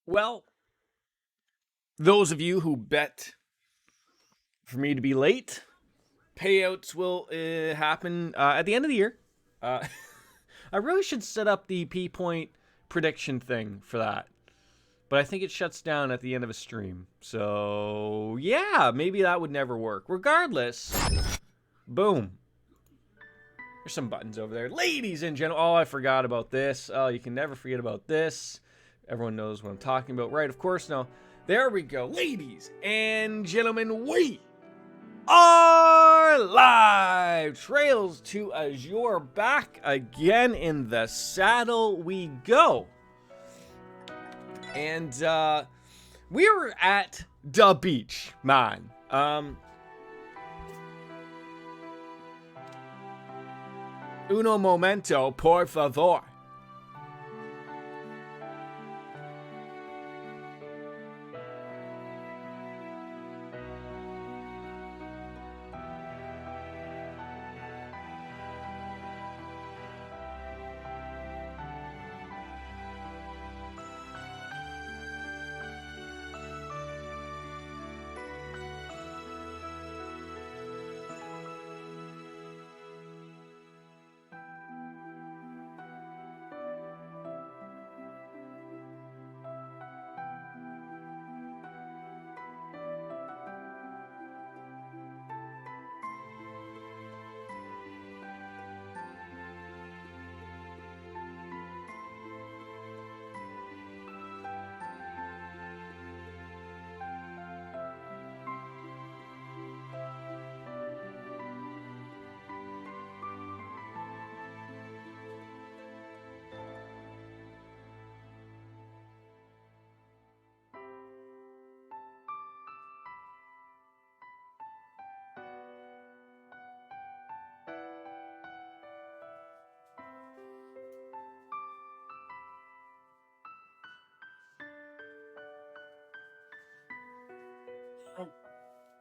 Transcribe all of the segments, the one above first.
Well, those of you who bet for me to be late, payouts will happen at the end of the year. Uh, I really should set up the P point prediction thing for that. But I think it shuts down at the end of a stream. So, yeah, maybe that would never work. Regardless, boom. There's some buttons over there. Ladies and gentlemen, oh, I forgot about this. Oh, you can never forget about this. Everyone knows what I'm talking about, right? Of course, no. There we go. Ladies and gentlemen, we are live. Trails to Azure, back again in the saddle we go. And we were at the beach, man. Uno momento, por favor.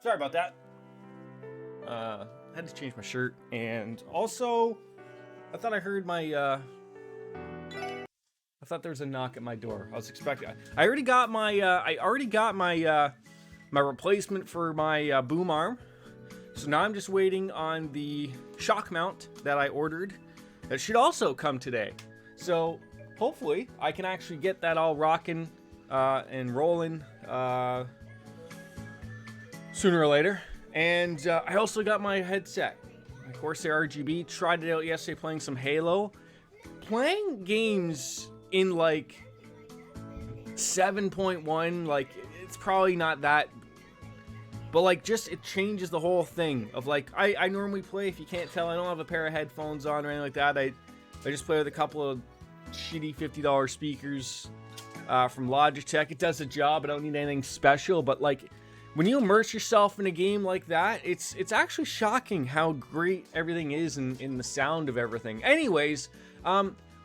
Sorry about that. Had to change my shirt, and also, I thought I heard my. I thought there was a knock at my door. I was expecting. I already got my. My replacement for my boom arm. So now I'm just waiting on the shock mount that I ordered. That should also come today. So hopefully I can actually get that all rocking and rolling. Sooner or later. And I also got my headset. My Corsair RGB. Tried it out yesterday playing some Halo. Playing games in like 7.1, like it's probably not that. But like just it changes the whole thing of like I normally play, if you can't tell, I don't have a pair of headphones on or anything like that. I just play with a couple of shitty $50 speakers from Logitech. It does the job. I don't need anything special, but like when you immerse yourself in a game like that, it's actually shocking how great everything is in the sound of everything. Anyways,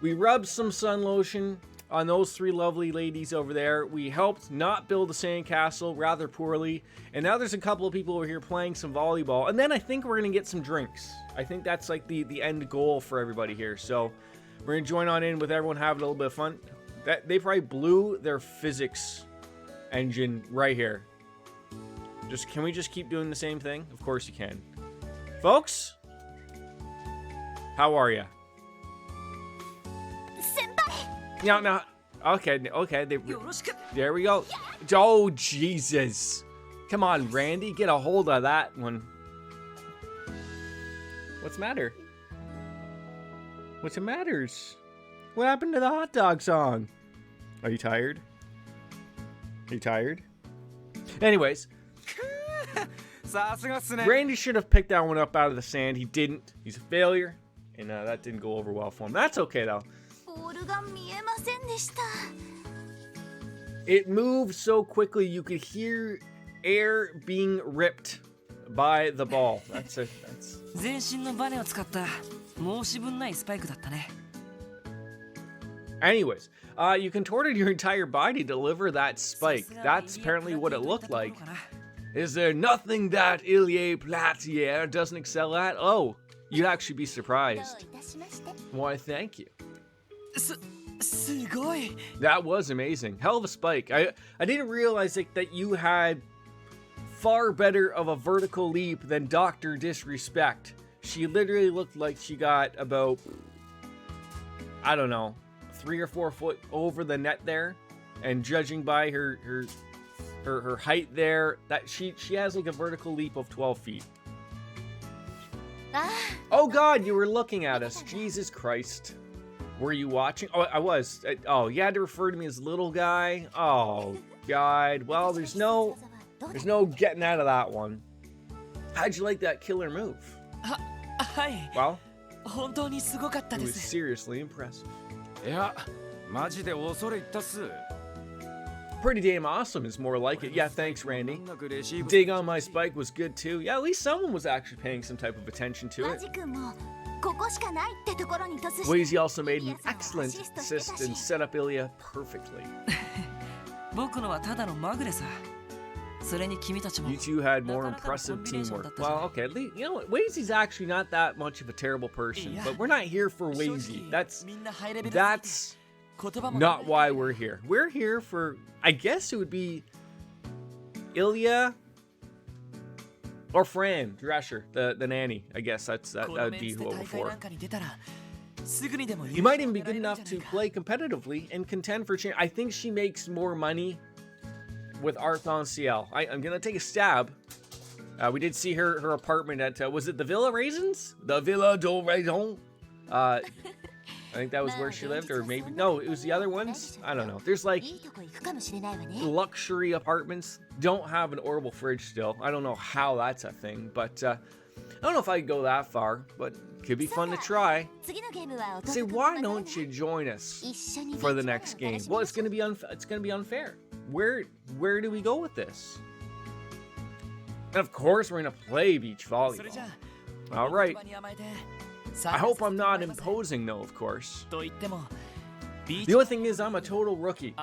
we rubbed some sun lotion on those three lovely ladies over there. We helped not build a sandcastle, rather poorly. And now there's a couple of people over here playing some volleyball. And then I think we're going to get some drinks. I think that's like the end goal for everybody here. So we're going to join on in with everyone having a little bit of fun. They probably blew their physics engine right here. Can we just keep doing the same thing? Of course you can. Folks, how are you? Senpai! No. Okay. There we go. Oh, Jesus. Come on, Randy. Get a hold of that one. What's the matter? What's the matters? What happened to the hot dog song? Are you tired? Anyways. Randy should have picked that one up out of the sand. He didn't. He's a failure. And that didn't go over well for him. That's okay, though. It moved so quickly you could hear air being ripped by the ball. That's it. Anyways, you contorted your entire body to deliver that spike. That's apparently what it looked like. Is there nothing that Ilie Platier doesn't excel at? Oh, you'd actually be surprised. Why, thank you. That was amazing. Hell of a spike. I didn't realize that you had far better of a vertical leap than Dr. Disrespect. She literally looked like she got about, I don't know, 3 or 4 foot over the net there. And judging by her height there, that she has like a vertical leap of 12 feet. Oh God, you were looking at us. Jesus Christ. Were you watching? Oh, I was. Oh, you had to refer to me as little guy. Oh God. Well, there's no getting out of that one. How'd you like that killer move? Well, it was seriously impressive. Pretty damn awesome is more like it. Yeah, thanks, Randy. Dig on my spike was good too. Yeah, at least someone was actually paying some type of attention to it. Wazy also made an excellent assist and set up Ilya perfectly. You two had more impressive teamwork. Well, okay, at least, you know what, Wazy's actually not that much of a terrible person, but we're not here for Wazy. That's not why we're here. We're here for, I guess it would be Ilya or Fran Drescher, the nanny. I guess that would be who we're for. You might even be good enough to play competitively and contend for change. I think she makes more money with Arc-en-Ciel. I'm gonna take a stab. We did see her apartment at was it the Villa Raisins? The Villa do Raison. I think that was where she lived, or maybe no, it was the other ones. I don't know. There's like luxury apartments. Don't have an orbital fridge still. I don't know how that's a thing, but I don't know if I could go that far, but could be fun to try. Say, why don't you join us for the next game? Well, it's gonna be unfair. Where do we go with this? And of course, we're gonna play beach volleyball. All right. I hope I'm not imposing, though, of course. The only thing is, I'm a total rookie.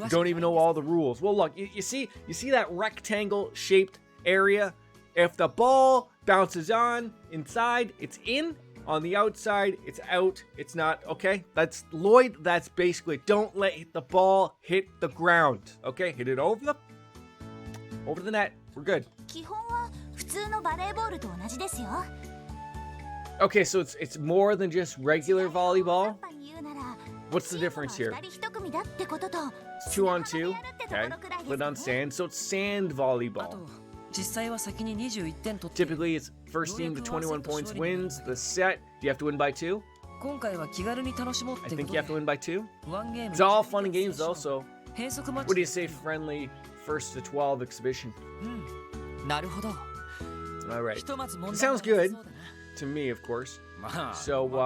Don't even know all the rules. Well, look, you see that rectangle-shaped area? If the ball bounces on inside, it's in. On the outside, it's out. It's not, okay? That's Lloyd. That's basically, don't let the ball hit the ground. Okay? Hit it over the net. We're good. Okay, so it's more than just regular volleyball. What's the difference here? It's 2-on-2. Okay. Put on sand, so it's sand volleyball. Typically, it's first team to 21 points wins the set. Do you have to win by 2? I think you have to win by 2. It's all fun and games, also. What do you say, friendly first to 12 exhibition? All right. Sounds good. To me, of course. So, who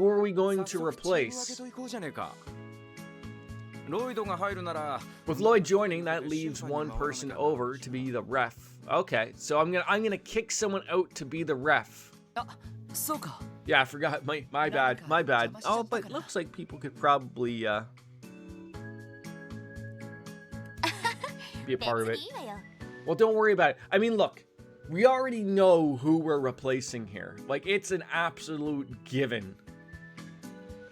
are we going to replace? With Lloyd joining, that leaves one person over to be the ref. Okay, so I'm gonna kick someone out to be the ref. Yeah, I forgot. My bad. Oh, but it looks like people could probably be a part of it. Well, don't worry about it. I mean, look. We already know who we're replacing here. Like, it's an absolute given.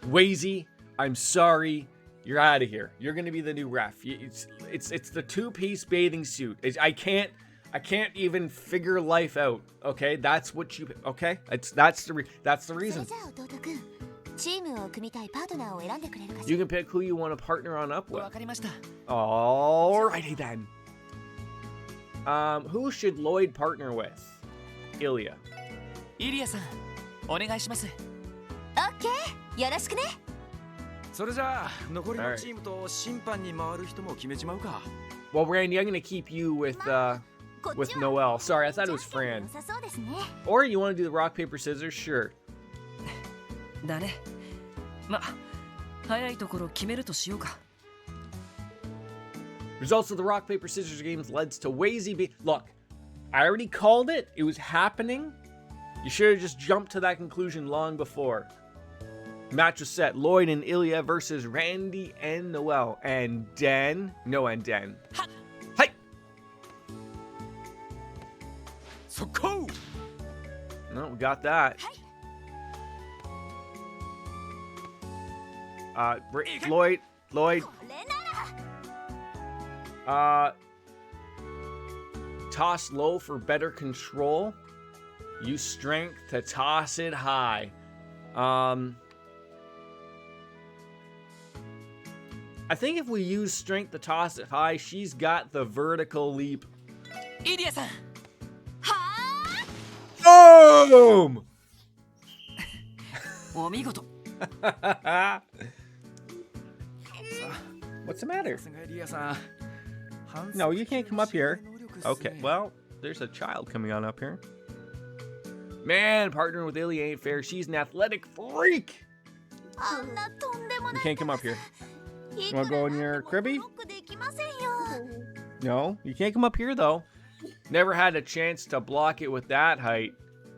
Wazy, I'm sorry. You're out of here. You're gonna be the new ref. It's the 2-piece bathing suit. I can't even figure life out. Okay, that's what you. Okay, that's the reason. You can pick who you want to partner on up with. Alrighty then. Who should Lloyd partner with? Ilya. Ilya-san, onegaishimasu. Okay, yoroshiku ne. Well, Randy, I'm gonna keep you with Noelle. Sorry, I thought it was Fran. Or you want to do the rock paper scissors? Sure. Results of the rock paper scissors games led to Wazy Look, I already called it. It was happening. You should have just jumped to that conclusion long before. Match was set. Lloyd and Ilya versus Randy and Noelle. And Den. No, and Den. Hi! So cool! No, we got that. Lloyd. これなら Toss low for better control. Use strength to toss it high. I think if we use strength to toss it high, she's got the vertical leap. イリアさんは Boom! あお見事 What's the matter? さすがイリアさん No, you can't come up here. Okay, well, there's a child coming on up here. Man, partnering with Ilya ain't fair. She's an athletic freak. あんなとんでも You ない can't come up here. い wanna go in your くら cribby? ブロックできませんよ No, you can't come up here, though. Never had a chance to block it with that height.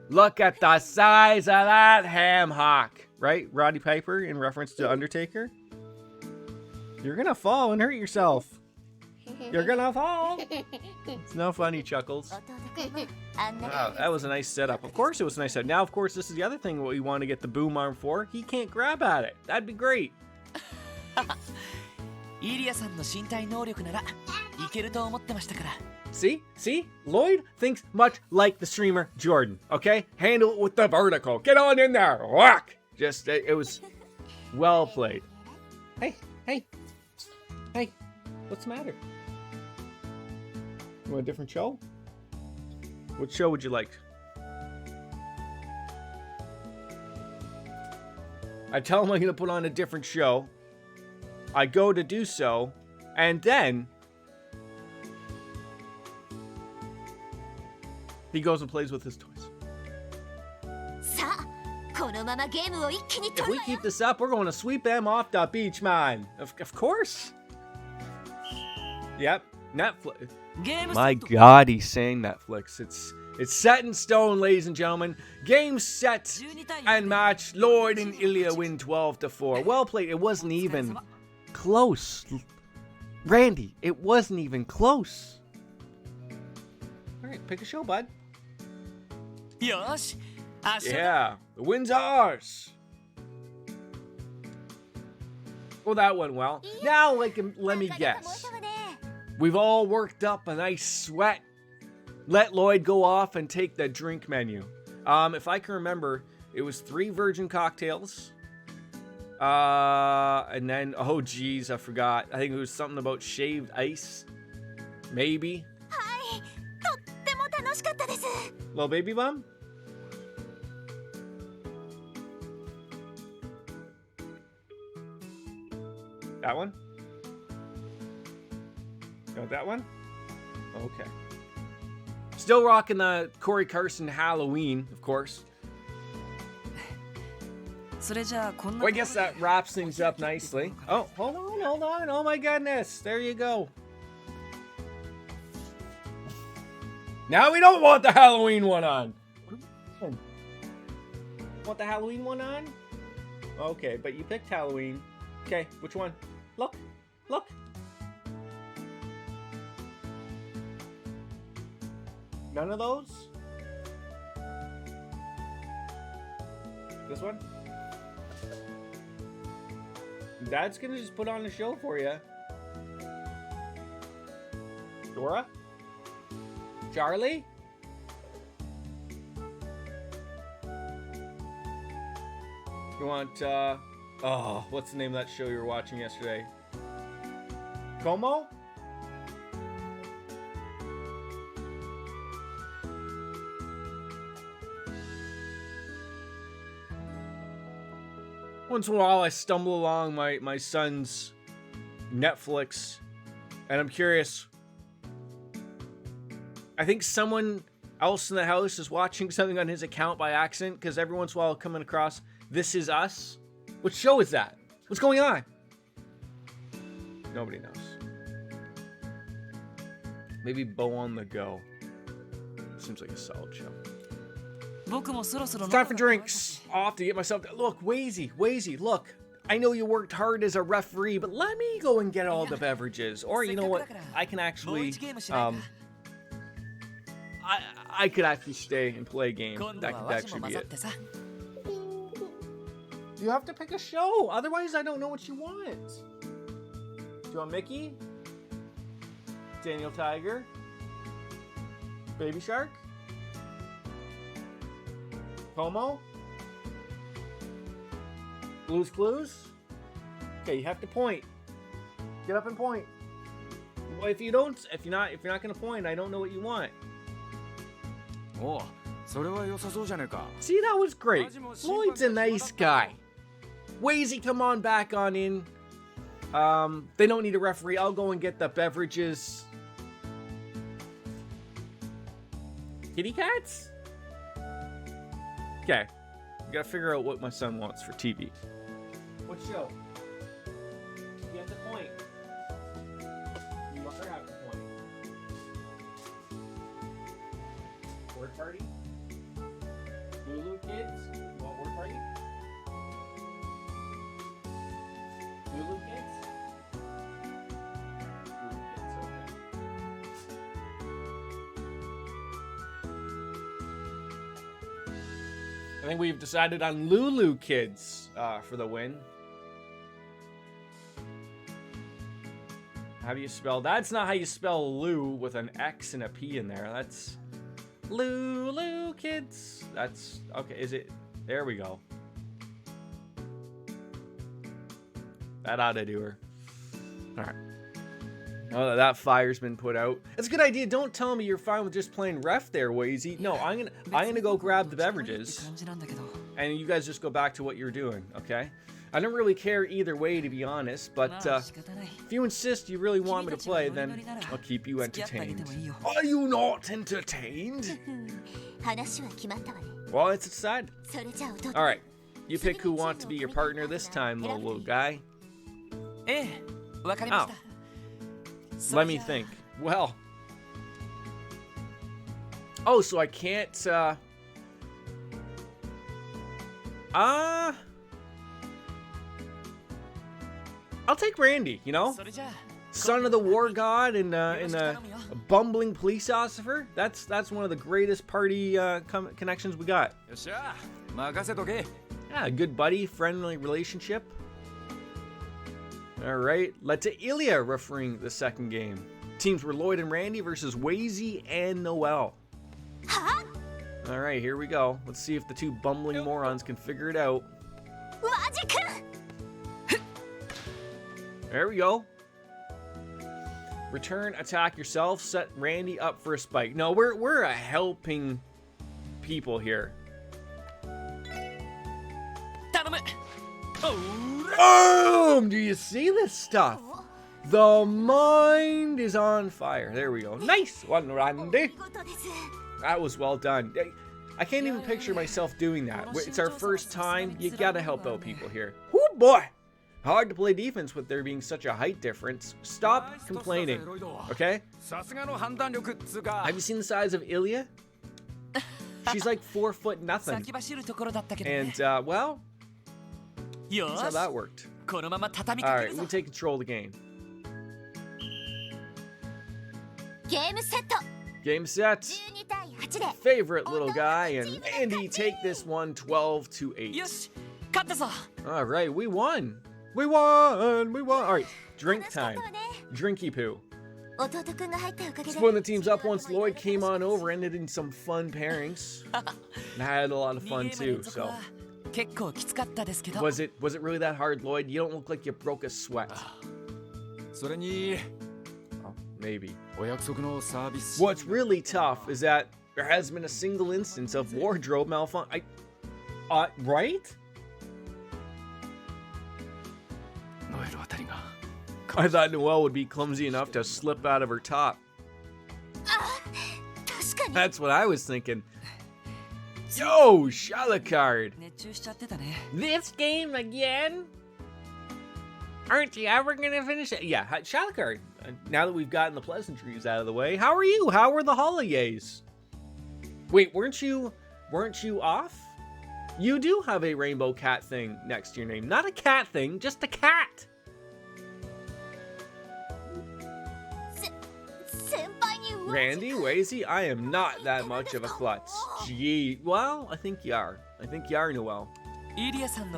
Look at the size of that ham hock. Right, Roddy Piper in reference to Undertaker? You're gonna fall and hurt yourself. You're gonna fall. It's no funny, Chuckles. 弟あんな Wow, that was a nice setup. Of course it was a nice setup. Now, of course, this is the other thing what we want to get the boom arm for. He can't grab at it. That'd be great. イリアさんの身体能力ならいけると思ってましたから See? See? Lloyd thinks much like the streamer Jordan, okay? Handle it with the vertical. Get on in there. Whack! Just, it was well played. Hey, hey. Hey, what's the matter? You want a different show? What show would you like? I tell him I'm going to put on a different show. I go to do so, and then he goes and plays with his toys. さあこのままゲームを一気に If 取る we わよ keep this up, we're going to sweep them off the beach, man. Of course. Yep, Netflix. ゲーム My God, he's saying Netflix. It's set in stone, ladies and gentlemen. Game set 12対 and match. Lloyd and Ilya win 12-4. Well played. It wasn't even close. Randy, it wasn't even close. All right, pick a show, bud. よし明日 Yeah, the win's ours. Well, that went well. Now, let me なんか燃え guess. たわね We've all worked up a nice sweat. Let Lloyd go off and take the drink menu. If I can remember, it was 3 virgin cocktails. And then, oh geez, I forgot. I think it was something about shaved ice. Maybe. はいとっても楽しかったです Little baby bum? That one? No, that one? Okay. Still rocking the Corey Carson Halloween, of course. それじゃあこんな Well, I guess that wraps things up nicely. Oh, hold on. Oh my goodness. There you go. Now we don't want the Halloween one on. Want the Halloween one on? Okay, but you picked Halloween. Okay, which one? Look. None of those? This one? Dad's gonna just put on the show for you. Dora? Charlie? You want, oh, what's the name of that show you were watching yesterday? Como? Once in a while, I stumble along my son's Netflix, and I'm curious. I think someone else in the house is watching something on his account by accident, because every once in a while, I'm coming across This Is Us. What show is that? What's going on? Nobody knows. Maybe Bo on the Go. Seems like a solid show. 僕もそろそろ It's time for drinks. Off to get myself. Look, Wazy, look. I know you worked hard as a referee, but let me go and get all the beverages. Or you know what? I can actually, I could actually stay and play a game. 今度 That は could わし actually も混 be ざっ it. てさ You have to pick a show. Otherwise, I don't know what you want. Do you want Mickey? Daniel Tiger? Baby Shark? Pomo? Blue's Clues? Okay, you have to point. Get up and point. Well, if you're not gonna point, I don't know what you want. Oh, see, that was great. Lloyd's a nice guy. Wazy, come on back on in. They don't need a referee. I'll go and get the beverages. Kitty cats? Okay. I gotta figure out what my son wants for TV. What show? You have to point. You must have to point. Word Party? Lulu Kids? You want Word Party? Lulu Kids? Lulu Kids, okay. I think we've decided on Lulu Kids for the win. How do you spell? That's not how you spell Lou with an X and a P in there. That's Lulu Kids. That's okay. Is it? There we go. That ought to do her. All right. Oh, that fire's been put out. That's a good idea. Don't tell me you're fine with just playing ref there, Wazy. No, I'm gonna go grab the beverages, and you guys just go back to what you're doing. Okay? I don't really care either way, to be honest. But if you insist you really want me to play, then I'll keep you entertained. Are you not entertained? Well, it's decided. All right. You pick who wants to be your partner this time, little guy. Oh. Let me think. Well. Oh, so I can't, I'll take Randy, you know? Son of the war god and a bumbling police officer. That's one of the greatest party connections we got. Yeah, a good buddy, friendly relationship. All right, led to Ilya refereeing the second game. Teams were Lloyd and Randy versus Wazy and Noel. All right, here we go. Let's see if the two bumbling morons can figure it out. There we go. Return, attack yourself, set Randy up for a spike. No, we're a helping people here. Boom! Do you see this stuff? The mind is on fire. There we go. Nice one, Randy. That was well done. I can't even picture myself doing that. It's our first time. You gotta help out people here. Oh boy! Hard to play defense with there being such a height difference. Stop complaining, okay? Have you seen the size of Ilya? She's like 4 foot nothing. And, well, that's how that worked. Alright, we take control of the game. Game set. Favorite little guy, and Andy take this one 12-8. Alright, we won. We won! We won! Alright, drink time. Drinky poo. Splitting the teams up once Lloyd came on over, ended in some fun pairings. And I had a lot of fun too, so. Was it really that hard, Lloyd? You don't look like you broke a sweat. Oh, maybe. What's really tough is that there has been a single instance of wardrobe malfunction. Right? I thought Noelle would be clumsy enough to slip out of her top. That's what I was thinking. Yo, Shalakard. This game again? Aren't you ever gonna finish it? Yeah, Shalakard. Now that we've gotten the pleasantries out of the way, how are you? How were the holidays? Wait, weren't you off? You do have a rainbow cat thing next to your name. Not a cat thing, just a cat. Randy, Wazy, I am not that much of a klutz. Gee, well, I think you are. I think you are, Noelle. them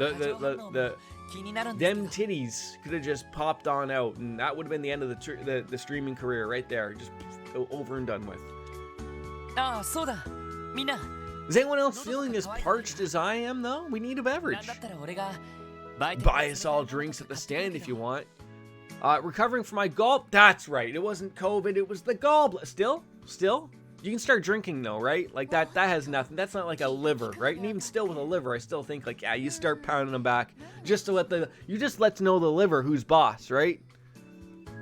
titties could have just popped on out, and that would have been the end of the streaming career right there, just over and done with. Is anyone else feeling as parched as I am, though? We need a beverage. Buy us all drinks at the stand if you want. Recovering from my that's right. It wasn't COVID. It was the gallbladder. Still? You can start drinking, though, right? Like, that has nothing. That's not like a liver, right? And even still with a liver, I still think, like, yeah, you start pounding them back just to let to know the liver who's boss, right?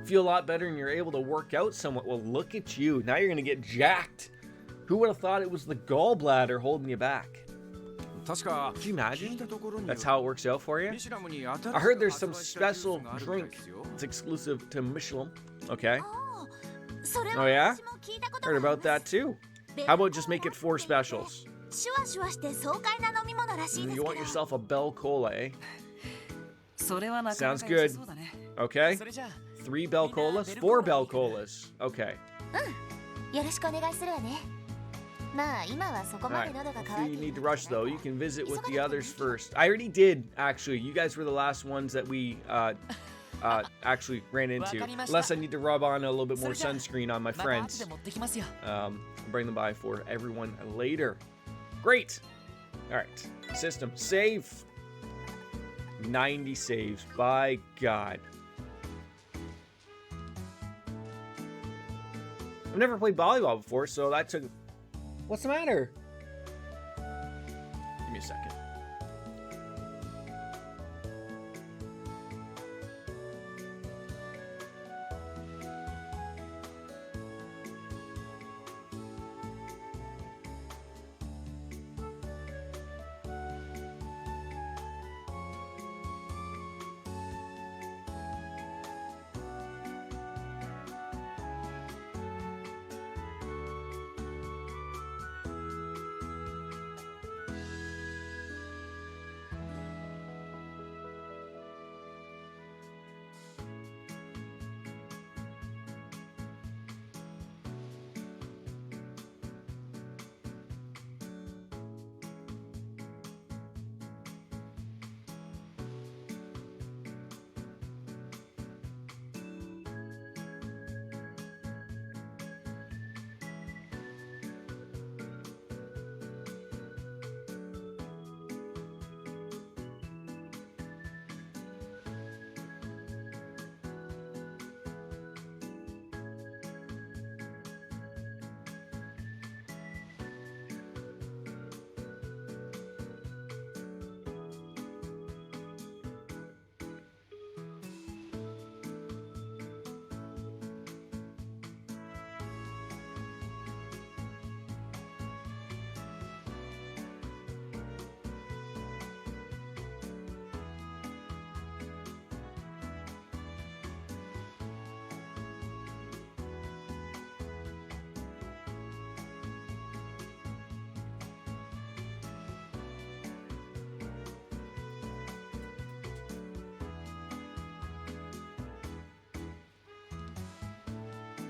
Feel a lot better and you're able to work out somewhat. Well, look at you. Now you're going to get jacked. Who would have thought it was the gallbladder holding you back? Could you imagine? That's how it works out for you? I heard there's some special drink. It's exclusive to Michelin. Okay. Oh yeah? Heard about that too. How about just make it 4 specials? You want yourself a Bell Cola, eh? Sounds good. Okay. 3 Bell Colas? 4 Bell Colas. Okay. Alright, hopefully you need to rush though. You can visit with the others first. I already did, actually. You guys were the last ones that we actually ran into. Unless I need to rub on a little bit more sunscreen on my friends. I'll bring them by for everyone later. Great. Alright, system. Save. 90 saves. By God. I've never played volleyball before, so that took... What's the matter? Give me a second.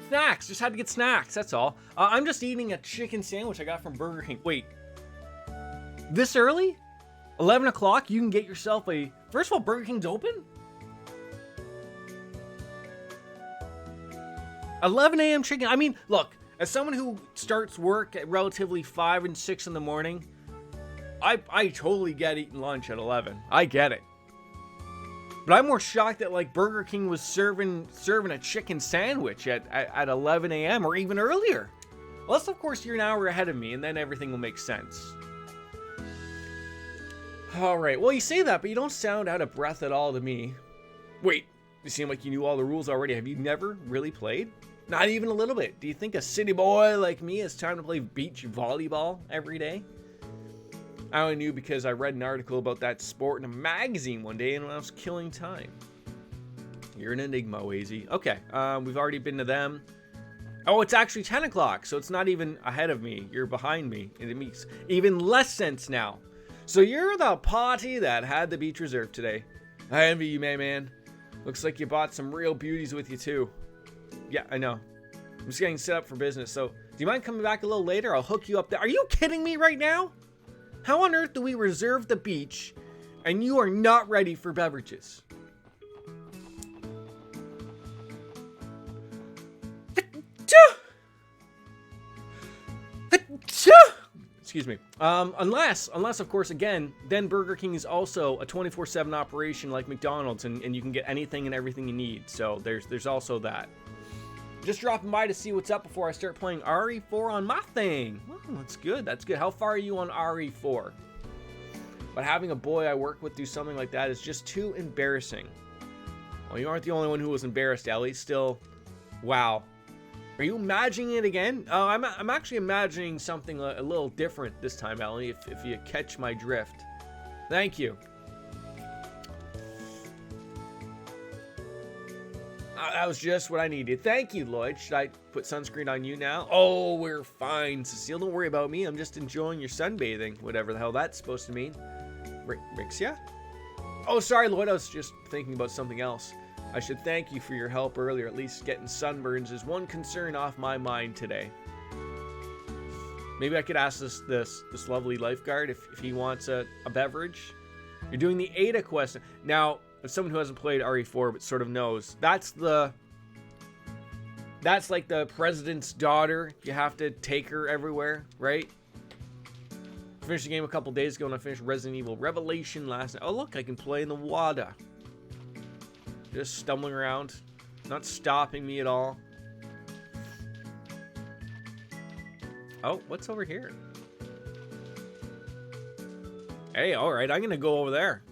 Snacks. Just had to get snacks. That's all. I'm just eating a chicken sandwich I got from Burger King. Wait. This early? 11 o'clock? You can get yourself a... First of all, Burger King's open? 11 a.m. chicken. I mean, look. As someone who starts work at relatively 5 and 6 in the morning, I totally get eating lunch at 11. I get it. But I'm more shocked that like Burger King was serving a chicken sandwich at 11 a.m. or even earlier. Unless, of course, you're an hour ahead of me, and then everything will make sense. All right. Well, you say that, but you don't sound out of breath at all to me. Wait. You seem like you knew all the rules already. Have you never really played? Not even a little bit. Do you think a city boy like me has time to play beach volleyball every day? I only knew because I read an article about that sport in a magazine one day and when I was killing time. You're an enigma, Wazy. Okay, we've already been to them. Oh, it's actually 10 o'clock, so it's not even ahead of me. You're behind me, and it makes even less sense now. So you're the party that had the beach reserved today. I envy you, man. Looks like you bought some real beauties with you, too. Yeah, I know. I'm just getting set up for business, so do you mind coming back a little later? I'll hook you up there. Are you kidding me right now? How on earth do we reserve the beach And you are not ready for beverages. Excuse me. Unless of course, again, then Burger King is also a 24/7 operation like McDonald's, and you can get anything and everything you need. So there's also that. Just dropping by to see what's up before I start playing RE4 on my thing. Well, that's good. That's good. How far are you on RE4? But having a boy I work with do something like that is just too embarrassing. Well, you aren't the only one who was embarrassed, Ellie. Still, wow. Are you imagining it again? Oh, I'm actually imagining something a little different this time, Ellie, if you catch my drift. Thank you. That was just what I needed. Thank you, Lloyd. Should I put sunscreen on you now? Oh, we're fine. Cecile, don't worry about me. I'm just enjoying your sunbathing, whatever the hell that's supposed to mean. Rixia? Oh, sorry, Lloyd. I was just thinking about something else. I should thank you for your help earlier. At least getting sunburns is one concern off my mind today. Maybe I could ask this lovely lifeguard if he wants a beverage. You're doing the Ada quest. Now, as someone who hasn't played RE4 but sort of knows, that's like the president's daughter. You have to take her everywhere, right? I finished the game a couple days ago and I finished Resident Evil Revelation last night. Oh, look, I can play in the water. Just stumbling around, not stopping me at all. Oh, what's over here? Hey, all right, I'm gonna go over there.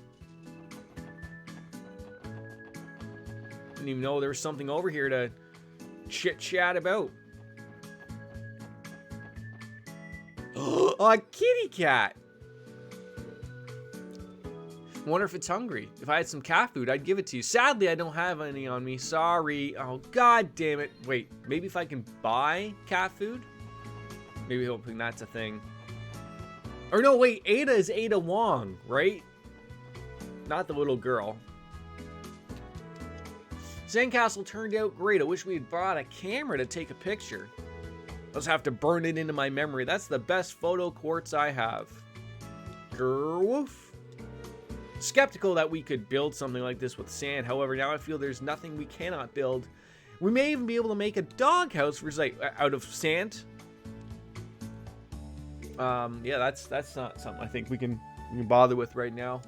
Didn't even know there was something over here to chit-chat about. Oh, a kitty cat. Wonder if it's hungry. If I had some cat food, I'd give it to you. Sadly, I don't have any on me. Sorry. Oh, god damn it. Wait, maybe if I can buy cat food? Maybe hoping that's a thing. Or no, wait. Ada is Ada Wong, right? Not the little girl. Sandcastle turned out great. I wish we had brought a camera to take a picture. I'll just have to burn it into my memory. That's the best photo quartz I have. Grrwoof. Skeptical that we could build something like this with sand. However, now I feel there's nothing we cannot build. We may even be able to make a doghouse out of sand. Yeah, that's not something I think we can bother with right now.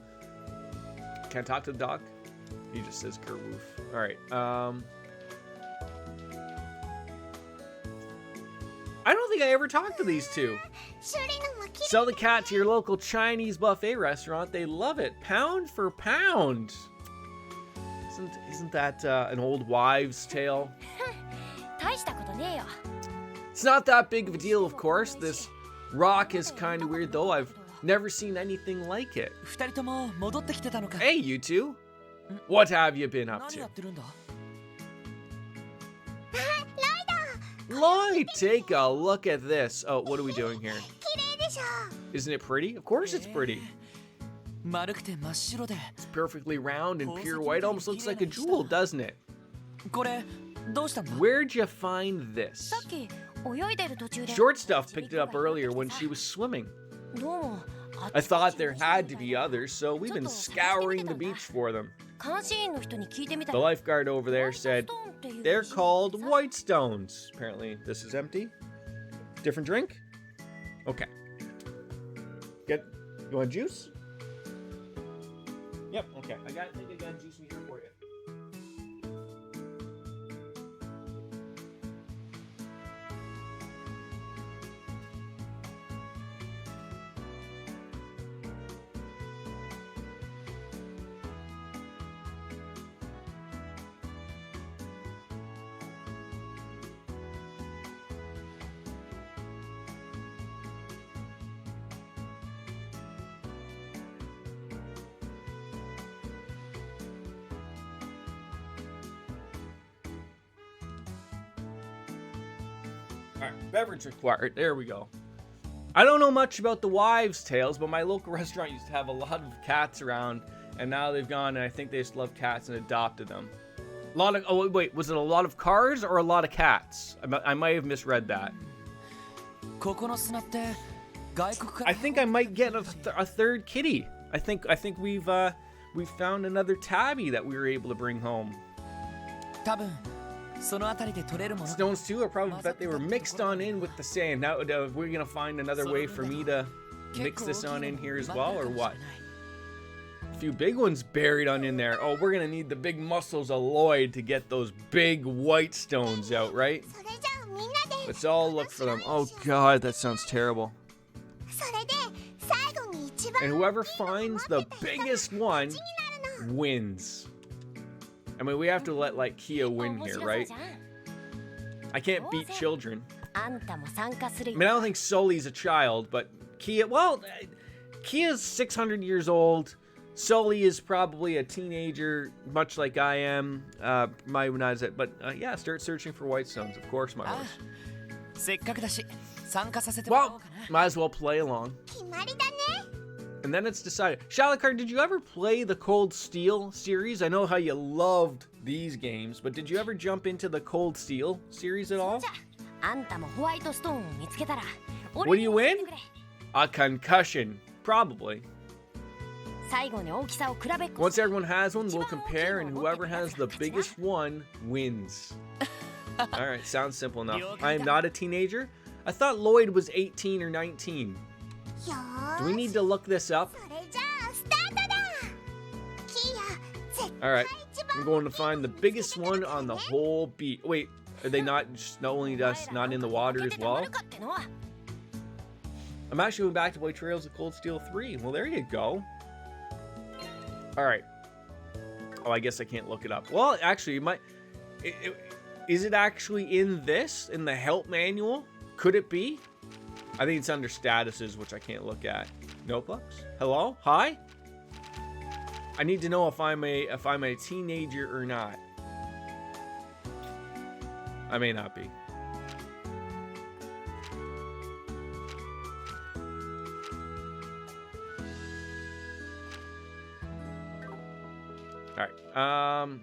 Can't talk to the dog. He just says kerwoof. All right. I don't think I ever talked to these two. Sell the cat to your local Chinese buffet restaurant. They love it. Pound for pound. Isn't that an old wives' tale? It's not that big of a deal, of course. This rock is kind of weird, though. I've never seen anything like it. Hey, you two. What have you been up to? Lloyd, take a look at this. Oh, what are we doing here? Isn't it pretty? Of course it's pretty. It's perfectly round and pure white. Almost looks like a jewel, doesn't it? Where'd you find this? Short Stuff picked it up earlier when she was swimming. I thought there had to be others, so we've been scouring the beach for them. The lifeguard over there said they're called white stones. Apparently this is empty. Different drink? Okay. You want juice? Yep, okay. I think I got juice in here for you. Alright, beverage required. There we go. I don't know much about the wives' tales, but my local restaurant used to have a lot of cats around, and now they've gone, and I think they just love cats and adopted them. A lot of, oh wait, was it a lot of cars or a lot of cats? I might have misread that. I think I might get a third kitty. I think we've found another tabby that we were able to bring home. 多分そのあたりで取れるもの Stones too, I probably bet they were mixed on in with the sand. Now we're gonna find another way for me to mix this on in here as well, or what? A few big ones buried on in there. Oh, we're gonna need the big muscles of Lloyd to get those big white stones out, right? それじゃあみんなで Let's all look for them. Oh god, that sounds terrible. それで最後に一番 And whoever finds the biggest one wins. I mean, we have to let like Kia win here, right? I can't beat children. あんたも参加する I mean, I don't think Sully's a child, but Kia, well, Kia's 600 years old. Sully is probably a teenager, much like I am. My not as it, but yeah, start searching for white stones, of course, my horse. せっかくだし参加させてもらお Well, うかな might as well play along. 決まりだね And then it's decided. Shalikar, did you ever play the Cold Steel series? I know how you loved these games, but did you ever jump into the Cold Steel series at all? じゃああんたもホワイトストーンを見つけたら What do you win? A concussion. Probably. 最後に大きさを比べっこ Once everyone has one, we'll compare, and whoever has the biggest one wins. Alright, sounds simple enough. I am not a teenager. I thought Lloyd was 18 or 19. よー Do we need to look this up? それじゃあスタートだキア絶対 Alright, 一番 I'm going to find the biggest one on the whole beach. Wait, are they not just not only just not in the water as well? I'm actually going back to play Trails of Cold Steel 3. Well, there you go. Alright. Oh, I guess I can't look it up. Well, actually, it might... Is it actually in this? In the help manual? Could it be? I think it's under statuses, which I can't look at. Notebooks? Hello? Hi? I need to know if I'm a teenager or not. I may not be. All right.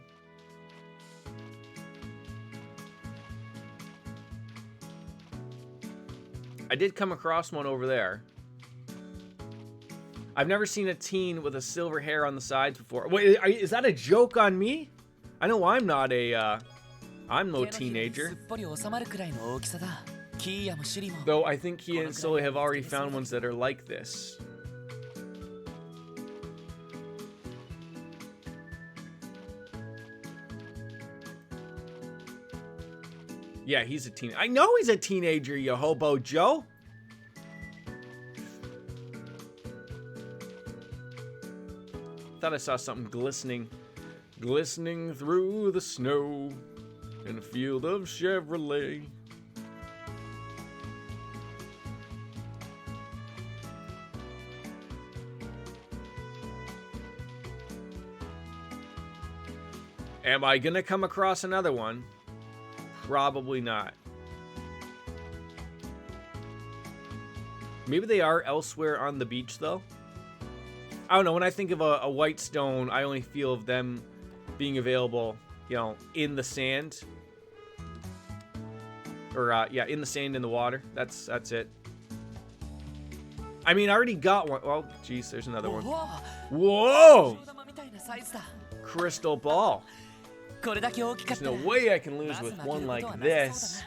I did come across one over there. I've never seen a teen with a silver hair on the sides before. Wait, is that a joke on me? I know I'm not a, I'm no teenager. すっぽり収まるくらいの大きさだキーヤもシュリも Though I think he and Sully have already found ones that are like this. Yeah, he's a teen. I know he's a teenager, you hobo Joe. Thought I saw something glistening through the snow in a field of Chevrolet. Am I gonna come across another one? Probably not. Maybe they are elsewhere on the beach, though. I don't know. When I think of a white stone, I only feel of them being available, you know, in the sand. Or, yeah, in the sand, in the water. That's it. I mean, I already got one. Well, geez, there's another one. Whoa! 玉みたいなサイズだ Crystal ball. これだけ大きかっ There's たら no way I can lose with one like this.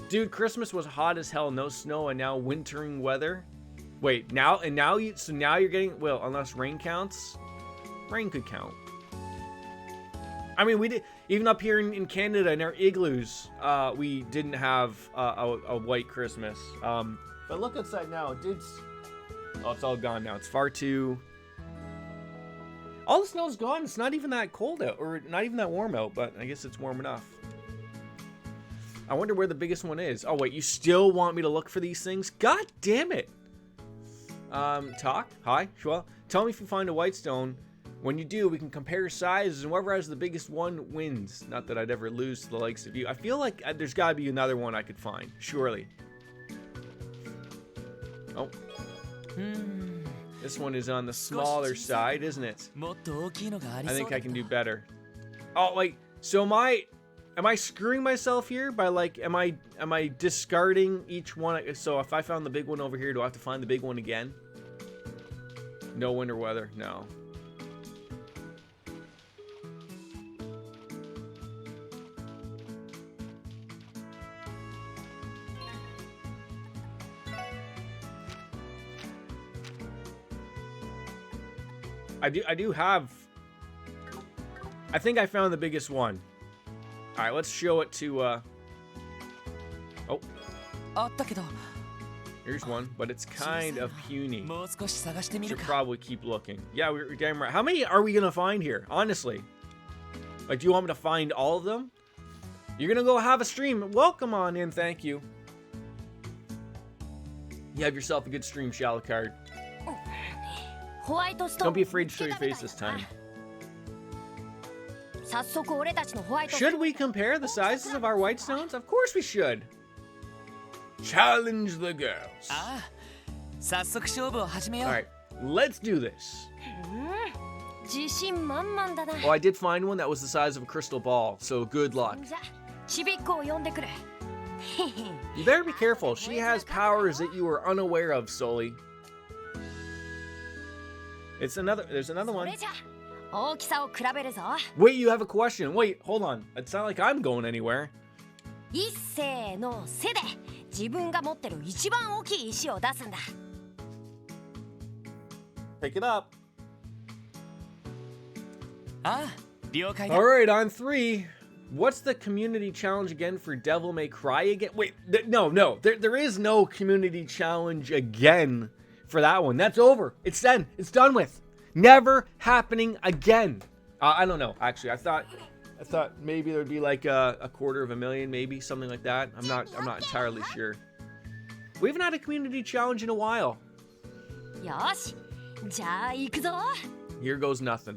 Dude, Christmas was hot as hell, no snow, and now wintering weather. Wait, now you're getting, well, unless rain counts, rain could count. I mean, we did, even up here in Canada, in our igloos, we didn't have a white Christmas. But look outside now, it did, oh, it's all gone now. It's far too, all the snow's gone. It's not even that cold out, or not even that warm out, but I guess it's warm enough. I wonder where the biggest one is. Oh, wait, you still want me to look for these things? God damn it. Talk? Hi? Shua? Tell me if you find a white stone. When you do, we can compare sizes, and whoever has the biggest one wins. Not that I'd ever lose to the likes of you. I feel like there's got to be another one I could find. Surely. Oh. This one is on the smaller side, isn't it? もっと大きいのがあり I そう think だ I け can ど do better. Oh, like, so am I screwing myself here by, like, am I discarding each one? So if I found the big one over here, do I have to find the big one again? No winter weather. No. I do have. I think I found the biggest one. All right, let's show it to. Oh, あったけど here's one, but it's kind of puny. もう少し探してみる Should か probably keep looking. Yeah, we're damn right. How many are we gonna find here? Honestly, like, do you want me to find all of them? You're gonna go have a stream. Welcome on in. Thank you. You have yourself a good stream, Shalcard. ホワイトストー Don't ン be afraid to show your face this time. 早速俺たちのホワイト Should we compare the sizes of our white stones? Of course we should. Challenge the girls. ああ早速勝負を始めよ All う right, let's do this. 自信満々だな Oh, I did find one that was the size of a crystal ball, so good luck. じゃちびっこを呼んでくれ You better be careful. She has powers that you are unaware of, Sully. There's another そ one. れじゃ大きさを比べるぞ Wait, you have a question. Wait, hold on. It's not like I'm going anywhere. 一斉の背で自分が持ってる一番大きい石を出すんだ Pick it up. ああ了解だ All right, on 3. What's the community challenge again for Devil May Cry again? Wait, no. There is no community challenge again for that one. That's over. It's done. It's done with. Never happening again. I don't know. Actually, I thought maybe there would be like a 250,000, maybe something like that. I'm not entirely sure. We haven't had a community challenge in a while. よしじゃあ行くぞ Here goes nothing.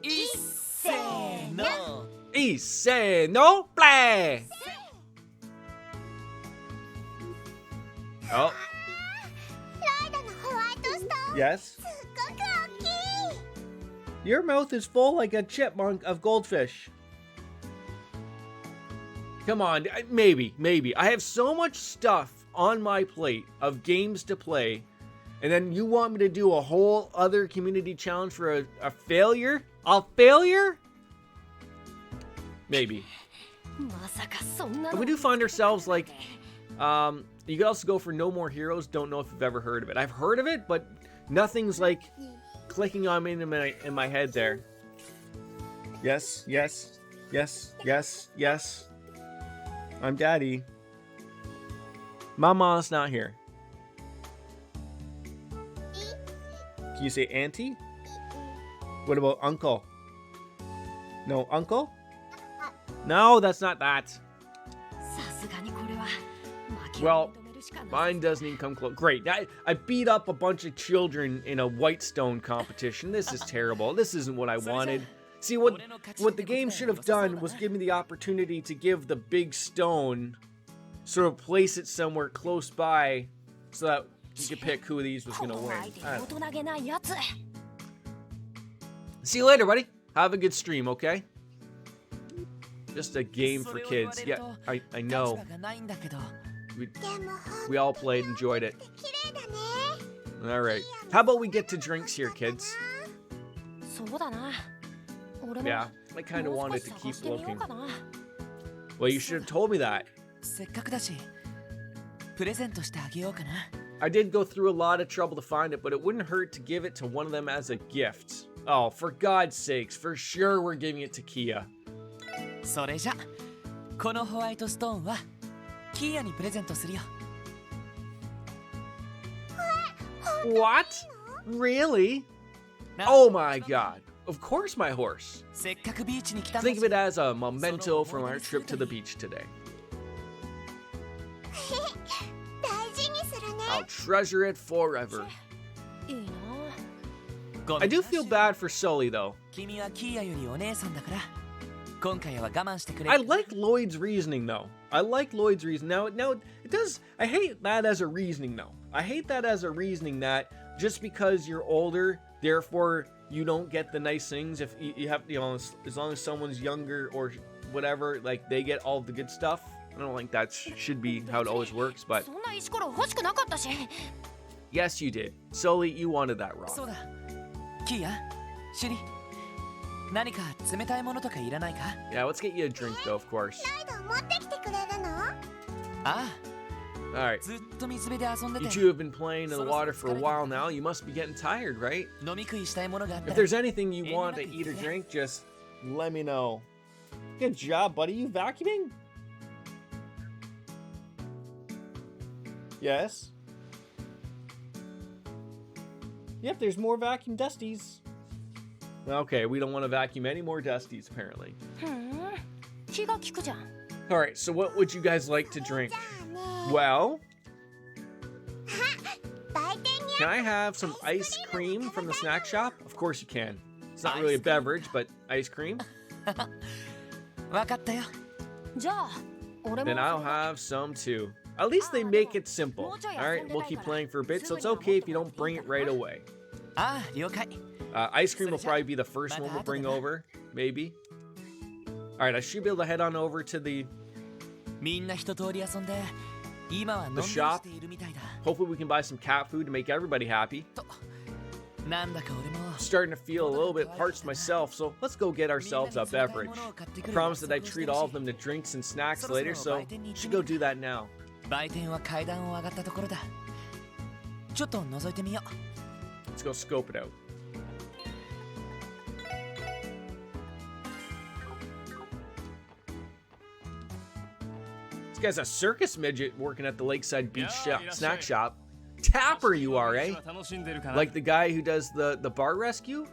いっせーの Ise no play. Oh. ライダのホワイトストーン Yes. すっごく大きい Your mouth is full like a chipmunk of goldfish. Come on, maybe. I have so much stuff on my plate of games to play, and then you want me to do a whole other community challenge for a failure? A failure? Maybe. まさかそんな But の we do find ourselves like, you could also go for No More Heroes. Don't know if you've ever heard of it. I've heard of it, but nothing's like clicking on me in my head there. Yes. I'm Daddy. Mama's not here. Can you say Auntie? What about Uncle? No, Uncle? No, that's not that. さすがにこれは負け Well, を認めるしかない Mine doesn't even come close. Great. I beat up a bunch of children in a white stone competition. This is terrible. This isn't what I wanted. See, what the game should have done was give me the opportunity to give the big stone, sort of place it somewhere close by, so that you could pick who of these was こ going to の win. 相手大人げないやつ See you later, buddy. Have a good stream, okay? Just a game for kids. Yeah, I 立 know. 場がないんだけど We all played, enjoyed it. 綺麗だね All right. How about we get to drinks here, kids? そうだな俺も Yeah, I kind of もう wanted 少し to 探 keep してみよう looking. かな Well, you should have told me that. せっかくだしプレゼントしてあげようかな I did go through a lot of trouble to find it, but it wouldn't hurt to give it to one of them as a gift. Oh, for God's sakes, for sure we're giving it to Kia. それじゃこのホワイトストーンはキーヤにプレゼントするよ What? Really? Oh my God. Of course my horse. せっかくビーチに来たんだ Think of it as a memento from our trip to the beach today. 大事にするね I'll treasure it forever. いいな ごめ I ん do feel bad for Sully, though. 君はキーヤよりお姉さんだから今回は我慢してくれ I like Lloyd's reasoning, though. I like Lloyd's reason. Now, it does. I hate that as a reasoning, though. I hate that as a reasoning that just because you're older, therefore you don't get the nice things. If you have, as long as someone's younger or whatever, like they get all the good stuff. I don't think that should be how it always works, but そんな石ころ欲しくなかったし yes, you did. Sully, you wanted that rock. そうだキーヤ、シュリ、何か冷たいものとかいらないか？ Yeah, let's get you a drink though, of course. 持ってきてくれるの？ああ、 Alright. ずっと水辺で遊んでて。 You two have been playing in the water for a while now. You must be getting tired, right? 飲み食いしたいものがあった If ら。 there's anything you want to eat or drink, just let me know. Good job, buddy. You vacuuming? Yes. Yep, there's more vacuum dusties. Okay, we don't want to vacuum any more dusties, apparently. 気が利くじゃん。 Alright, so what would you guys like to drink? Well, can I have some ice cream from the snack shop? Of course you can. It's not really a beverage, but ice cream. わかったよ。じゃあ、俺も Then I'll have some too. At least they make it simple. Alright, we'll keep playing for a bit, so it's okay if you don't bring it right away. ああ、了解。 Ice cream will probably be the first one we'll bring over, maybe. Alright, I should be able to head on over to the... みんな一通り遊んで、今はのんびりしているみたいだ。 Hopefully we can buy some cat food to make everybody happy. なんだか俺も Starting to feel a little bit parched myself, so let's go get ourselves a beverage. I promised that I'd treat all of them to drinks and snacks later, so should go do that now. 売店は階段を上がったところだ。ちょっと覗いてみよう。 Let's go scope it out. This guy's a circus midget working at the Lakeside Beach snack shop. Tapper you are, eh? Like the guy who does the bar rescue?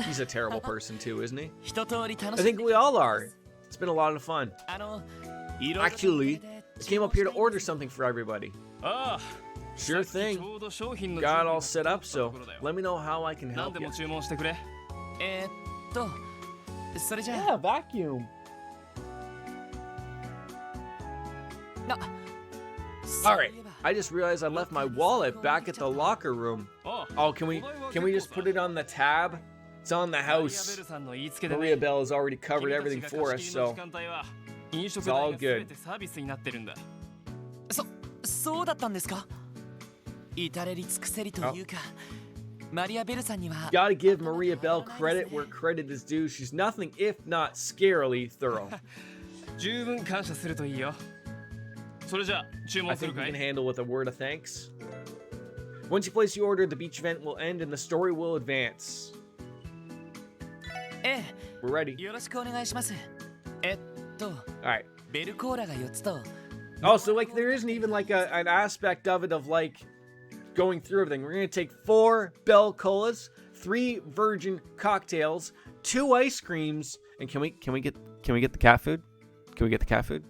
He's a terrible person too, isn't he? 一通り楽 I しん think で。 we all are. It's been a lot of fun. あの、 Actually, I came up here to order something for everybody. ああ、 Sure ち thing. ょうど商品の Got 準 all 備 set が up, so let me know how I can 何 help で you. も注文してくれ。それじゃあ、 vacuum. あ、 All right. I just realized I left my wallet back at the locker room. あ Oh, can we just put it on the tab? It's on the マリアベ house. ルさんの言いつけで Maria ね。 Bell has already covered 君たち everything が for 貸 us, し切りの so 時間帯は飲食 It's all 代が全 good. てサービスになってるんだ。そうだったんですか？至れり尽くせりというか、マリアベルさんには gotta give Maria Bell credit where credit is due. She's nothing if not scarily thorough. 十分感謝するといいよ。それじゃあ注 I 文す think る we か can い？ handle with a word of thanks. Once you place your order, the beach event will end and the story will advance. え We're ready. え、よろしくお願いします。Alright. ベルコーラが4つと、 Oh, so like there isn't even like an aspect of it of like going through everything. We're gonna take 4 Bell Colas, 3 virgin cocktails, 2 ice creams, and can we get the cat food? Can we get the cat food?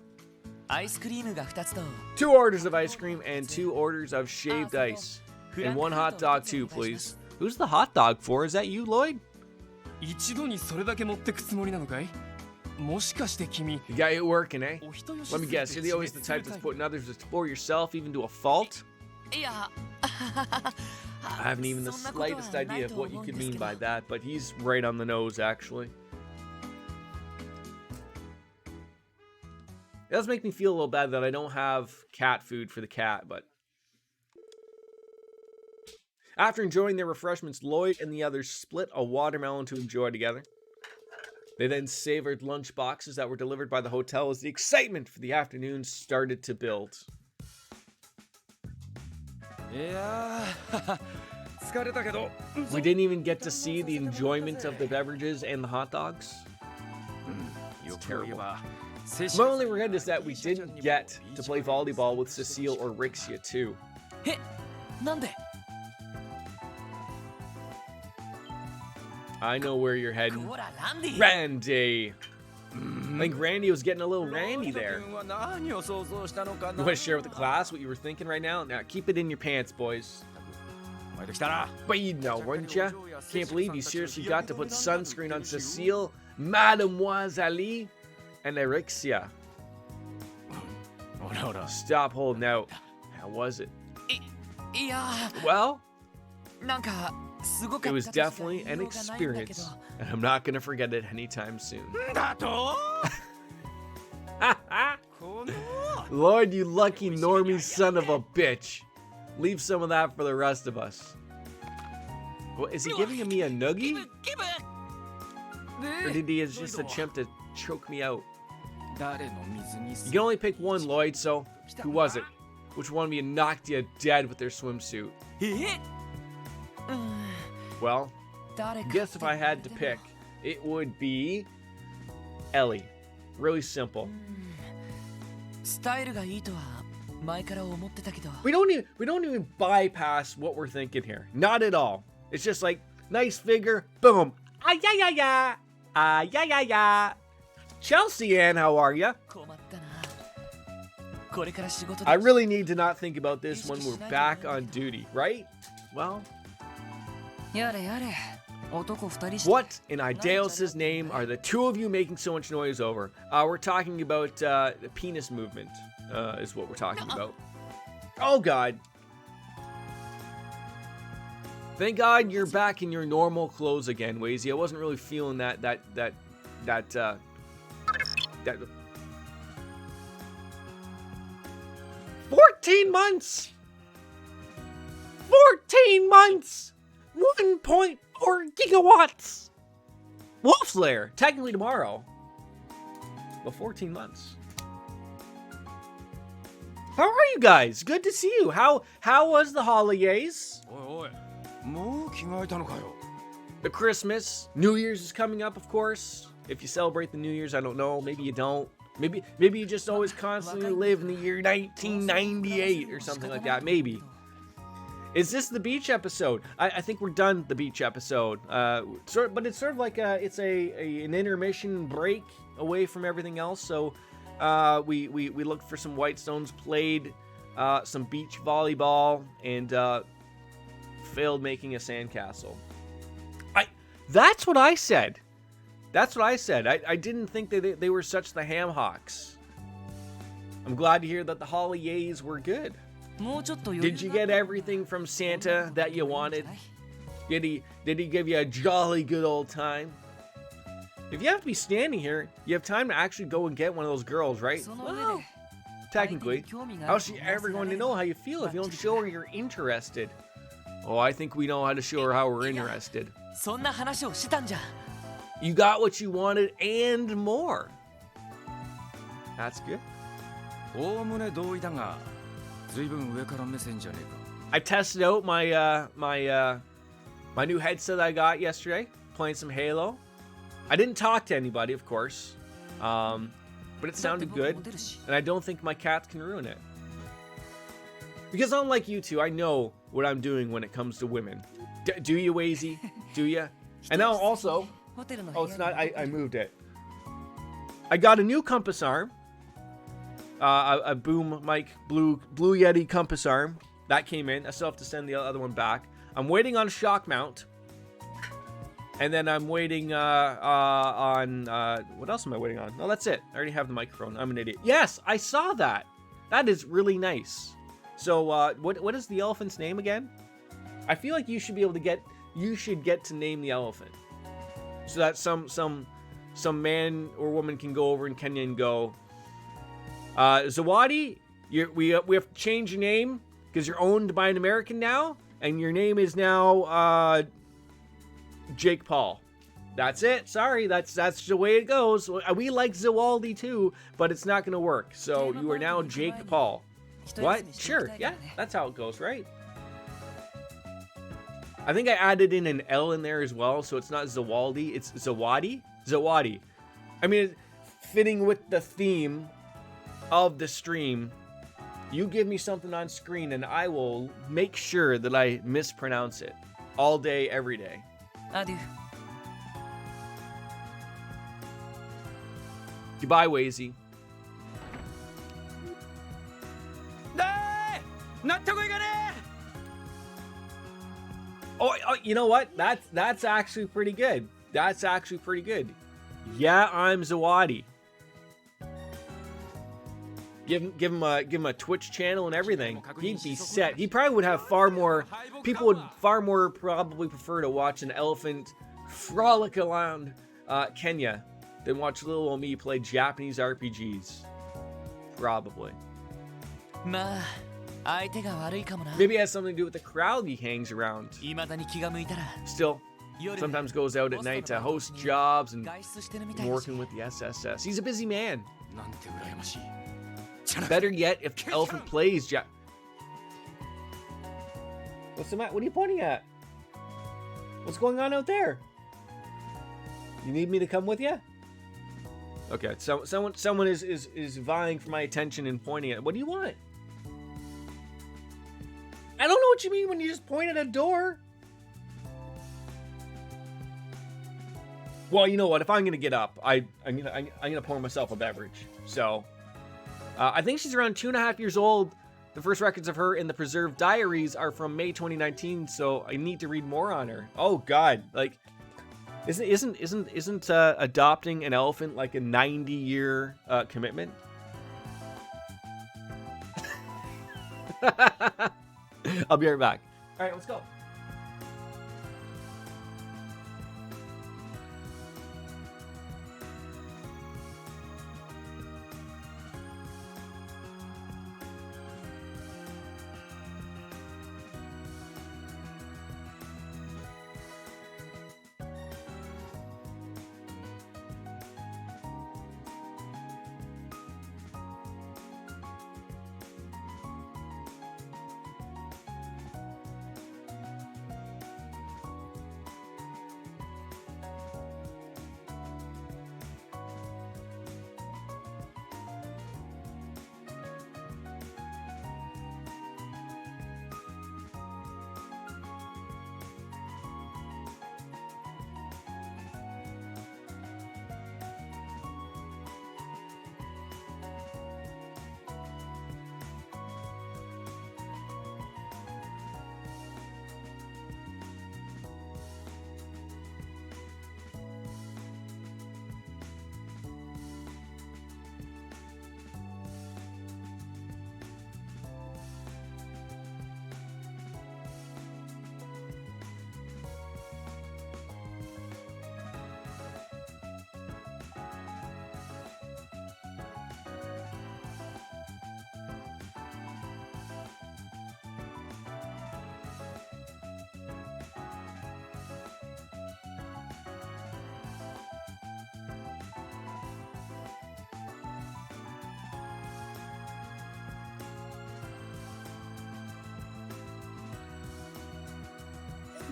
アイスクリームが2つと、 2 orders of ice cream and 2 orders of shaved ice. And 1 hot dog too, please. Who's the hot dog for? Is that you, Lloyd? 一度にそれだけ持ってくつもりなのかい？もしかして君、 You got it working, eh? お人よし Let me guess, you're always the type that's putting others before yourself, even to a fault? いや、 I haven't even the slightest idea of what you could mean by that, but he's right on the nose, actually. It does make me feel a little bad that I don't have cat food for the cat, but... After enjoying their refreshments, Lloyd and the others split a watermelon to enjoy together. They then savored lunch boxes that were delivered by the hotel as the excitement for the afternoon started to build. いやー疲れたけど We didn't even get to see the enjoyment of the beverages and the hot dogs. It's よく言え terrible. ば My only regret is that we didn't get to play volleyball with Cecile or Rixia too. え、なんで？ I know where you're heading. ほら、ランディ。 Randy! I think Randy was getting a little randy there. 君は何を想像したのか You な want to share with the class what you were thinking right now? Now, keep it in your pants, boys. お前できたな But you know, wouldn't ya? Can't believe you seriously got to put sunscreen on Cecile, Mademoiselle Ali, and Erixia. ほらほら Stop holding out. How was it? いや、 Well, なんかすごか it った was としか definitely 言い an ようがないんだけど。 experience, and I'm not gonna forget it anytime soon. だとこの Lord, you lucky normie son of a bitch. Leave some of that for the rest of us. What, is he giving me a noogie? Or did he just attempt to choke me out? You can only pick one, Lloyd, so who was it? Which one of you knocked you dead with their swimsuit? Well, I guess if I had to pick, it would be Ellie. Really simple. We don't even bypass what we're thinking here. Not at all. It's just like nice figure, boom. Ah yeah yeah yeah. Ah yeah yeah yeah. Chelsea Ann, how are ya? I really need to not think about this when we're back on duty, right? Well, what in Idealis's name are the two of you making so much noise over? We're talking about the penis movement, is what we're talking about. Oh God. Thank God you're back in your normal clothes again, Wazy. I wasn't really feeling that 14 months! 14 months! 1.4 gigawatts! Wolf's Lair, technically tomorrow. But 14 months. How are you guys? Good to see you. How was the holidays? The Christmas, New Year's is coming up, of course. If you celebrate the New Year's, I don't know. Maybe you don't. Maybe you just always constantly live in the year 1998 or something like that. Maybe. Is this the beach episode? I think we're done the beach episode. But it's sort of like an intermission break away from everything else. So we looked for some Whitestones, played some beach volleyball, and failed making a sandcastle. That's what I said. That's what I said. I didn't think that they were such the ham hocks. I'm glad to hear that the holidays were good. Did you get everything from Santa that you wanted? Did he give you a jolly good old time? If you have to be standing here, you have time to actually go and get one of those girls, right? Well, technically, how's she ever going to know how you feel if you don't show her you're interested? Oh, I think we know how to show her how we're interested. You got what you wanted and more. That's good. I tested out my my new headset I got yesterday, playing some Halo. I didn't talk to anybody, of course, but it sounded good, and I don't think my cats can ruin it. Because unlike you two, I know what I'm doing when it comes to women. Do you, Wazy? Do you? And now also, oh, it's not. I moved it. I got a new compass arm. A boom mic blue Yeti compass arm that came in. I still have to send the other one back. I'm waiting on a shock mount, and then I'm waiting on what else am I waiting on? No, that's it. I already have the microphone. I'm an idiot. Yes, I saw that. That is really nice. So what is the elephant's name again? I feel like you should be able to get. You should get to name the elephant, so that some man or woman can go over in Kenya and go, Zawadi, we have to change your name because you're owned by an American now, and your name is now Jake Paul. That's it. Sorry, that's the way it goes. We like Zawaldi too, but it's not going to work. So you are now Jake Paul. What? Sure. Yeah, that's how it goes, right? I think I added in an L in there as well, so it's not Zawaldi, it's Zawadi. Zawadi. I mean, fitting with the theme of the stream, you give me something on screen and I will make sure that I mispronounce it all day, every day. Adieu. Goodbye, Wazy. Oh, you know what? That's actually pretty good. That's actually pretty good. Yeah, I'm Zawadi. Give him a Twitch channel and everything. He'd be set. He probably would have far more. People would far more probably prefer to watch an elephant frolic around Kenya than watch little old me play Japanese RPGs. Probably. 相手が悪いかもな。 Maybe it has something to do with the crowd he hangs around. 未だに気が向いたら Still, 夜 sometimes goes out at night to host jobs and 外出してるみたいだし working with the SSS. He's a busy man. なんて羨ましい。 Better yet, if Elephant plays What's the matter? What are you pointing at? What's going on out there? You need me to come with you? Okay, so someone is vying for my attention and pointing at. What do you want? I don't know what you mean when you just point at a door. Well, you know what? If I'm gonna get up, I'm gonna pour myself a beverage. So, I think she's around 2.5 years old. The first records of her in the preserved diaries are from May 2019. So I need to read more on her. Oh God, like, isn't adopting an elephant like a 90-year commitment? I'll be right back. All right, let's go.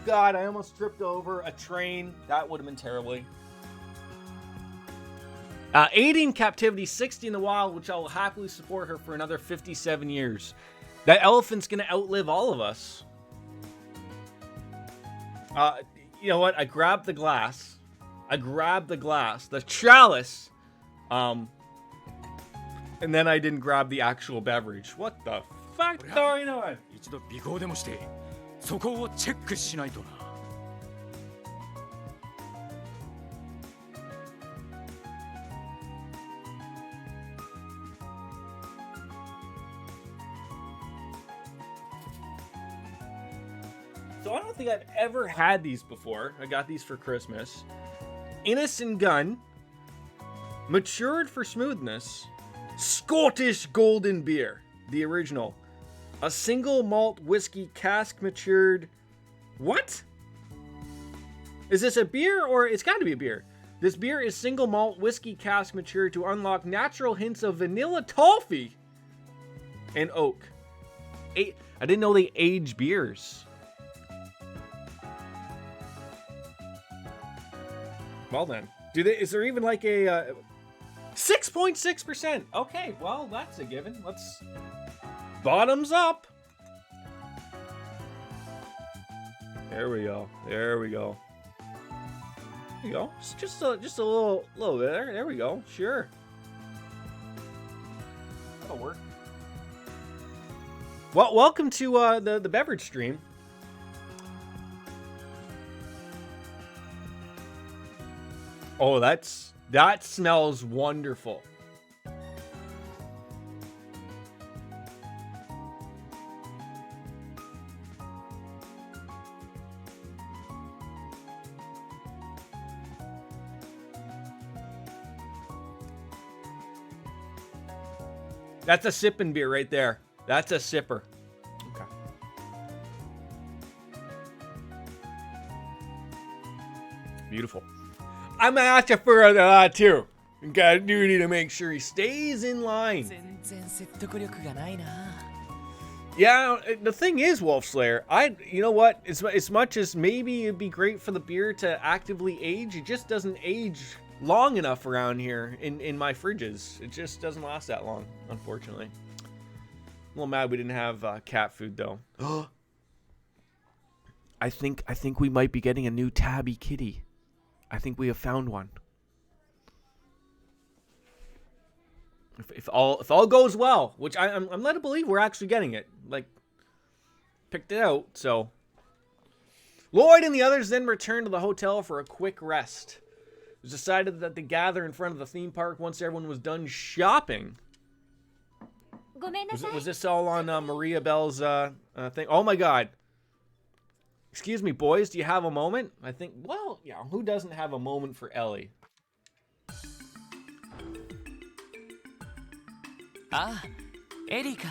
God, I almost tripped over a train. That would have been terribly. 80 in captivity, 60 in the wild, which I will happily support her for another 57 years. That elephant's gonna outlive all of us. You know what? I grabbed the glass. The chalice. And then I didn't grab the actual beverage. What the fuck going on? 一度尾行でもしてそこをチェックしないとな。 So I don't think I've ever had these before. I got these for Christmas. Innocent Gun. Matured for smoothness. Scottish Golden Beer. The original. A single malt whiskey cask matured. What? Is this a beer or it's got to be a beer? This beer is single malt whiskey cask matured to unlock natural hints of vanilla toffee and oak. I didn't know they age beers. Well then, is there even like a 6.6%? Okay, well that's a given. Let's bottoms up. There we go. There we go. There you go. Just a little bit there. There we go. Sure. That'll work. Well, welcome to the beverage stream. Oh, that smells wonderful. That's a sipping beer right there. That's a sipper. beautiful. I'm gonna ask you for that too. Got a duty to make sure he stays in line. 全然説得力がないな。 Yeah, the thing is, Wolf Slayer, you know what? As much as maybe it'd be great for the beer to actively age, it just doesn't age long enough around here in my fridges. It just doesn't last that long, unfortunately. A little mad we didn't have cat food though. I think we might be getting a new tabby kitty. I think we have found one. If all goes well, which I'm led to believe we're actually getting it. Like, picked it out, so. Lloyd and the others then returned to the hotel for a quick rest. It was decided that they gather in front of the theme park once everyone was done shopping. Was this all on Maria Bell's thing? Oh my god. Excuse me, boys, do you have a moment? I think, well, yeah, who doesn't have a moment for Ellie? ああ、エリーか。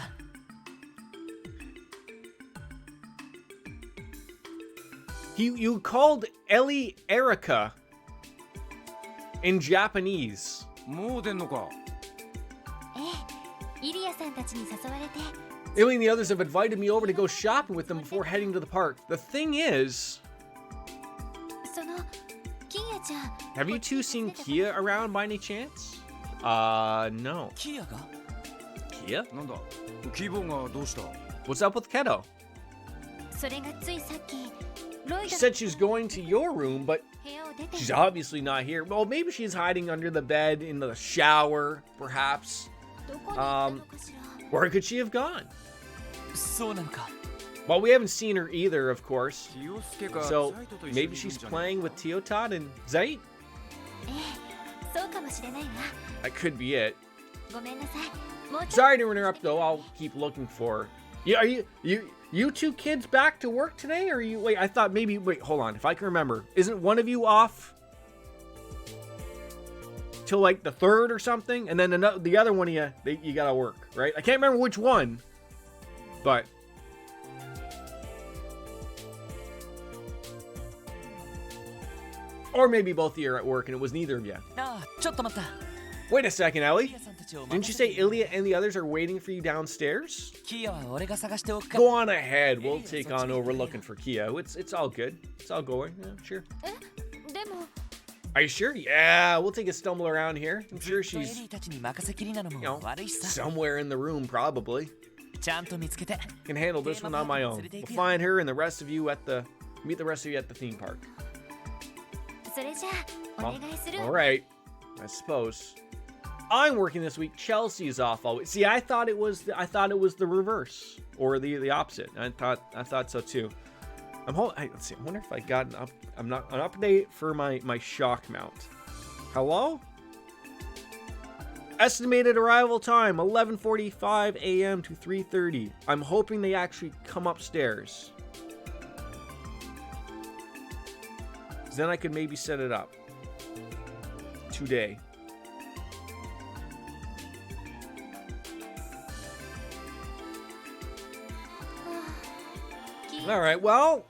You called Ellie Erica in Japanese. もう出んのか。イリアさんたちに誘われて。 Ellie and the others have invited me over to go shopping with them before heading to the park. The thing is, そのキンヤちゃん。 have you two seen Kia around by any chance? No. キアが Kia? なんだ、キーボーがどうした？ What's up with Keto? それがついさっきロイ She が said she was going to your room, but 部屋を出て。 she's obviously not here. Well, maybe she's hiding under the bed, in the shower, perhaps. どこに行ったのかしら。 Where could she have gone? そうなのか。 Well, we haven't seen her either, of course. 清介が So ザイトと一緒にいるん maybe じゃ she's ね playing with Teotot and Zait? そうかもしれないわ。 That could be it. ごめんなさい。もうちょっと。 Sorry to interrupt, though. I'll keep looking for her. Yeah, are you two kids back to work today? Or are you? Wait, I thought maybe. Wait, hold on. If I can remember, isn't one of you off till like the 3rd or something, and then the other one of you gotta work, right? I can't remember which one, but. Or maybe both of you are at work and it was neither of you. ああ、ちょっと待った。 Wait a second, キ Ellie. アさんたちを Didn't you say Ilya and the others are waiting for you downstairs? キアは俺が探しておくか Go on ahead. We'll take on over looking for Kia. It's all good. It's all going. Yeah, sure. でも Are you sure? Yeah, we'll take a stumble around here. I'm sure エ she's, リーたちに任せきりなの you know, も悪いしさ。 somewhere in the room, probably. ちゃんと見つけて。 Can handle this one on my own. We'll find her and the rest of you meet the rest of you at the theme park. それじゃあお願いする。 All right, I suppose. I'm working this week. Chelsea's off always. See, I thought it was the reverse or the opposite. I thought so too. Let's see. I wonder if I got an update for my shock mount. Hello? Estimated arrival time 11:45 a.m. to 3:30. I'm hoping they actually come upstairs. Then I could maybe set it up today. All right. Well,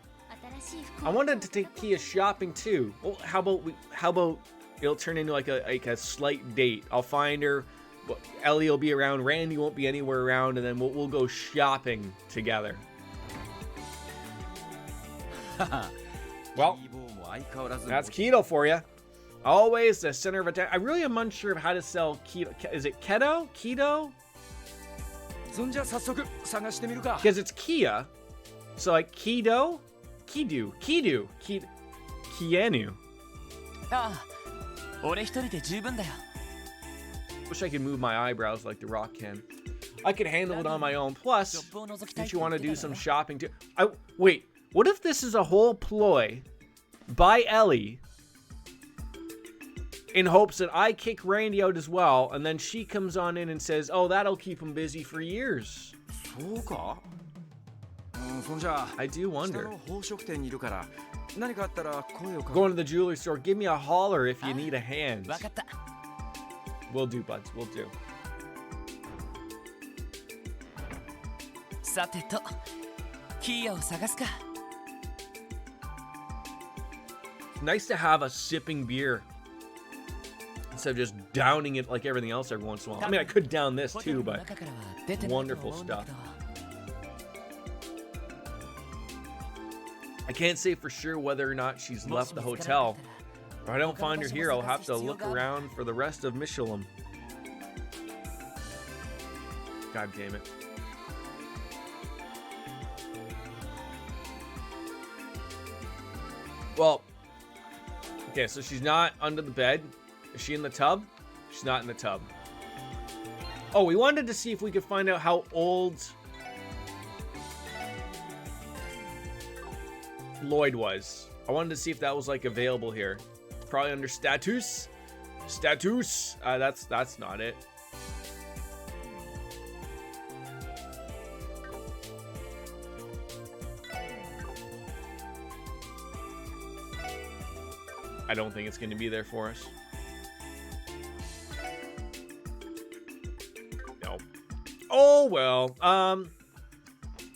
新しい服 I wanted to take Kia shopping too. Well, how about it'll turn into like a slight date. I'll find her. Ellie will be around. Randy won't be anywhere around, and then we'll go shopping together. Well, キーボーも相変わらず that's keto for you. Always the center of attention. I really am unsure of how to sell keto. Is it keto? Keto? そんじゃ早速探してみるか。 Because it's Kia. So like keto, Kidu, Kienu. ああ、俺一人で十分だよ。 Wish I could move my eyebrows like The Rock can. I could handle it on my own. Plus, don't you want to do some shopping too? Wait, what if this is a whole ploy by Ellie in hopes that I kick Randy out as well, and then she comes on in and says, oh, that'll keep him busy for years. そうか。そんじゃ I do 下 wonder. の宝飾店にいるから何かあったら声をかけ Going to the jewelry store, give me a holler if you need a hand. わかった。 We'll do, buds, we'll do. さてと、キアを探すか。nice to have a sipping beer instead of just downing it like everything else every once in a while. I mean, I could down this too, but wonderful stuff. I can't say for sure whether or not she's left the hotel. If I don't find her here, I'll have to look around for the rest of Michelin. God damn it. Well, okay, so she's not under the bed. Is she in the tub? She's not in the tub. Oh, we wanted to see if we could find out how old Lloyd was. I wanted to see if that was like available here. Probably under status. Status. That's not it. I don't think it's going to be there for us. No. Oh, well.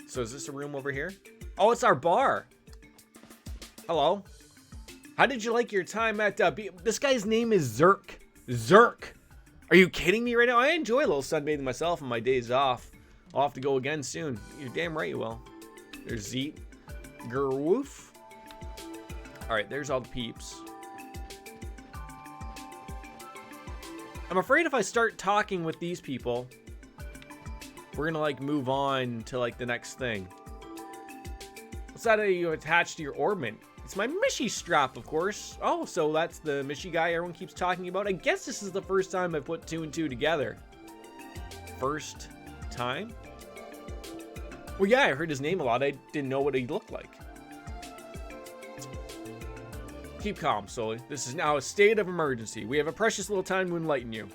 So is this a room over here? Oh, it's our bar. Hello. How did you like your time at this guy's name is Zerk. Zerk. Are you kidding me right now? I enjoy a little sunbathing myself on my days off. I'll have to go again soon. You're damn right you will. There's Zeet. Gerwoof. Alright, there's all the peeps. I'm afraid if I start talking with these people, we're gonna like move on to like the next thing. What's that you attach to your orbment? It's my Mishi strap, of course. Oh, so that's the Mishi guy everyone keeps talking about. I guess this is the first time I put 2 and 2 together. First time? Well, yeah, I heard his name a lot. I didn't know what he looked like. Keep calm, Sully. This is now a state of emergency. We have a precious little time to enlighten you.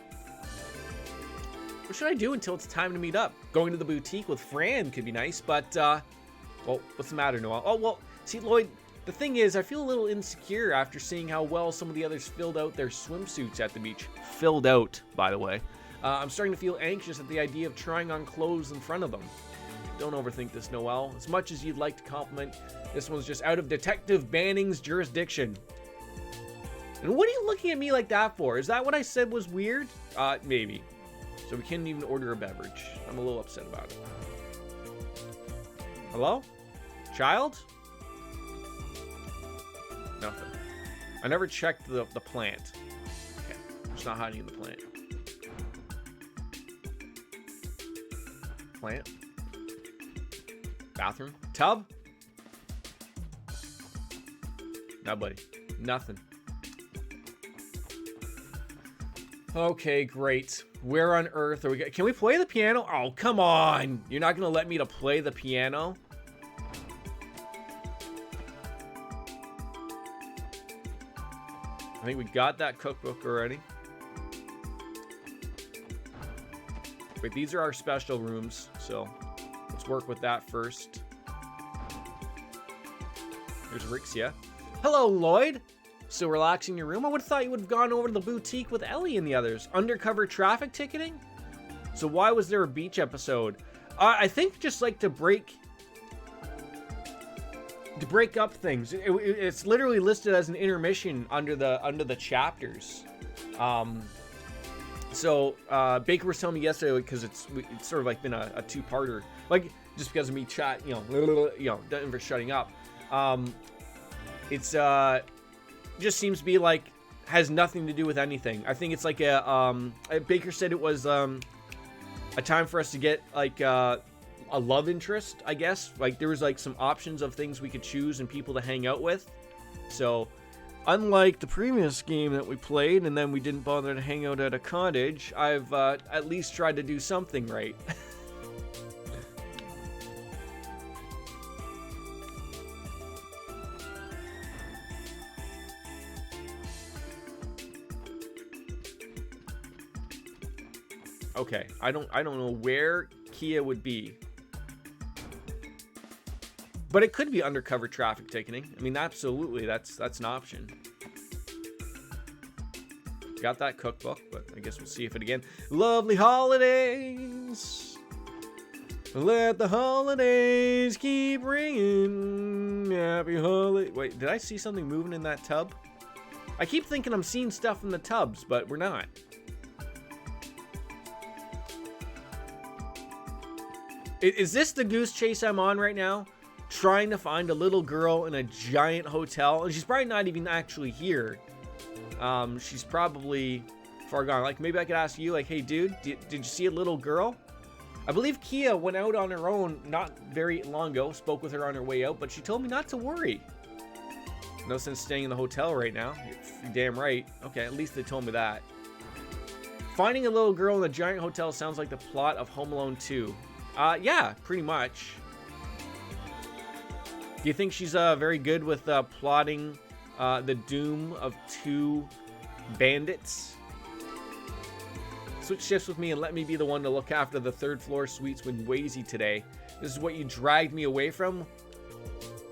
What should I do until it's time to meet up? Going to the boutique with Fran could be nice, but, well, what's the matter, Noel? Oh, well, see, Lloyd, the thing is, I feel a little insecure after seeing how well some of the others filled out their swimsuits at the beach. Filled out, by the way. I'm starting to feel anxious at the idea of trying on clothes in front of them. Don't overthink this, Noel. As much as you'd like to compliment, this one's just out of Detective Banning's jurisdiction. And what are you looking at me like that for? Is that what I said was weird? Maybe. So we can't even order a beverage. I'm a little upset about it. Hello? Child? Nothing. I never checked the plant. Okay. It's not hiding in the plant. Plant? Bathroom? Tub? No, buddy. Nothing. Okay, great. Where on earth are we? Can we play the piano? Oh, come on. You're not going to let me to play the piano? I think we got that cookbook already. Wait, these are our special rooms, so let's work with that first. There's Rixia. Hello, Lloyd. Still relaxing in your room? I would have thought you would have gone over to the boutique with Ellie and the others. Undercover traffic ticketing? So why was there a beach episode? I think just like to break up things. It's literally listed as an intermission under the chapters. So Baker was telling me yesterday, because it's sort of like been a two-parter, like just because of me for shutting up. It's just seems to be like has nothing to do with anything. I think it's like Baker said it was a time for us to get like a love interest, I guess. Like there was like some options of things we could choose and people to hang out with. So unlike the previous game that we played and then we didn't bother to hang out at a cottage, I've at least tried to do something right. Okay, I don't know where Kia would be. But it could be undercover traffic ticketing. I mean, absolutely, that's an option. Got that cookbook, but I guess we'll see if it again. Lovely holidays. Let the holidays keep ringing. Happy holiday. Wait, did I see something moving in that tub? I keep thinking I'm seeing stuff in the tubs, but we're not. Is this the goose chase I'm on right now? Trying to find a little girl in a giant hotel, and she's probably not even actually here. She's probably far gone. Like, maybe I could ask you, like, hey dude, did you see a little girl? I believe Kia went out on her own not very long ago, spoke with her on her way out, but she told me not to worry. No sense staying in the hotel right now. You're damn right. Okay, at least they told me that. Finding a little girl in a giant hotel sounds like the plot of Home Alone 2. Yeah, pretty much. Do you think she's very good with plotting the doom of two bandits? Switch shifts with me and let me be the one to look after the third floor suites with Wazy today. This is what you dragged me away from?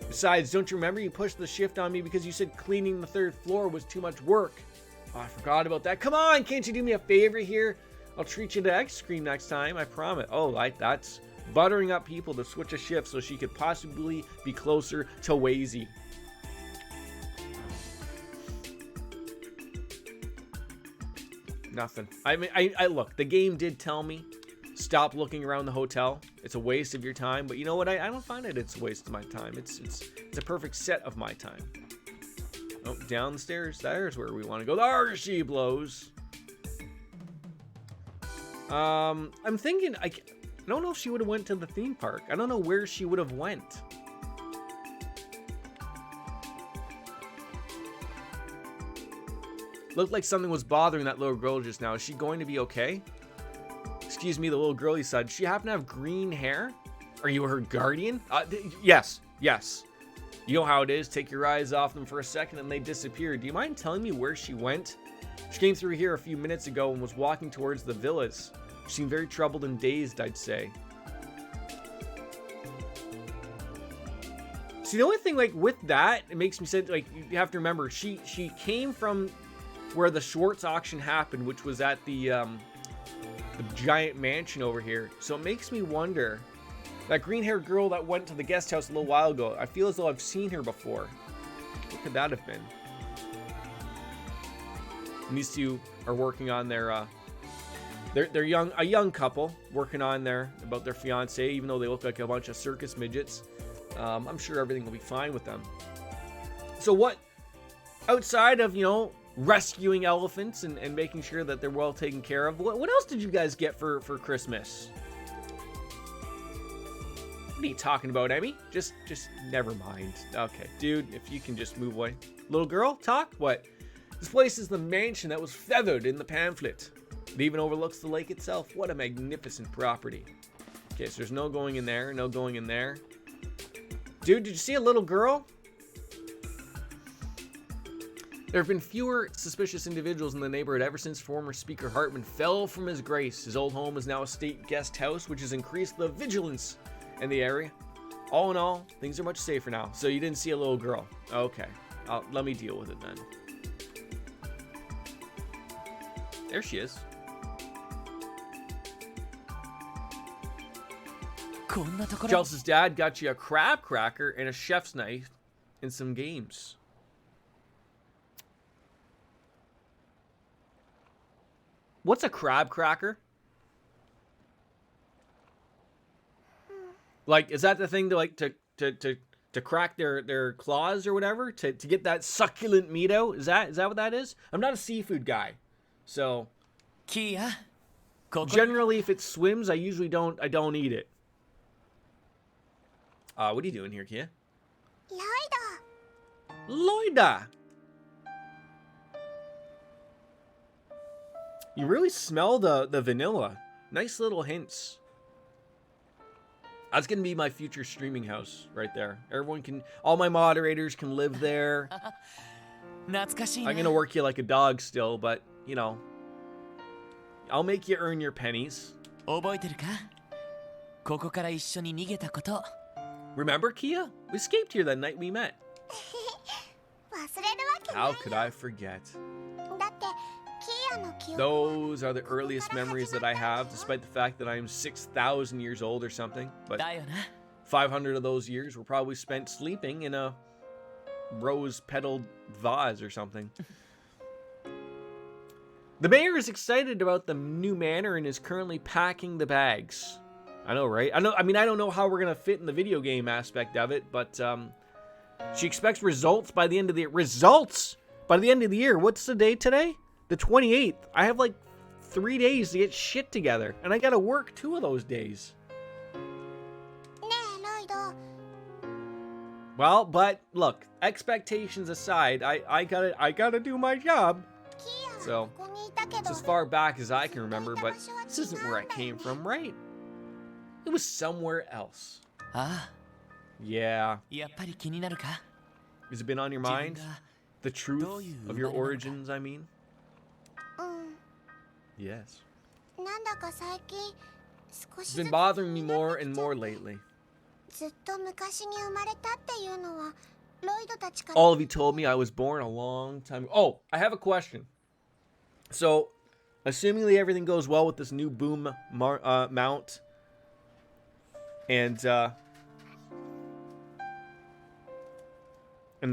Besides, don't you remember you pushed the shift on me because you said cleaning the third floor was too much work? Oh, I forgot about that. Come on, can't you do me a favor here? I'll treat you to ice cream next time, I promise. Oh, that's buttering up people to switch a shift so she could possibly be closer to Wazy. Nothing. I mean, I look, the game did tell me, stop looking around the hotel. It's a waste of your time, but you know what? I don't find it's a waste of my time. It's a perfect set of my time. Oh, down the stairs. There's where we want to go. There she blows. I'm thinking, I don't know if she would have went to the theme park. I don't know where she would have went. Looked like something was bothering that little girl just now. Is she going to be okay? Excuse me, the little girl, he said. Does she happen to have green hair? Are you her guardian? Yes. You know how it is. Take your eyes off them for a second and they disappear. Do you mind telling me where she went? She came through here a few minutes ago and was walking towards the villas. She seemed very troubled and dazed, I'd say. See, the only thing, like, with that, it makes me say, like, you have to remember, she came from where the Schwartz auction happened, which was at the giant mansion over here. So it makes me wonder, that green-haired girl that went to the guest house a little while ago, I feel as though I've seen her before. What could that have been? And these two are working on their they're a young couple working on about their fiance, even though they look like a bunch of circus midgets. I'm sure everything will be fine with them. So what, outside of, rescuing elephants and making sure that they're well taken care of, what else did you guys get for Christmas? What are you talking about, Emmy? Just never mind. Okay, dude, if you can just move away. Little girl, talk? What? This place is the mansion that was feathered in the pamphlet. It even overlooks the lake itself. What a magnificent property. Okay, so there's no going in there, no going in there. Dude, did you see a little girl? There have been fewer suspicious individuals in the neighborhood ever since former Speaker Hartman fell from his grace. His old home is now a state guest house, which has increased the vigilance in the area. All in all, things are much safer now. So you didn't see a little girl. Okay, let me deal with it then. There she is. Chelsea's dad got you a crab cracker and a chef's knife and some games. What's a crab cracker? Like, is that the thing to crack their claws or whatever to get that succulent meat out? Is that what that is? I'm not a seafood guy, so generally if it swims, I usually don't eat it. What are you doing here, Kia? Loida! You really smell the vanilla. Nice little hints. That's gonna be my future streaming house right there. All my moderators can live there. I'm gonna work you like a dog still, but, I'll make you earn your pennies. Remember, Kia? We escaped here that night we met. How could I forget? Those are the earliest memories that I have, despite the fact that I am 6,000 years old or something. But 500 of those years were probably spent sleeping in a rose-petaled vase or something. The mayor is excited about the new manor and is currently packing the bags. I know, right? I don't know how we're gonna fit in the video game aspect of it, but she expects results by the end of the year. Results by the end of the year. What's the date today? The 28th. I have like 3 days to get shit together, and I gotta work 2 of those days. Well, but look, expectations aside, I gotta do my job. So it's as far back as I can remember, but this isn't where I came from, right? It was somewhere else. Yeah. やっぱり気になるか Has it been on your mind? The truth of your origins, I mean? Yes. It's been bothering me more and more lately. All of you told me I was born a long time ago. Oh, I have a question. So, assumingly everything goes well with this new boom mount, and the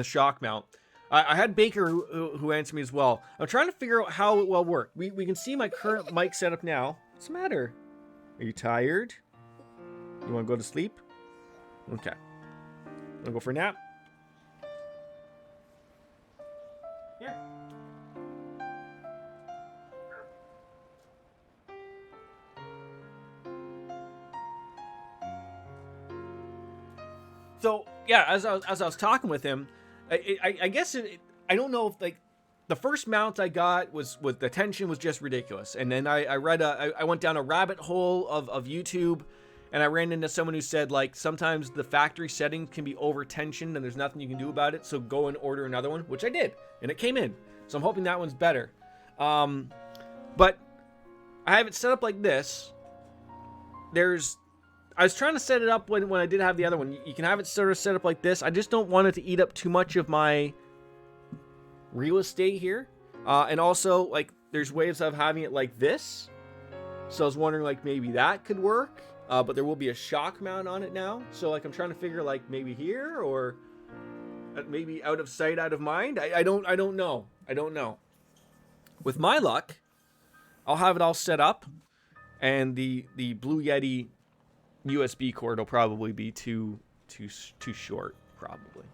shock mount. I had Baker who answered me as well. I'm trying to figure out how it will work. We can see my current mic setup now. What's the matter? Are you tired? You want to go to sleep? Okay. Want to go for a nap? Here. So, yeah, as I was talking with him, I guess I don't know if, like, the first mount I got with the tension was just ridiculous. And then I went down a rabbit hole of YouTube, and I ran into someone who said, like, sometimes the factory setting can be over tensioned and there's nothing you can do about it. So go and order another one, which I did, and it came in. So I'm hoping that one's better. But I have it set up like this. I was trying to set it up when I did have the other one. You can have it sort of set up like this. I just don't want it to eat up too much of my real estate here. And also, like, there's ways of having it like this. So I was wondering, like, maybe that could work. But there will be a shock mount on it now. So, like, I'm trying to figure, like, maybe here or maybe out of sight, out of mind. I don't know. I don't know. With my luck, I'll have it all set up. And the Blue Yeti USB cord will probably be too short, probably.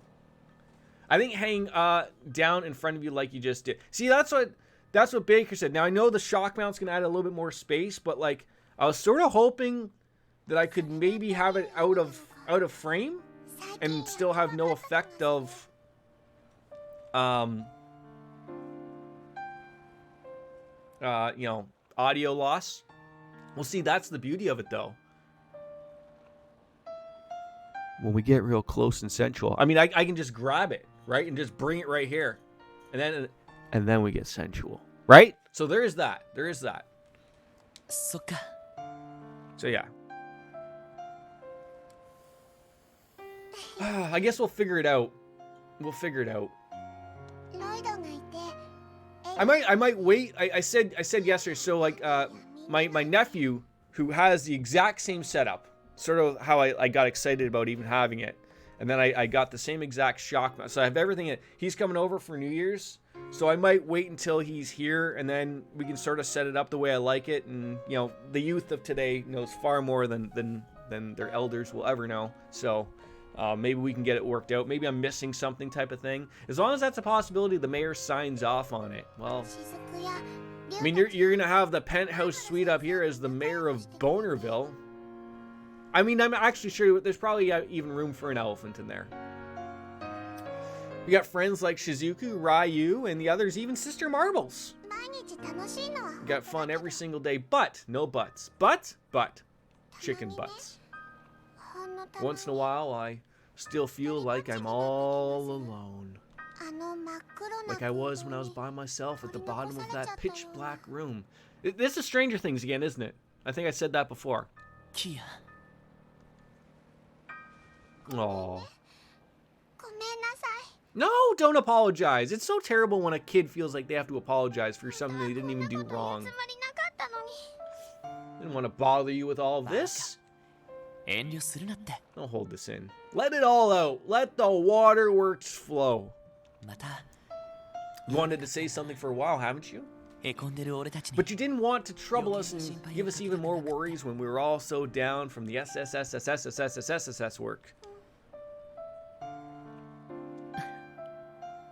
I think hang down in front of you like you just did. See, that's what Baker said. Now I know the shock mount's gonna add a little bit more space, but like I was sort of hoping that I could maybe have it out of frame and still have no effect of audio loss. Well, see, that's the beauty of it, though. When we get real close and sensual, I mean, I can just grab it, right, and just bring it right here, and then we get sensual, right? So there is that. There is that. So yeah. I guess we'll figure it out. We'll figure it out. I might wait. I said yesterday. So like my nephew, who has the exact same setup, sort of how I got excited about even having it, and then I got the same exact shock mount. So I have everything. He's coming over for New Year's, so I might wait until he's here, and then we can sort of set it up the way I like it. And you know, the youth of today knows far more than their elders will ever know. So maybe we can get it worked out. Maybe I'm missing something, type of thing. As long as that's a possibility, the mayor signs off on it. Well, I mean, you're gonna have the penthouse suite up here as the mayor of Bonerville. I mean, I'm actually sure there's probably even room for an elephant in there. We got friends like Shizuku, Ryu, and the others, even Sister Marbles. We got fun every single day, but no butts. But chicken butts. Once in a while, I still feel like I'm all alone. Like I was when I was by myself at the bottom of that pitch black room. This is Stranger Things again, isn't it? I think I said that before. Kia. Oh. No, don't apologize. It's so terrible when a kid feels like they have to apologize for something they didn't even do wrong. Didn't want to bother you with all of this. Don't hold this in. Let it all out. Let the waterworks flow. You wanted to say something for a while, haven't you? But you didn't want to trouble us and give us even more worries when we were all so down from the SSSSSSSSSSS work.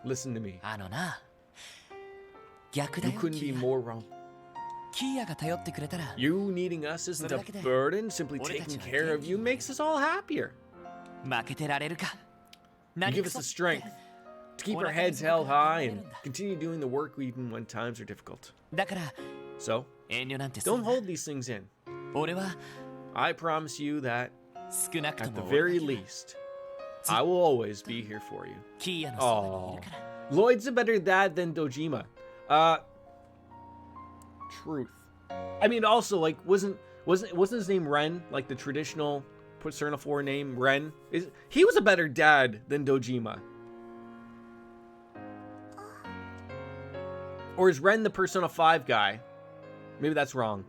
Listen to me. You couldn't be more wrong. You needing us isn't a burden. Simply taking care of you makes us all happier. You give us the strength to keep our heads held high and continue doing the work even when times are difficult. So, don't hold these things in. I promise you that, at the very least, I will always be here for you. Aww. Lloyd's a better dad than Dojima. Truth. I mean, also, like, wasn't his name Ren, like the traditional Persona 4 name, Ren? He was a better dad than Dojima. Or is Ren the Persona 5 guy? Maybe that's wrong.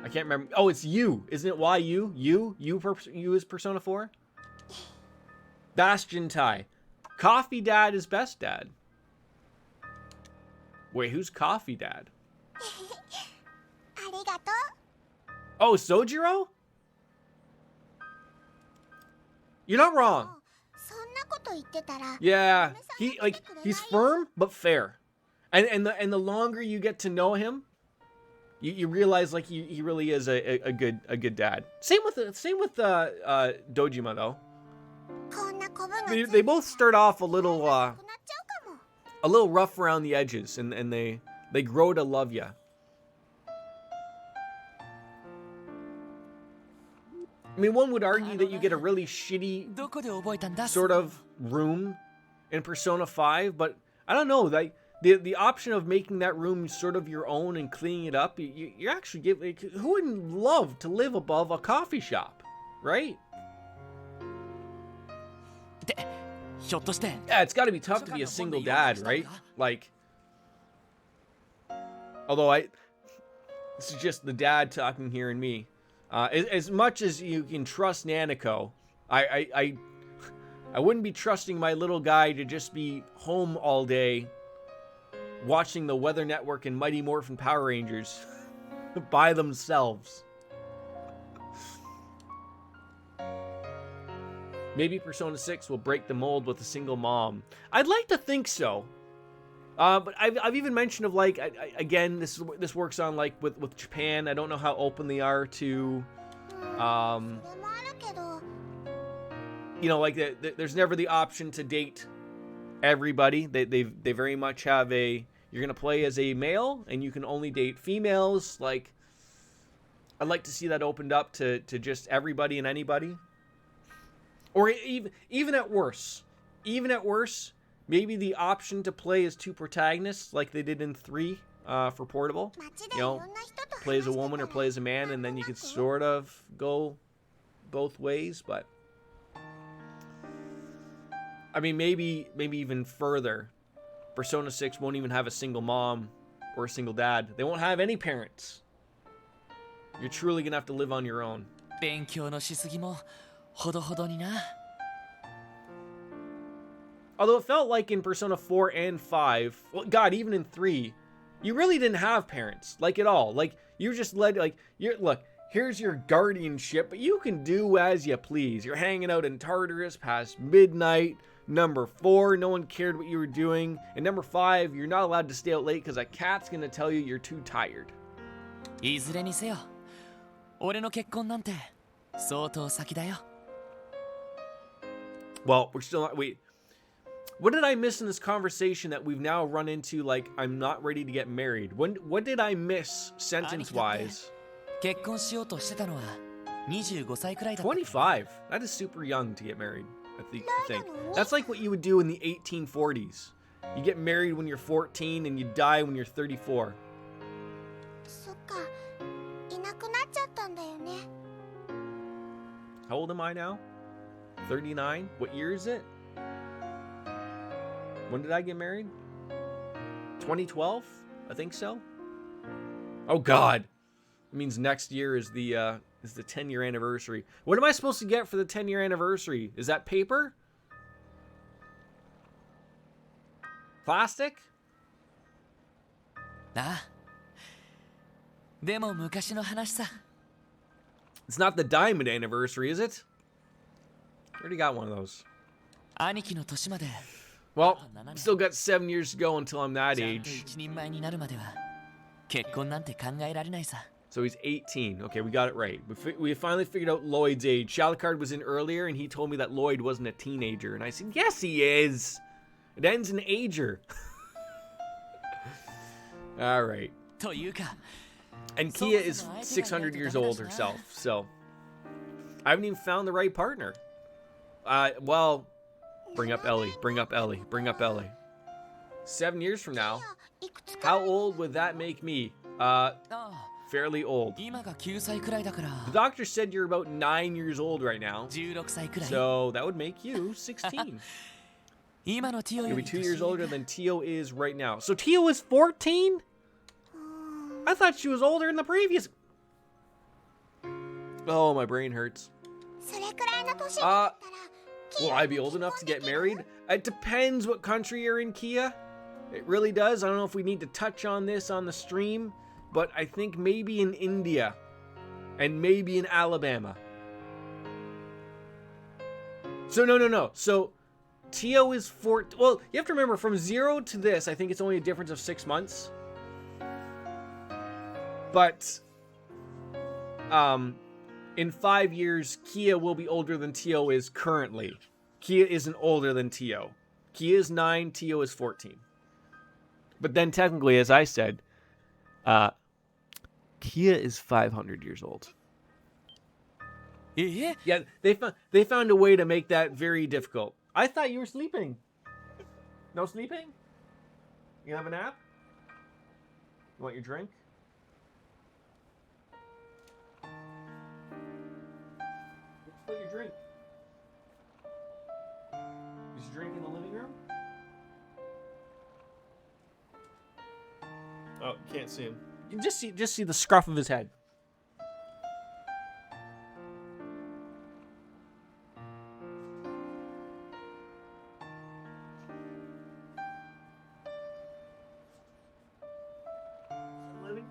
I can't remember. Oh, it's you. Isn't it Y you? You is Persona 4? Bastion Tai. Coffee Dad is best dad. Wait, who's Coffee Dad? Oh, Sojiro? You're not wrong. Yeah, he's firm but fair, and the longer you get to know him, you realize like he really is a good dad. Same with Dojima though. They both start off a little rough around the edges, and they grow to love you. I mean, one would argue that you get a really shitty sort of room in Persona 5, but I don't know, like the option of making that room sort of your own and cleaning it up, you actually give. Like, who wouldn't love to live above a coffee shop, right? Yeah, it's got to be tough to be a single dad, right? Like, although this is just the dad talking here and me. As much as you can trust Nanako, I wouldn't be trusting my little guy to just be home all day watching the Weather Network and Mighty Morphin Power Rangers by themselves. Maybe Persona 6 will break the mold with a single mom. I'd like to think so. But I've even mentioned of like, again, this works on like with Japan. I don't know how open they are to, you know, like there's never the option to date everybody. They very much have you're gonna play as a male and you can only date females. Like, I'd like to see that opened up to just everybody and anybody, or even at worse. Maybe the option to play as two protagonists, like they did in 3 for Portable. You know, play as a woman or play as a man, and then you could sort of go both ways. But I mean, maybe even further. Persona 6 won't even have a single mom or a single dad. They won't have any parents. You're truly gonna have to live on your own. Although it felt like in Persona 4 and 5, well, God, even in 3, you really didn't have parents, like at all. Like, you were just led, like, look, here's your guardianship, but you can do as you please. You're hanging out in Tartarus past midnight. Number 4, no one cared what you were doing. And number 5, you're not allowed to stay out late because a cat's gonna tell you you're too tired. Well, we're still not, wait. What did I miss in this conversation that we've now run into, like, I'm not ready to get married? What did I miss, sentence-wise? 25. That is super young to get married, I think. That's like what you would do in the 1840s. You get married when you're 14 and you die when you're 34. How old am I now? 39? What year is it? When did I get married? 2012? I think so. Oh God. It means next year is the 10-year anniversary. What am I supposed to get for the 10-year anniversary? Is that paper? Plastic? ああ。でも昔の話さ。 It's not the diamond anniversary, is it? I already got one of those. 兄貴の年まで Well, still got 7 years to go until I'm that ちゃんと age. 一人前になるまでは結婚なんて考えられないさ。 So he's 18. Okay, we got it right. We finally figured out Lloyd's age. Shalcard was in earlier, and he told me that Lloyd wasn't a teenager. And I said, yes, he is. It ends in ager. All right. というか And Kia is 600 years old herself, so I haven't even found the right partner. Well, bring up Ellie, bring up Ellie, bring up Ellie. 7 years from now, how old would that make me? ああ Fairly old. 今が9歳くらいだから The doctor said you're about 9 years old right now, 16歳くらい so that would make you 16. 今のティオ You'll よ be り 2 years 年上 older than Tio is right now. So Tio is 14? I thought she was older in the previous. Oh, my brain hurts. それくらいの年になったら Will I be old enough to get married? It depends what country you're in, Kia. It really does. I don't know if we need to touch on this on the stream, but I think maybe in India and maybe in Alabama. So no. So Tio is 4. Well, you have to remember from 0 to this, I think it's only a difference of 6 months. But in 5 years, Kia will be older than Tio is currently. Kia isn't older than Tio. Kia is 9, Tio is 14. But then technically, as I said, Kia is 500 years old. え Yeah, they found a way to make that very difficult. I thought you were sleeping. No sleeping? You have a nap? You want your drink? Put your drink. Is your drink in the living room? Oh, can't see him. You can just see the scruff of his head. Living?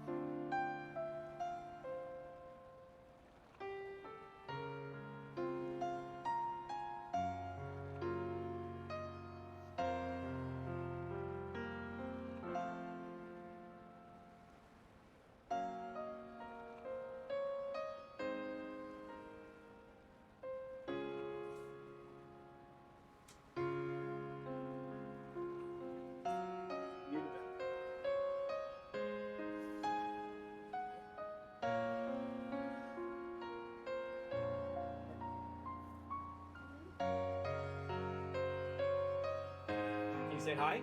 Can you say hi?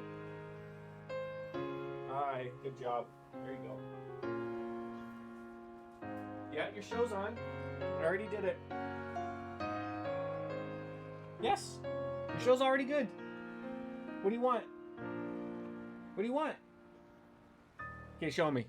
Hi, good job. There you go. Yeah, your show's on. I already did it. Yes, your show's already good. What do you want? What do you want? Okay, show me.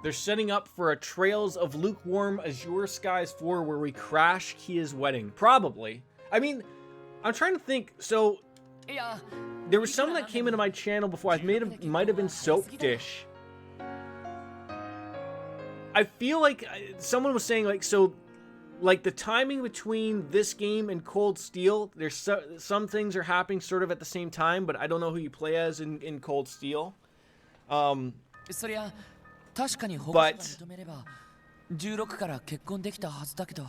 They're setting up for a Trails of Lukewarm Azure Skies 4 where we crash Kia's wedding. Probably. I mean, I'm trying to think. So, いや there was some that came into my channel before. Might have been Soap Dish. I feel like someone was saying, like, so, like, the timing between this game and Cold Steel, there's some things are happening sort of at the same time, but I don't know who you play as in Cold Steel. そりゃ確かに保護者が認めれば16から結婚できたはずだけど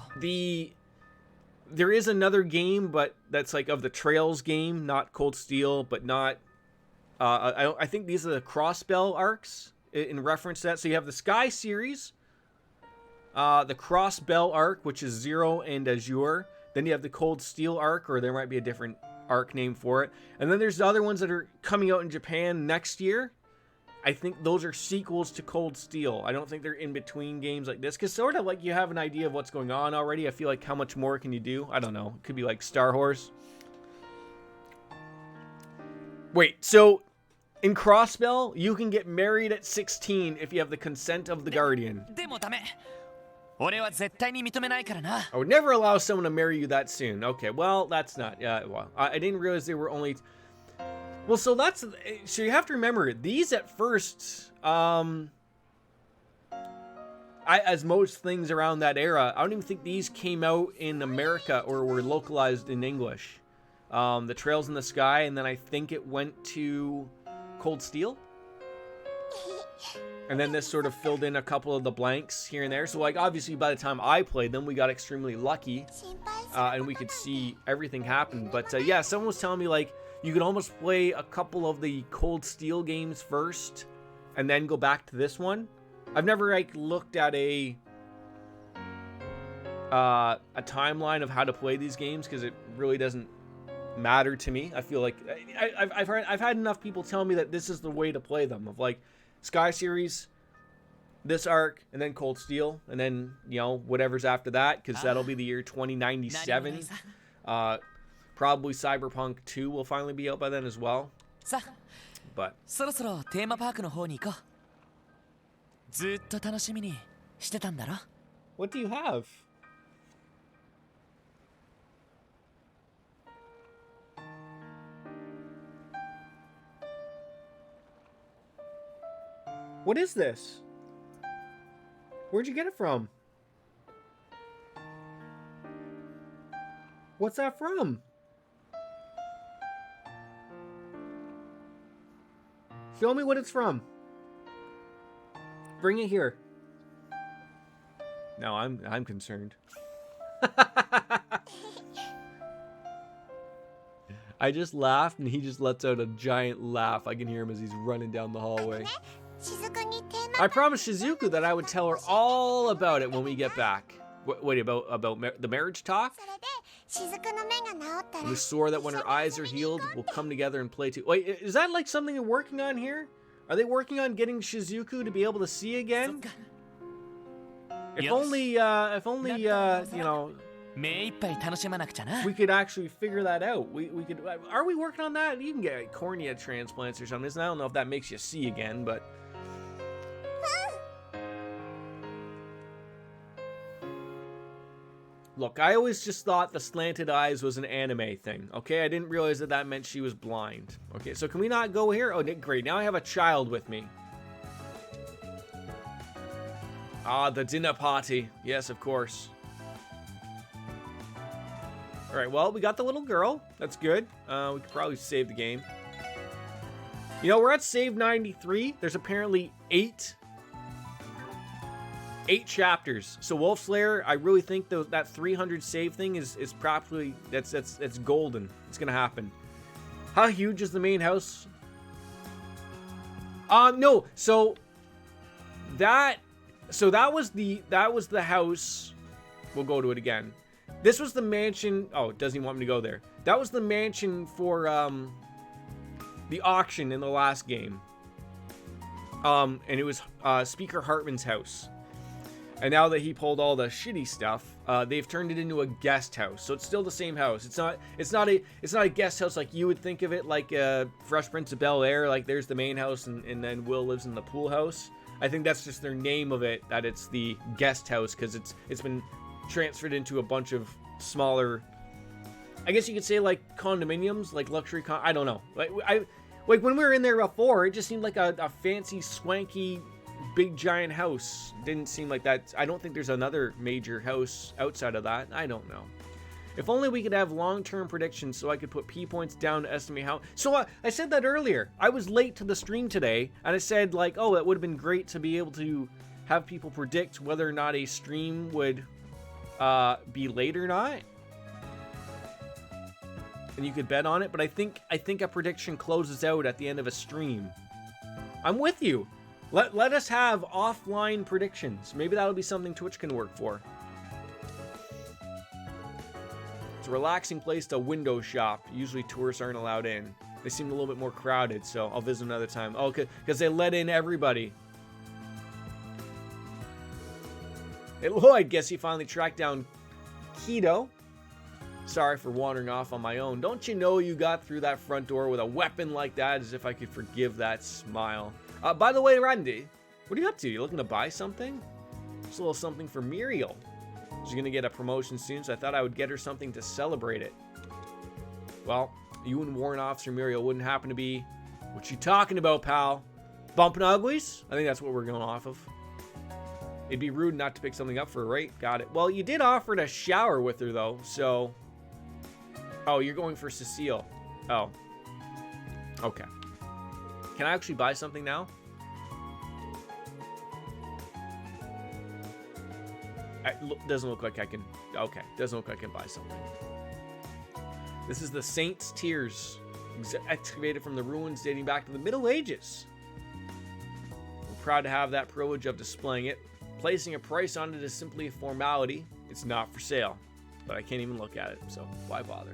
There is another game, but that's like of the Trails game, not Cold Steel, but not. I think these are the Crossbell arcs in reference to that. So you have the Sky series, the Crossbell arc, which is Zero and Azure. Then you have the Cold Steel arc, or there might be a different arc name for it. And then there's the other ones that are coming out in Japan next year. I think those are sequels to Cold Steel. I don't think they're in between games like this, because sort of like you have an idea of what's going on already. I feel like how much more can you do? I don't know. It could be like Star Horse. Wait, so in Crossbell, you can get married at 16 if you have the consent of the guardian. でもダメ俺は絶対に認めないからな I would never allow someone to marry you that soon. Okay, well, that's not. Yeah, well, I didn't realize they were only. Well, so you have to remember these at first. As most things around that era, I don't even think these came out in America or were localized in English. The Trails in the Sky, and then I think it went to Cold Steel. And then this sort of filled in a couple of the blanks here and there. So, like, obviously, by the time I played them, we got extremely lucky. And we could see everything happen. But, yeah, someone was telling me, like, you could almost play a couple of the Cold Steel games first and then go back to this one. I've never, like, looked at a timeline of how to play these games because it really doesn't matter to me. I feel like I've had enough people tell me that this is the way to play them, of like Sky series, this arc, and then Cold Steel, and then, you know, whatever's after that, because that'll be the year 2097. Probably Cyberpunk 2 will finally be out by then as well. さ But そろそろテーマパークの方に行こうずーっと楽しみにしてたんだろ what do you have? What is this? Where'd you get it from? What's that from? Show me what it's from. Bring it here. No, I'm concerned. I just laughed and he just lets out a giant laugh. I can hear him as he's running down the hallway. I promised Shizuku that I would tell her all about it when we get back. Wait, about the marriage talk? We swore that when her eyes are healed, we'll come together and play too. Wait, is that like something they're working on here? Are they working on getting Shizuku to be able to see again? If only, you know, 目いっぱい楽しまなくちゃな we could actually figure that out. We could. Are we working on that? You can get like, cornea transplants or something. I don't know if that makes you see again, but. Look, I always just thought the slanted eyes was an anime thing, okay? I didn't realize that meant she was blind. Okay, so can we not go here? Oh, great. Now I have a child with me. Ah, the dinner party. Yes, of course. All right, well, we got the little girl. That's good. We could probably save the game. You know, we're at save 93. There's apparently 8 chapters. So Wolf Slayer, I really think that 300 save thing is probably that's golden. It's gonna happen. How huge is the main house? No. So that was the house. We'll go to it again. This was the mansion. Oh, it doesn't even want me to go there. That was the mansion for the auction in the last game. And it was Speaker Hartman's house. And now that he pulled all the shitty stuff, they've turned it into a guest house. So it's still the same house. It's not a guest house like you would think of it, like Fresh Prince of Bel-Air. Like there's the main house, and then Will lives in the pool house. I think that's just their name of it, that it's the guest house, because it's been transferred into a bunch of smaller, I guess you could say like condominiums, like luxury I don't know. Like when we were in there before, it just seemed like a fancy, swanky, big giant house. Didn't seem like that. I don't think there's another major house outside of that. I don't know. If only we could have long-term predictions so I could put P points down to estimate how... So I said that earlier. I was late to the stream today, and I said, like, oh, it would have been great to be able to have people predict whether or not a stream would be late or not. And you could bet on it, but I think a prediction closes out at the end of a stream. I'm with you. Let us have offline predictions. Maybe that'll be something Twitch can work for. It's a relaxing place to window shop. Usually tourists aren't allowed in. They seem a little bit more crowded, so I'll visit another time. Oh, because they let in everybody. Hey, Lloyd, guess he finally tracked down Keto. Sorry for wandering off on my own. Don't you know you got through that front door with a weapon like that, as if I could forgive that smile. By the way, Randy, what are you up to? You looking to buy something? Just a little something for Muriel. She's going to get a promotion soon, so I thought I would get her something to celebrate it. Well, you and Warrant Officer Muriel wouldn't happen to be... What you talking about, pal? Bumping uglies? I think that's what we're going off of. It'd be rude not to pick something up for her, right? Got it. Well, you did offer to shower with her, though, so... Oh, you're going for Cecile. Oh. Okay. Can I actually buy something now? Doesn't look like I can... Okay, doesn't look like I can buy something. This is the Saint's Tears, excavated from the ruins dating back to the Middle Ages. We're proud to have that privilege of displaying it. Placing a price on it is simply a formality. It's not for sale, but I can't even look at it, so why bother?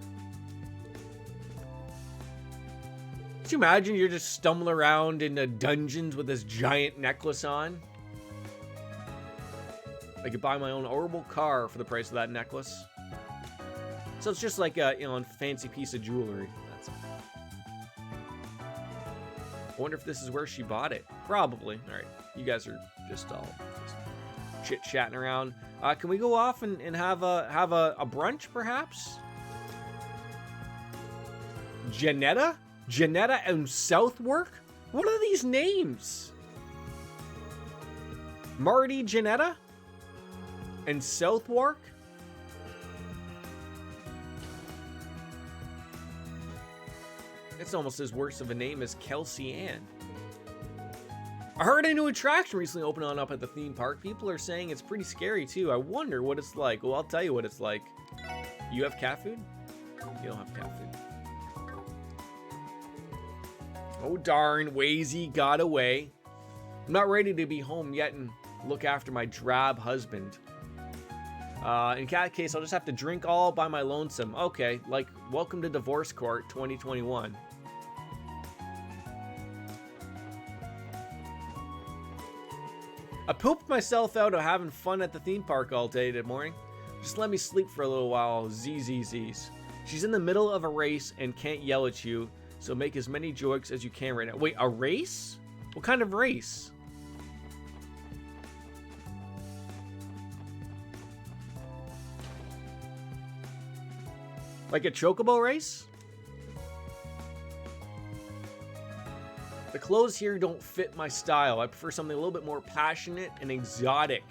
Could you imagine you're just stumbling around in the dungeons with this giant necklace on? I could buy my own horrible car for the price of that necklace. So it's just like a, a fancy piece of jewelry. That's all. I wonder if this is where she bought it. Probably. All right, you guys are just all chit-chatting around. Can we go off and have a brunch, perhaps? Janetta and Southwark? What are these names? Marty Janetta and Southwark? It's almost as worse of a name as Kelsey Ann. I heard a new attraction recently opened up at the theme park. People are saying it's pretty scary too. I wonder what it's like. Well, I'll tell you what it's like. You have cat food? You don't have cat food. Oh darn, Wazy got away. I'm not ready to be home yet and look after my drab husband. In that case, I'll just have to drink all by my lonesome. Okay, like, welcome to Divorce Court 2021. I pooped myself out of having fun at the theme park all day today morning. Just let me sleep for a little while, ZZZs. She's in the middle of a race and can't yell at you, so make as many jokes as you can right now. Wait, a race? What kind of race? Like a chocobo race? The clothes here don't fit my style. I prefer something a little bit more passionate and exotic.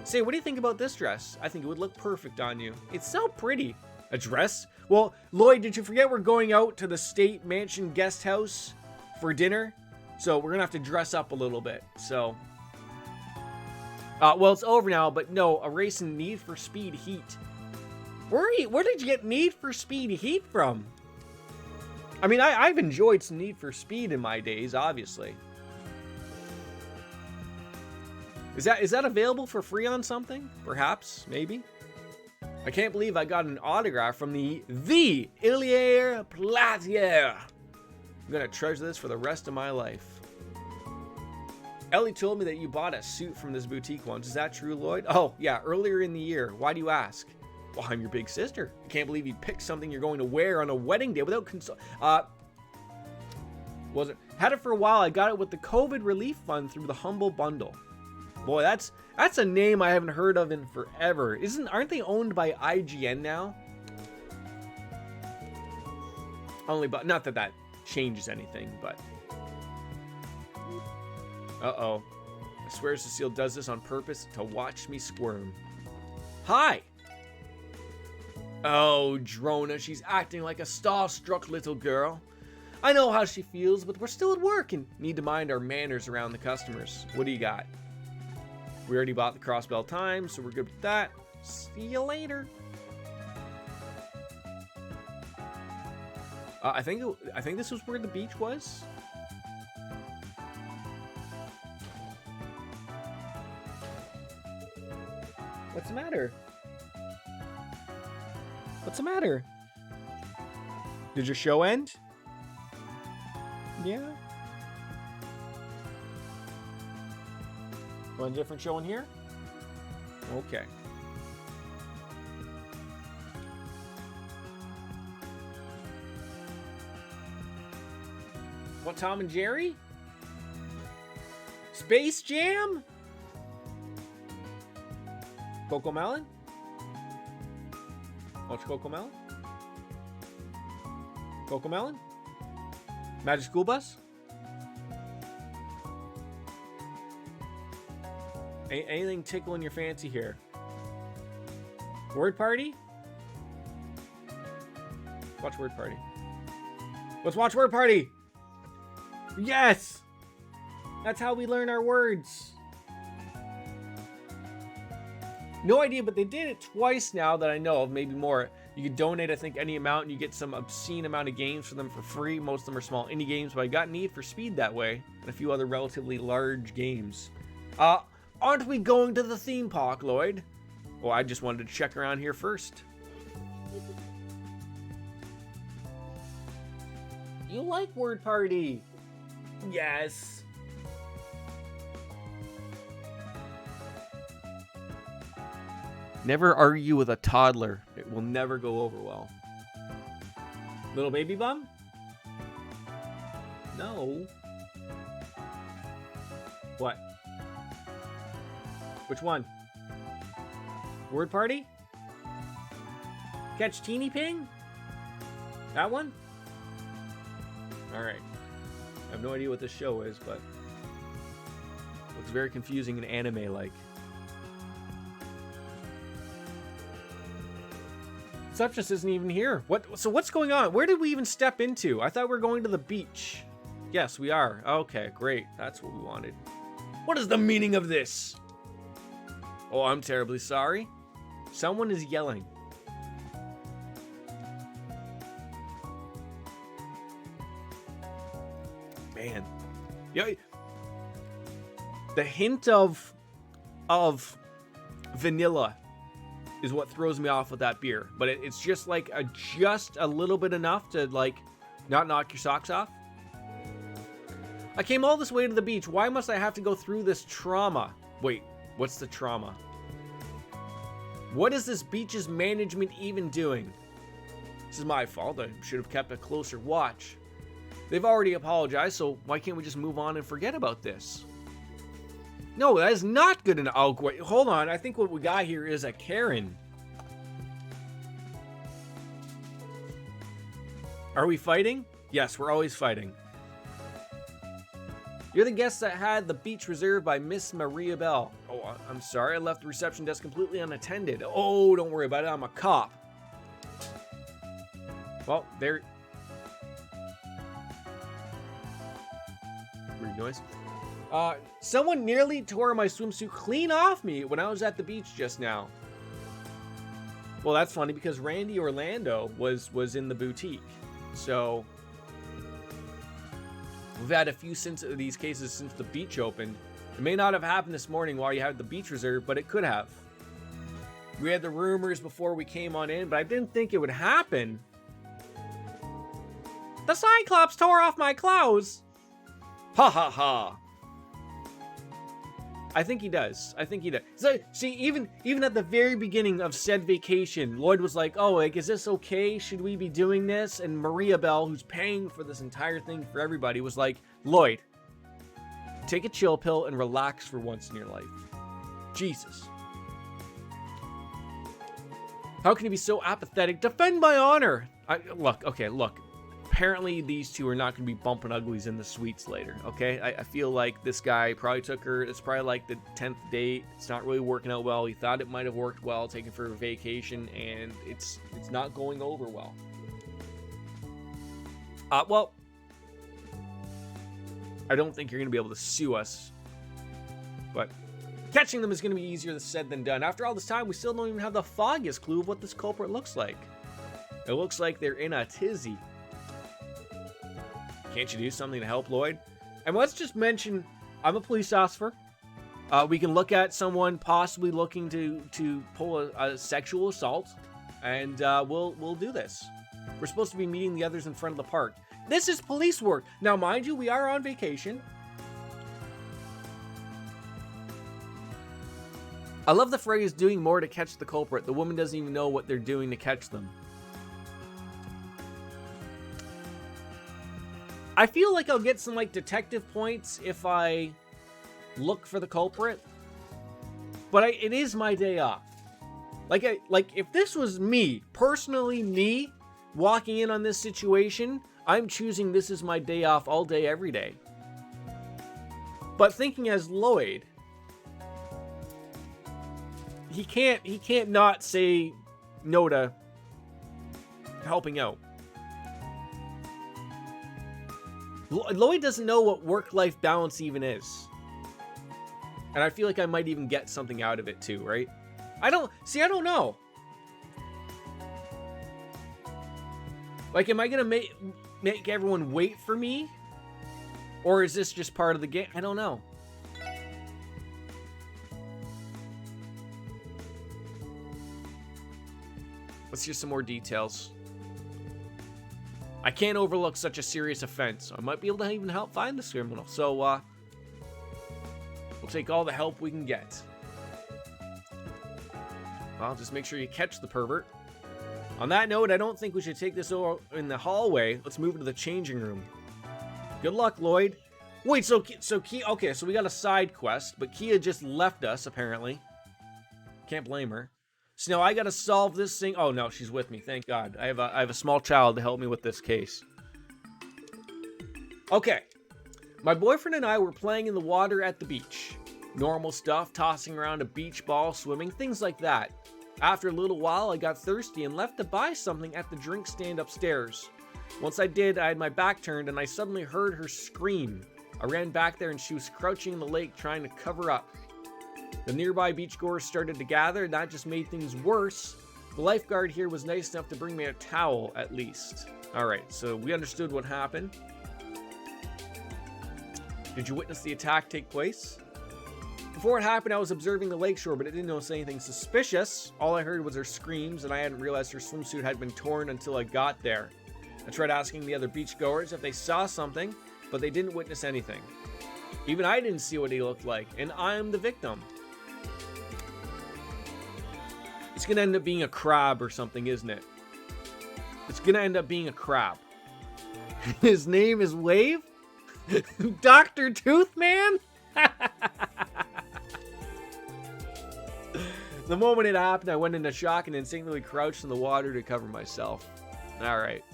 Say, what do you think about this dress? I think it would look perfect on you. It's so pretty. A dress? Well, Lloyd, did you forget we're going out to the State Mansion guest house for dinner? So we're gonna have to dress up a little bit. So, well, it's over now, but no, a race in Need for Speed Heat. Where did you get Need for Speed Heat from? I mean, I've enjoyed some Need for Speed in my days, obviously. Is that available for free on something? Perhaps, maybe. I can't believe I got an autograph from the Illier Platier. I'm gonna treasure this for the rest of my life. Ellie told me that you bought a suit from this boutique once. Is that true, Lloyd? Oh, yeah, earlier in the year. Why do you ask? Well, I'm your big sister. I can't believe you picked something you're going to wear on a wedding day without Wasn't had it for a while. I got it with the COVID relief fund through the Humble Bundle. Boy, that's a name I haven't heard of in forever. Aren't they owned by IGN now? Only, but not that changes anything, but. Uh-oh. I swear Cecile does this on purpose to watch me squirm. Hi! Oh, Drona, she's acting like a starstruck little girl. I know how she feels, but we're still at work and need to mind our manners around the customers. What do you got? We already bought the Crossbell Times, so we're good with that. See you later. I think this was where the beach was. What's the matter? What's the matter? Did your show end? Yeah. Want a different show in here? Okay. What, Tom and Jerry? Space Jam? Coco Melon? Watch Coco Melon? Coco Melon? Magic School Bus? Anything tickling your fancy here? Word Party? Watch Word Party. Let's watch Word Party! Yes! That's how we learn our words. No idea, but they did it twice now that I know of, maybe more. You could donate, I think, any amount, and you get some obscene amount of games for them for free. Most of them are small indie games, but I got Need for Speed that way, and a few other relatively large games. Aren't we going to the theme park, Lloyd? Well, I just wanted to check around here first. You like Word Party? Yes. Never argue with a toddler. It will never go over well. Little baby bum? No. What? Which one? Word Party? Catch Teeny Ping? That one? Alright. I have no idea what this show is, but looks very confusing and anime-like. Stuff just isn't even here. So what's going on? Where did we even step into? I thought we were going to the beach. Yes, we are. Okay, great. That's what we wanted. What is the meaning of this? Oh, I'm terribly sorry. Someone is yelling. Man. Yeah. The hint of vanilla is what throws me off with that beer, but it's just like just a little bit enough to like not knock your socks off. I came all this way to the beach. Why must I have to go through this trauma? Wait, what's the trauma? What is this beach's management even doing? This is my fault. I should have kept a closer watch. They've already apologized, so why can't we just move on and forget about this? No, that is not good enough. Oh, wait, hold on. I think what we got here is a Karen. Are we fighting? Yes, we're always fighting. You're the guest that had the beach reserved by Miss Maria Bell. Oh, I'm sorry. I left the reception desk completely unattended. Oh, don't worry about it. I'm a cop. Well, there... Weird noise. Someone nearly tore my swimsuit clean off me when I was at the beach just now. Well, that's funny because Randy Orlando was in the boutique. So we've had a few of these cases since the beach opened. It may not have happened this morning while you had the beach reserve, but it could have. We had the rumors before we came on in, but I didn't think it would happen. The Cyclops tore off my clothes. Ha ha ha. I think he does. I think he does. So, see, even at the very beginning of said vacation, Lloyd was like, oh, like, is this okay? Should we be doing this? And Maria Bell, who's paying for this entire thing for everybody, was like, Lloyd, take a chill pill and relax for once in your life. Jesus. How can you be so apathetic? Defend my honor. Look. Apparently, these two are not going to be bumping uglies in the suites later, okay? I feel like this guy probably took her. It's probably like the 10th date. It's not really working out well. He thought it might have worked well, taking for a vacation, and it's not going over well. Well, I don't think you're going to be able to sue us, but catching them is going to be easier said than done. After all this time, we still don't even have the foggiest clue of what this culprit looks like. It looks like they're in a tizzy. Can't you do something to help Lloyd? And let's just mention, I'm a police officer. We can look at someone possibly looking to pull a sexual assault, and we'll do this. We're supposed to be meeting the others in front of the park. This is police work. Now, mind you, we are on vacation. I love the phrase, doing more to catch the culprit. The woman doesn't even know what they're doing to catch them. I feel like I'll get some, like, detective points if I look for the culprit. But it is my day off. Like, if this was me, personally me, walking in on this situation, I'm choosing this is my day off all day, every day. But thinking as Lloyd, he can't not say no to helping out. Lloyd doesn't know what work-life balance even is. And I feel like I might even get something out of it too, right? I don't know. Like, am I gonna make everyone wait for me? Or is this just part of the game? I don't know. Let's hear some more details. I can't overlook such a serious offense. I might be able to even help find this criminal. So, we'll take all the help we can get. Well, just make sure you catch the pervert. On that note, I don't think we should take this over in the hallway. Let's move to the changing room. Good luck, Lloyd. Wait, so Kia... Okay, so we got a side quest, but Kia just left us, apparently. Can't blame her. So now I gotta solve this thing. Oh no, she's with me. Thank God. I have a small child to help me with this case. Okay. My boyfriend and I were playing in the water at the beach. Normal stuff, tossing around a beach ball, swimming, things like that. After a little while, I got thirsty and left to buy something at the drink stand upstairs. Once I did, I had my back turned and I suddenly heard her scream. I ran back there and she was crouching in the lake trying to cover up. The nearby beachgoers started to gather, and that just made things worse. The lifeguard here was nice enough to bring me a towel, at least. Alright, so we understood what happened. Did you witness the attack take place? Before it happened, I was observing the lakeshore, but I didn't notice anything suspicious. All I heard was her screams, and I hadn't realized her swimsuit had been torn until I got there. I tried asking the other beachgoers if they saw something, but they didn't witness anything. Even I didn't see what he looked like, and I'm the victim. It's gonna end up being a crab or something, isn't it? It's gonna end up being a crab. His name is Wave? Dr. Toothman? The moment it happened, I went into shock and instinctively crouched in the water to cover myself. Alright.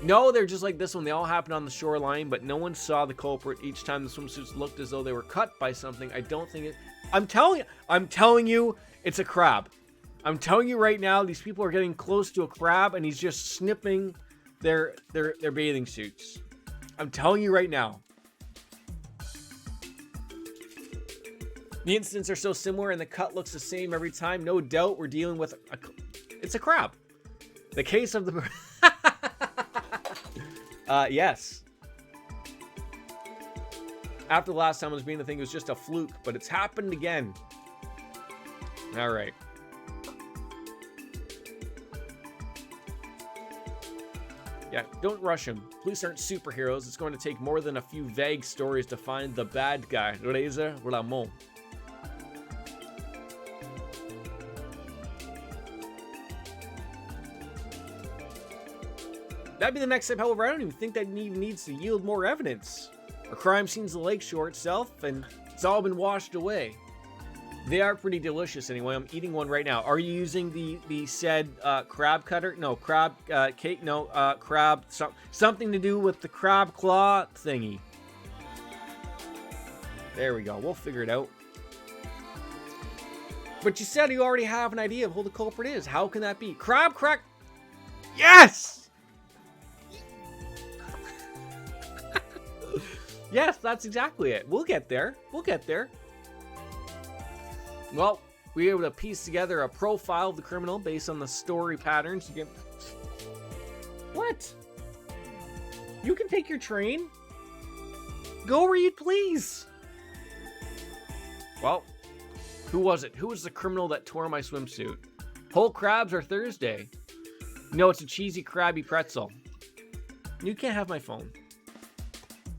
No, they're just like this one. They all happened on the shoreline, but no one saw the culprit. Each time the swimsuits looked as though they were cut by something. I don't think it... I'm telling you, it's a crab. I'm telling you right now, these people are getting close to a crab, and he's just snipping their bathing suits. I'm telling you right now. The incidents are so similar, and the cut looks the same every time. No doubt we're dealing with it's a crab. The case of the... yes. After the last time I was being the thing, it was just a fluke, but it's happened again. Alright. Yeah, don't rush him. Police aren't superheroes. It's going to take more than a few vague stories to find the bad guy. Razor Ramon. That'd be the next step. However, I don't even think that even needs to yield more evidence. Our crime scene's the lakeshore itself, and it's all been washed away. They are pretty delicious anyway. I'm eating one right now. Are you using the said crab cutter? No, crab cake. No, crab. Something to do with the crab claw thingy. There we go. We'll figure it out. But you said you already have an idea of who the culprit is. How can that be? Crab crack. Yes! Yes, that's exactly it. We'll get there. We'll get there. Well, we were able to piece together a profile of the criminal based on the story patterns. You get... What? You can take your train. Go where you please. Well, who was it? Who was the criminal that tore my swimsuit? Whole crabs are Thursday. No, it's a cheesy, crabby pretzel. You can't have my phone.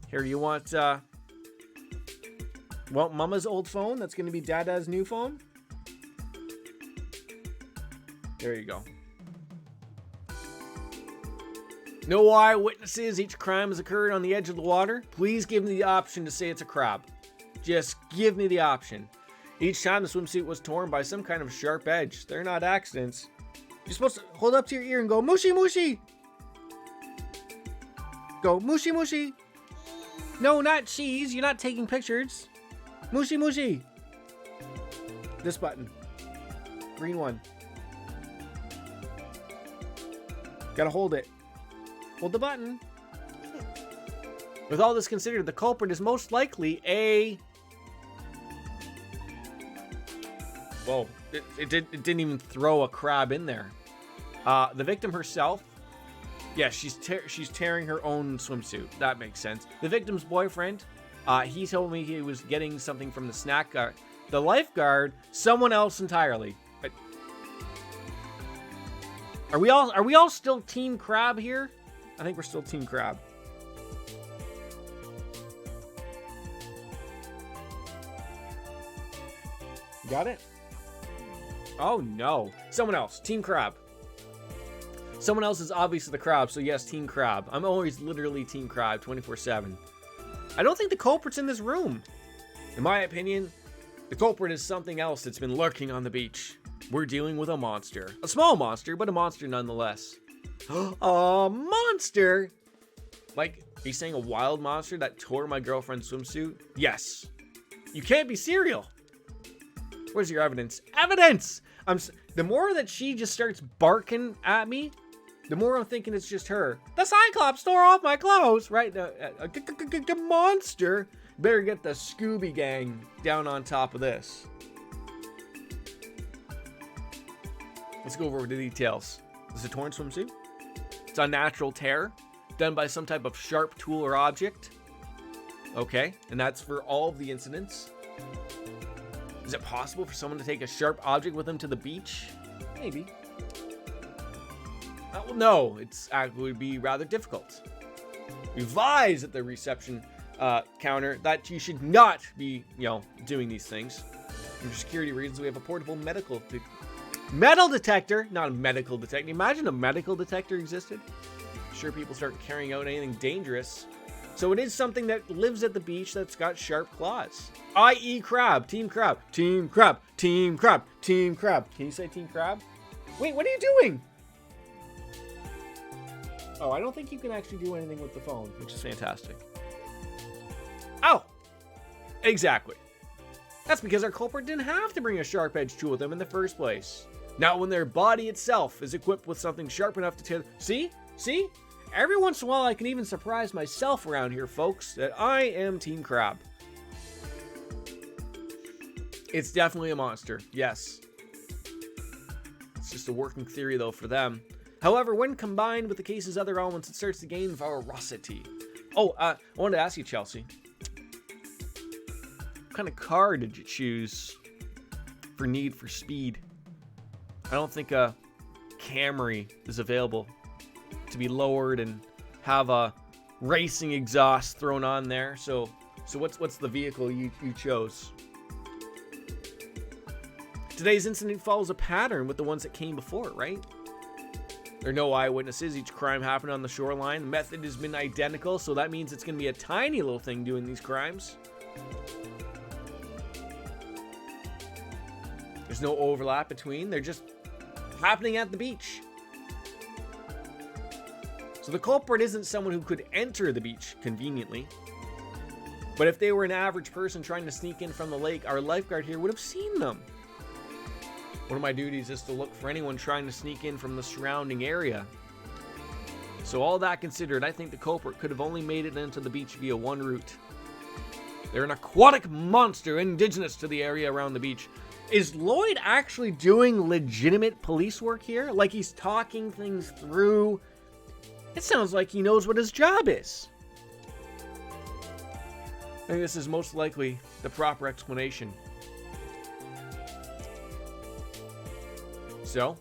Here, you want, well, Mama's old phone? That's going to be Dada's new phone? There you go. No eyewitnesses. Each crime has occurred on the edge of the water. Please give me the option to say it's a crab. Just give me the option. Each time the swimsuit was torn by some kind of sharp edge. They're not accidents. You're supposed to hold up to your ear and go, mushy, mushy. Go, mushy, mushy. No, not cheese. You're not taking pictures. Mushy, mushy. This button. Green one. Gotta hold it. Hold the button. With all this considered, the culprit is most likely a... Whoa. It didn't even throw a crab in there. The victim herself... Yeah, she's tearing her own swimsuit. That makes sense. The victim's boyfriend, he told me he was getting something from the snack guard. The lifeguard, someone else entirely. Are we all still Team Crab here? I think we're still Team Crab. Got it? Oh no. Someone else. Team Crab. Someone else is obviously the crab, so yes, Team Crab. I'm always literally Team Crab 24/7. I don't think the culprit's in this room. In my opinion, the culprit is something else that's been lurking on the beach. We're dealing with a monster. A small monster, but a monster nonetheless. A monster? Like, are you saying a wild monster that tore my girlfriend's swimsuit? Yes. You can't be serial. Where's your evidence? Evidence! The more that she just starts barking at me, the more I'm thinking it's just her. The Cyclops tore off my clothes, right? A monster. Better get the Scooby Gang down on top of this. Let's go over the details. This is a torn swimsuit. It's a natural tear done by some type of sharp tool or object. Okay, and that's for all of the incidents. Is it possible for someone to take a sharp object with them to the beach? Maybe. Well, no, it would be rather difficult. We advise at the reception counter that you should not be, doing these things. For security reasons, we have a portable metal detector, not a medical detector. Imagine a medical detector existed. I'm sure people start carrying out anything dangerous. So it is something that lives at the beach that's got sharp claws. I.e. crab. Team Crab. Team Crab. Team Crab. Team Crab. Can you say Team Crab? Wait, what are you doing? Oh, I don't think you can actually do anything with the phone, which is fantastic. Oh! Exactly. That's because our culprit didn't have to bring a sharp-edged tool with them in the first place. Not when their body itself is equipped with something sharp enough to tear... See? See? Every once in a while, I can even surprise myself around here, folks, that I am Team Crab. It's definitely a monster, yes. It's just a working theory, though, for them. However, when combined with the case's other elements, it starts to gain veracity. Oh, I wanted to ask you, Chelsea. What kind of car did you choose for Need for Speed? I don't think a Camry is available to be lowered and have a racing exhaust thrown on there. So what's the vehicle you chose? Today's incident follows a pattern with the ones that came before, right? There are no eyewitnesses. Each crime happened on the shoreline. The method has been identical, so that means it's going to be a tiny little thing doing these crimes. There's no overlap between. They're just happening at the beach. So the culprit isn't someone who could enter the beach conveniently. But if they were an average person trying to sneak in from the lake, our lifeguard here would have seen them. One of my duties is to look for anyone trying to sneak in from the surrounding area. So all that considered, I think the culprit could have only made it into the beach via one route. They're an aquatic monster indigenous to the area around the beach. Is Lloyd actually doing legitimate police work here? Like he's talking things through? It sounds like he knows what his job is. I think this is most likely the proper explanation. So,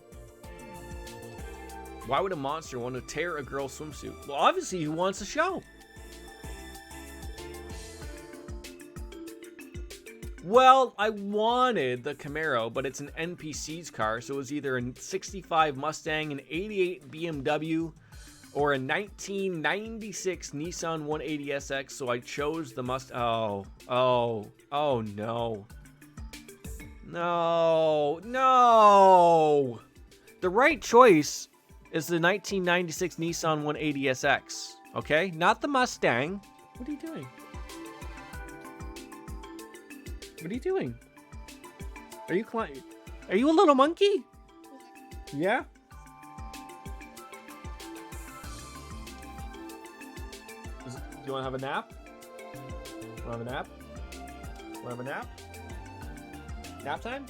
why would a monster want to tear a girl's swimsuit? Well, obviously he wants a show. Well, I wanted the Camaro, but it's an NPC's car, so it was either a 65 Mustang, an 88 BMW, or a 1996 Nissan 180SX, so I chose the oh no. No. The right choice is the 1996 Nissan 180SX, okay? Not the Mustang. What are you doing? What are you doing? Are you climbing? Are you a little monkey? Yeah? Do you want to have a nap? Want to have a nap? Want to have a nap? Nap time?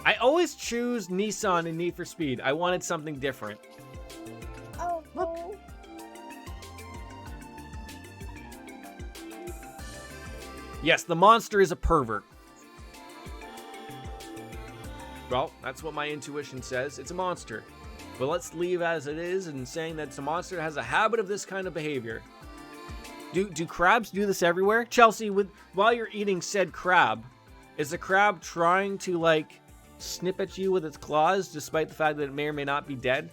I always choose Nissan in Need for Speed. I wanted something different. Oh, look. Yes, the monster is a pervert. Well, that's what my intuition says. It's a monster. But let's leave as it is and saying that it's a monster that has a habit of this kind of behavior. Do crabs do this everywhere? Chelsea, while you're eating said crab, is the crab trying to, like, snip at you with its claws despite the fact that it may or may not be dead?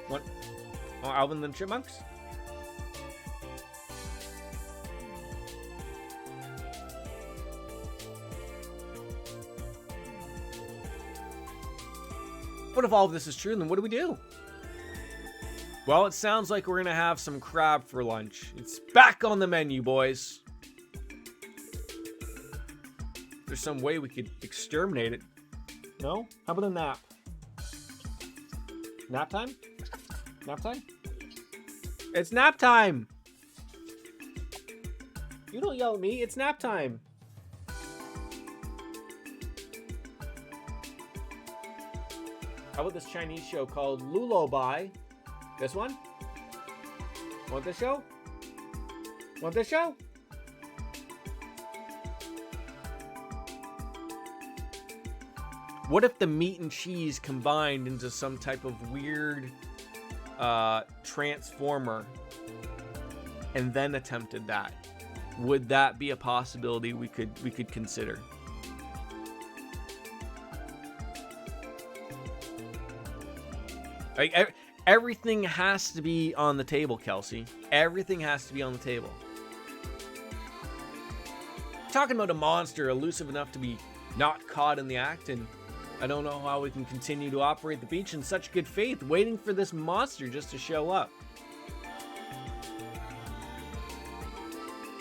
What? Oh, Alvin and the Chipmunks? What if all of this is true, then what do we do? Well, it sounds like we're going to have some crab for lunch. It's back on the menu, boys. There's some way we could exterminate it. No? How about a nap? Nap time? Nap time? It's nap time! You don't yell at me, it's nap time. How about this Chinese show called Lullaby? This one? Want this show? Want this show? What if the meat and cheese combined into some type of weird transformer and then attempted that? Would that be a possibility we could consider? Like, everything has to be on the table, Kelsey. Everything has to be on the table. Talking about a monster elusive enough to be not caught in the act, and I don't know how we can continue to operate the beach in such good faith, waiting for this monster just to show up.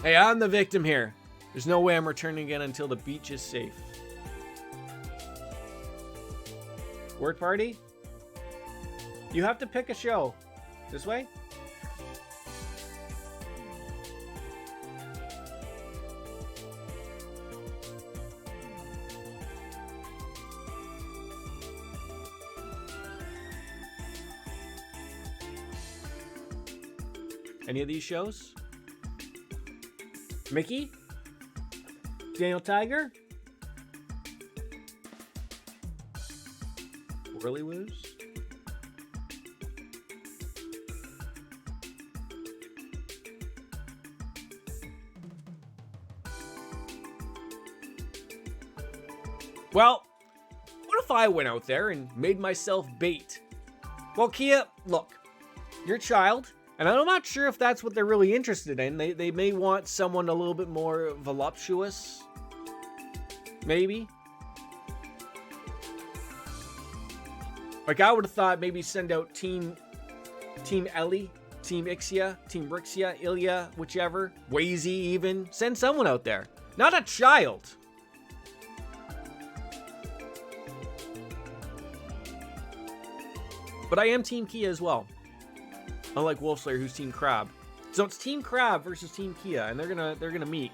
Hey, I'm the victim here. There's no way I'm returning again until the beach is safe. Word party? You have to pick a show. This way? Any of these shows? Mickey? Daniel Tiger? Whirly Woos? Well, what if I went out there and made myself bait? Well, Kia, look, you're a child, and I'm not sure if that's what they're really interested in. They may want someone a little bit more voluptuous. Maybe. Like, I would have thought maybe send out Team Ellie, Team Ixia, Team Rixia, Ilya, whichever. Wazy even. Send someone out there. Not a child. But I am Team Kia as well. Unlike Wolfslayer, who's Team Crab. So it's Team Crab versus Team Kia, and they're gonna meet.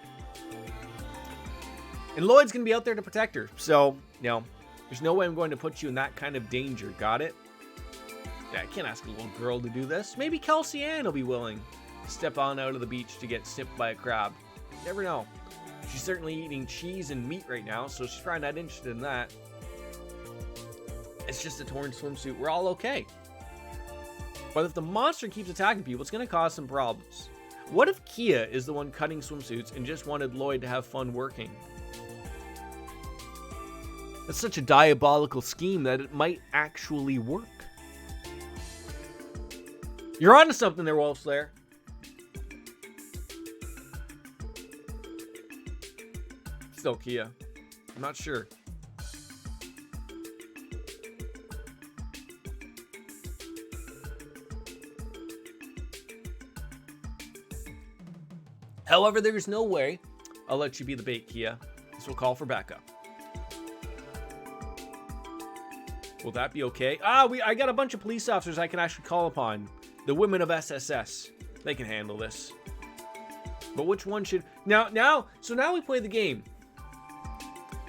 And Lloyd's gonna be out there to protect her. So, you know, there's no way I'm going to put you in that kind of danger. Got it? Yeah, I can't ask a little girl to do this. Maybe Kelsey Ann will be willing to step on out of the beach to get snipped by a crab. You never know. She's certainly eating cheese and meat right now, so she's probably not interested in that. It's just a torn swimsuit. We're all okay. But if the monster keeps attacking people, it's going to cause some problems. What if Kia is the one cutting swimsuits and just wanted Lloyd to have fun working? That's such a diabolical scheme that it might actually work. You're onto something there, Wolfslayer. Still Kia. I'm not sure. However, there's no way I'll let you be the bait, Kia. This will call for backup. Will that be okay? I got a bunch of police officers I can actually call upon. The women of SSS. They can handle this. But which one should... So now we play the game.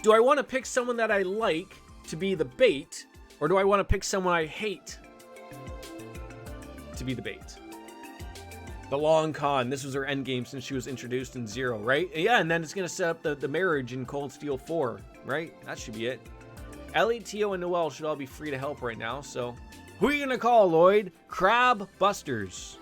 Do I want to pick someone that I like to be the bait? Or do I want to pick someone I hate to be the bait? The long con. This was her endgame since she was introduced in 0, right? Yeah, and then it's going to set up the marriage in Cold Steel 4, right? That should be it. Ellie, Tio, and Noelle should all be free to help right now, so... Who are you going to call, Lloyd? Crab Busters.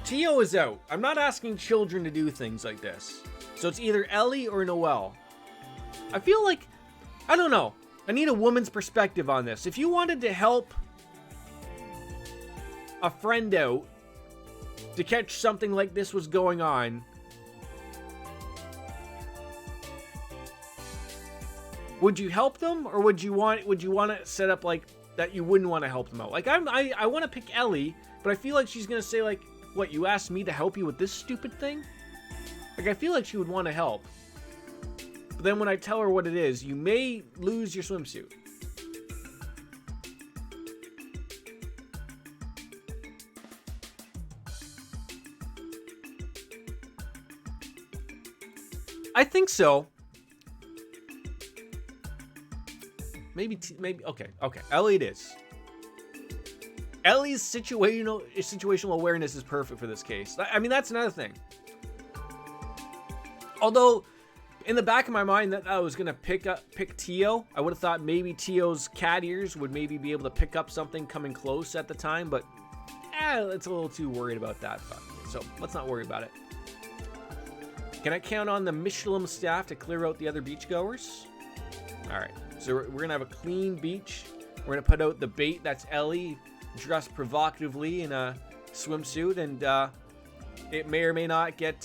Tio is out. I'm not asking children to do things like this. So it's either Ellie or Noelle. I feel like... I don't know. I need a woman's perspective on this. If you wanted to help a friend out to catch something like this was going on, would you help them, or would you want to set up like that you wouldn't want to help them out? Like I want to pick Ellie, but I feel like she's gonna say like, "What, you asked me to help you with this stupid thing?" Like I feel like she would want to help. But then when I tell her what it is, you may lose your swimsuit. I think so. Maybe, okay. Ellie it is. Ellie's situational awareness is perfect for this case. I mean, that's another thing. Although, in the back of my mind, that I was gonna pick Tio. I would have thought maybe Tio's cat ears would maybe be able to pick up something coming close at the time, but it's a little too worried about that. So let's not worry about it. Can I count on the Michelin staff to clear out the other beachgoers? All right, so we're gonna have a clean beach. We're gonna put out the bait. That's Ellie, dressed provocatively in a swimsuit, and it may or may not get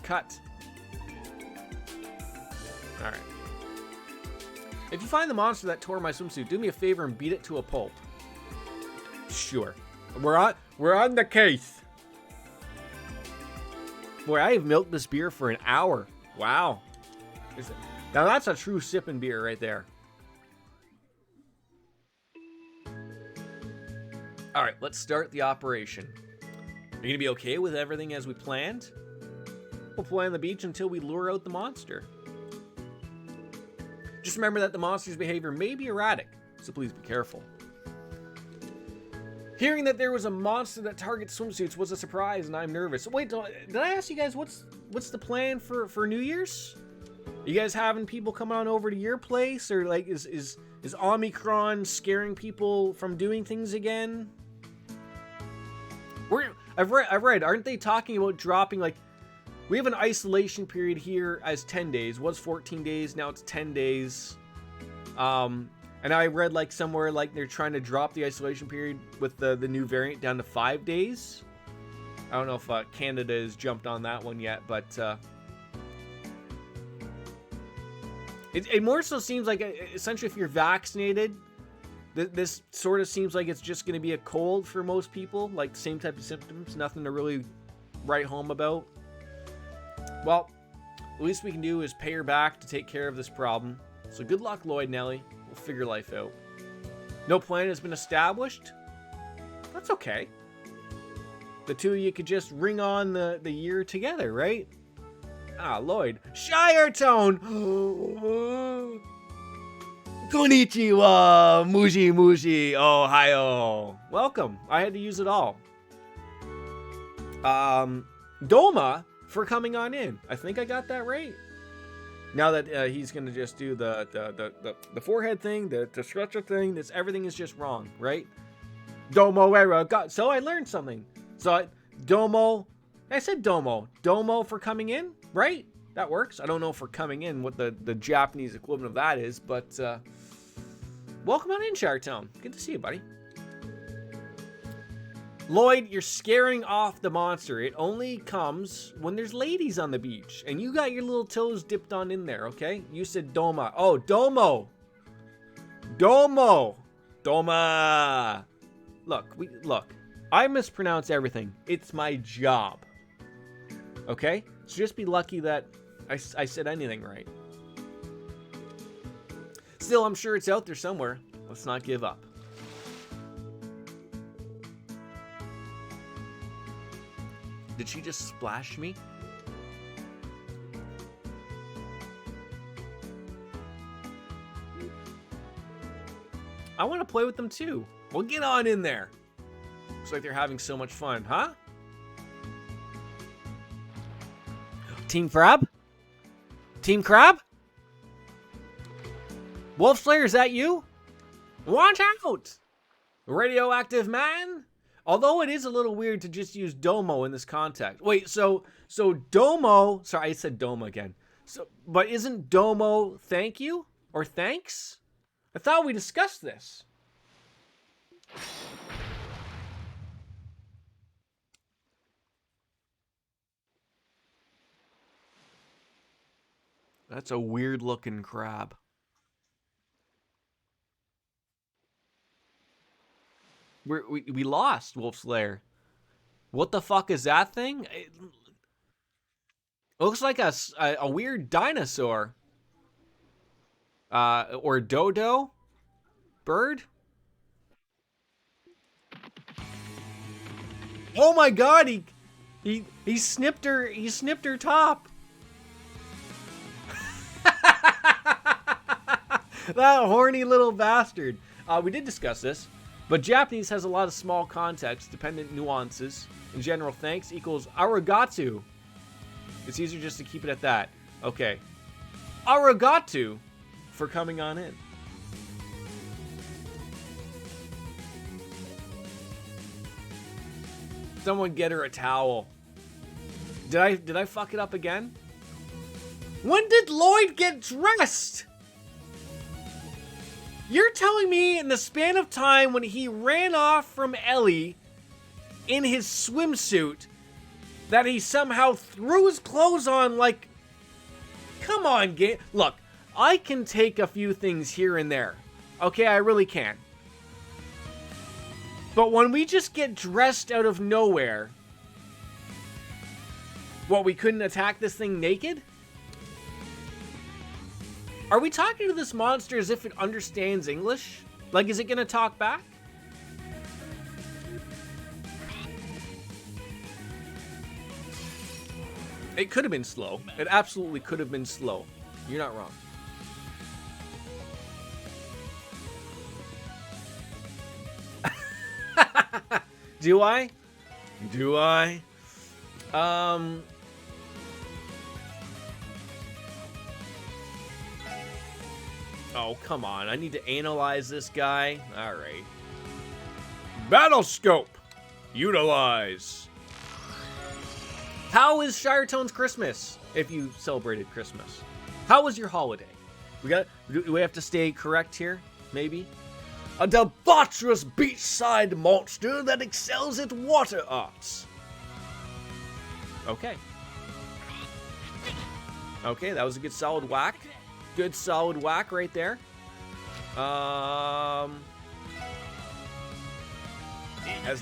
cut. All right. If you find the monster that tore my swimsuit, do me a favor and beat it to a pulp. Sure. We're on the case. Boy, I have milked this beer for an hour. Wow. Now that's a true sipping beer right there. All right, let's start the operation. Are you gonna be okay with everything as we planned? We'll play on the beach until we lure out the monster. Just remember that the monster's behavior may be erratic, so please be careful. Hearing that there was a monster that targets swimsuits was a surprise, and I'm nervous. Wait, did I ask you guys what's the plan for New Year's? Are you guys having people come on over to your place, or like is Omicron scaring people from doing things again? I've read. Aren't they talking about dropping, like, we have an isolation period here as 10 days. It was 14 days. Now it's 10 days. And I read, like, somewhere, like, they're trying to drop the isolation period with the new variant down to 5 days. I don't know if Canada has jumped on that one yet, but it more so seems like, essentially, if you're vaccinated, this sort of seems like it's just going to be a cold for most people, like, same type of symptoms, nothing to really write home about. Well, the least we can do is pay her back to take care of this problem. So good luck, Lloyd and Ellie. We'll figure life out. No plan has been established. That's okay. The two of you could just ring on the year together, right? Ah, Lloyd. Shire Tone! Konnichiwa! Muji muji! Ohio! Welcome. I had to use it all. Doma for coming on in. I think I got that right. Now that he's going to just do the forehead thing, the stretcher thing, everything is just wrong, right? Domo era. So I learned something. So Domo. I said Domo. Domo for coming in, right? That works. I don't know for coming in what the Japanese equivalent of that is, but welcome on in, Chartown. Good to see you, buddy. Lloyd, you're scaring off the monster. It only comes when there's ladies on the beach. And you got your little toes dipped on in there, okay? You said Doma. Oh, Domo. Domo. Doma. Look. I mispronounce everything. It's my job. Okay? So just be lucky that I said anything right. Still, I'm sure it's out there somewhere. Let's not give up. Did she just splash me? I want to play with them too. Well, get on in there. Looks like they're having so much fun, huh? Team Crab? Team Crab? Wolf Slayer, is that you? Watch out! Radioactive man? Although it is a little weird to just use Domo in this context. Wait, so Domo... Sorry, I said Domo again. But isn't Domo thank you? Or thanks? I thought we discussed this. That's a weird looking crab. We lost Wolf's Lair. What the fuck is that thing? It looks like a weird dinosaur. Or dodo? Bird? Oh my god, he snipped her top. That horny little bastard. We did discuss this. But Japanese has a lot of small context-dependent nuances. In general, thanks equals arigato. It's easier just to keep it at that. Okay. Arigato for coming on in. Someone get her a towel. Did I fuck it up again? When did Lloyd get dressed? You're telling me in the span of time when he ran off from Ellie in his swimsuit that he somehow threw his clothes on like... Come on, game. Look, I can take a few things here and there. Okay, I really can. But when we just get dressed out of nowhere... What, we couldn't attack this thing naked? Are we talking to this monster as if it understands English? Like, is it gonna talk back? It could have been slow. It absolutely could have been slow. You're not wrong. Do I? Do I? Oh, come on. I need to analyze this guy. All right. Battle scope. Utilize. How is Shiretone's Christmas? If you celebrated Christmas, how was your holiday? Do we have to stay correct here? Maybe. A debaucherous beachside monster that excels at water arts. Okay. Okay, that was a good solid whack. Good solid whack right there. Has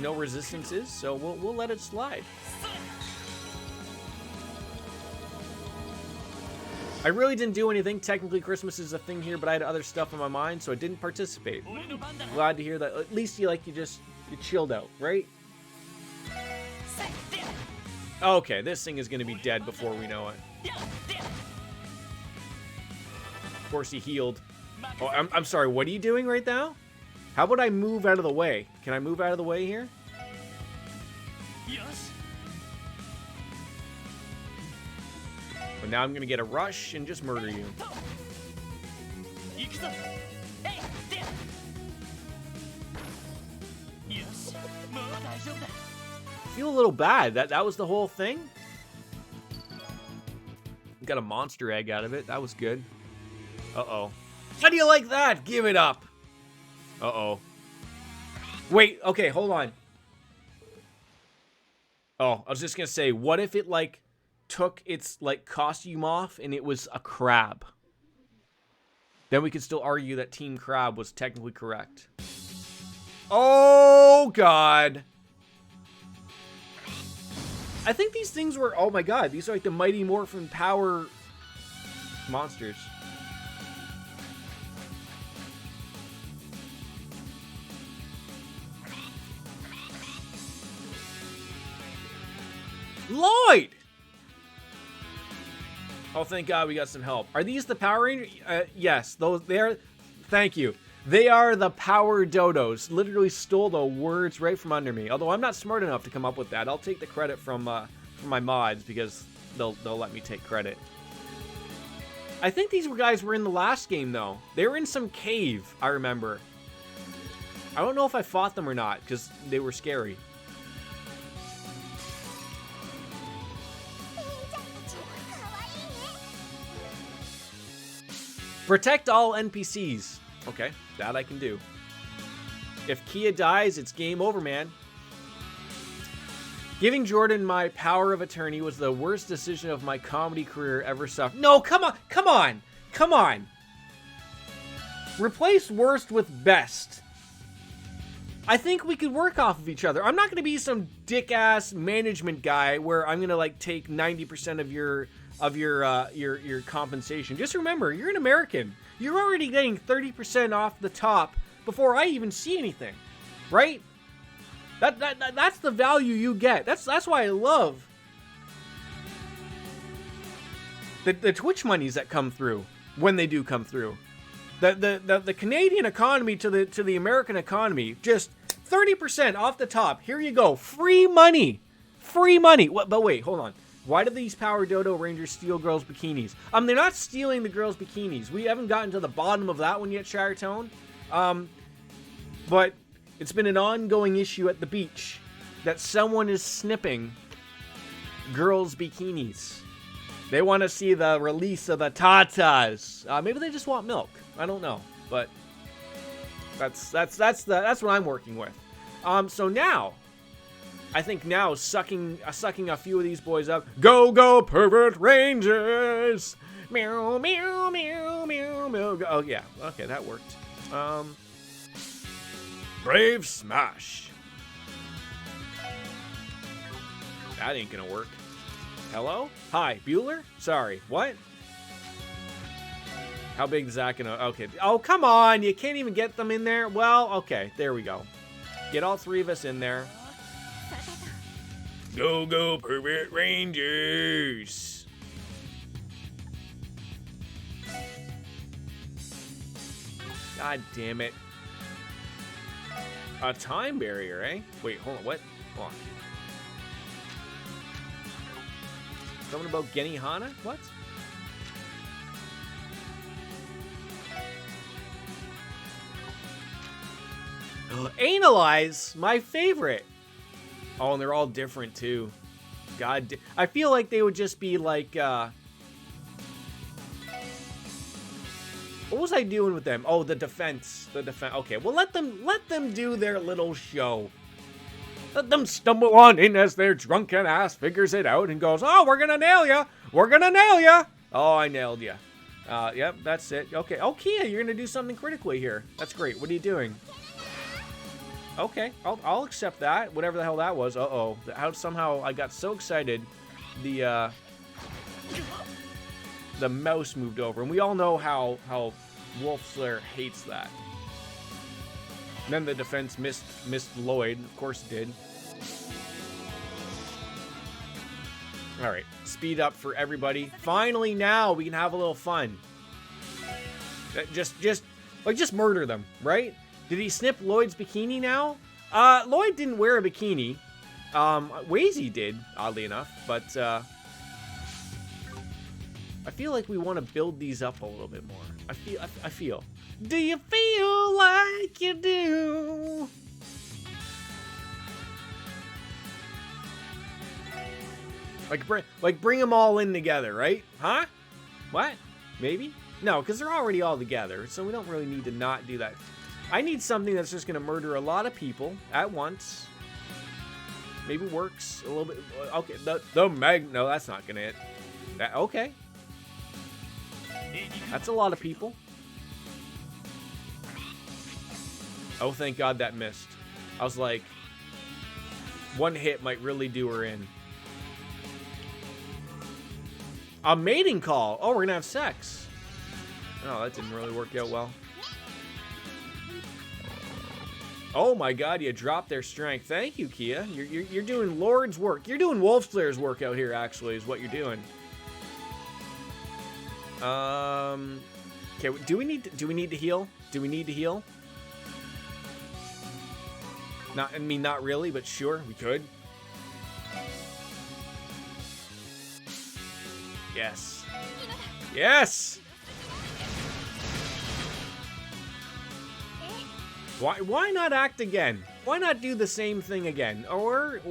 no resistances, so we'll let it slide. I really didn't do anything. Technically, Christmas is a thing here, but I had other stuff on my mind, so I didn't participate. Glad to hear that. At least you chilled out, right? Okay, this thing is going to be dead before we know it. Of course, he healed. Oh, I'm sorry. What are you doing right now? How about I move out of the way? Can I move out of the way here? But now I'm going to get a rush and just murder you. I feel a little bad. That was the whole thing? Got a monster egg out of it. That was good. Uh-oh. How do you like that? Give it up. Uh-oh. Wait, okay, hold on. Oh, I was just going to say, what if it, like, took its, like, costume off and it was a crab? Then we could still argue that Team Crab was technically correct. Oh, God. I think these things were, oh my God, these are like the Mighty Morphin Power monsters. Lloyd! Oh, thank God we got some help. Are these the Power Rangers? Yes, those, they're, thank you. They are the Power Dodos. Literally stole the words right from under me. Although I'm not smart enough to come up with that. I'll take the credit from my mods because they'll let me take credit. I think these guys were in the last game, though. They were in some cave, I remember. I don't know if I fought them or not because they were scary. Protect all NPCs. Okay, that I can do. If Kia dies, it's game over, man. Giving Jordan my power of attorney was the worst decision of my comedy career ever suffered. No, come on, come on, come on. Replace worst with best. I think we could work off of each other. I'm not going to be some dick-ass management guy where I'm going to like take 90% of your compensation. Just remember, you're an American. You're already getting 30% off the top before I even see anything, right? That's the value you get. That's why I love the Twitch monies that come through when they do come through. The Canadian economy to the American economy, just 30% off the top. Here you go, free money, free money. What? But wait, hold on. Why do these Power Dodo Rangers steal girls' bikinis? They're not stealing the girls' bikinis. We haven't gotten to the bottom of that one yet, Shiretone. But it's been an ongoing issue at the beach that someone is snipping girls' bikinis. They want to see the release of the tatas. Maybe they just want milk. I don't know, but that's what I'm working with. So now. I think now sucking a few of these boys up. Go Pervert Rangers! Meow meow meow meow meow. Oh yeah, okay, that worked. Brave Smash. That ain't gonna work. Hello? Hi, Bueller? Sorry, what? How big is that gonna? Okay. Oh come on, you can't even get them in there. Well, okay, there we go. Get all three of us in there. Go Pervert Rangers! God damn it. A time barrier, eh? Wait, hold on, what? Hold on. Something about Genihana? What? Analyze, my favorite. Oh, and they're all different too. God. I feel like they would just be like, what was I doing with them? Oh, the defense. The defense. Okay, well, let them do their little show. Let them stumble on in as their drunken ass figures it out and goes, oh, we're gonna nail ya. We're gonna nail ya. Oh, I nailed ya. Yep, that's it. Okay. Oh, Kia, you're gonna do something critically here. That's great. What are you doing? Okay, I'll accept that. Whatever the hell that was. Uh-oh. How somehow I got so excited, the mouse moved over, and we all know how Wolf Slayer hates that. And then the defense missed Lloyd. Of course it did. All right, speed up for everybody. Finally, now we can have a little fun. Just murder them, right? Did he snip Lloyd's bikini now? Lloyd didn't wear a bikini. Wazy did, oddly enough, but I feel like we want to build these up a little bit more. I feel. Do you feel like you do? Like bring them all in together, right? Huh? What? Maybe? No, because they're already all together, so we don't really need to not do that. I need something that's just going to murder a lot of people at once. Maybe works a little bit. Okay, no, that's not going to hit. Okay. That's a lot of people. Oh, thank God that missed. I was like, one hit might really do her in. A mating call. Oh, we're going to have sex. Oh, that didn't really work out well. Oh my God, you dropped their strength. Thank you, Kia. You're doing Lord's work. You're doing Wolf Slayer's work out here, actually, is what you're doing. Okay, do we need to heal? Do we need to heal? Not really, but sure, we could. Yes. Yes! Why not act again? Why not do the same thing again? Or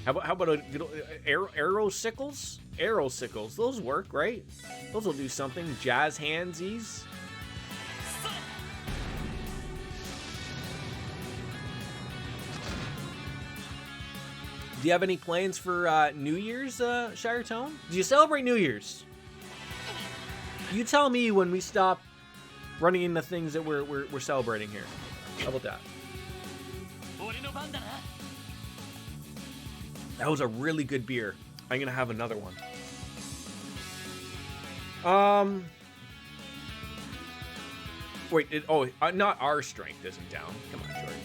how about arrow sickles? Arrow sickles, those work, right? Those will do something. Jazz handsies. Do you have any plans for New Year's, Shire Tone? Do you celebrate New Year's? You tell me when we stop running into things that we're celebrating here. How about that? That was a really good beer. I'm gonna have another one. Wait. Not our strength isn't down. Come on, Jordan.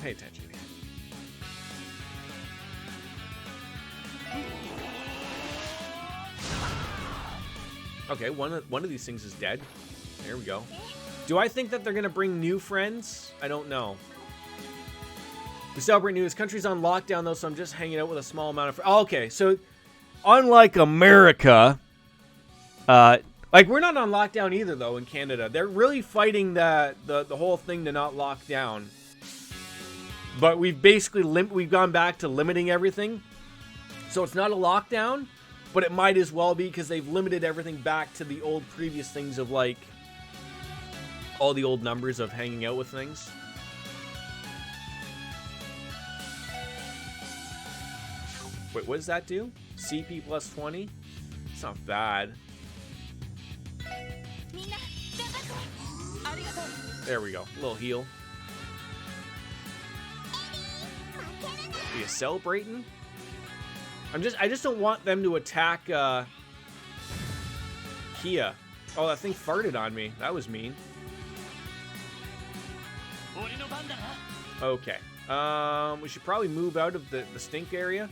Pay attention. Okay, one of these things is dead. There we go. Do I think that they're gonna bring new friends? I don't know. We celebrate New Year's. Country's on lockdown though, so I'm just hanging out with a small amount of. Oh, okay, so unlike America, like we're not on lockdown either though in Canada. They're really fighting the whole thing to not lock down. But we've basically we've gone back to limiting everything, so it's not a lockdown. But it might as well be because they've limited everything back to the old previous things of like all the old numbers of hanging out with things. Wait, what does that do? CP plus 20? It's not bad. There we go. A little heal. Are you celebrating? I just don't want them to attack Kia. Oh, that thing farted on me. That was mean. Okay. We should probably move out of the stink area.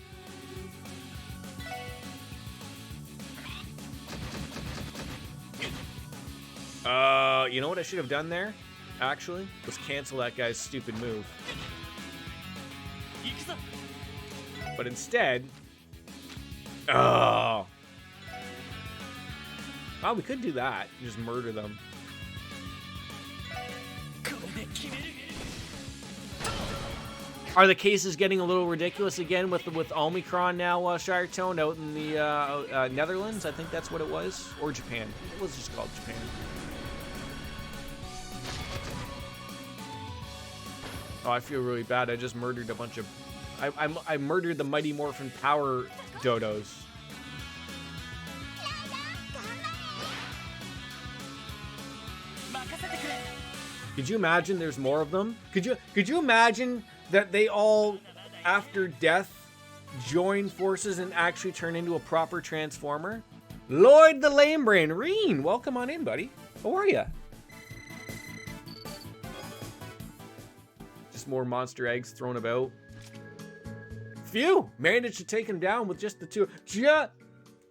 You know what I should have done there? Actually, was cancel that guy's stupid move. But instead... Oh. Oh, we could do that. Just murder them. Are the cases getting a little ridiculous again with Omicron now, Shire Tone, out in the Netherlands? I think that's what it was. Or Japan. Let's just call it Japan. Oh, I feel really bad. I just murdered a bunch of... I murdered the Mighty Morphin Power dodos. Could you imagine there's more of them? Could you imagine that they all, after death, join forces and actually turn into a proper Transformer? Lloyd the Lame Brain. Reen, welcome on in, buddy. How are ya? Just more monster eggs thrown about. Phew! Managed to take him down with just the two.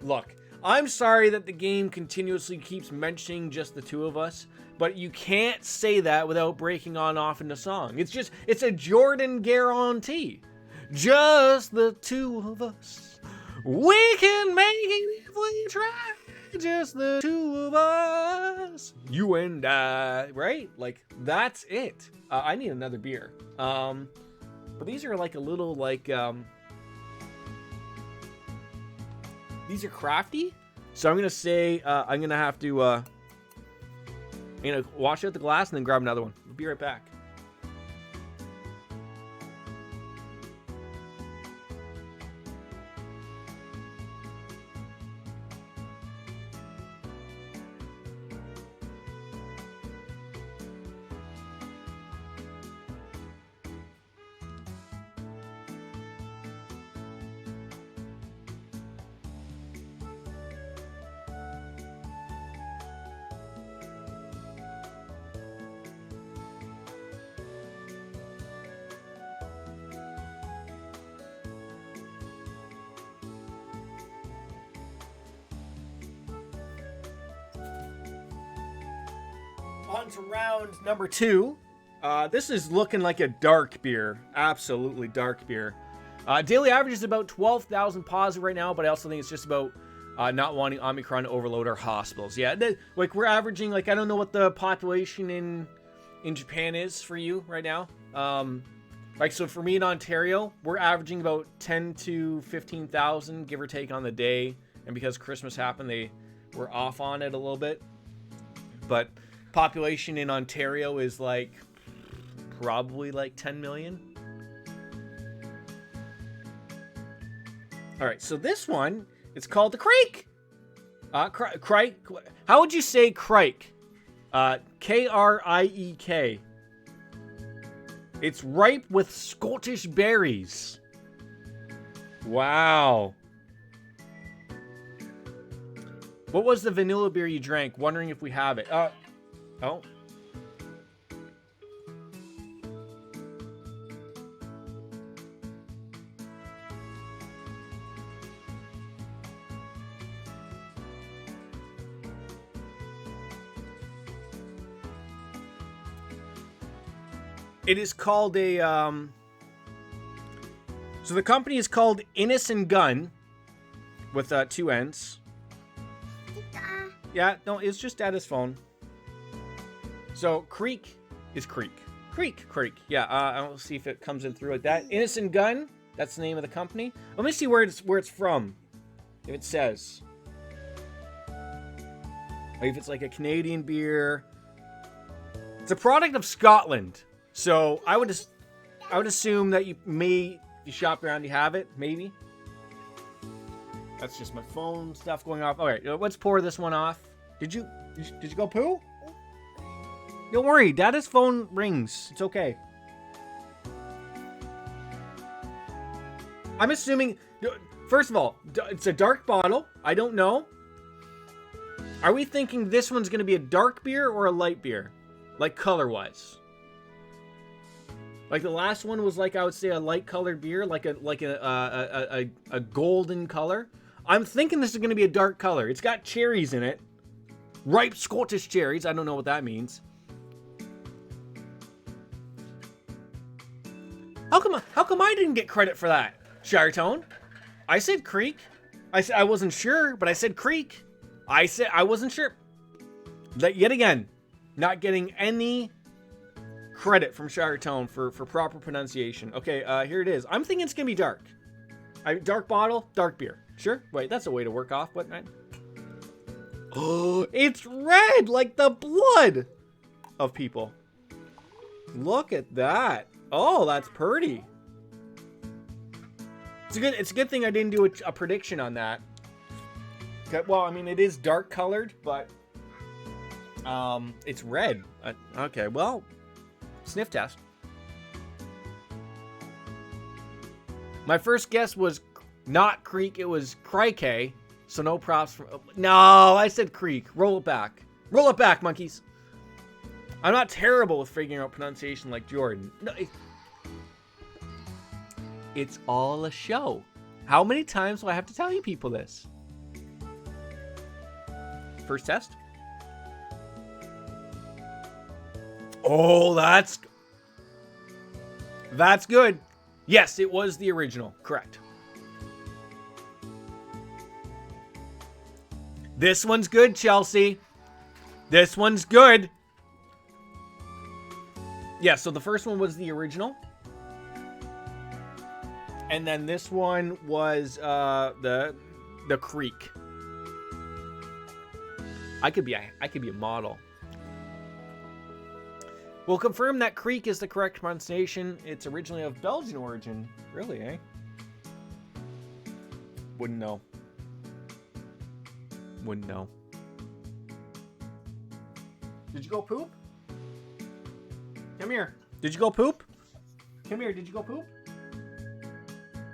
Look, I'm sorry that the game continuously keeps mentioning just the two of us, but you can't say that without breaking on off into song. It's a Jordan guarantee. Just the two of us. We can make it if we try. Just the two of us. You and I. Right? Like, that's it. I need another beer. But these are like a little like, these are crafty. So I'm going to say, I'm going to have to, wash out the glass and then grab another one. I'll be right back. On to round number 2. This is looking like a dark beer. Absolutely dark beer. Daily average is about 12,000 positive right now, but I also think it's just about not wanting Omicron to overload our hospitals. Yeah, like we're averaging, like, I don't know what the population in Japan is for you right now. Like, so for me in Ontario, we're averaging about 10 to 15,000, give or take, on the day. And because Christmas happened, they were off on it a little bit. But population in Ontario is like probably like 10 million. All right, so this one, it's called the Crike. Crike. How would you say Crike? Kriek. It's ripe with Scottish berries. Wow. What was the vanilla beer you drank? Wondering if we have it. Oh. It is called a, so the company is called Innocent Gun with 2 N's. Yeah, no, it's just at his phone. So, Creek is Creek. Creek. Yeah, I'll see if it comes in through like that. Innocent Gun, that's the name of the company. Let me see where it's from. If it says. Like if it's like a Canadian beer. It's a product of Scotland. So, I would assume that you shop around, you have it, maybe. That's just my phone stuff going off. All right, let's pour this one off. Did you go poo? Don't worry, Dada's phone rings. It's okay. I'm assuming, first of all, it's a dark bottle. I don't know. Are we thinking this one's going to be a dark beer or a light beer? Like color-wise? Like the last one was like, I would say, a light colored beer, like a golden color. I'm thinking this is going to be a dark color. It's got cherries in it. Ripe Scottish cherries. I don't know what that means. How come I didn't get credit for that, Shiretone? I said Creek. I wasn't sure, but I said Creek. I said I wasn't sure. That yet again, not getting any credit from Shire Tone for proper pronunciation. Okay, here it is. I'm thinking it's gonna be dark. Dark bottle, dark beer. Sure. Wait, that's a way to work off. What? Oh, it's red like the blood of people. Look at that. Oh, that's pretty. It's a good thing I didn't do a prediction on that. Okay, well, I mean, it is dark colored, but it's red. Okay, well, sniff test. My first guess was not creek, it was crike. So no props for... No, I said creek. Roll it back. Roll it back, monkeys. I'm not terrible with figuring out pronunciation like Jordan. No, it's all a show. How many times do I have to tell you people this? First test. Oh, that's good. Yes, it was the original. Correct. This one's good, Chelsea. This one's good. Yeah, so the first one was the original. And then this one was the creek. I could be a model. We'll confirm that creek is the correct pronunciation. It's originally of Belgian origin. Really, eh? Wouldn't know. Wouldn't know. Did you go poop? Come here. Did you go poop? Come here. Did you go poop?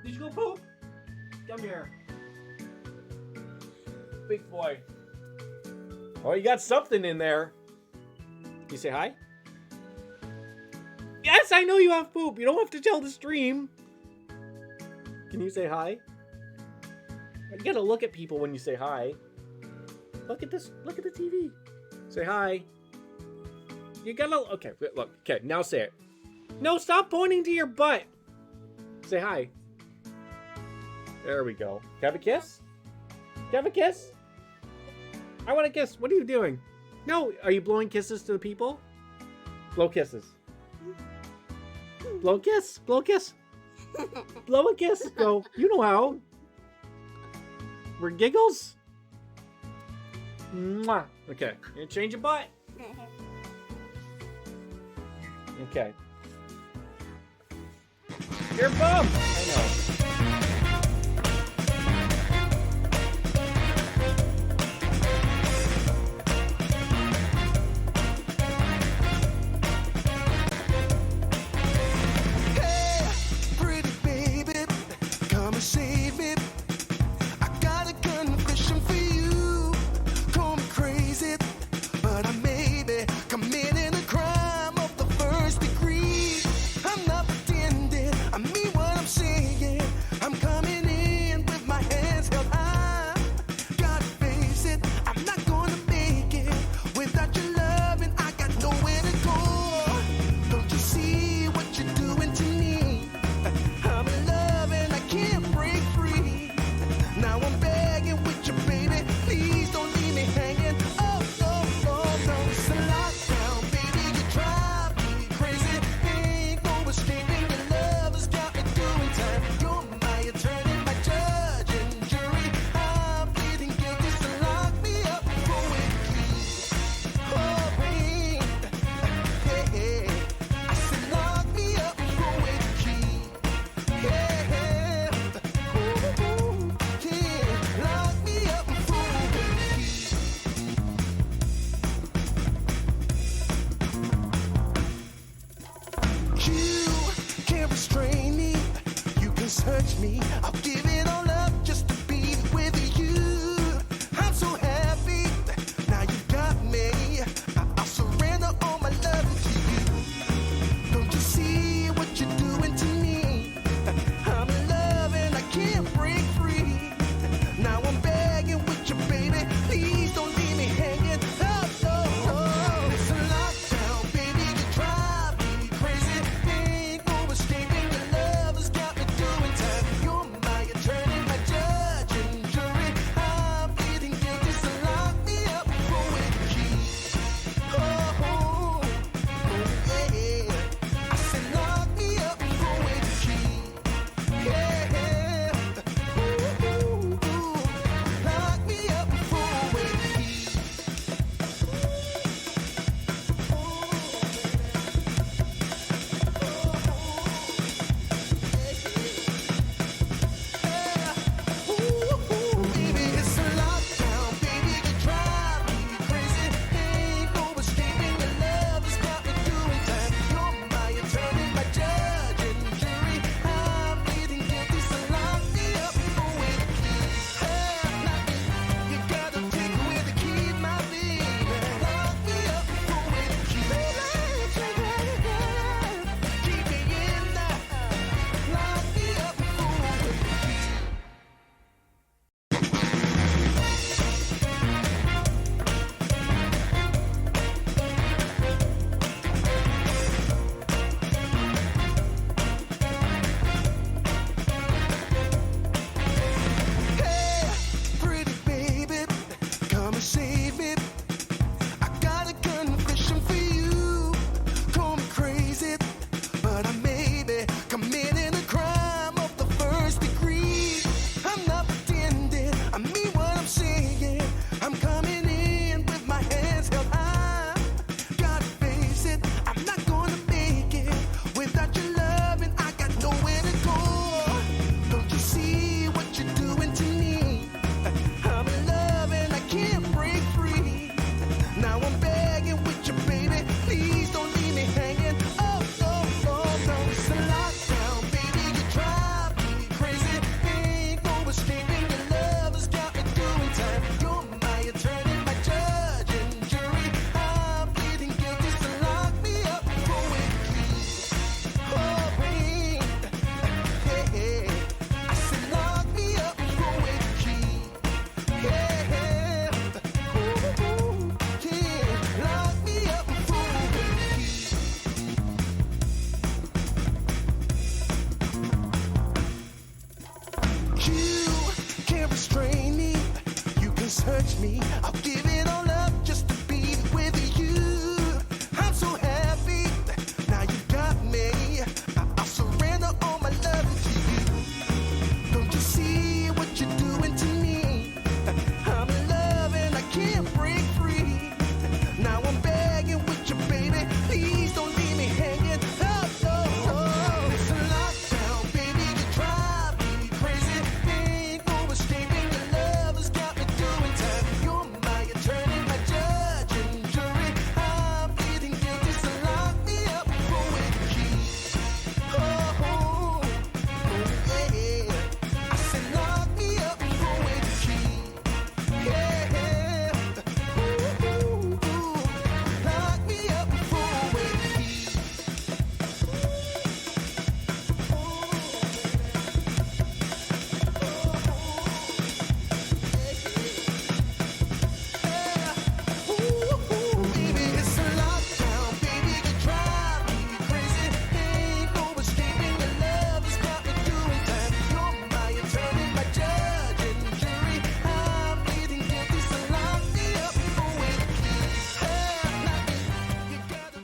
Did you go poop? Come here. Big boy. Oh, you got something in there. You say hi? Yes, I know you have poop. You don't have to tell the stream. Can you say hi? You gotta look at people when you say hi. Look at this. Look at the TV. Say hi. You gotta... Okay, look. Okay, now say it. No, stop pointing to your butt. Say hi. There we go. Can I have a kiss? Can I have a kiss? I want a kiss. What are you doing? No, are you blowing kisses to the people? Blow kisses. Blow a kiss. Blow a kiss. Blow a kiss. Go. You know how. We're giggles. Mwah. Okay. You gonna change your butt? Okay. You're a bum. I know. I'm not pretending, I mean what I'm saying. always hurts me. I'll give it all up just to be with you. I'm so happy, now you got me. I'll surrender all my love to you. Don't you see what you're doing to me? I'm in love and I can't break free. Now I'm begging with you, baby. Please don't leave me hanging. Oh, oh, oh. It's a lockdown, baby. You drive me crazy. Ain't no escaping. Your love has got me doing time. You're my attorney, my judge and jury. I'm pleading guilty, so lock me up with the key. Oh, oh, oh, yeah. I said lock me up with the key. Yeah. Ooh, ooh, ooh. Lock me up with the key. Baby, it's a lockdown, baby. You drive me crazy. Ain't no escaping. Your love has got me doing time. You're my attorney, my judge and jury. I'm pleading guilty, so lock me up with the key. You gotta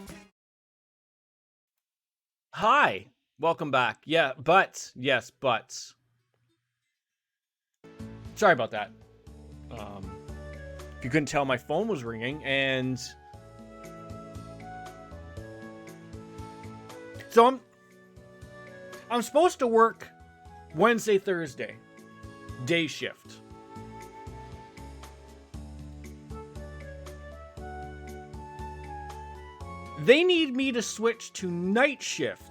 Hi, welcome back. Yeah, but yes, but. Sorry about that. If you couldn't tell, my phone was ringing, and so I'm supposed to work Wednesday, Thursday, day shift. They need me to switch to night shift.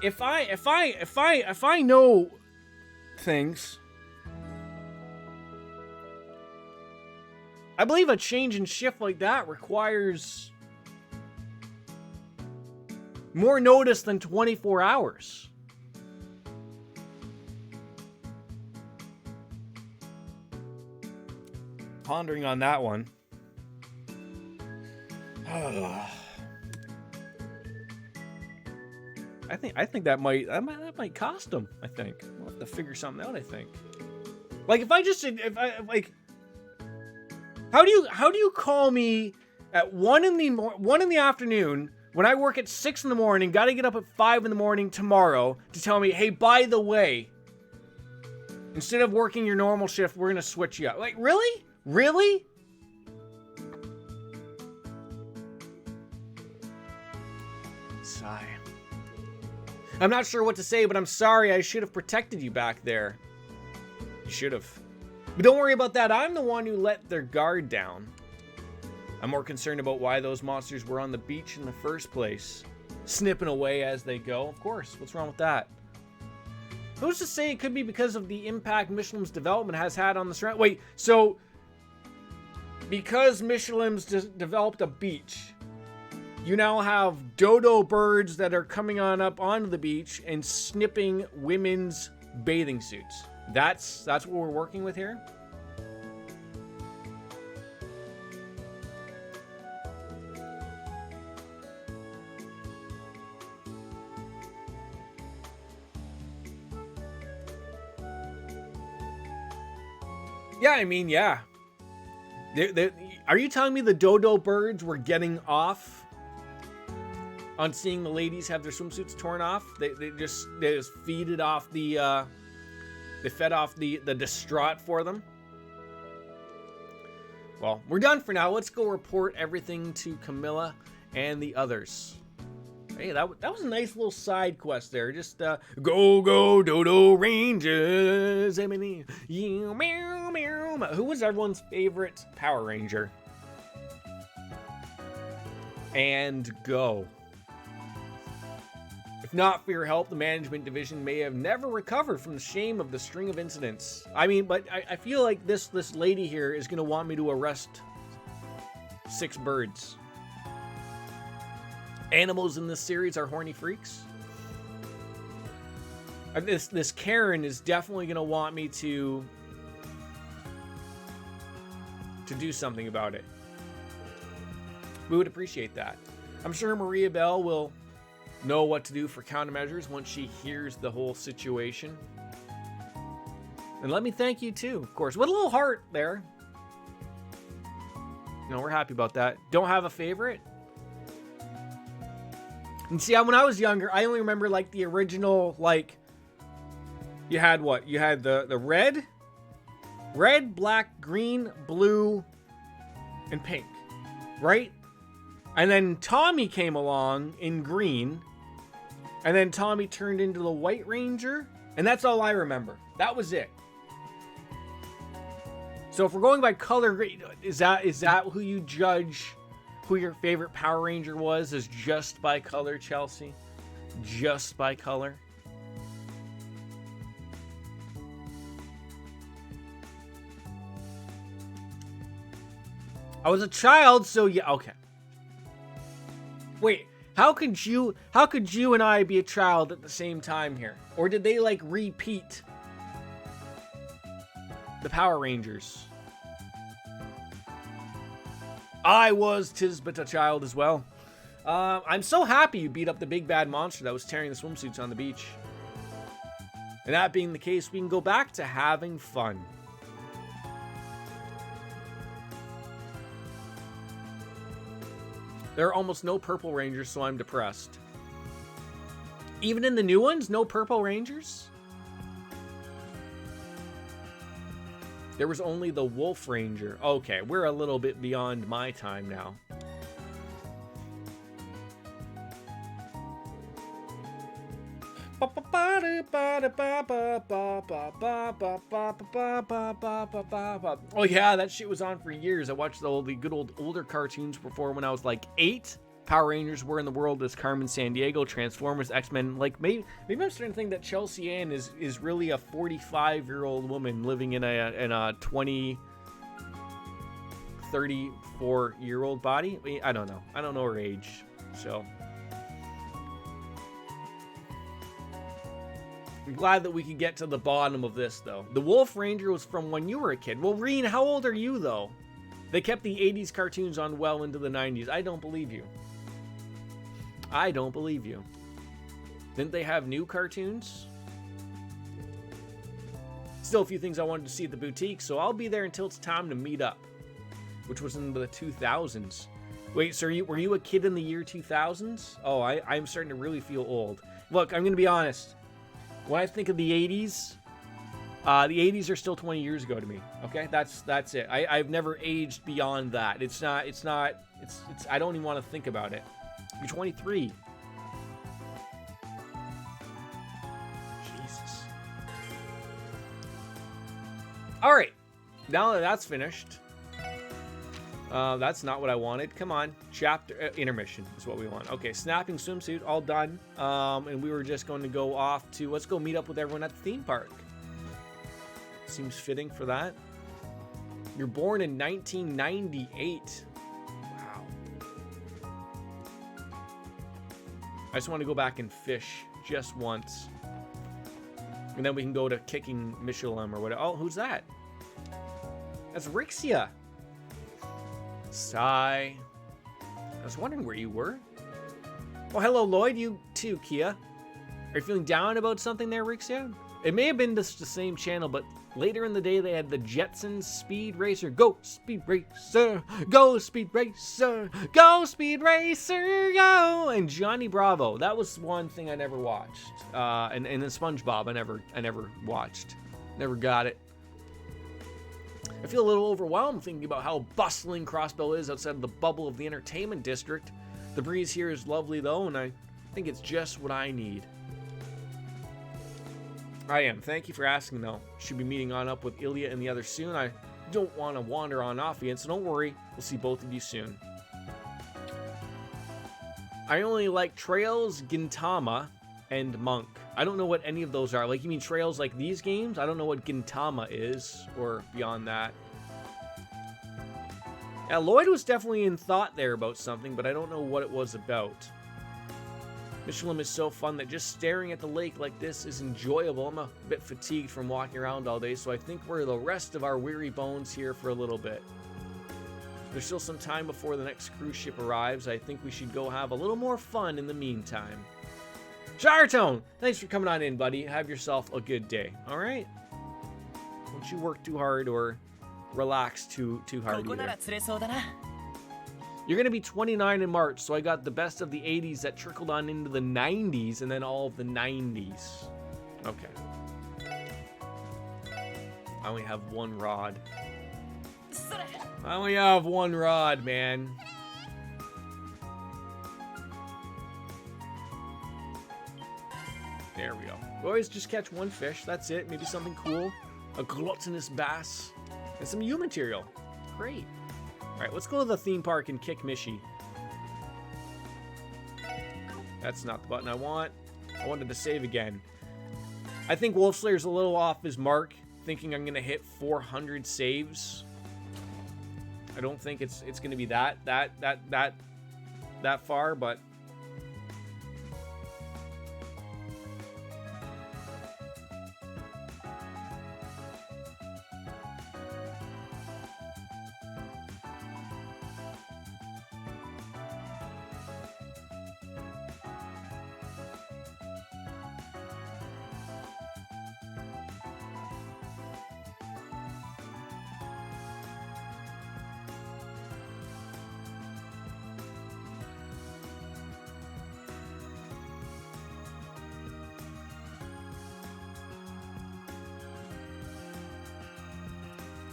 If I know things, I believe a change in shift like that requires more notice than 24 hours. Pondering on that one. I think that might cost them. I think we'll have to figure something out. I think, like, how do you call me at 1 in the afternoon when I work at 6 in the morning, got to get up at 5 in the morning tomorrow to tell me, hey, by the way, instead of working your normal shift, we're gonna switch you up. Like, really? Sigh. I'm not sure what to say, but I'm sorry. I should have protected you back there. You should have. But don't worry about that. I'm the one who let their guard down. I'm more concerned about why those monsters were on the beach in the first place. Snipping away as they go. Of course. What's wrong with that? Who's to say it could be because of the impact Michelin's development has had on the surround? Wait, so because Michelin's developed a beach, you now have dodo birds that are coming on up onto the beach and snipping women's bathing suits. That's what we're working with here? Yeah, I mean, yeah. Are you telling me the dodo birds were getting off on seeing the ladies have their swimsuits torn off? They just feeded off the they fed off the distraught for them. Well, we're done for now. Let's go report everything to Camilla and the others. Hey, that was a nice little side quest there. Just go dodo rangers. Who was everyone's favorite Power Ranger? And go. If not for your help, the management division may have never recovered from the shame of the string of incidents. I mean, but I feel like this lady here is going to want me to arrest 6 birds. Animals in this series are horny freaks. This Karen is definitely going to want me to do something about it. We would appreciate that. I'm sure Maria Bell will know what to do for countermeasures once she hears the whole situation. And let me thank you too, of course. With a little heart there. No, we're happy about that. Don't have a favorite? And see, when I was younger, I only remember like the original, like, you had what? You had the red, black, green, blue, and pink, right? And then Tommy came along in green, and then Tommy turned into the White Ranger, and that's all I remember. That was it. So if we're going by color, is that who you judge who your favorite Power Ranger was? Is just by color, Chelsea? Just by color? I was a child, so yeah, okay. Wait, how could you and I be a child at the same time here? Or did they like repeat the Power Rangers? I was but a child as well. I'm so happy you beat up the big bad monster that was tearing the swimsuits on the beach. And that being the case, we can go back to having fun. There are almost no Purple Rangers, so I'm depressed. Even in the new ones, no Purple Rangers? There was only the Wolf Ranger. Okay, we're a little bit beyond my time now. Oh yeah, that shit was on for years. I watched the good old older cartoons before when I was like 8. Power Rangers were in the world as Carmen Sandiego, Transformers, X-Men. Like maybe I'm starting to think that Chelsea Ann is really a 45-year-old woman living in a 34-year-old body. I don't know. I don't know her age. So I'm glad that we could get to the bottom of this, though. The Wolf Ranger was from when you were a kid. Well, Reen, how old are you, though? They kept the 80s cartoons on well into the 90s. I don't believe you. I don't believe you. Didn't they have new cartoons? Still a few things I wanted to see at the boutique, so I'll be there until it's time to meet up, which was in the 2000s. Wait, so were you a kid in the year 2000s? Oh, I'm starting to really feel old. Look, I'm going to be honest. When I think of the 80s are still 20 years ago to me. Okay, that's it. I've never aged beyond that. It's I don't even want to think about it. You're 23. Jesus. All right, now that that's finished, that's not what I wanted. Come on, chapter intermission is what we want. Okay, snapping swimsuit, all done. And we were just going to go off to let's go meet up with everyone at the theme park. Seems fitting for that. You're born in 1998. Wow. I just want to go back and fish just once. And then we can go to kicking Michelin or whatever. Oh, who's that? That's Rixia. Sigh. I was wondering where you were. Oh, hello, Lloyd. You too, Kia. Are you feeling down about something there, Rixia? It may have been just the same channel, but later in the day, they had the Jetsons Speed Racer. Go, Speed Racer! Go, Speed Racer! Go, Speed Racer! Go! And Johnny Bravo. That was one thing I never watched. And then SpongeBob, I never watched. Never got it. I feel a little overwhelmed thinking about how bustling Crossbell is outside of the bubble of the entertainment district. The breeze here is lovely, though, and I think it's just what I need. I am. Thank you for asking, though. Should be meeting on up with Ilya and the others soon. I don't want to wander on off again, so don't worry. We'll see both of you soon. I only like Trails, Gintama, and Monk. I don't know what any of those are. Like, you mean Trails like these games? I don't know what Gintama is, or beyond that. Yeah, Lloyd was definitely in thought there about something, but I don't know what it was about. Michelin is so fun that just staring at the lake like this is enjoyable. I'm a bit fatigued from walking around all day, so I think we're the rest of our weary bones here for a little bit. There's still some time before the next cruise ship arrives. I think we should go have a little more fun in the meantime. Shiretone, thanks for coming on in, buddy. Have yourself a good day. All right. Don't you work too hard or relax too hard ここな either. ら釣れそうだな。 You're going to be 29 in March, so I got the best of the 80s that trickled on into the 90s and then all of the 90s. Okay. I only have one rod. それ。 I only have one rod, man. There we go. We always just catch one fish. That's it. Maybe something cool. A gluttonous bass. And some U material. Great. All right, let's go to the theme park and kick Mishi. That's not the button I want. I wanted to save again. I think Wolfslayer's a little off his mark, thinking I'm going to hit 400 saves. I don't think it's going to be that far, but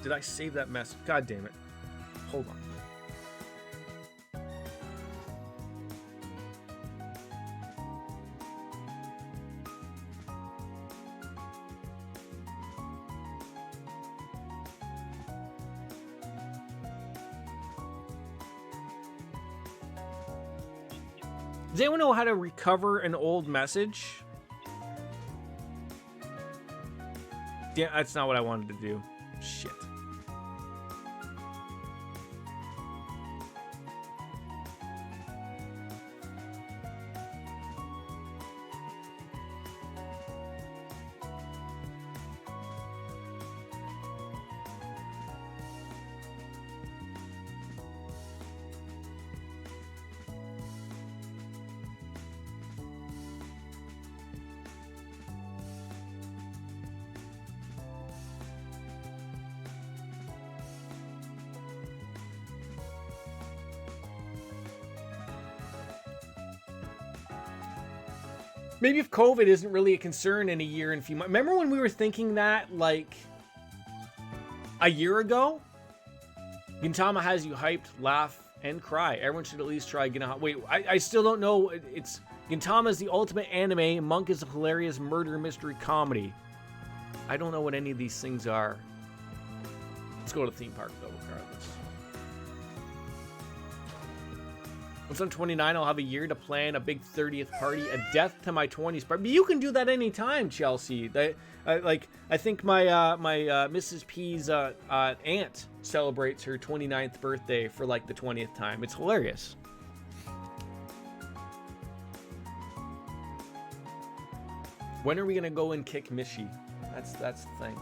did I save that mess? God damn it. Hold on. Does anyone know how to recover an old message? Damn, that's not what I wanted to do. Shit. Maybe if COVID isn't really a concern in a year and a few months. Remember when we were thinking that, like, a year ago? Gintama has you hyped, laugh, and cry. Everyone should at least try Gintama. Wait, I still don't know. It's Gintama is the ultimate anime. Monk is a hilarious murder mystery comedy. I don't know what any of these things are. Let's go to the theme park, though, regardless. Once I'm 29, I'll have a year to plan a big 30th party, a death to my 20s party. But you can do that anytime, Chelsea. I think my Mrs. P's aunt celebrates her 29th birthday for like the 20th time. It's hilarious. When are we gonna go and kick Mishi? That's the thing.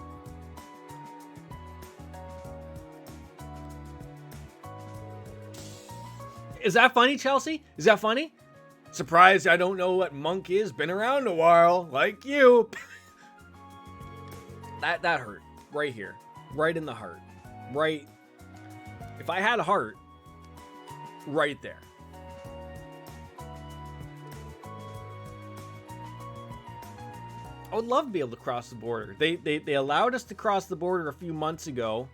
Is that funny, Chelsea? Is that funny? Surprised I don't know what Monk is. Been around a while, like you. That hurt. Right here. Right in the heart. Right. If I had a heart, right there. I would love to be able to cross the border. They allowed us to cross the border a few months ago.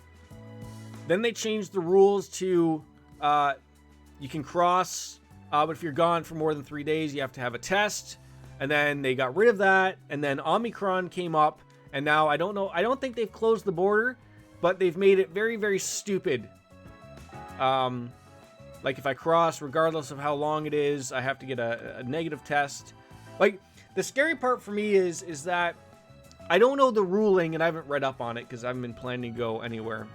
Then they changed the rules to... you can cross, but if you're gone for more than 3 days, you have to have a test. And then they got rid of that. And then Omicron came up. And now I don't know. I don't think they've closed the border, but they've made it very, very stupid. Like if I cross, regardless of how long it is, I have to get a negative test. Like the scary part for me is that I don't know the ruling, and I haven't read up on it because I haven't been planning to go anywhere.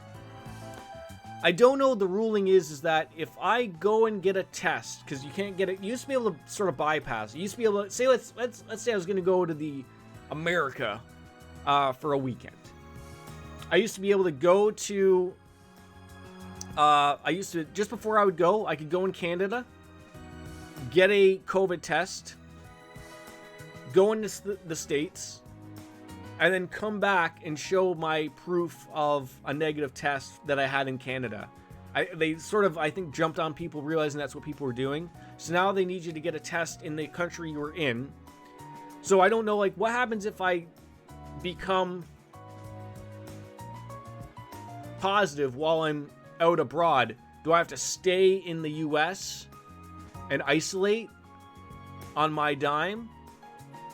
I don't know the ruling is that if I go and get a test, because you can't get it, you used to be able to sort of bypass it. You used to be able to say, let's say I was going to go to the America for a weekend. I used to be able to go to, just before I would go, I could go in Canada, get a COVID test, go into the States, and then come back and show my proof of a negative test that I had in Canada. They sort of, I think, jumped on people realizing that's what people were doing. So now they need you to get a test in the country you were in. So I don't know, like, what happens if I become positive while I'm out abroad? Do I have to stay in the US and isolate on my dime?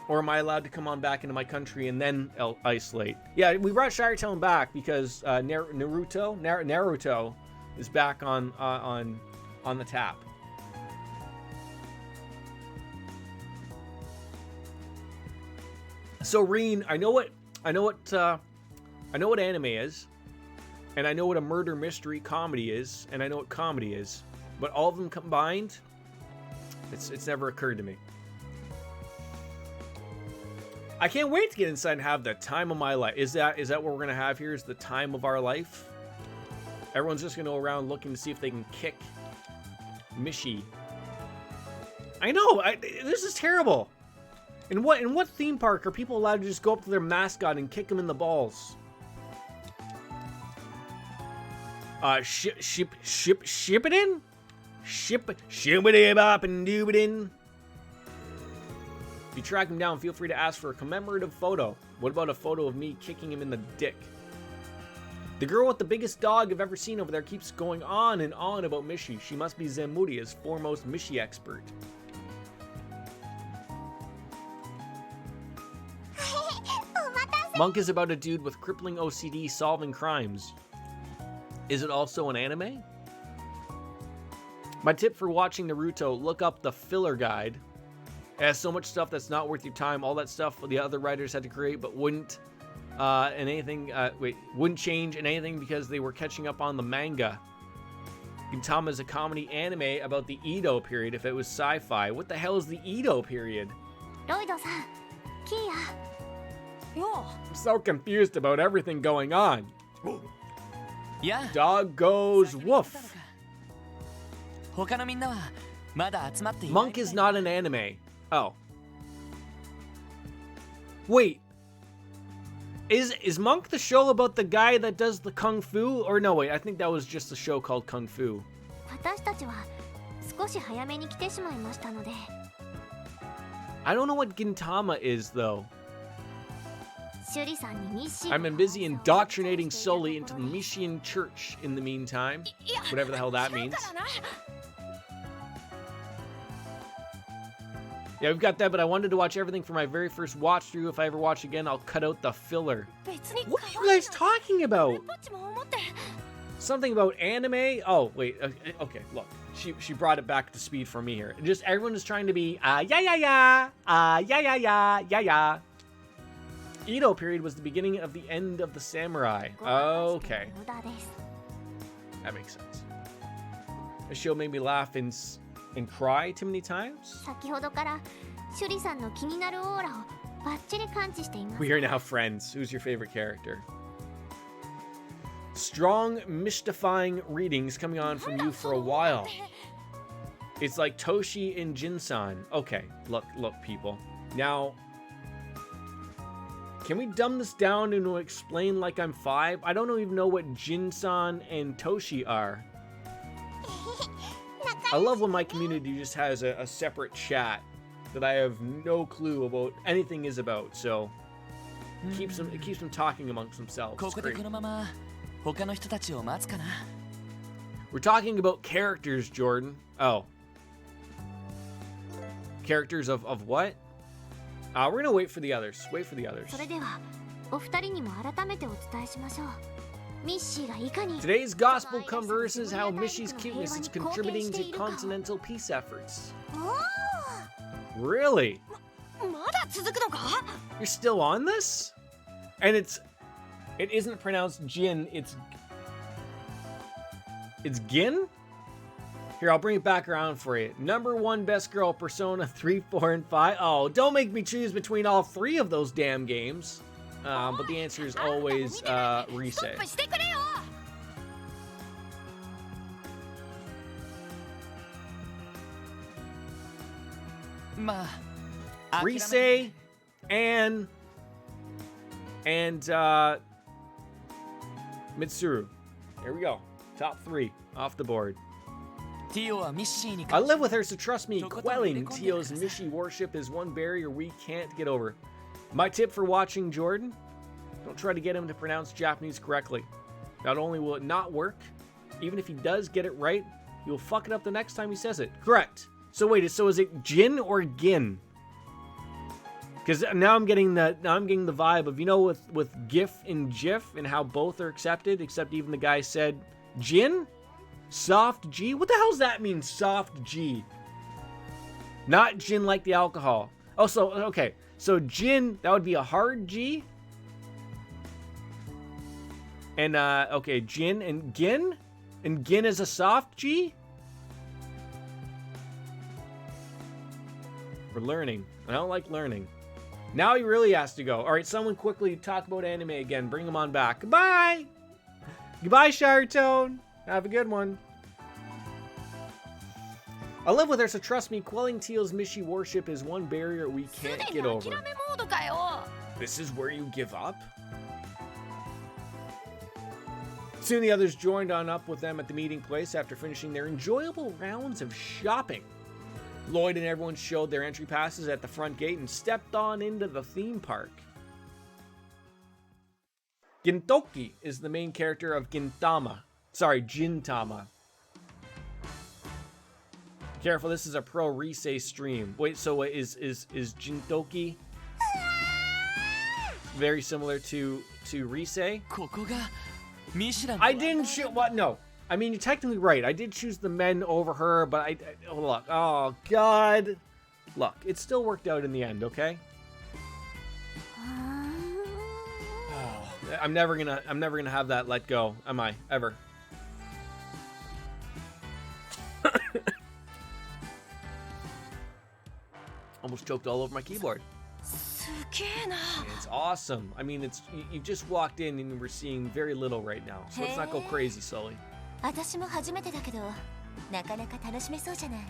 Or am I allowed to come on back into my country and then isolate? Yeah, we brought Shiretown back because Naruto is back on the tap. So Reen, I know what anime is, and I know what a murder mystery comedy is, and I know what comedy is, but all of them combined, it's never occurred to me. I can't wait to get inside and have the time of my life. Is that what we're gonna have here? Is the time of our life? Everyone's just gonna go around looking to see if they can kick Mishi. I know. This is terrible. In what theme park are people allowed to just go up to their mascot and kick him in the balls? Ship it in? Ship it up and do it in. If you track him down, feel free to ask for a commemorative photo. What about a photo of me kicking him in the dick? The girl with the biggest dog I've ever seen over there keeps going on and on about Mishi. She must be Zemuria's foremost Mishi expert. Monk is about a dude with crippling OCD solving crimes. Is it also an anime? My tip for watching Naruto, look up the filler guide. It has so much stuff that's not worth your time. All that stuff the other writers had to create, but wouldn't change in anything because they were catching up on the manga. Gintama is a comedy anime about the Edo period if it was sci-fi. What the hell is the Edo period? Roido-san, Kia. Yo. I'm so confused about everything going on. Yeah. Dog goes woof. Monk is not an anime. Oh. Wait. Is Monk the show about the guy that does the kung fu? Or no, wait, I think that was just a show called Kung Fu. I don't know what Gintama is, though. I've been busy indoctrinating Sully into the Mishian Church in the meantime. Whatever the hell that means. Yeah, we've got that, but I wanted to watch everything for my very first watch through. If I ever watch again, I'll cut out the filler. What are you guys talking about? Something about anime? Oh, wait. Okay, look. She brought it back to speed for me here. Just everyone is trying to be, yeah. Edo period was the beginning of the end of the samurai. Okay. That makes sense. The show made me laugh and cry too many times. We are now friends. Who's your favorite character? Strong, mystifying readings coming on from you for a while. It's like Toshi and Jinsan. Okay, look, people. Now, can we dumb this down and explain like I'm 5? I don't even know what Jinsan and Toshi are. I love when my community just has a separate chat that I have no clue about anything is about, so it keeps them talking amongst themselves. It's great. We're talking about characters, Jordan. Oh. Characters of what? We're gonna wait for the others. Wait for the others. Today's gospel converses how Mishi's cuteness is contributing to continental peace efforts. Really? You're still on this? And it isn't pronounced Jin, it's Gin? Here, I'll bring it back around for you. Number 1 best girl, Persona 3, 4, and 5. Oh, don't make me choose between all 3 of those damn games. But the answer is always Rise. Rise Anne, and Mitsuru. Here we go. Top 3 off the board. ティオはミッシーに I 関して live with her, so trust me, quelling Tio's Mishi worship is one barrier we can't get over. My tip for watching Jordan: don't try to get him to pronounce Japanese correctly. Not only will it not work, even if he does get it right, you'll fuck it up the next time he says it. Correct. So wait, so is it Jin or Gin? Because now I'm getting the vibe of, you know, with GIF and GIF and how both are accepted, except even the guy said Jin, soft G. What the hell does that mean? Soft G. Not gin like the alcohol. Oh, so okay. So gin, that would be a hard G. And okay, gin and gin is a soft G. We're learning. I don't like learning. Now he really has to go. All right, someone quickly talk about anime again. Bring him on back. Goodbye. Goodbye, Shiretone. Have a good one. I live with her, so trust me, quelling Teal's Mishi worship is one barrier we can't get over. This is where you give up? Soon the others joined on up with them at the meeting place after finishing their enjoyable rounds of shopping. Lloyd and everyone showed their entry passes at the front gate and stepped on into the theme park. Gintoki is the main character of Gintama. Sorry, Gintama. Careful, this is a pro Risei stream. Wait, so is Gintoki very similar to Risei? ここがミシュラン I didn't choose what? No, I mean you're technically right. I did choose the men over her, but oh, look. Oh God, look. It still worked out in the end. Okay. Oh, I'm never gonna have that let go. Am I ever? Almost choked all over my keyboard. It's awesome. I mean, you just walked in and we're seeing very little right now, so let's not go crazy, Sully. 私も初めてだけど、なかなか楽しめそうじゃない。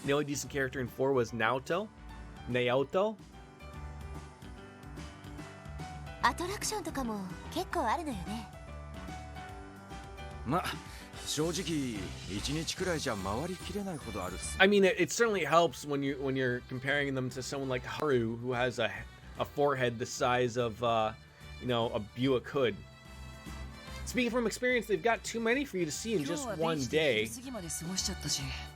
The only decent character in 4 was Naoto. アトラクションとかも結構あるのよね。ま、正直1日くらいじゃ回りきれないほどあるっす。 I mean, it certainly helps when you're comparing them to someone like Haru, who has a forehead the size of a Buick hood. Speaking from experience, they've got too many for you to see in just one day.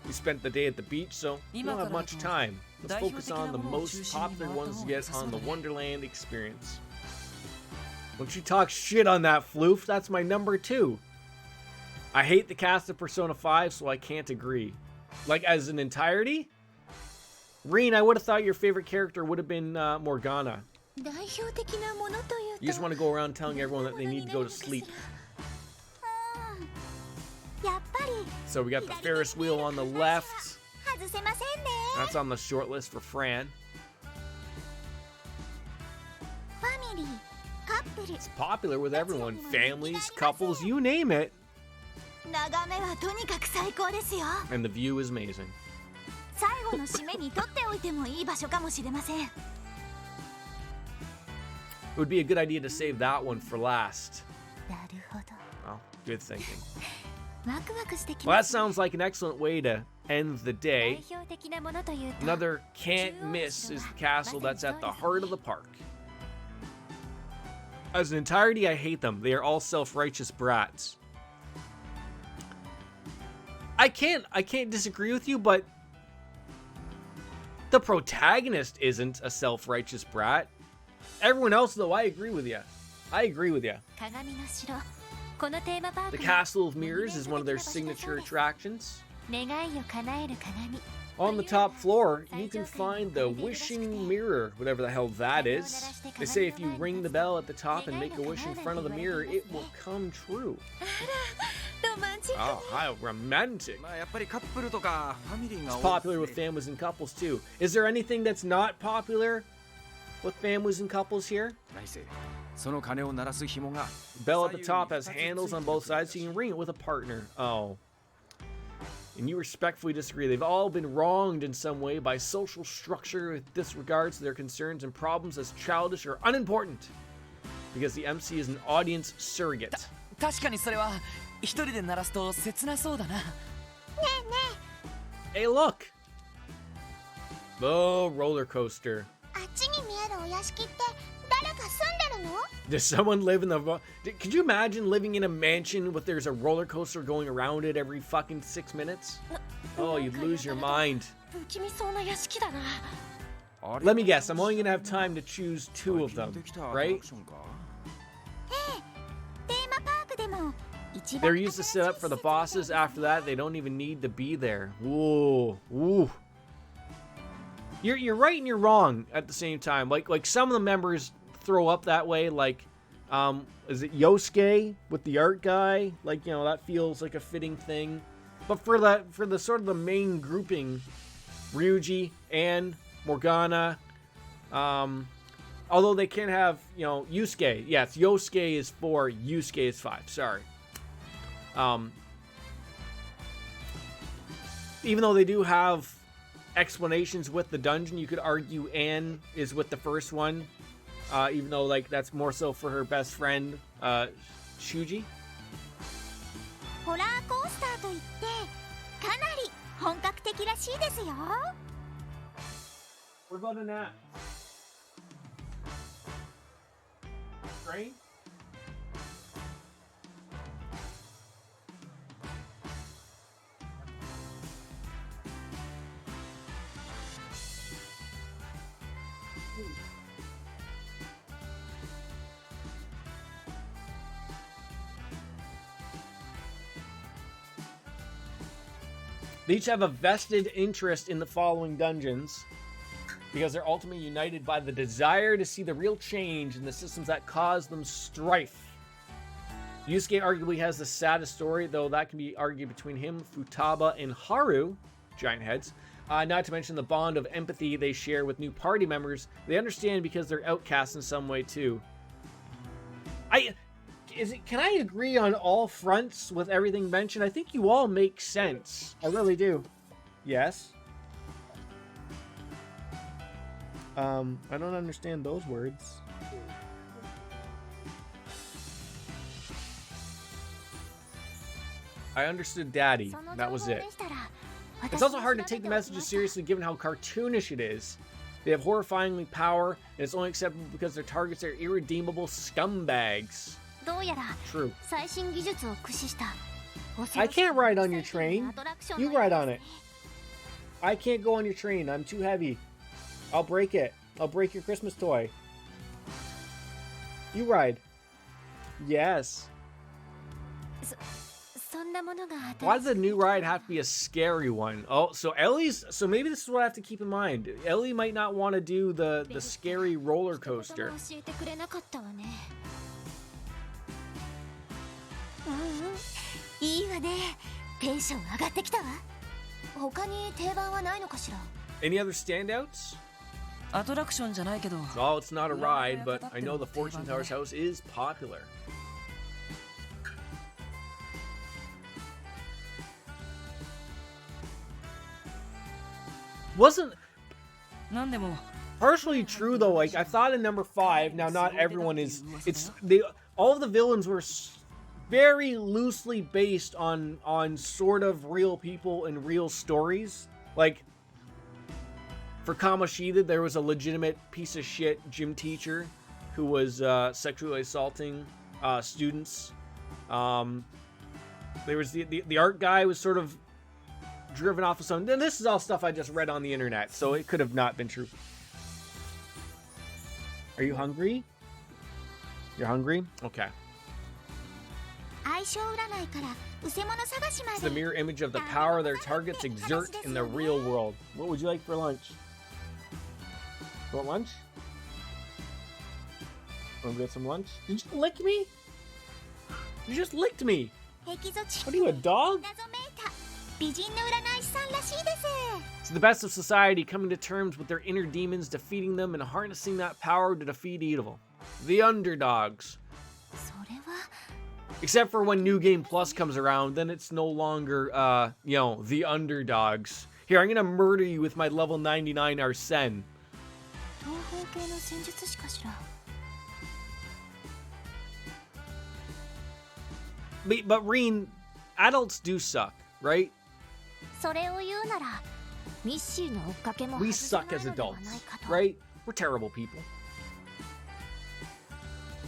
We spent the day at the beach, so we don't have much time. Let's focus on the most popular ones to get on the Wonderland experience. Don't you talk shit on that, Floof. That's my number 2. I hate the cast of Persona 5, so I can't agree. Like, as an entirety? Reen, I would have thought your favorite character would have been Morgana. You just want to go around telling everyone that they need to go to sleep. So we got the Ferris wheel on the left. That's on the short list for Fran. It's popular with everyone. Families, couples, you name it. And the view is amazing. It would be a good idea to save that one for last. Oh, good thinking. Well, that sounds like an excellent way to end the day. Another can't miss is the castle that's at the heart of the park. As an entirety, I hate them. They are all self-righteous brats. I can't disagree with you, but the protagonist isn't a self-righteous brat. Everyone else, though, I agree with you. The Castle of Mirrors is one of their signature attractions. On the top floor, you can find the wishing mirror, whatever the hell that is. They say if you ring the bell at the top and make a wish in front of the mirror, it will come true. Oh, how romantic. It's popular with families and couples too. Is there anything that's not popular with families and couples here? Bell at the top has handles on both sides so you can ring it with a partner. Oh. and you respectfully disagree. They've all been wronged in some way by social structure with disregards to their concerns and problems as childish or unimportant. Because the MC is an audience surrogate. 確かにそれは一人で鳴らすと切なそうだな。Hey, look! Oh, roller coaster. あっちに見えるお屋敷って誰か住んでるの？ Does someone live in the... Could you imagine living in a mansion with there's a roller coaster going around it every fucking 6 minutes? Oh, you'd lose your mind. 不気味そうな屋敷だな。 Let me guess, I'm only gonna have time to choose 2 of them, right? テーマパークでも一番 They're used to set up for the bosses. After that, they don't even need to be there. Whoa, woo. You're right and you're wrong at the same time. Like some of the members throw up that way. Like, is it Yosuke with the art guy? Like, you know, that feels like a fitting thing. But for the sort of the main grouping, Ryuji and Morgana, although they can have, you know, Yusuke. Yes, Yosuke is 4, Yusuke is 5. Sorry. Even though they do have explanations with the dungeon, you could argue Anne is with the first one, even though like that's more so for her best friend Shuji. ホラーコースターといってかなり本格的らしいですよ。 What about an app? Train? They each have a vested interest in the following dungeons because they're ultimately united by the desire to see the real change in the systems that cause them strife. Yusuke arguably has the saddest story, though that can be argued between him, Futaba, and Haru, giant heads. Not to mention the bond of empathy they share with new party members. They understand because they're outcasts in some way too. Can I agree on all fronts with everything mentioned? I think you all make sense. I really do. Yes. I don't understand those words. I understood Daddy. That was it. It's also hard to take the messages seriously given how cartoonish it is. They have horrifyingly power, and it's only acceptable because their targets are irredeemable scumbags. どうやら True. 最新技術を駆使した I can't ride on your train. You ride on it. I can't go on your train. I'm too heavy. I'll break it. I'll break your Christmas toy. You ride. Yes. そんなものが Why does the new ride have to be a scary one? Oh, so so maybe this is what I have to keep in mind. Ellie might not want to do the scary roller coaster. 教えてくれなかったわね。いいわね。テンション上がってきたわ。他に定番はないのかしら。 Any other standouts? アトラクションじゃないけど。 Oh, it's not a ride, but I know the Fortune Teller's house is popular. Wasn't なんでも partially true though. Like I thought in number 5. Now not everyone is. All of the villains were very loosely based on sort of real people and real stories. Like for Kamoshida, there was a legitimate piece of shit gym teacher who was sexually assaulting students. There was the art guy was sort of driven off of some. And this is all stuff I just read on the internet, so it could have not been true. Are you hungry? You're hungry? Okay. 相性占いからうせ者探しま It's で the mirror image of the power their targets exert in the real world. What would you like for lunch? You want lunch? Want to get some lunch? Did you lick me? You just licked me. エキゾチッ What ク are you, a dog? 謎めいた美人の占い師さんらしいです It's the best of society coming to terms with their inner demons, defeating them, and harnessing that power to defeat evil. The underdogs. それは Except for when New Game Plus comes around, then it's no longer, you know, the underdogs. Here, I'm gonna murder you with my level 99 Arsene. 東方系の戦術師かしら。 But Reen, adults do suck, right? それを言うなら、ミッシーの追っかけも We 外せ suck ない as のでは adults, ないかと。 right? We're terrible people.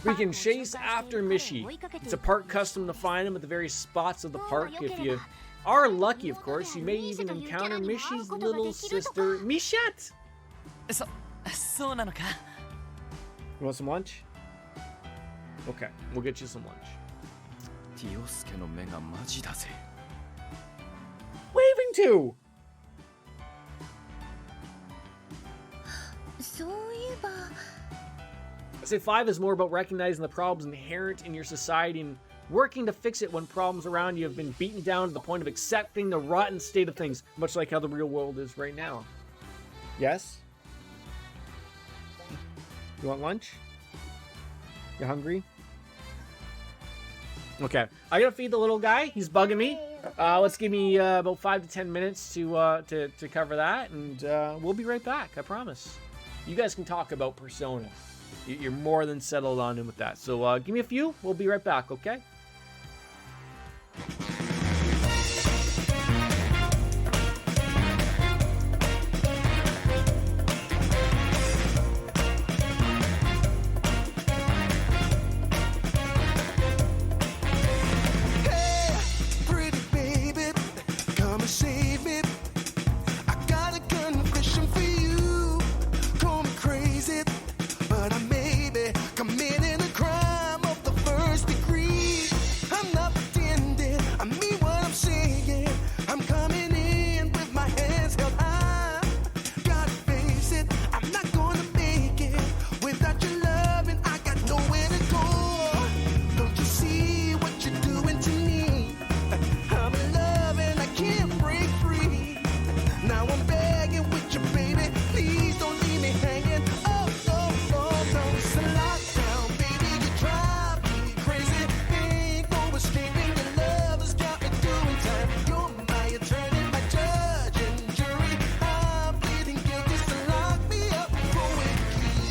We can chase after Mishi. It's a park custom to find him at the various spots of the park. If you are lucky, of course, you may even encounter Mishi's little sister, Michette. そうなのか。 You want some lunch? Okay, we'll get you some lunch. ティオスケの目がマジだぜ。 Waving to! そういえば、 I say 5 is more about recognizing the problems inherent in your society and working to fix it when problems around you have been beaten down to the point of accepting the rotten state of things, much like how the real world is right now. Yes? You want lunch? You hungry? Okay, I gotta feed the little guy. He's bugging me. Let's give me about 5 to 10 minutes to cover that, and we'll be right back. I promise. You guys can talk about Persona. You're more than settled on in with that. So give me a few. We'll be right back. Okay. Hey, pretty baby, come and save me. I got a confession for you. Call me crazy, but I may be committing a crime of the first degree. I'm not pretending, I mean what I'm saying. I'm coming in with my hands held high. Gotta face it, I'm not gonna make it without your love, and I got nowhere to go. Don't you see what you're doing to me? I'm in love and I can't break free. Now I'm begging with you, baby. Please don't leave me hanging. Oh, oh, oh, no, it's a lockdown, baby. You drive me crazy. Ain't no escaping. Your love has got me doing time. You're my attorney, my judge and jury. I'm pleading guilty, so lock me up for a key.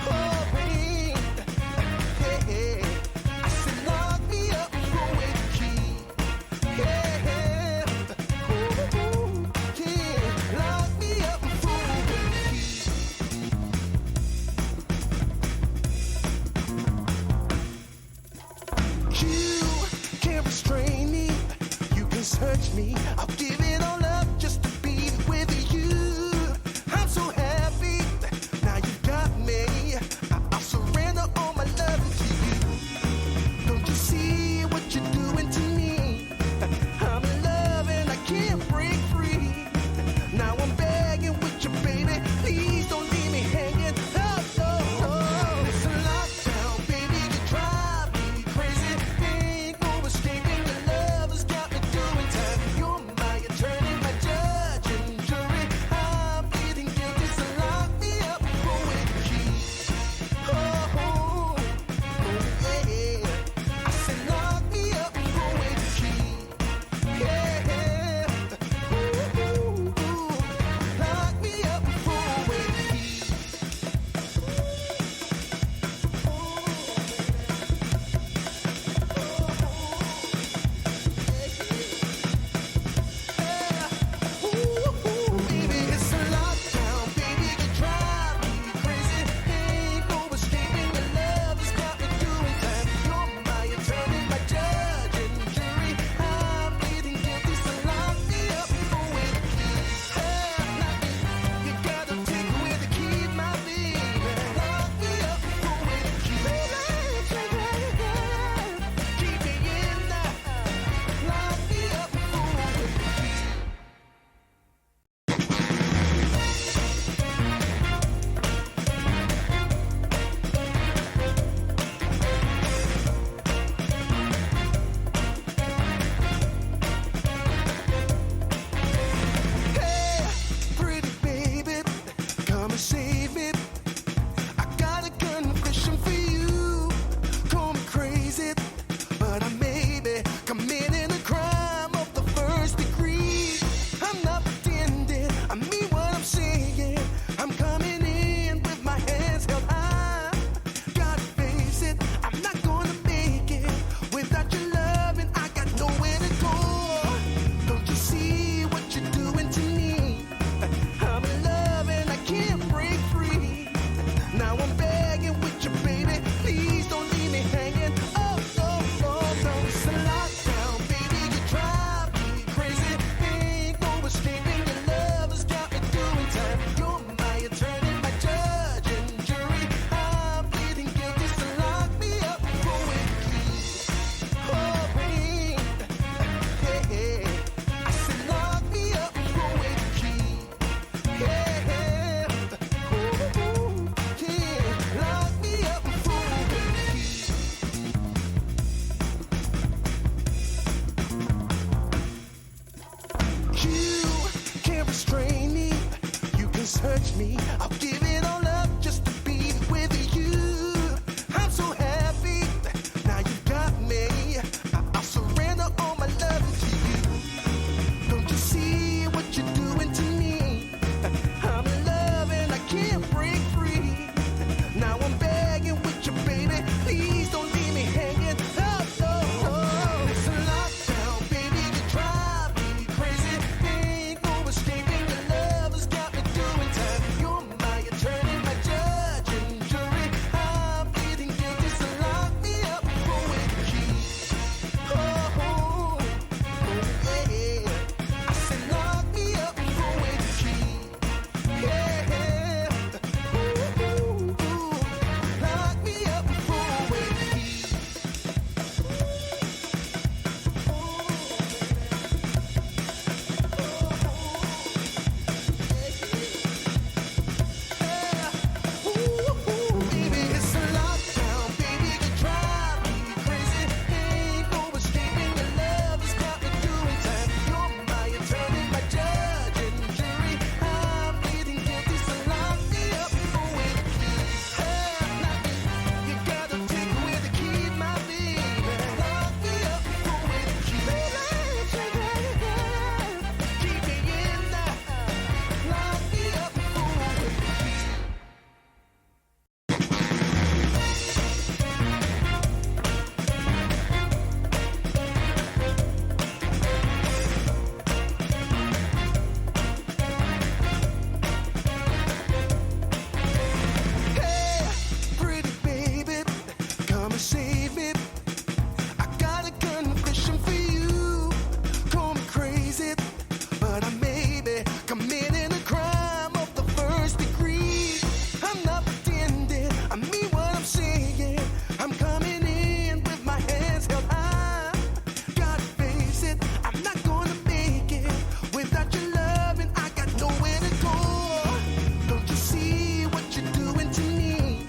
Oh, babe. Hey, I said lock me up for a key. Yeah, ooh, yeah, lock me up for a key. You can't restrain me. You can search me. I'll give it all up just to be with you. I'm so happy. Now you got me. I'll surrender all my love to you. Don't you see what you're doing to me? I'm in love and I can't break free. Now I'm begging with you, baby. Please don't leave me hanging. Oh, oh, oh. It's a lockdown, baby. You drive me crazy. Ain't no escaping. Your love has got me doing time. You're my Now I'm begging with you, baby. Please don't leave me hanging. Oh, oh, oh, no. It's a lockdown, baby. You drive me crazy. Ain't no escaping. Your love has got me doing time. You're my attorney, my judge and jury. I'm pleading guilty, so lock me up for it, please. Oh, babe. Hey, I said lock me up for it, please. Yeah, ooh, yeah, lock me up for it, please. You can't restrain me. You can search me. I'll give it all up just to be with you. I'm so happy. Now you got me. I'll surrender all my love to you. Don't you see what you're doing to me? I'm in love and I can't break free. Now I'm begging with you, baby. Please don't leave me hanging. Oh, oh, oh. It's a lockdown, baby. You drive me crazy. Ain't no escaping. Your love has got me doing time. You're my attorney, my judge and jury. I'm pleading guilty, so lock me up for it, please. Oh, oh, yeah. I said lock me up for it, please. Yeah, ooh, lock me up for it, please. Ooh, baby, it's a lockdown, baby. You drive me crazy. Ain't no escaping. Your love has got me doing time. You're my attorney, my judge and jury. I'm pleading guilty, so lock me up for it, please. You gotta take away the key, my baby. Lock me up for it, please. Keep me in there. Lock me up for it, please. Hey, pretty baby, come and save me. I got a confession for you. Call me crazy, but I may be committing a crime of the first degree. I'm not pretending, I mean what I'm saying. I'm coming in with my hands held high. Gotta face it, I'm not gonna make it without your love, and I got nowhere to go. Don't you see what you're doing to me?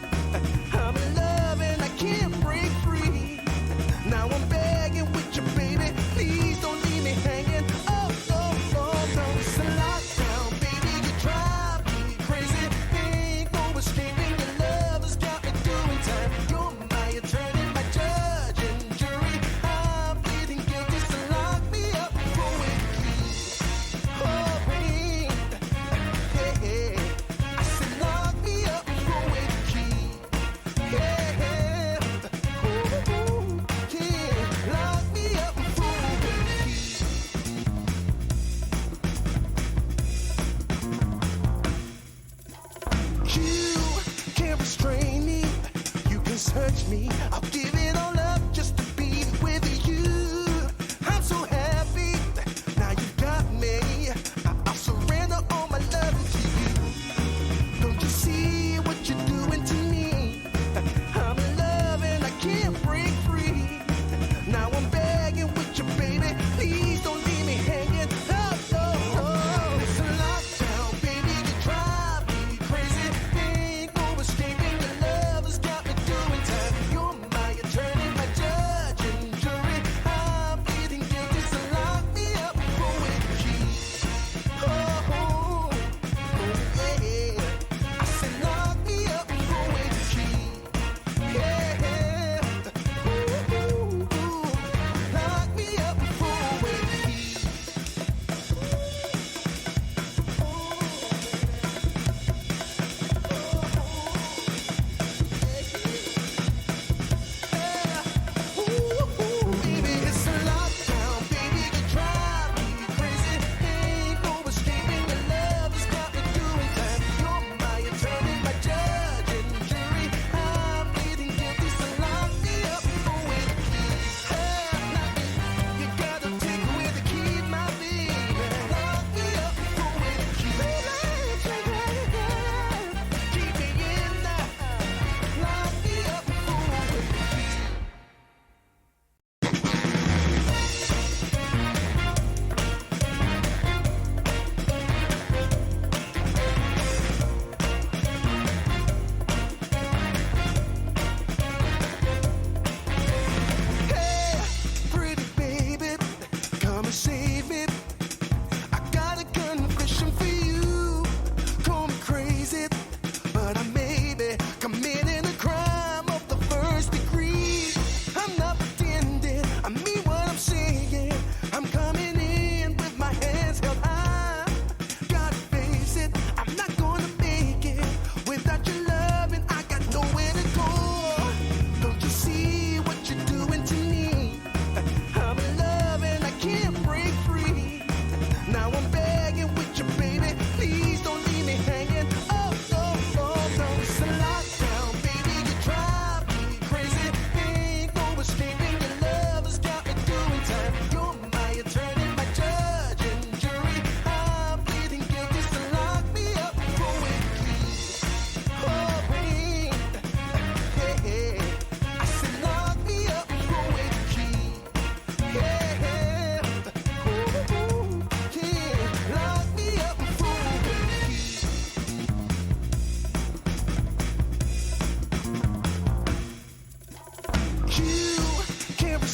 I'm in love and I can't break free. Now I'm begging with you, baby. Please don't leave me hanging. Oh, oh, oh, no. It's a lockdown, baby. You drive me crazy. Ain't no escaping. Your love has got me doing time. You're my attorney, my judge and jury. I'm pleading guilty, so lock me up for it, please. Oh, babe. Hey, I said lock me up for it, please. Yeah, ooh, yeah, lock me up for it, please. You can't restrain me. You can search me. I'll give it all up just to be with you. I'm so happy. Now you got me. I'll surrender all my love to you. Don't you see what you're doing to me? I'm in love and I can't break free. Now I'm begging with you, baby. Please don't leave me hanging. Oh, oh, oh. It's a lockdown, baby. You drive me crazy. Ain't no escaping. Your love has got me doing time. You're my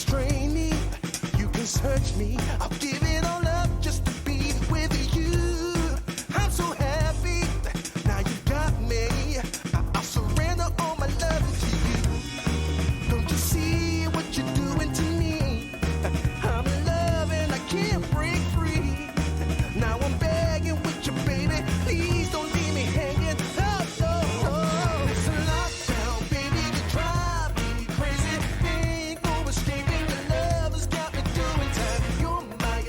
restrain me. You can search me. I'll give it all up just to be with you. I'm so happy. Now you got me. I'll surrender all my love to you. Don't you see what you're doing to me? I'm in love and I can't break free. Now I'm begging with you, baby. Please don't leave me hanging. Oh, no, no. It's a lockdown, baby. You drive me crazy. Ain't no escaping. Your love has got me doing time. You're my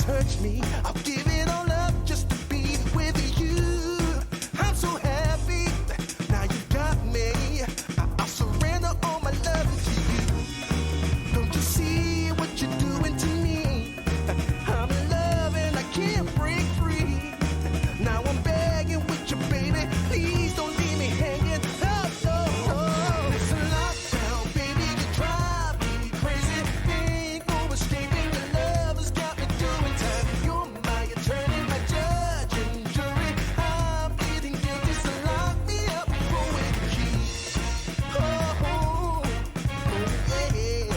search me, I'll give it all up just to be with you. I'm so happy, now you got me. I'll surrender all my love to you. Don't you see what you're doing to me? I'm in love and I can't break free. Now I'm begging with you, baby, please don't leave me hanging. Oh, oh, oh. It's a lockdown, baby, you drive me crazy. Ain't no escaping, your love has got me doing time. You're my attorney, my judge and jury. I'm pleading guilty, so lock me up with the key. Oh, oh, oh, yeah.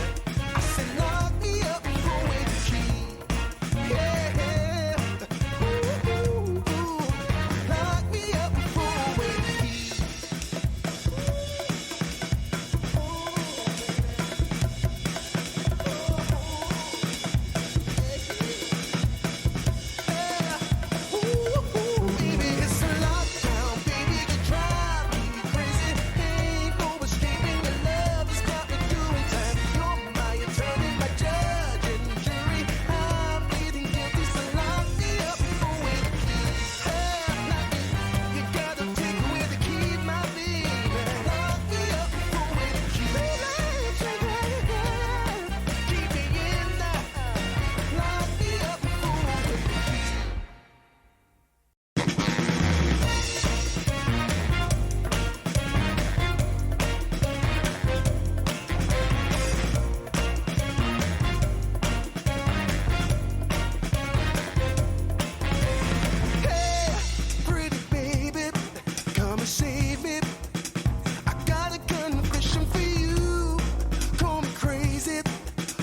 I said lock me up with the key. Yeah, ooh, ooh, ooh. Lock me up with the key. Baby, it's a lockdown, baby, you drive me crazy. Ain't no escaping, your love has got me doing time. You're my attorney, my judge and jury. I'm pleading guilty, so lock me up with the key. You gotta take away the key, my baby. Lock me up with the key. Keep me in there. Lock me up with the key. Hey, pretty baby, come and save me. I got a confession for you. Call me crazy,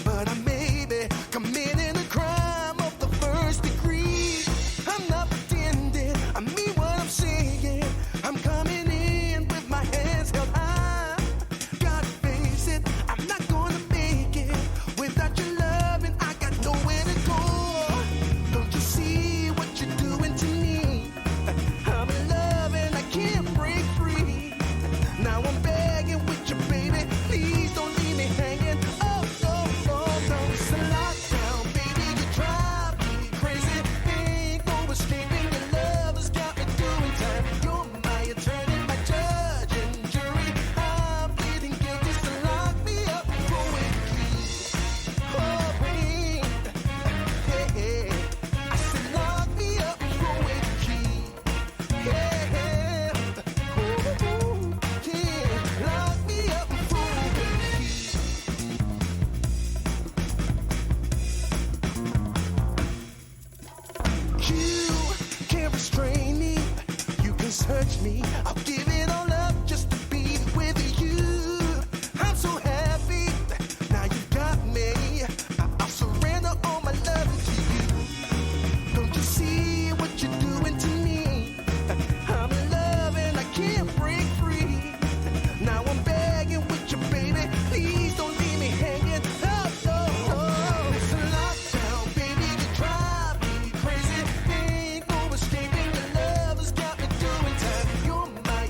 but I may be committing a crime of the first degree. I'm not pretending, I mean what I'm saying. I'm coming in with my hands held high. Gotta face it, I'm not gonna make it without your love, and I got nowhere to go. Don't you see what you're doing to me? I'm in love and I can't break free. Now I'm begging with you, baby, please don't leave me hanging. Oh, oh, oh, no, it's a lockdown, baby, you drive me crazy. Ain't no escaping, your love has got me doing time. You're my attorney, my judge and jury. I'm pleading guilty, so lock me up with the key. Oh, wait, yeah, I said lock me up with the key. Yeah, ooh, ooh, yeah, lock me up with the key. You can't restrain me, you can search me, I'll give it all up just to be with you. I'm so happy, now you got me. I'll surrender all my love to you. Don't you see what you're doing to me? I'm in love and I can't break free. Now I'm begging with you, baby, please don't leave me hanging. Oh, oh, oh. It's a lockdown, baby, you drive me crazy. Ain't no escaping, your love has got me doing time. You're my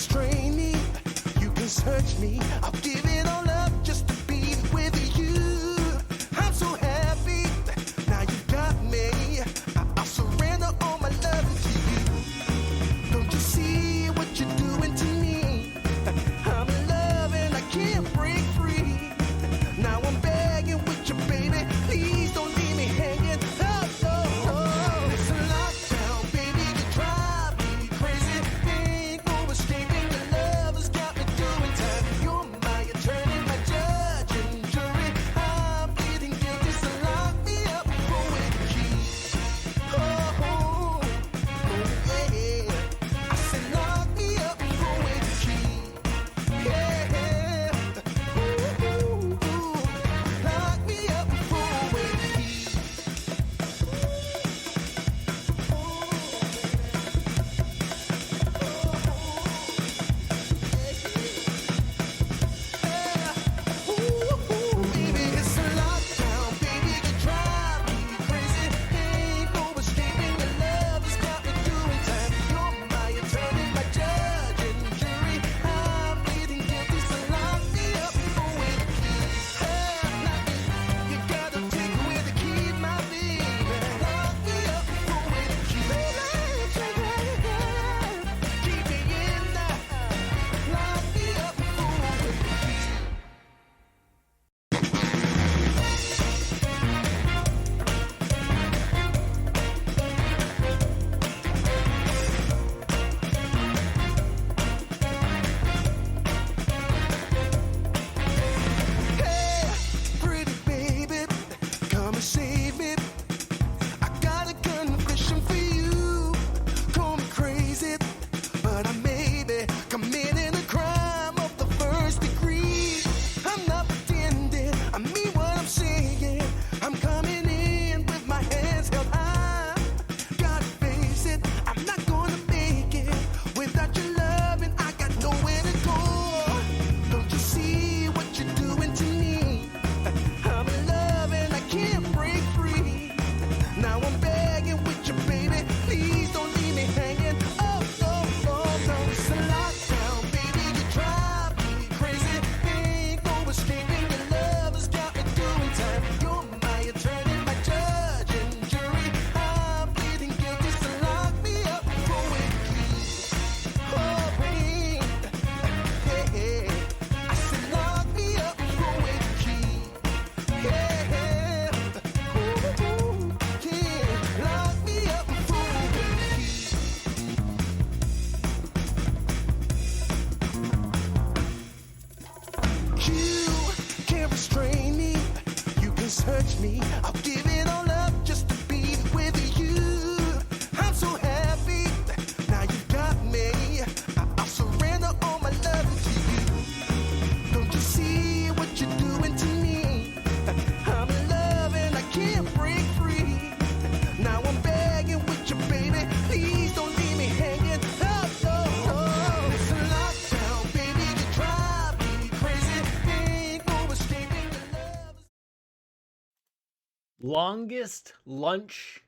restrain me. You can search me. I'll give it all up just to be with you. I'm so happy. Now you got me. I'll surrender all my love to you. Don't you see what you're doing to me? I'm in love and I can't break free. Now I'm begging with you, baby. Please don't leave me hanging. Oh, oh, oh. It's a lockdown, baby. You drive me crazy. Ain't no escaping. Your love has got me doing time. You're my attorney, my judge and jury. I'm pleading guilty, so lock me up with the key. Oh, oh, oh, yeah. I said lock me up with the key. Yeah. Ooh, ooh, ooh. Lock me up with the key. Baby, it's a lockdown, baby, you drive me crazy. Ain't no escaping, your love has got me doing time. You're my attorney, my judge and jury. I'm pleading guilty, so lock me up with the key. You gotta take away the key, my baby. Lock me up with the key. Keep me in there. Lock me up with the key. Hey, pretty baby, come and save me. I got a confession for you. Call me crazy, but I may be committing a crime of the first degree. I'm not pretending, I mean what I'm saying. I'm coming in with my hands held high. Gotta face it, I'm not gonna make it without your love, and I got nowhere to go. Don't you see what you're doing to me? I'm in love and I can't break free. Now I'm begging with you, baby. Please don't leave me hanging. Oh, oh, oh, no, it's a lockdown, baby. You drive me crazy. Ain't no escaping. Your love has got me doing time. You're my attorney, my judge and jury. I'm pleading guilty, so lock me up with the key. Oh, babe. Yeah, I said lock me up with the key. Yeah, ooh, yeah, lock me up with the key. You can't restrain me. You can search me. I'll give it all up just to be with you. I'm so happy. Now you got me. I'll surrender all my love to you. Don't you see what you're doing to me? I'm in love and I can't break free. Now I'm begging with you, baby. Please don't leave me hanging. Oh, oh, oh. It's a lockdown, baby. You drive me crazy. Ain't no escaping your love. Longest lunch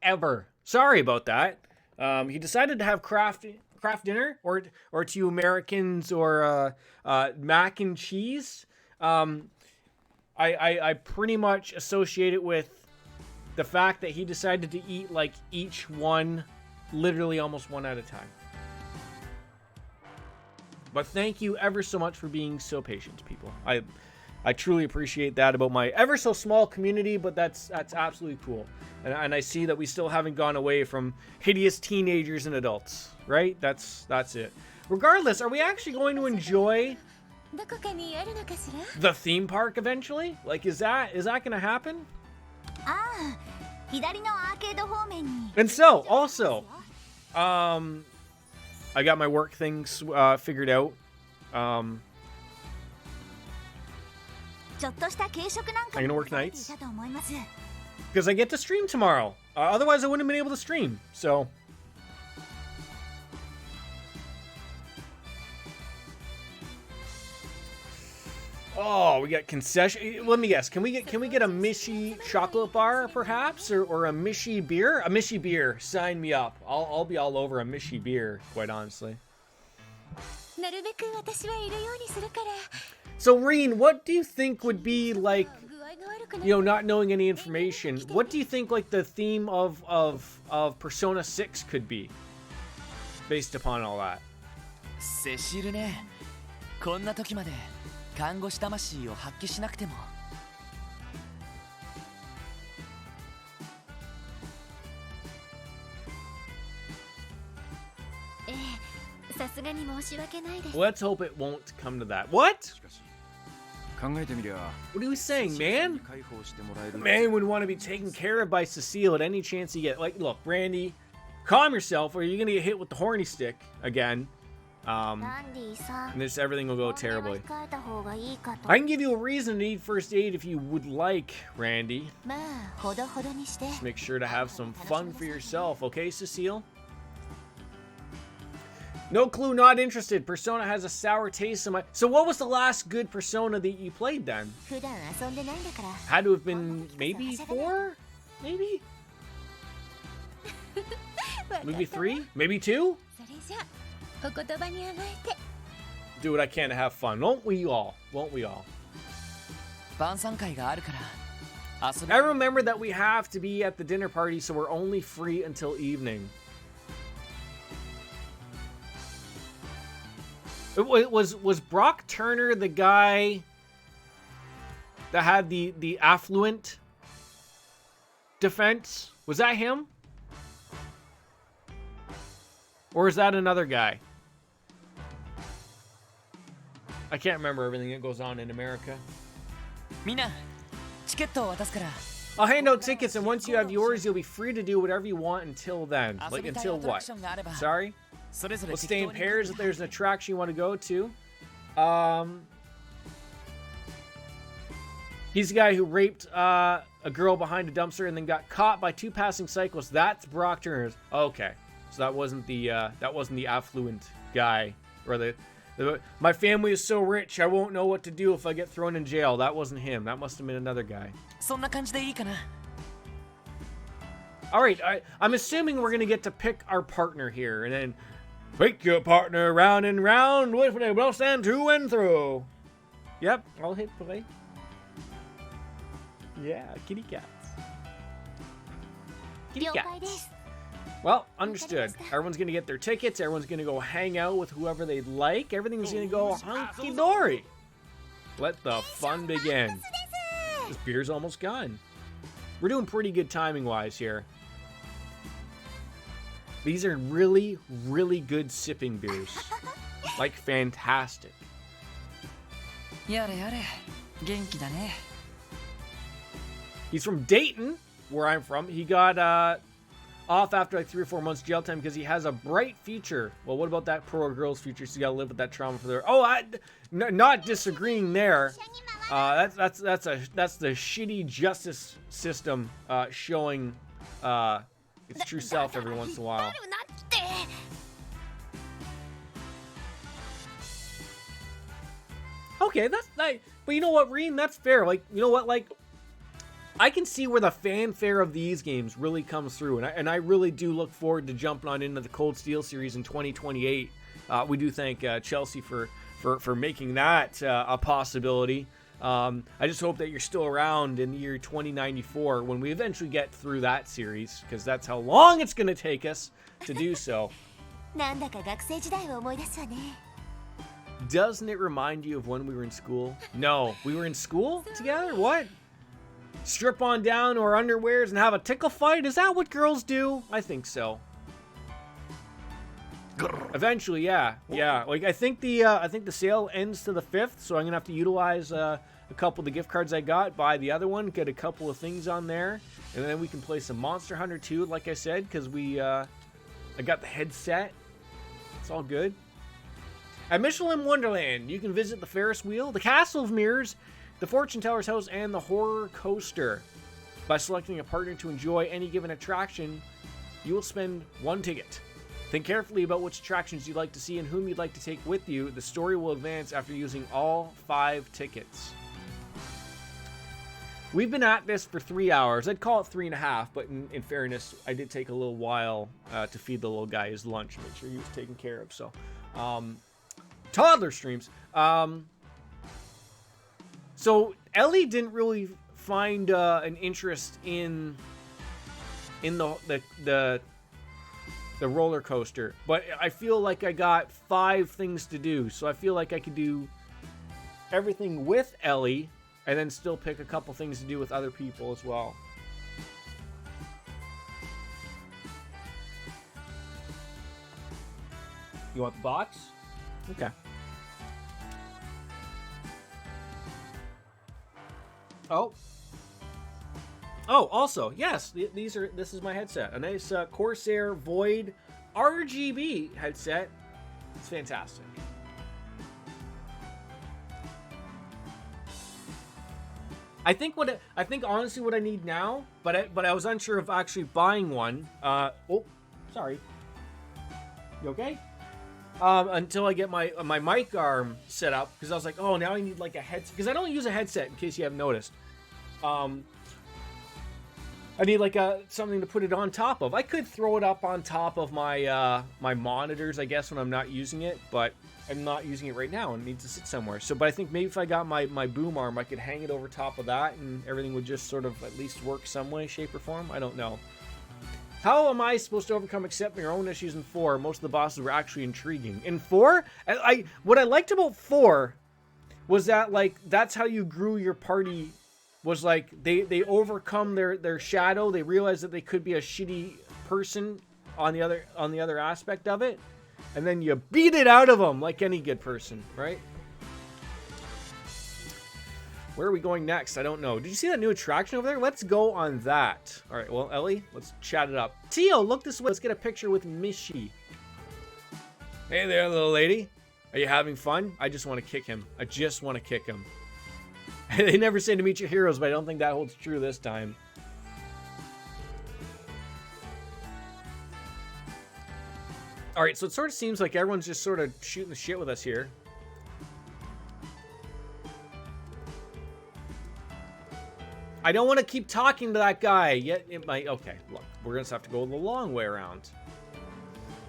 ever. Sorry about that. He decided to have craft dinner, or to you Americans, or mac and cheese. I pretty much associate it with the fact that he decided to eat like each one, literally almost one at a time. But thank you ever so much for being so patient, people. I truly appreciate that about my ever so small community, but that's absolutely cool. And I see that we still haven't gone away from hideous teenagers and adults, right? That's it. Regardless, are we actually going to enjoy どこかにあるのかしら？ the theme park eventually? Like, is that gonna happen? ああ、左のアーケード方面に。 And so, also, I got my work things figured out. ちょっとした軽食なんか I'm gonna も work されてい nights たと思います。 because I get to stream tomorrow. Otherwise, I wouldn't have been able to stream. So, oh, we got concession. Let me guess. Can we get a Mishy chocolate bar, perhaps, or a Mishy beer? A Mishy beer. Sign me up. I'll be all over a Mishy beer, quite honestly. なるべく私はいるようにするから。 So, Reen, what do you think would be like, 具合が悪くなる you know, not knowing any information? What do you think like the theme of Persona 6 could be, based upon all that? セシルね、こんな時まで看護師魂を発揮しなくても。ええ、さすがに申し訳ないです。 Let's hope it won't come to that. What? しかし考えてみりゃ What are you saying, man? 解放してもらえる Man would want to be taken care of by Cecile at any chance he get. Like, look, Randy, calm yourself, or you're gonna get hit with the horny stick again. ランディさん、 And this everything will go 本音は terribly. 控えた方がいいかと。 I can give you a reason to need first aid if you would like, Randy. まあ、ほどほどにして。 Just make sure to have some fun for yourself, okay, Cecile? No clue, not interested. Persona has a sour taste in my... So what was the last good Persona that you played then? 普段遊んでないんだから。 Had to have been maybe 4? Maybe? Maybe 3? Maybe 2? それじゃあ、お言葉に甘えて。 Do what I can to have fun. Won't we all? Won't we all? 晩餐会があるから遊び。 I remember that we have to be at the dinner party, so we're only free until evening. Was Brock Turner the guy that had the affluent defense? Was that him? Or is that another guy? I can't remember everything that goes on in America. みんなチケットを渡すから。 I'll hand out tickets, and once you have yours, you'll be free to do whatever you want until then. Like, 遊びたい until アトラ what? クションがあれば Sorry? それぞれ We'll stay in 適当に pairs if there's an attraction you want to go to. He's the guy who raped a girl behind a dumpster and then got caught by 2 passing cyclists. That's Brock Turner. Okay, so that wasn't the affluent guy, or the my family is so rich I won't know what to do if I get thrown in jail. That wasn't him. That must have been another guy. そんな感じでいいかな。 All right, I'm assuming we're gonna get to pick our partner here, and then pick your partner round and round with they will stand to and through. Yep, I'll hit play. Yeah, kitty cats. Kitty 了解で cats. す。 Well, understood. Everyone's gonna get their tickets. Everyone's gonna go hang out with whoever they'd like. Everything's gonna go hunky dory. Let the fun begin. This beer's almost gone. We're doing pretty good timing wise here. These are really, really good sipping beers. Like, fantastic. やれやれ元気だね。 He's from Dayton, where I'm from. He got off after like 3 or 4 months jail time because he has a bright future. Well, what about that poor girl's future? She's got to live with that trauma for their... Oh, not disagreeing there. That's the shitty justice system showing its true self every once in a while. なるなって。 Okay, that's nice. But you know what, Reen? That's fair. Like, you know what? Like, I can see where the fanfare of these games really comes through, and I really do look forward to jumping on into the Cold Steel series in 2028. We do thank Chelsea for making that a possibility. I just hope that you're still around in the year 2094 when we eventually get through that series, because that's how long it's going to take us to do so. なんだか学生時代を思い出すわね。 Doesn't it remind you of when we were in school? No, we were in school together? What? Strip on down to our underwears and have a tickle fight? Is that what girls do? I think so. Eventually, yeah. Like I think the sale ends to the 5th, so I'm gonna have to utilize a couple of the gift cards I got, buy the other one, get a couple of things on there, and then we can play some Monster Hunter 2, like I said, because I got the headset. It's all good. At Michelin Wonderland, you can visit the Ferris wheel, the Castle of Mirrors, the Fortune Teller's house, and the Horror Coaster. By selecting a partner to enjoy any given attraction, you will spend 1 ticket. Think carefully about which attractions you'd like to see and whom you'd like to take with you. The story will advance after using all 5 tickets. We've been at this for 3 hours. I'd call it 3.5, but in fairness, I did take a little while to feed the little guy his lunch, make sure he was taken care of. So, toddler streams. So Ellie didn't really find an interest in the roller coaster, but I feel like I got 5 things to do, so I feel like I could do everything with Ellie and then still pick a couple things to do with other people as well. You want the box? Okay. Oh, also, yes, this is my headset. A nice Corsair Void RGB headset. It's fantastic. I think honestly what I need now, but I was unsure of actually buying one. Oh, sorry. You okay? Until I get my mic arm set up, because I was like, oh, now I need like a headset, because I don't use a headset, in case you haven't noticed. I need like something to put it on top of. I could throw it up on top of my my monitors, I guess, when I'm not using it, but I'm not using it right now and it needs to sit somewhere. So, but I think maybe if I got my boom arm, I could hang it over top of that and everything would just sort of at least work some way, shape, or form. I don't know. How am I supposed to overcome accepting your own issues in 4? Most of the bosses were actually intriguing. In 4, what I liked about 4 was that, like, that's how you grew your party. Was like they overcome their shadow. They realize that they could be a shitty person on the other aspect of it, and then you beat it out of them like any good person, right? Where are we going next? I don't know. Did you see that new attraction over there? Let's go on that. All right, well, Ellie, let's chat it up. Tio, look this way. Let's get a picture with Mishi. Hey there, little lady. Are you having fun? I just want to kick him. I just want to kick him. They never say to meet your heroes, but I don't think that holds true this time. Alright, so it sort of seems like everyone's just sort of shooting the shit with us here. I don't want to keep talking to that guy, yet it might... Okay, look, we're going to have to go the long way around.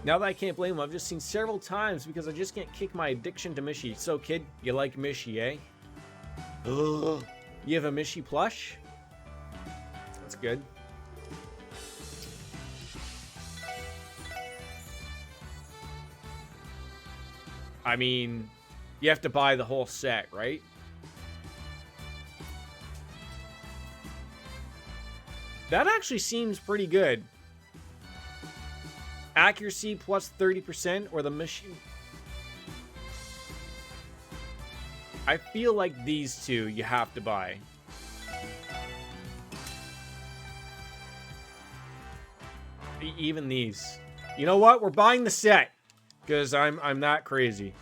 Now that I can't blame him, I've just seen several times because I just can't kick my addiction to Mishi. So, kid, you like Mishi, eh? Ugh. You have a Mishi plush? That's good. I mean, you have to buy the whole set, right? That actually seems pretty good. Accuracy plus 30% or the Mishi... I feel like these two you have to buy. Even these. You know what? We're buying the set. Because I'm not crazy.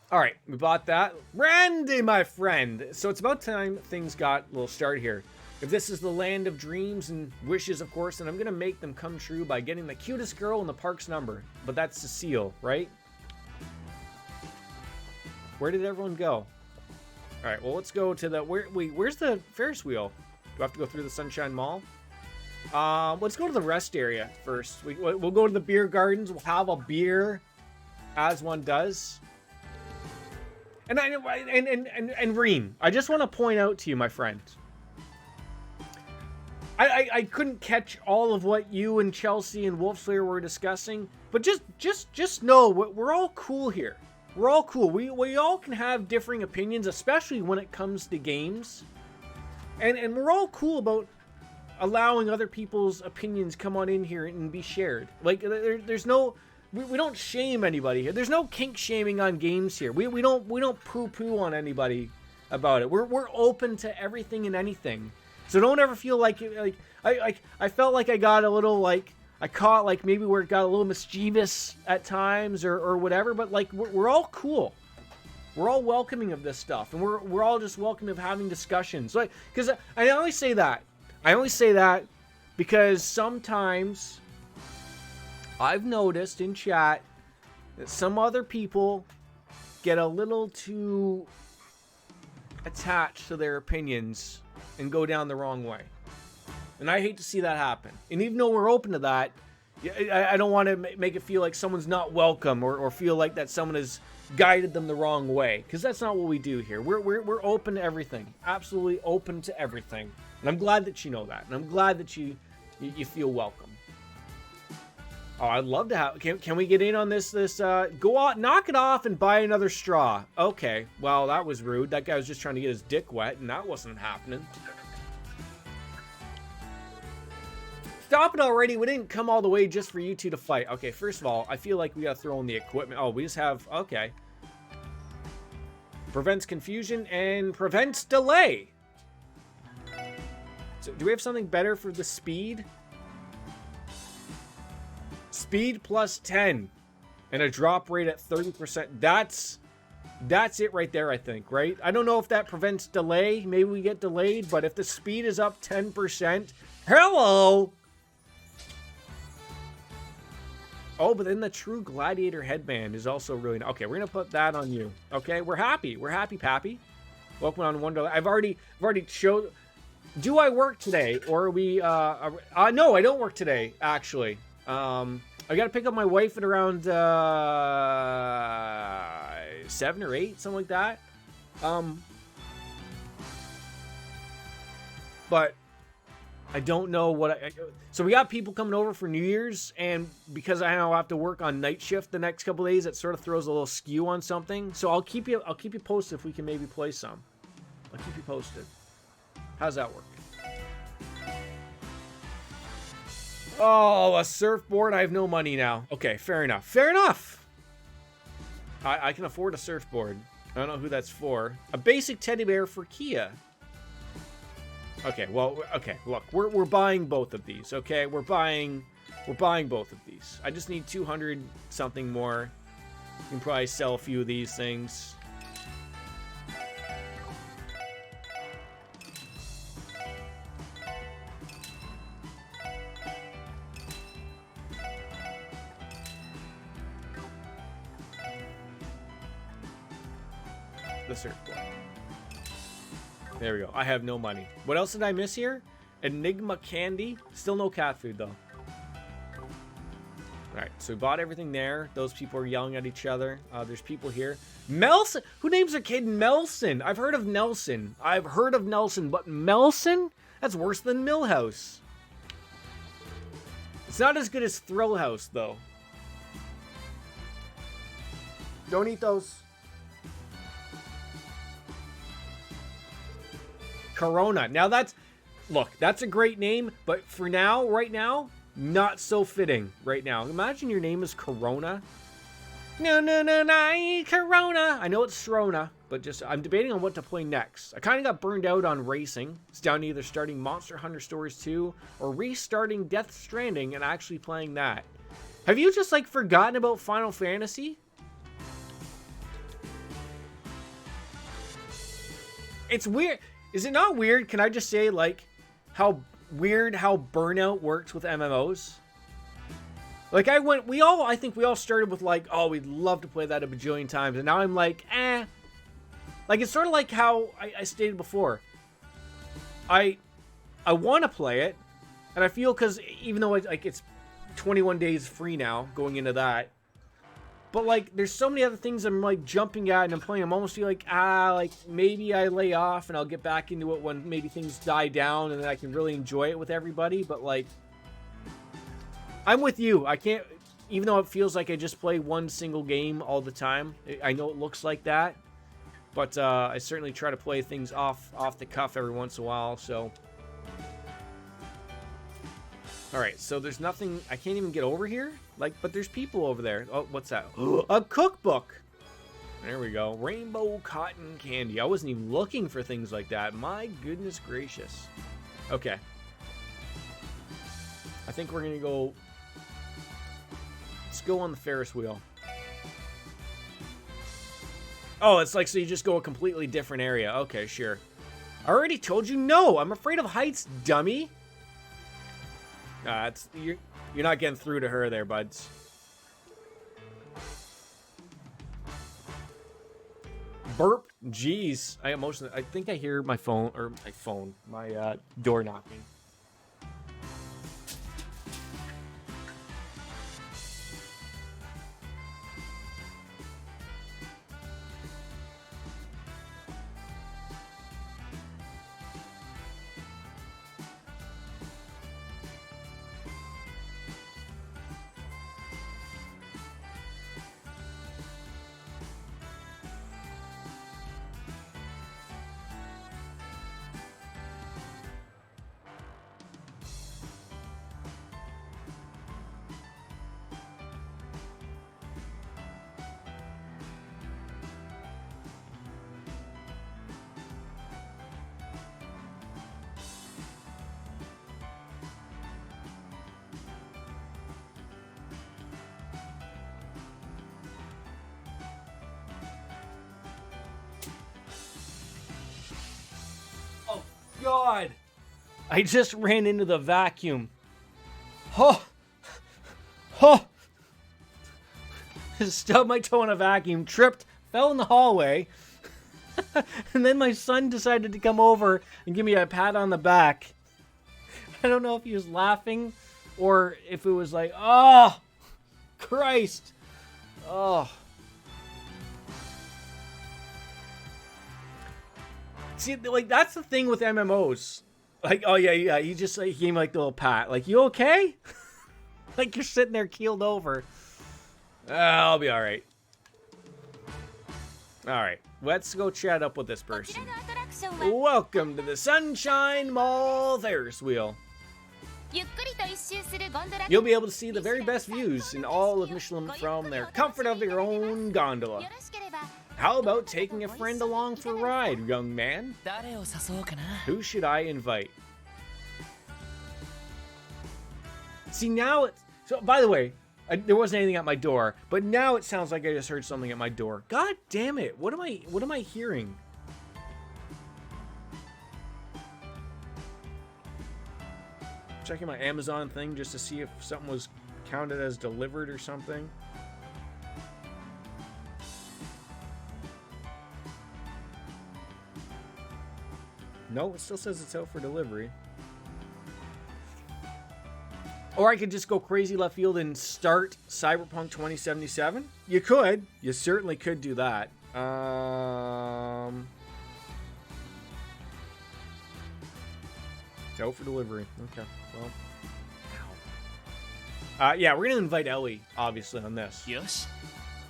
Alright, we bought that. Randy, my friend! So it's about time things got a little start here. If this is the land of dreams and wishes, of course, then I'm going to make them come true by getting the cutest girl in the park's number. But that's Cecile, right? Where did everyone go? Alright, well, let's go to the... Where's the Ferris wheel? Do I have to go through the Sunshine Mall? Let's go to the rest area first. We'll go to the beer gardens. We'll have a beer, as one does. And Reem, I just want to point out to you, my friend... I couldn't catch all of what you and Chelsea and Wolfslayer were discussing, but just know we're all cool here. We're all cool. We all can have differing opinions, especially when it comes to games, and we're all cool about allowing other people's opinions come on in here and be shared. Like there's no we don't shame anybody here. There's no kink shaming on games here. We don't poo on about it. We're open to everything and anything. So don't ever feel like I felt like I got a little like I caught like maybe where it got a little mischievous at times or whatever, but like we're all cool. We're all welcoming of this stuff, and we're all just welcome of having discussions. Like, because I only say that because sometimes I've noticed in chat that some other people get a little too attached to their opinions and go down the wrong way. And I hate to see that happen. And even though we're open to that, I don't want to make it feel like someone's not welcome or feel like that someone has guided them the wrong way, because that's not what we do here. We're open to everything, absolutely open to everything, and I'm glad that you know that, and I'm glad that you feel welcome. Oh, I'd love to have. Can we get in on this? Go out, knock it off, and buy another straw. Okay, well that was rude. That guy was just trying to get his dick wet, and that wasn't happening. Stop it already. We didn't come all the way just for you two to fight. Okay, first of all, I feel like we gotta throw in the equipment. Oh, we just have... Okay. Prevents confusion and prevents delay. So, do we have something better for the speed? Speed plus 10. And a drop rate at 30%. That's it right there, I think, right? I don't know if that prevents delay. Maybe we get delayed, but if the speed is up 10%... Hello! Oh, but then the True Gladiator headband is also really... Okay, we're going to put that on you. Okay, we're happy. We're happy, Pappy. Welcome on Wonderland. I've already showed... Do I work today? Or are we... no, I don't work today, actually. I got to pick up my wife at around 7 or 8, something like that. But... I don't know what so we got people coming over for New Year's, and because I now have to work on night shift the next couple days, it sort of throws a little skew on something. So I'll keep you posted if we can maybe play some. I'll keep you posted. How's that work? Oh, a surfboard. I have no money now. Okay, fair enough. Fair enough. I can afford a surfboard. I don't know who that's for. A basic teddy bear for Kia. Okay, well, okay, look, we're buying both of these, okay? We're buying both of these. I just need 200 something more. You can probably sell a few of these things. The surfboard. There we go. I have no money. What else did I miss here? Enigma candy. Still no cat food, though. Alright, so we bought everything there. Those people are yelling at each other. There's people here. Melson! Who names their kid Melson? I've heard of Nelson. I've heard of Nelson, but Melson? That's worse than Millhouse. It's not as good as Thrill House, though. Don't eat those. Corona. Now that's... Look, that's a great name, but for now, right now, not so fitting right now. Imagine your name is Corona. No, Corona. I know it's Shrona, but just... I'm debating on what to play next. I kind of got burned out on racing. It's down to either starting Monster Hunter Stories 2 or restarting Death Stranding and actually playing that. Have you just, like, forgotten about Final Fantasy? It's weird... Is it not weird? Can I just say, like, how weird how Burnout works with MMOs? Like, I think we all started with, like, oh, we'd love to play that a bajillion times. And now I'm like, eh. Like, it's sort of like how I stated before. I want to play it. And I feel, because even though, it's 21 days free now, going into that. But, like, there's so many other things I'm, like, jumping at and I'm playing. I'm almost feel like, maybe I lay off and I'll get back into it when maybe things die down and then I can really enjoy it with everybody. But, like, I'm with you. I can't, even though it feels like I just play one single game all the time. I know it looks like that. But I certainly try to play things off the cuff every once in a while, so... Alright, so there's nothing... I can't even get over here? Like, but there's people over there. Oh, what's that? A cookbook! There we go. Rainbow cotton candy. I wasn't even looking for things like that. My goodness gracious. Okay. I think we're gonna go... Let's go on the Ferris wheel. Oh, it's like, so you just go a completely different area. Okay, sure. I already told you no! I'm afraid of heights, dummy! You're not getting through to her there, buds. Burp. Jeez. I think I hear my phone, my door knocking. God! I just ran into the vacuum. Oh! Oh! Stubbed my toe in a vacuum, tripped, fell in the hallway. And then my son decided to come over and give me a pat on the back. I don't know if he was laughing or if it was like, oh, Christ. Oh. See, like, that's the thing with MMOs. Like, oh, yeah, he just like, gave me like the little pat. Like, you okay? Like, you're sitting there keeled over. I'll be all right. All right, let's go chat up with this こち person. らのアトラクションは Welcome to the Sunshine Mall Ferris wheel. ゆっくりと一周するゴンドラ You'll be able to see the very best views in all of Michelin from their comfort of your own gondola. よろしければ How about taking a friend along for a ride, young man? 誰を誘おうかな。 Who should I invite? See, now it's... So, by the way, there wasn't anything at my door, but now it sounds like I just heard something at my door. God damn it. What am I hearing? Checking my Amazon thing just to see if something was counted as delivered or something. No, it still says it's out for delivery. Or I could just go crazy left field and start Cyberpunk 2077. You could. You certainly could do that. It's out for delivery. Okay. Well. Ow. Yeah, we're gonna invite Ellie, obviously, on this. よし。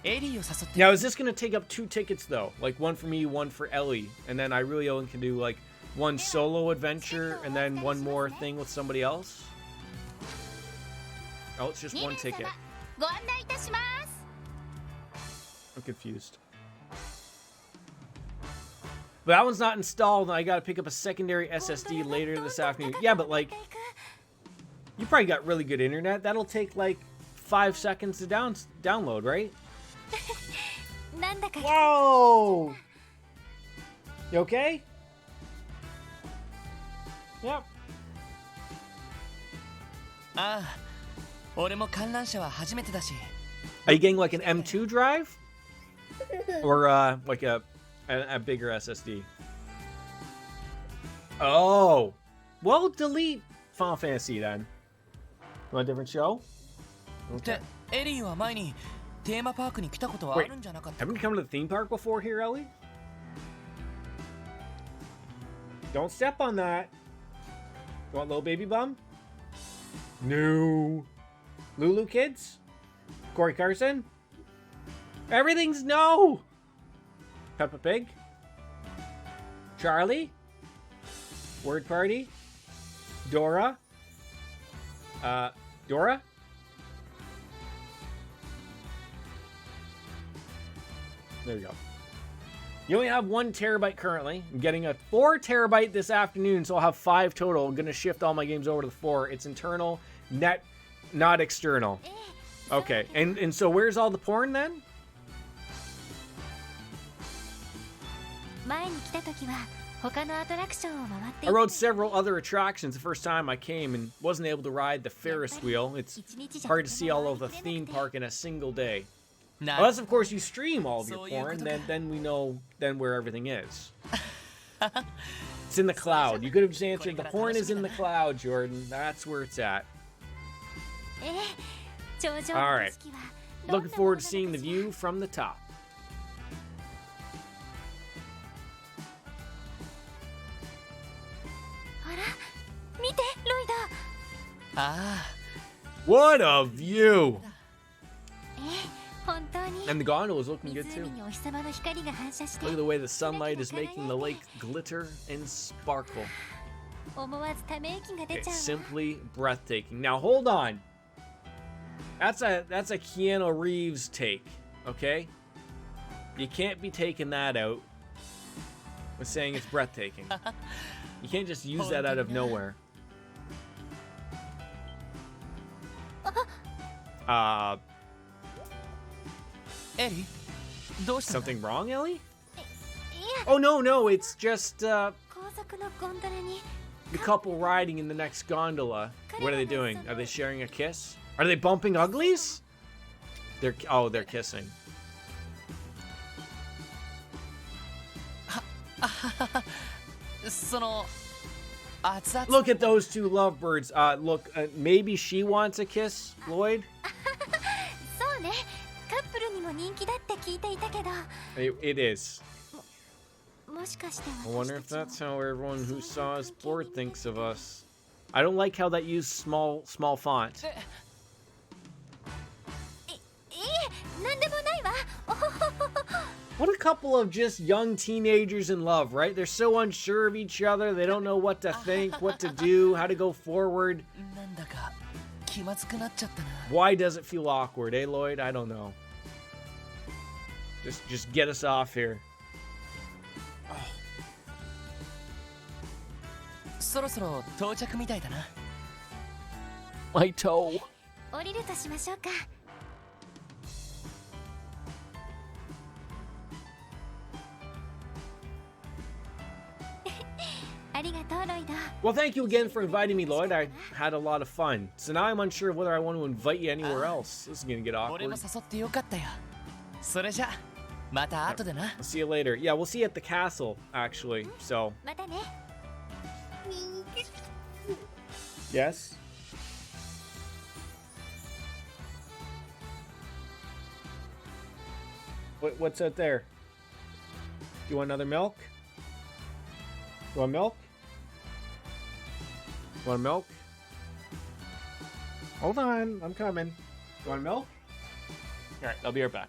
エリーを誘って。 Now, is this gonna take up 2 tickets though? Like one for me, one for Ellie, and then I really only can do like one solo adventure and then one more thing with somebody else? Oh, it's just 2 one 名 ticket. 様ご案内いたします I'm confused. But that one's not installed, and I gotta pick up a secondary SSD later this afternoon. Yeah, but like, you probably got really good internet. That'll take like 5 seconds to download, right? なんだか Whoa! You okay? Yep. ああ、俺も観覧車は初めてだし。 Are you getting like an M2 drive? Or like a bigger SSD? Oh! Well, delete Final Fantasy then. Want a different show? で、エリーは前にテーマパークに来たことはあるんじゃなかった Haven't you come to the theme park before here, Ellie? Don't step on that. You want little baby bum? No. Lulu kids? Corey Carson? Everything's no! Peppa Pig? Charlie? Word Party? Dora? Dora? There we go. You only have 1 terabyte currently. I'm getting a 4 terabyte this afternoon, so I'll have 5 total. I'm going to shift all my games over to the 4. It's internal, net, not external. Okay, and so where's all the porn then? 前に来た時は他のアトラクションを回って I rode several other attractions the first time I came and wasn't able to ride the Ferris wheel. It's hard to see all of the theme park in a single day. な Unless, of course, you stream all of your So you porn, could- then we know then where everything is. It's in the cloud. You could have just answered, the porn is in the cloud, Jordan. That's where it's at. ええ頂上 All の right. 景色はどん Looking な forward to ものなのかしら seeing the view from the top. あら見てロイドあ What a view! ええ本当に And the gondola is looking good 湖 too. にお日様の光が反射して Look at the way the sunlight is making the lake glitter and sparkle. 思わずため息が出 It's ちゃうわ simply breathtaking. Now hold on. That's a Keanu Reeves take, okay? You can't be taking that out with saying it's breathtaking. You can't just use that out of nowhere. エリーどうしたの Something wrong, Ellie? いや Oh no, it's just 高速くのゴンドラに The couple riding in the next gondola. What are they doing? Are they sharing a kiss? Are they bumping uglies? They're kissing. その熱々 Look at those two lovebirds. Look, maybe she wants a kiss, Lloyd? そうね、カップルにも人気だって聞いていたけど、 It is. もしかして I wonder 私 if たち that's も how everyone who saw us board thinks of us. I don't like how that used small font. いえ、なんでもないわ。おほほほほ。 What a couple of just young teenagers in love, right? They're so unsure of each other. They don't know what to think, what to do, how to go forward. なんだか気まずくなっちゃったな。 Why does it feel awkward, eh, Lloyd? I don't know. Just get us off here. そろそろ到着みたいだな。 My toe. 降りるとしましょうか。ありがとう、ロイド。 Well, thank you again for inviting me, Lloyd. I had a lot of fun. So now I'm unsure of whether I want to invite you anywhere else. This is gonna get 俺も awkward. 誘ってよかったよ。それじゃまた後でな。 I'll see you later. Yeah, we'll see you at the castle, actually. So, またね。 yes. What's out there? Do you want another milk? You want milk? You want milk? Hold on, I'm coming. You want milk? All right, I'll be right back.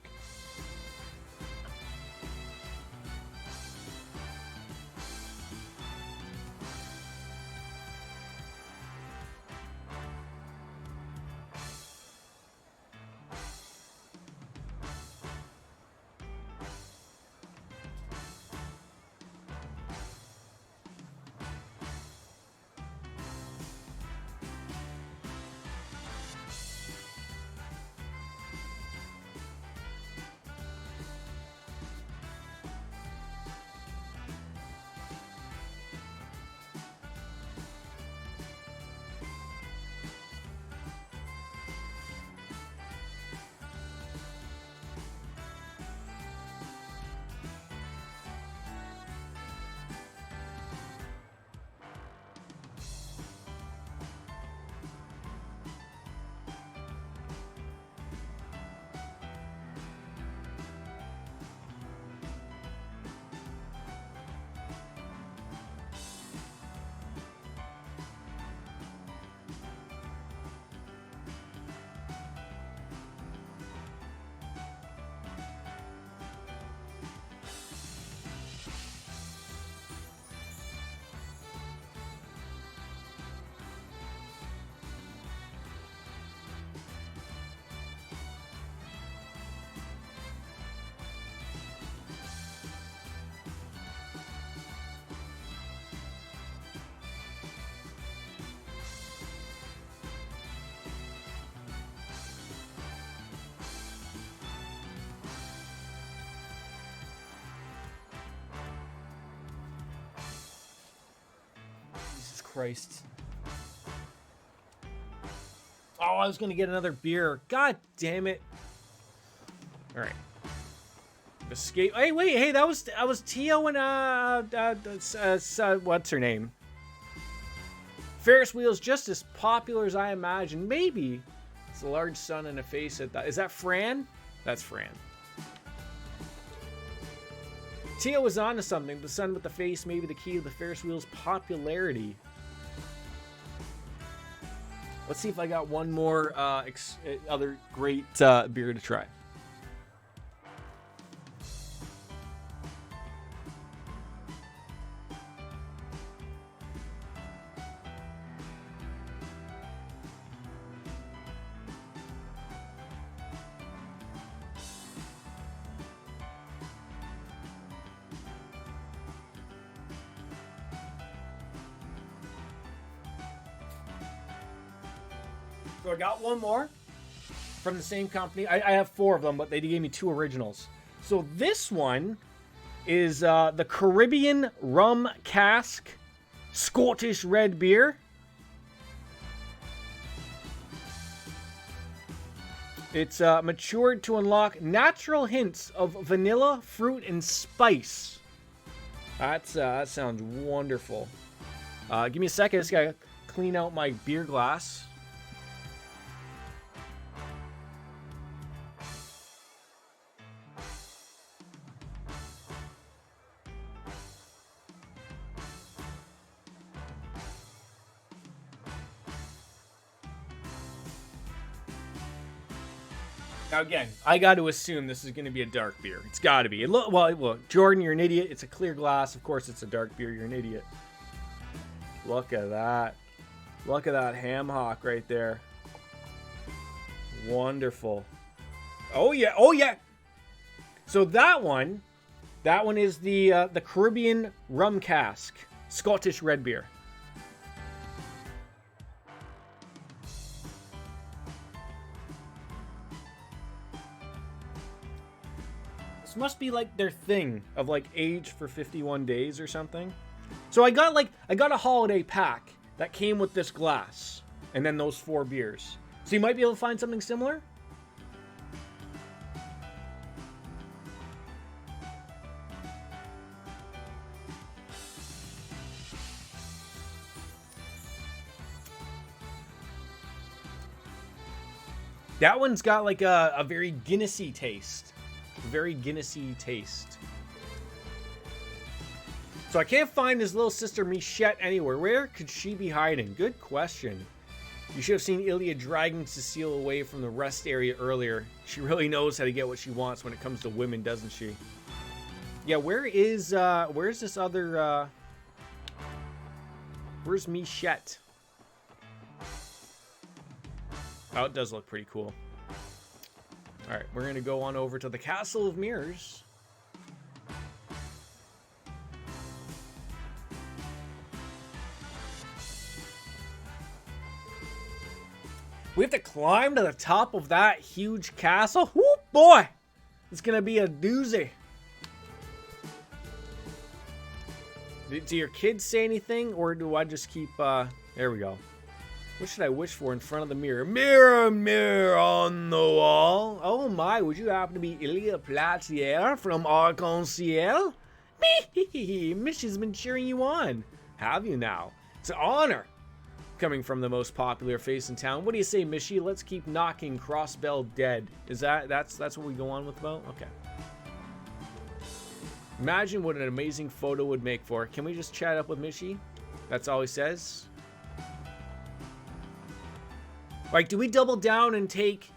Jesus Christ. Oh, I was gonna get another beer. God damn it. Alright. Escape. Hey, wait, hey, that was Tio and what's her name? Ferris wheel's just as popular as I imagined. Maybe. It's a large sun and a face at that. Is that Fran? That's Fran. Tio was onto something. The sun with the face may be the key to the Ferris wheel's popularity. Let's see if I got one more other great beer to try. So I got one more from the same company. I have 4 of them, but they gave me 2 originals. So this one is the Caribbean Rum Cask Scottish red beer. It's matured to unlock natural hints of vanilla, fruit, and spice. That sounds wonderful. Give me a second. I just gotta clean out my beer glass. Now again, I got to assume this is going to be a dark beer. It's got to be. Look, Jordan, you're an idiot. It's a clear glass. Of course, it's a dark beer. You're an idiot. Look at that. Look at that ham hock right there. Wonderful. Oh yeah. Oh yeah. So that one is the Caribbean rum cask, Scottish red beer. This must be like their thing of like aged for 51 days or something. So I got a holiday pack that came with this glass and then those 4 beers. So you might be able to find something similar. That one's got like a very Guinnessy taste. Very Guinnessy taste. So I can't find his little sister Michette anywhere. Where could she be hiding? Good question. You should have seen Ilya dragging Cecile away from the rest area earlier. She really knows how to get what she wants when it comes to women, doesn't she? Yeah, where's this other, where's Michette? Oh, it does look pretty cool. Alright, we're going to go on over to the Castle of Mirrors. We have to climb to the top of that huge castle? Whoop, boy! It's going to be a doozy. Do your kids say anything, or do I just keep, there we go. What should I wish for in front of the mirror? Mirror, mirror on the wall. Oh my, would you happen to be Ilya Platier from Arc-en-Ciel? Mishy's been cheering you on. Have you now? It's an honor. Coming from the most popular face in town. What do you say, Mishy? Let's keep knocking Crossbell dead. Is that's what we go on with about? Okay. Imagine what an amazing photo would make for. Can we just chat up with Mishy? That's all he says. Like, do we double down and take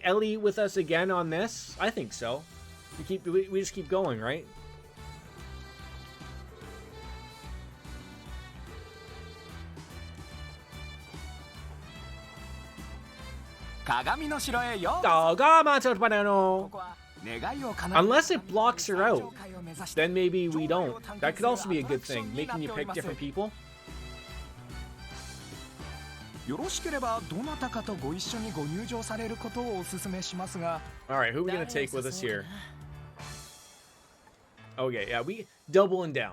Ellie with us again on this? I think so. We just keep going, right? Unless it blocks her out, then maybe we don't. That could also be a good thing, making you pick different people. よろしければどなたかとご一緒にご入場されることをお勧めしますが Alright, who are we gonna take with us here? Okay, yeah, we doubling down.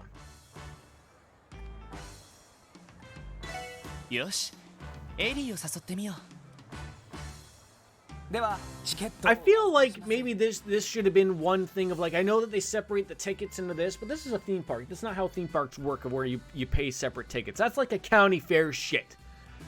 よし、エリーを誘ってみよう。では、チケット I feel like maybe this should have been one thing of like, I know that they separate the tickets into this, but this is a theme park. That's not how theme parks work, where you pay separate tickets. That's like a county fair shit.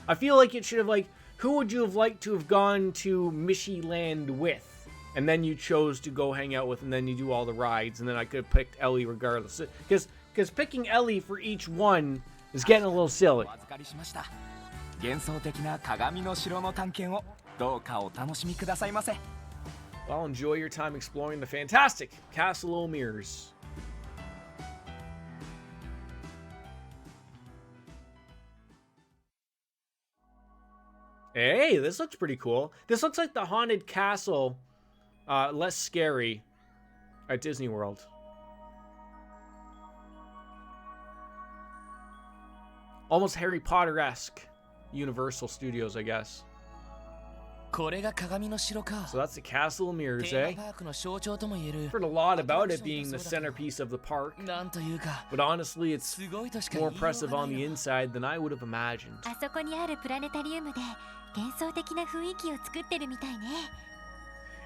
I feel like it should have like, who would you have liked to have gone to Mishy Land with? And then you chose to go hang out with, and then you do all the rides, and then I could have picked Ellie regardless. Because picking Ellie for each one is getting a little silly. お預かりしました。幻想的な鏡の城の探検をどうかお楽しみくださいませ。 Well, enjoy your time exploring the fantastic Castle o' Mirrors. Hey, this looks pretty cool. This looks like the haunted castle, less scary, at Disney World. Almost Harry Potter-esque. Universal Studios, I guess. これが鏡の城か。 So that's the Castle of Mirrors, テー eh? マパークの象徴とも言える。 Heard a lot about it being the centerpiece of the park, なんというか、 but honestly, it's すごいとしか言 more いよう impressive がな on い the よ。 inside than I would have imagined. あそこにあるプラネタリウムで幻想的な雰囲気を作ってるみたいね。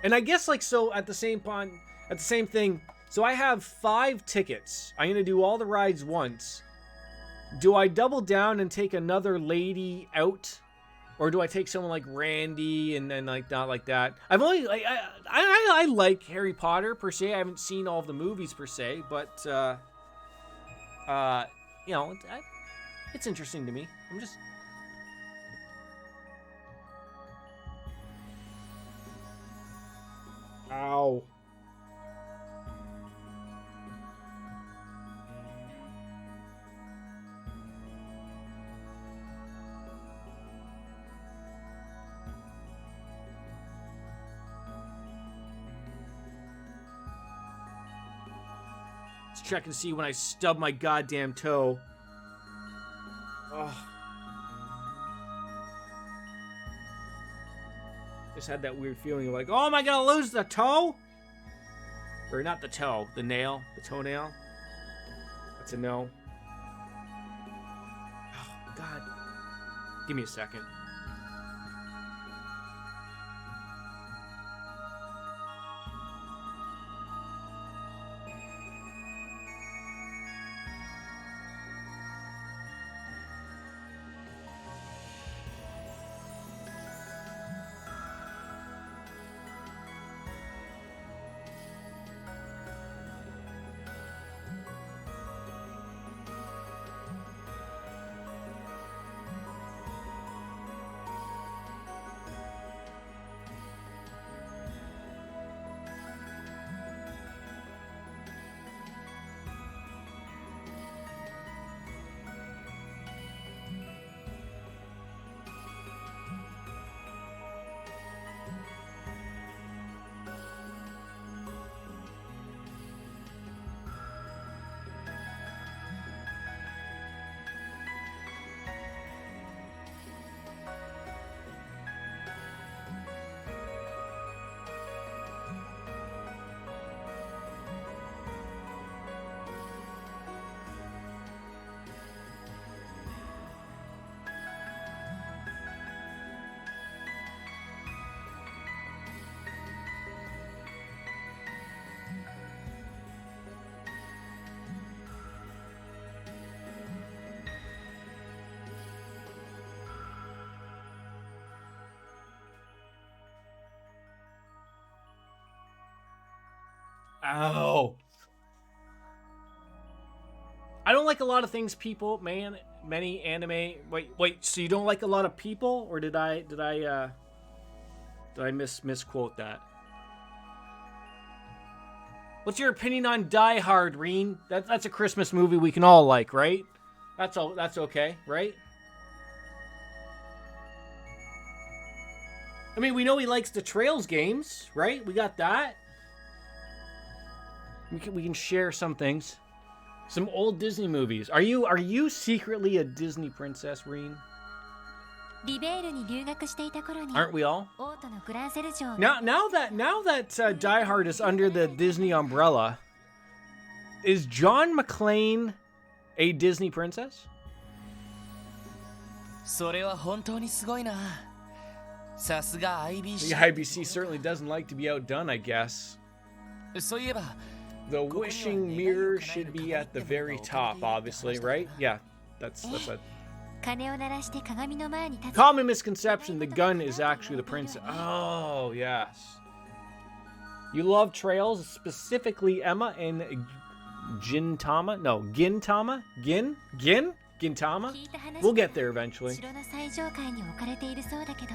And I guess like so at the same thing. So I have 5 tickets. I'm gonna do all the rides once. Do I double down and take another lady out, or do I take someone like Randy and then like not like that? I've only like I like Harry Potter per se. I haven't seen all of the movies per se, but you know, it's interesting to me. I'm just. Ow. Let's check and see when I stub my goddamn toe. Oh. Just had that weird feeling of like, oh, am I gonna lose the toe? Or not the toe, the nail, the toenail. That's a no. Oh, God. Give me a second. Ow. I don't like a lot of things people, man. Many anime. Wait, so you don't like a lot of people? Or did I misquote that? What's your opinion on Die Hard, Reen? That's a Christmas movie we can all like, right? That's okay, right? I mean, we know he likes the Trails games, right? We got that. We can share some things. Some old Disney movies. Are you secretly a Disney princess, Reen? リベールに留学していた頃に Aren't we all? オートのグランセル城 Now that Die Hard is under the Disney umbrella, is John McClane a Disney princess? それは本当にすごいな。さすが The IBC。 IBC certainly doesn't like to be outdone, I guess. そういえば、 The wishing mirror should be at the very top, obviously, right? Yeah, that's a 鐘を鳴らして鏡の前に立つ common misconception. The gun is actually the princess. Oh, yes. You love Trails, specifically Emma and Gintama? No, Gintama? Gintama? We'll get there eventually. 城の最上階に置かれているそうだけど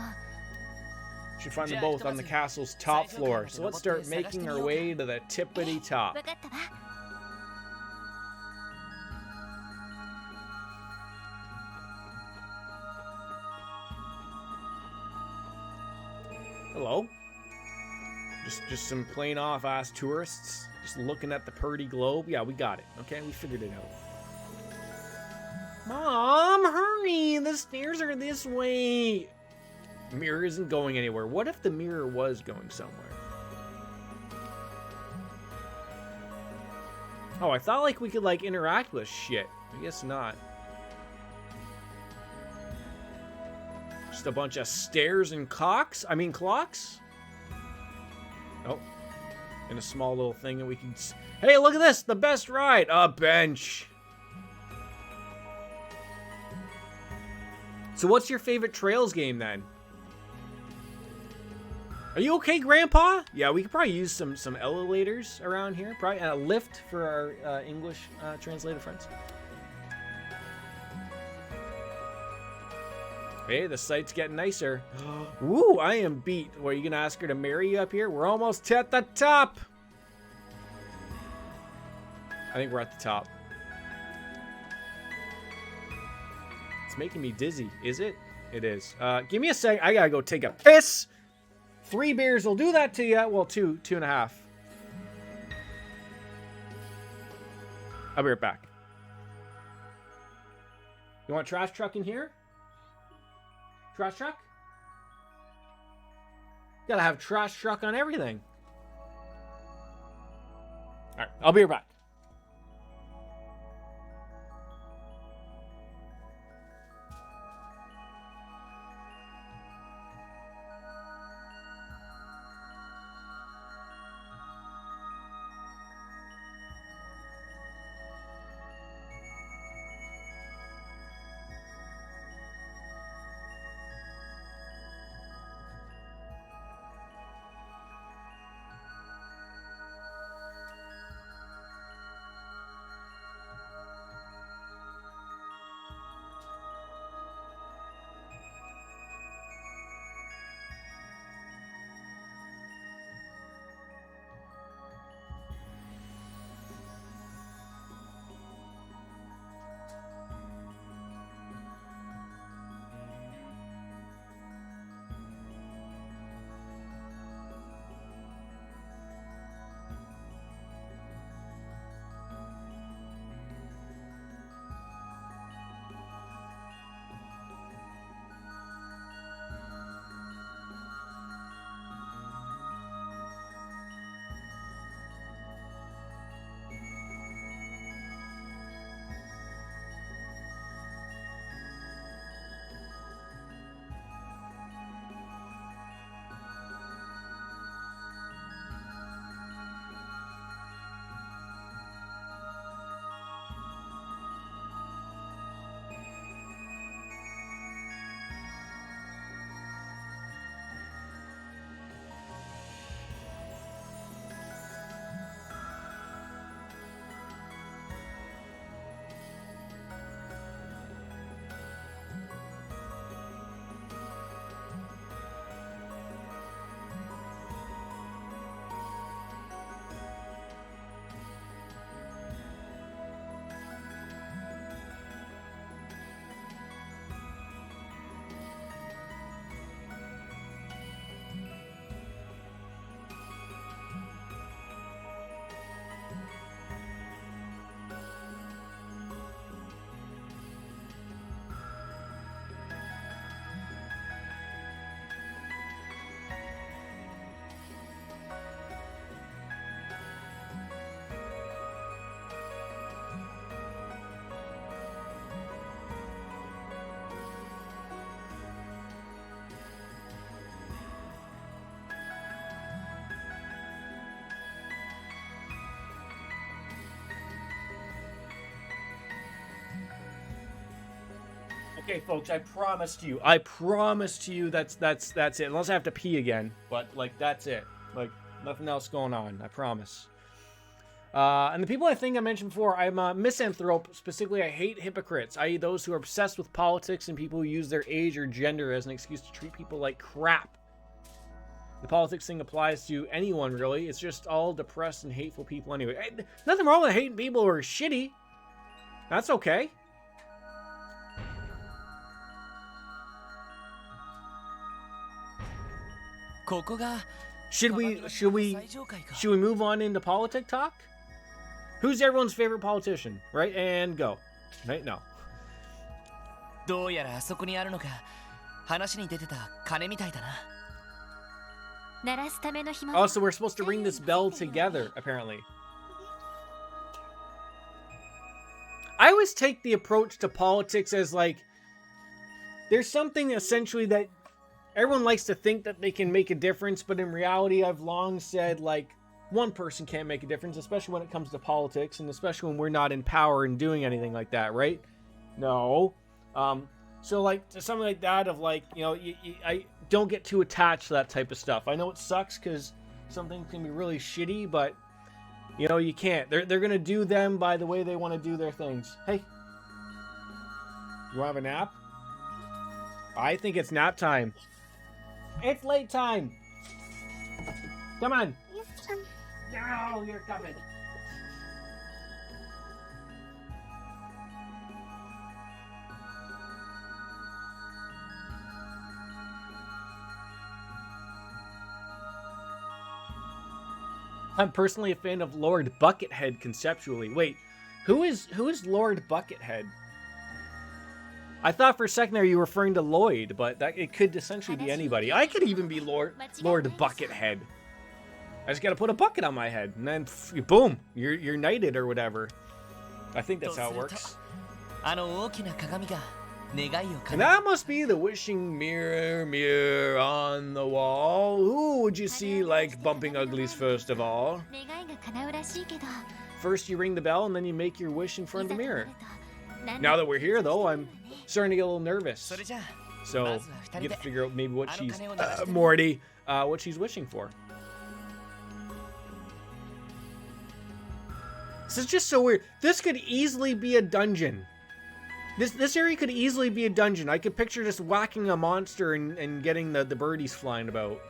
Should find them both on the castle's top floor. So let's start making our way to the tippity top. 分かったわ Hello. Just some plain off ass tourists just looking at the purdy globe. Yeah, we got it. Okay, we figured it out. Mom, hurry! The stairs are this way. Mirror isn't going anywhere. What if the mirror was going somewhere? Oh, I thought like we could like interact with shit. I guess not. Just a bunch of stairs and clocks. Oh. And a small little thing that we can... Hey, look at this! The best ride! A bench! So what's your favorite Trails game, then? Are you okay, Grandpa? Yeah, we could probably use some elevators around here. Probably a lift for our English translated friends. Hey, the site's getting nicer. Woo, I am beat. What, are you going to ask her to marry you up here? We're almost at the top. I think we're at the top. It's making me dizzy. Is it? It is. Give me a sec. I got to go take a piss. 3 beers will do that to you. Well, 2.5. I'll be right back. You want trash truck in here? Trash truck? Gotta have trash truck on everything. Alright, I'll be right back. Okay, folks, I promised you that's it. Unless I have to pee again, but like that's it. Like nothing else going on. I promise. And the people I think I mentioned before, I'm a misanthrope. Specifically, I hate hypocrites, i.e. those who are obsessed with politics and people who use their age or gender as an excuse to treat people like crap. The politics thing applies to anyone, really. It's just all depressed and hateful people anyway. Nothing wrong with hating people who are shitty. That's okay. Should we move on into politic talk? Who's everyone's favorite politician? Right, and go. Right now. どうやらあそこにあるのか話に出てた鐘みたいだな。 鳴らすための紐 Oh, so we're supposed to ring this bell together, apparently. I always take the approach to politics as like, there's something essentially that everyone likes to think that they can make a difference, but in reality, I've long said, like, one person can't make a difference, especially when it comes to politics, and especially when we're not in power and doing anything like that, right? No. So, like, to something like that of, like, you know, I don't get too attached to that type of stuff. I know it sucks because some things can be really shitty, but, you know, you can't. They're going to do them by the way they want to do their things. Hey. You want to have a nap? I think it's nap time. It's late time. Come on. No, you're coming. I'm personally a fan of Lord Buckethead conceptually. Wait, who is Lord Buckethead? I thought for a second there you were referring to Lloyd, but that it could essentially be anybody. I could even be Lord Buckethead. I just gotta put a bucket on my head, and then boom, you're knighted or whatever. I think that's how it works. And that must be the wishing mirror on the wall. Who would you see like bumping uglies first of all? 願いが叶うらしいけど First you ring the bell and then you make your wish in front of the mirror. Now that we're here though, I'm starting to get a little nervous. So you get to figure out maybe what she's Morty, what she's wishing for. This is just so weird. This could easily be a dungeon. This area could easily be a dungeon. I could picture just whacking a monster and getting the birdies flying about.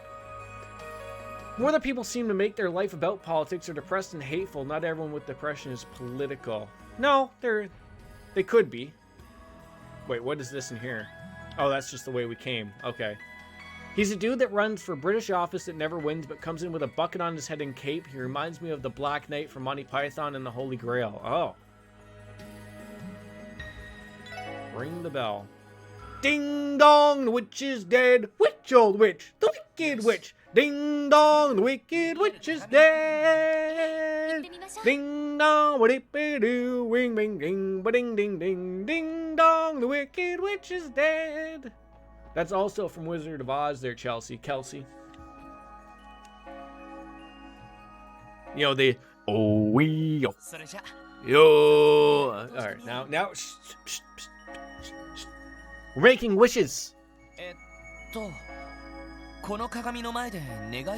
More that people seem to make their life about politics are depressed and hateful. Not everyone with depression is political. No, they could be. Wait, what is this in here? Oh, that's just the way we came. Okay. He's a dude that runs for British office that never wins but comes in with a bucket on his head and cape. He reminds me of the Black Knight from Monty Python and the Holy Grail. Oh. Ring the bell. Ding dong, the witch is dead. Witch, old witch, the wicked witch. Ding dong, the wicked witch is dead. Ding dong, what it be do? Wing, bing, ding, ba ding, ding, ding. Ding dong, the wicked witch is dead. That's also from Wizard of Oz there, Kelsey. You know, the oh wee yo. Yo. Alright, now shh, shh, shh, shh. We're making wishes.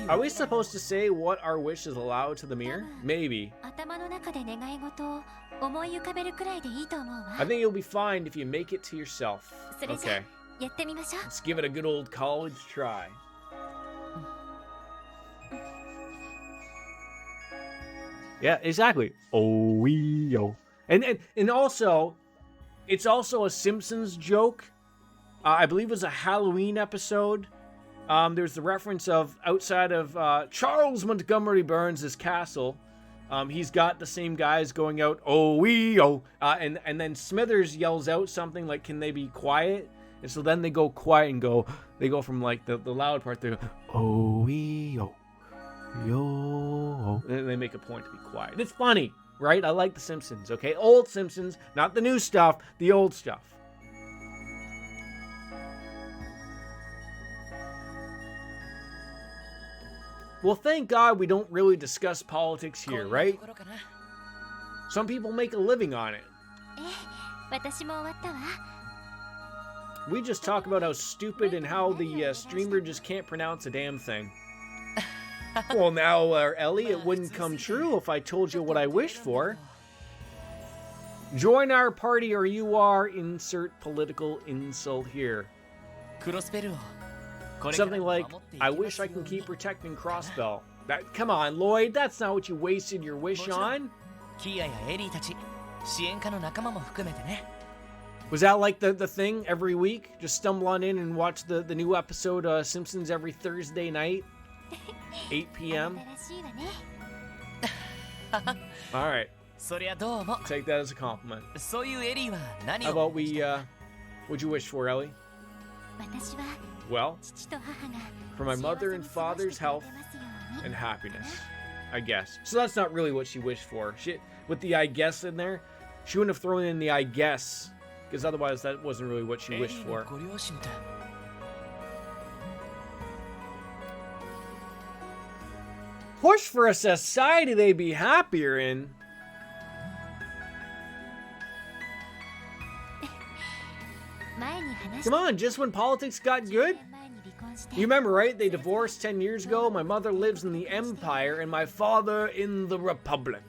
Are we supposed to say what our wish is allowed to the mirror? Maybe. 頭の中で願い事を思い浮かべるくらいでいいと思うわ I think you'll be fine if you make it to yourself. それじゃ Okay. やってみましょう Let's give it a good old college try. Yeah, exactly. Oh wee yo. And also, it's also a Simpsons joke. I believe it was a Halloween episode. There's the reference of outside of Charles Montgomery Burns' castle. He's got the same guys going out, oh wee oh, and then Smithers yells out something like, "Can they be quiet?" And so then they go quiet and they go from like the loud part, they go, oh wee oh, yo, and they make a point to be quiet. It's funny, right? I like the Simpsons. Okay, old Simpsons, not the new stuff, the old stuff. Well, thank God we don't really discuss politics here, right? Some people make a living on it. 私も終わったわ We just talk about how stupid and how the streamer just can't pronounce a damn thing. Well, now, Ellie, it wouldn't come true if I told you what I wished for. Join our party or you are insert political insult here. Something like, I wish I can keep protecting Crossbell. Come on, Lloyd, that's not what you wasted your wish on. Was that like the thing every week? Just stumble on in and watch the new episode of Simpsons every Thursday night? 8 p.m.? 新しいわね Alright. Take that as a compliment. How about we, what'd you wish for, Ellie? 私は Well, 父と母が for my mother and father's health 幸せに過ごしてくれますように and happiness, I guess. So that's not really what she wished for. She, with the I guess in there, she wouldn't have thrown in the I guess, because otherwise that wasn't really what she エリ wished ーの for. ご両親って Push for a society they'd be happier in. 前に話し Come on, just when politics got 10 good? 年前に離婚して You remember, right? They divorced 10 years ago. My mother lives in the Empire and my father in the Republic.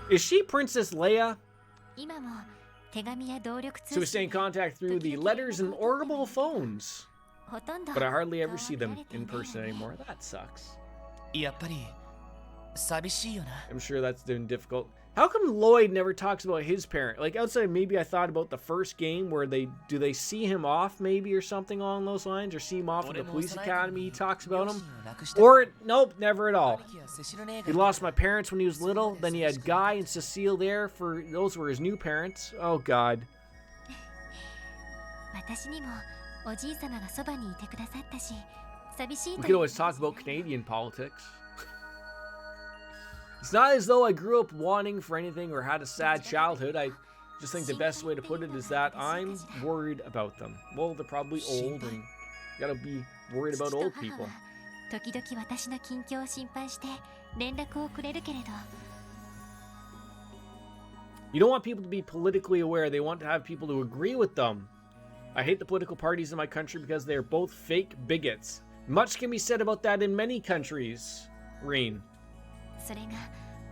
Is she Princess Leia? 今も手紙や動力 So we 通 stay in contact through the letters and orbital phones. ほとんど But I hardly ever see 顔 them は見られてい in ない person よね anymore. That sucks. やっぱり寂しいよな I'm sure that's been difficult. How come Lloyd never talks about his parent? Like outside, maybe I thought about the first game where they see him off maybe or something along those lines, or see him off at the police academy. He talks about him, or nope, never at all. 兄貴やセシル姉 He が lost my parents when he was little. Then he had Guy and Cecile there for those were his new parents. Oh God. 私にもおじい様がそばにいてくださったし寂しい We と could always talk about Canadian politics. It's not as though I grew up wanting for anything or had a sad childhood. I just think the best way to put it is that I'm worried about them. Well, they're probably old and you gotta be worried 父 about と old 母 people. は時々私の近況を心配して連絡をくれるけれど You don't want people to be politically aware. They want to have people to agree with them. I hate the political parties in my country because they are both fake bigots. Much can be said about that in many countries. Reen. それが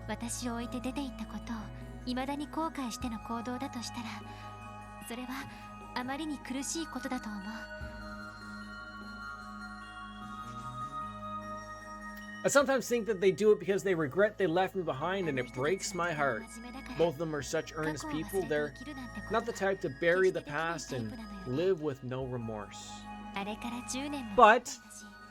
私を置いて出て行ったことを未だに後悔しての行動だとしたらそれはあまりに苦しいことだと思う I sometimes think that they do it because they regret they left me behind, and it breaks my heart. Both of them are such earnest people. They're not the type to bury the past and live with no remorse. あれから10年も But 経ったし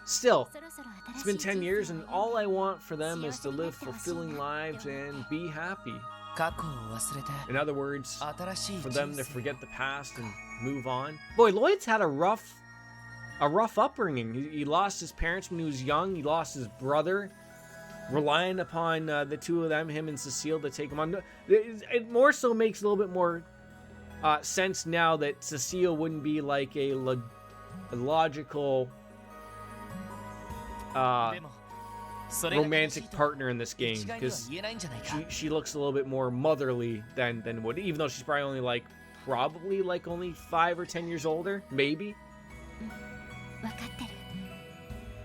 still, そろそろ it's 新 been しい 10 years, and 人生を all I want for them is to live fulfilling lives and be happy. 過去を忘れて In other words, 新しい for 人 them to 生 forget the past and move on. Boy, Lloyd's had a rough upbringing. He lost his parents when he was young. He lost his brother, relying upon the two of them, him and Cecile, to take him on. It more so makes a little bit more sense now that Cecile wouldn't be like a logical でもそれが正しい romantic と partner in this 一 game 概には because 言えないんじゃないか she looks a little bit more motherly than Wood, even though she's probably only 5 or 10 years older, maybe. 分かってる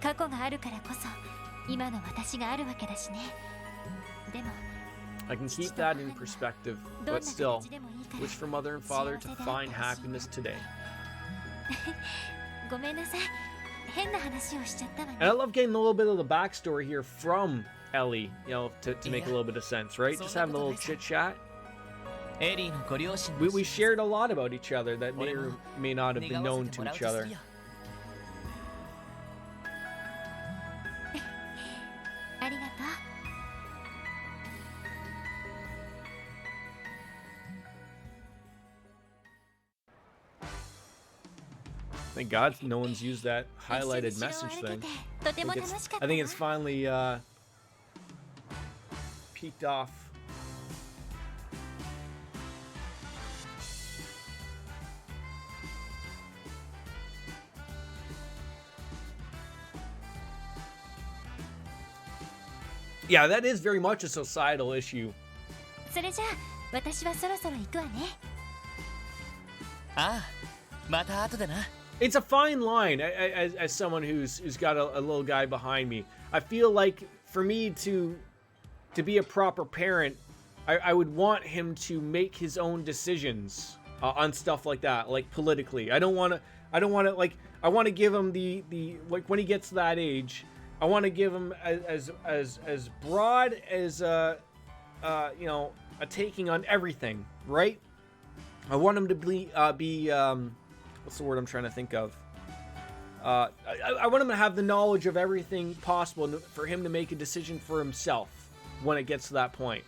過去があるからこそ今の私があるわけだしねでも I can keep that in perspective, どんな but still, 形でもいいから wish for mother and father to find happiness today. ごめんなさい変な話をしちゃったわ And I ね love getting a little bit of the backstory here from Ellie, to make a little bit of sense, right? Just having a little chit chat. エリーのご両親の We shared a lot about each other that may or may not have 願 been わ known せて to もらう each とす other. るよありがとう Thank God no one's used that 一緒に highlighted 城を message 歩け thing. てとても楽しかった I think it's finally peaked off. Yeah, that is very much a societal issue. それじゃあ私はそろそろ行くわねああまた後でな It's a fine line as someone who's got a little guy behind me. I feel like for me to be a proper parent, I would want him to make his own decisions on stuff like that, like politically. I don't want to like I want to give him the like when he gets to that age, I want to give him as broad as a taking on everything, right? I want him to be what's the word I'm trying to think of? I want him to have the knowledge of everything possible for him to make a decision for himself when it gets to that point.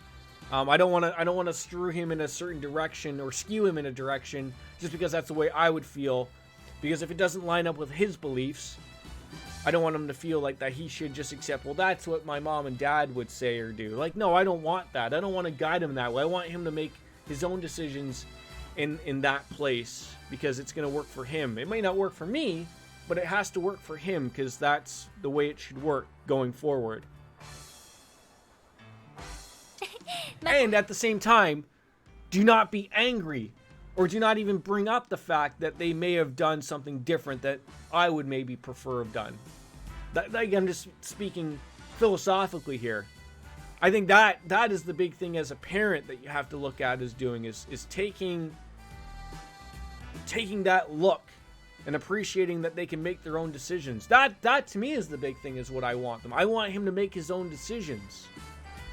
I don't want to screw him in a certain direction or skew him in a direction just because that's the way I would feel. Because if it doesn't line up with his beliefs, I don't want him to feel like that he should just accept, well, that's what my mom and dad would say or do. Like, no, I don't want that. I don't want to guide him that way. I want him to make his own decisions in that place because it's going to work for him. It may not work for me, but it has to work for him because that's the way it should work going forward. And at the same time, do not be angry or do not even bring up the fact that they may have done something different that I would maybe prefer have done. I'm just speaking philosophically here. I think that is the big thing as a parent that you have to look at as doing is taking that look and appreciating that they can make their own decisions. That to me is the big thing, is what I want them. I want him to make his own decisions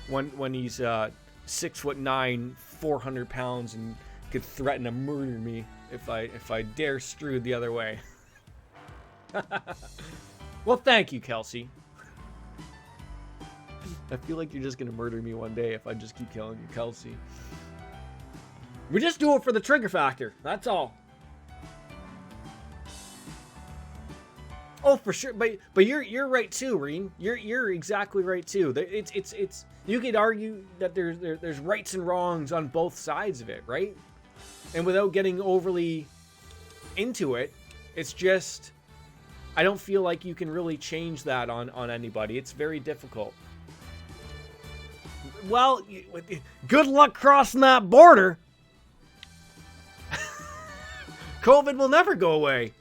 when he's 6'9", 400 pounds, and could threaten to murder me if I dare strew the other way. Well, thank you, Kelsey. I feel like you're just gonna murder me one day if I just keep killing you, Kelsey. We just do it for the trigger factor. That's all. Oh, for sure. But you're right too, Reen. You're exactly right too. It's you could argue that there's rights and wrongs on both sides of it, right? And without getting overly into it, it's just I don't feel like you can really change that on anybody. It's very difficult. Well, good luck crossing that border. COVID will never go away.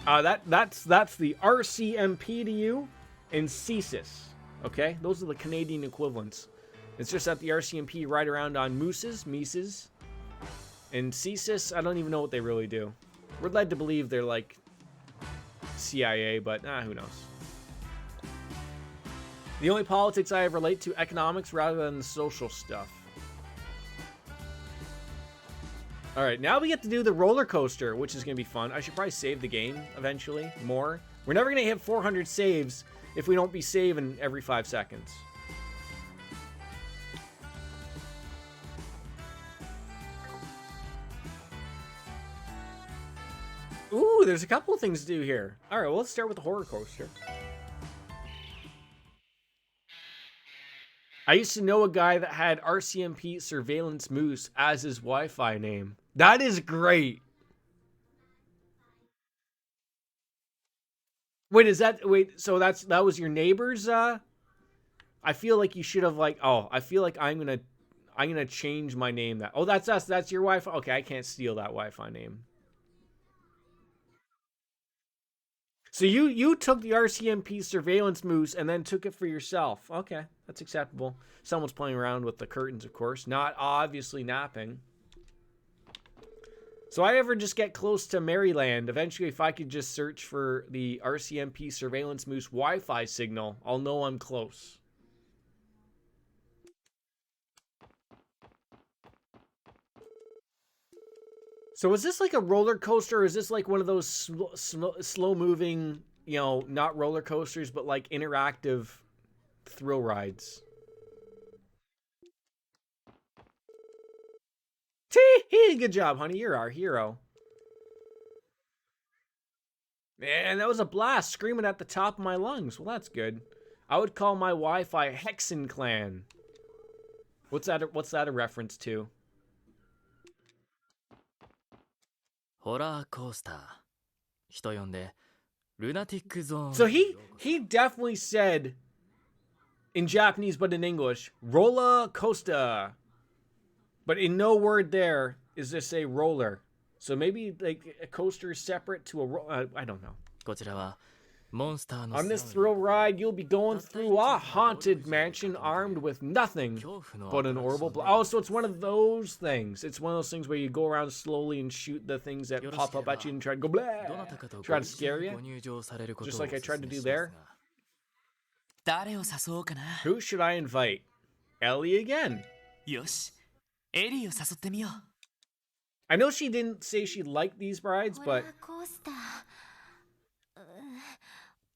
That's the RCMP to you and CSIS. Okay, those are the Canadian equivalents. It's just that the RCMP ride around on mooses, and CSIS. I don't even know what they really do. We're led to believe they're like CIA, but who knows? The only politics I have relate to economics rather than the social stuff. Alright, now we get to do the roller coaster, which is going to be fun. I should probably save the game eventually more. We're never going to hit 400 saves if we don't be saving every 5 seconds. Ooh, there's a couple of things to do here. Alright, well, let's start with the horror coaster. I used to know a guy that had RCMP Surveillance Moose as his Wi-Fi name. That is great. So that was your neighbor's I feel like you should have I feel like I'm gonna change my name that's us, that's your Wi-Fi. Okay, I can't steal that Wi-Fi name. So you took the RCMP Surveillance Moose and then took it for yourself. Okay, that's acceptable. Someone's playing around with the curtains, of course. Not obviously napping. So I ever just get close to Maryland, eventually if I could just search for the RCMP Surveillance Moose Wi-Fi signal, I'll know I'm close. So is this like a roller coaster, or is this like one of those slow moving, not roller coasters, but like interactive thrill rides? Tee-hee, good job, honey. You're our hero. Man, that was a blast, screaming at the top of my lungs. Well, that's good. I would call my Wi-Fi Hexen Clan. What's that a reference to? Horror coaster. 人呼んで lunatic zone. So he definitely said in Japanese but in English, roller coaster. But in no word there is this a roller. So maybe like a coaster is separate to a I don't know. こちらは monster no On this thrill ride, you'll be going through a haunted mansion armed with nothing but an orbital Oh, so it's one of those things. It's one of those things where you go around slowly and shoot the things that pop up at you and try to go blah. Try to scare you. Just like I tried to do there. 誰を誘おうかな Who should I invite? Ellie again. よしエリーを誘ってみよう I know she didn't say she liked these rides, but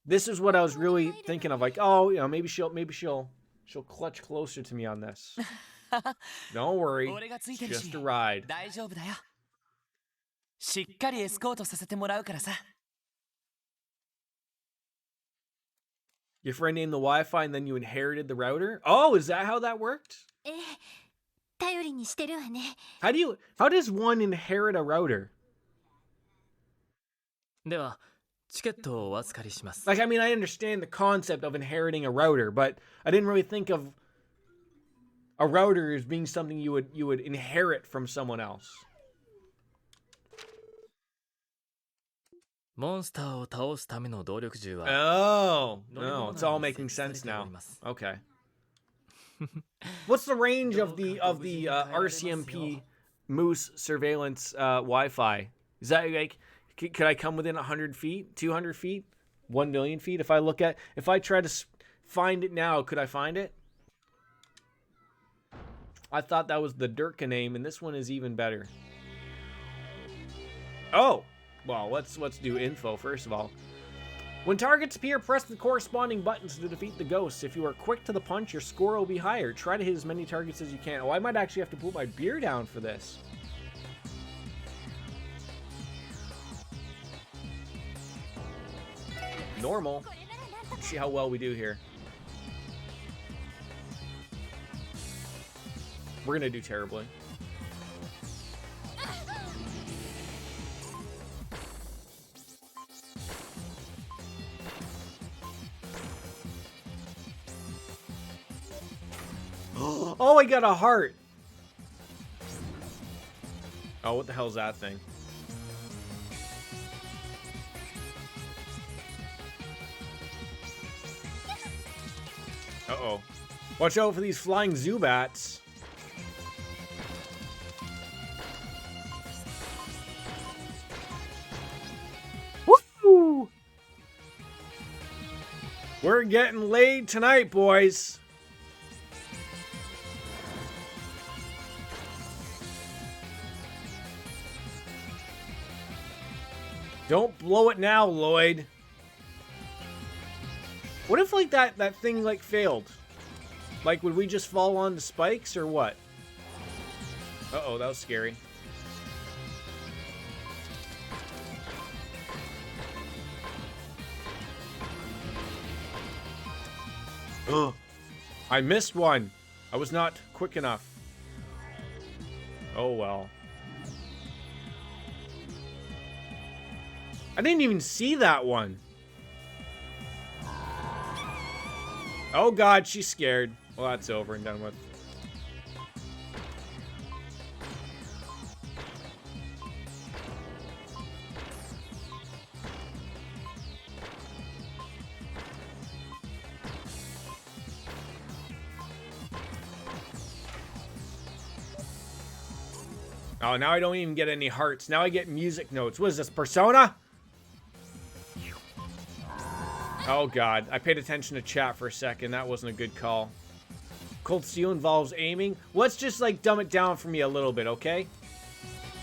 this is what I was really thinking of. Like, maybe she'll She'll clutch closer to me on this. Don't worry. 俺がついて It's るし just a ride. 大丈夫だよ。しっかりエスコートさせてもらうからさ。 Your friend named the Wi-Fi and then you inherited the router? Oh, is that how that worked? ええ、頼りにしてるわね。 How does one inherit a router? ではチケットをお預かりします。 Like, I mean, I understand the concept of inheriting a router, but I didn't really think of a router as being something you would inherit from someone else. モンスターを倒すための動力銃は Oh, no, it's all making sense now. Okay. What's the range of the RCMP Moose surveillance Wi-Fi? Is that like, could I come within 100 feet, 200 feet, 1 million feet? If I try to find it now, could I find it? I thought that was the Durka name, and this one is even better. Oh, well, let's do info first of all. When targets appear, press the corresponding buttons to defeat the ghosts. If you are quick to the punch, your score will be higher. Try to hit as many targets as you can. Oh, I might actually have to put my beer down for this. Normal. Let's see how well we do here. We're gonna do terribly. Oh, I got a heart. Oh, what the hell is that thing? Uh-oh. Watch out for these flying Zubats. Woo! We're getting laid tonight, boys. Don't blow it now, Lloyd. What if, like, that thing, like, failed? Like, would we just fall on the spikes, or what? Uh-oh, that was scary. Ugh. I missed one. I was not quick enough. Oh, well. I didn't even see that one. Oh god, she's scared. Well, that's over and done with. Oh, now I don't even get any hearts. Now I get music notes. What is this, Persona? Oh god, I paid attention to chat for a second. That wasn't a good call. Cold Steel involves aiming. Let's just, like, dumb it down for me a little bit, okay?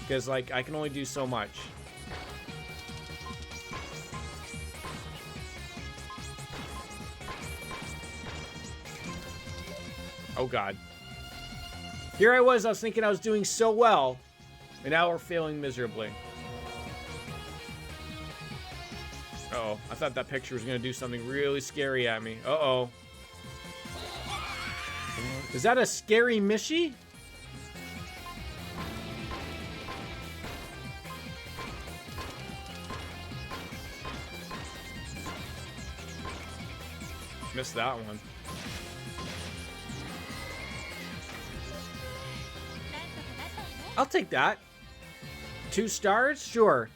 Because, like, I can only do so much. Oh god. Here I was thinking I was doing so well, and now we're failing miserably. Uh-oh, I thought that picture was going to do something really scary at me. Uh-oh. Is that a scary Mishi? Missed that one. I'll take that. 2 stars? Sure.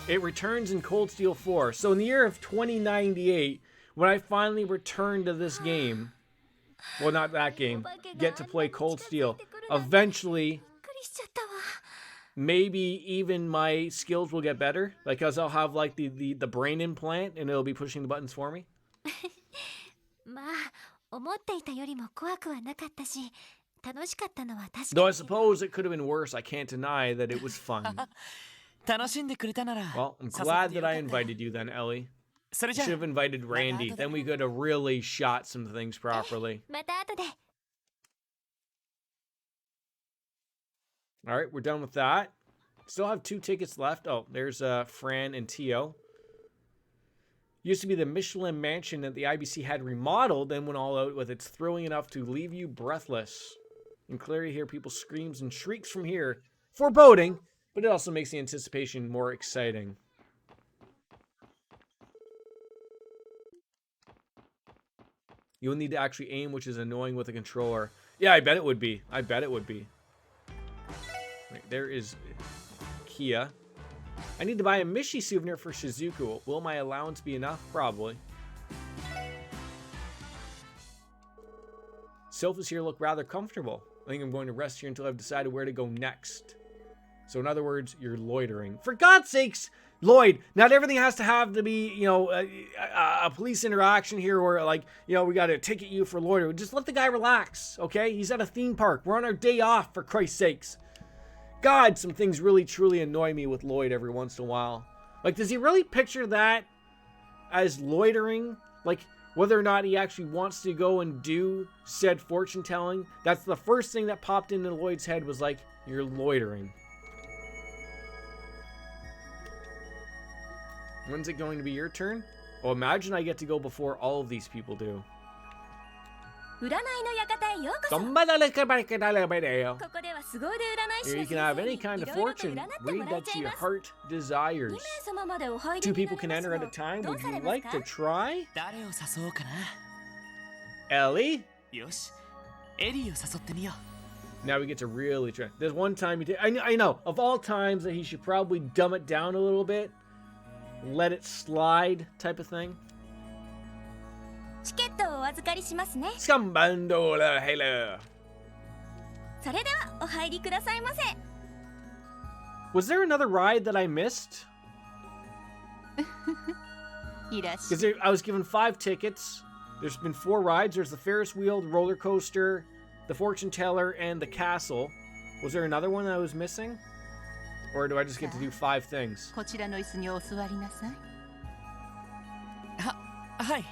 It returns in Cold Steel 4. So in the year of 2098, when I finally return to this game, well, not that game, get to play Cold Steel, eventually, maybe even my skills will get better. Like, because I'll have, like, the brain implant, and it'll be pushing the buttons for me. まあ、思っていたよりも怖くはなかったし、楽しかったのは確かに。Though I suppose it could have been worse, I can't deny that it was fun. 楽しんでくれたなら。 Well, I'm glad that I invited you then, Ellie. それじゃ Should have invited Randy. Then we could have really shot some things properly. また後で。 All right, we're done with that. Still have 2 tickets left. Oh, there's Fran and Tio. Used to be the Michelin mansion that the IBC had remodeled, then went all out with its thrilling enough to leave you breathless. And clearly hear people's screams and shrieks from here. Foreboding, but it also makes the anticipation more exciting. You will need to actually aim, which is annoying with a controller. Yeah, I bet it would be. I bet it would be. Right, there is Kia. I need to buy a Mishi souvenir for Shizuku. Will my allowance be enough? Probably. Sofas here look rather comfortable. I think I'm going to rest here until I've decided where to go next. So in other words, you're loitering. For God's sakes, Lloyd, not everything has to have to be, you know, a police interaction here or like, you know, we got to ticket you for loitering. Just let the guy relax, okay? He's at a theme park. We're on our day off, for Christ's sakes. God, some things really truly annoy me with Lloyd every once in a while. Like, does he really picture that as loitering? Like, whether or not he actually wants to go and do said fortune telling? That's the first thing that popped into Lloyd's head was like, you're loitering. When's it going to be your turn? Oh, imagine I get to go before all of these people do. 占いの館へようこそ。 Here ここでは凄腕占い師 you の can have any kind of いろいろと fortune. 占っても Read らえ that ちゃ to い your ます。 heart desires. 2名様までお入り Two にな people り can ます enter at が a time. どう Would され you ます like か to try? 誰を誘おうかな。 Ellie? よし、エリーを誘ってみよう。 Now we get to really try. There's one time you did. I know. Of all times that he should probably dumb it down a little bit. Let it slide type of thing. チケットをお預かりしますね。 Scambandola hello. それではお入りくださいませ。 Was there another ride that I missed? いらっしゃ Because I was given 5 tickets. There's been 4 rides. There's the Ferris wheel, the roller coaster, the fortune teller, and the castle. Was there another one that I was missing? Or do I just get to do 5 things? こちらの椅子にお座りなさい。はい。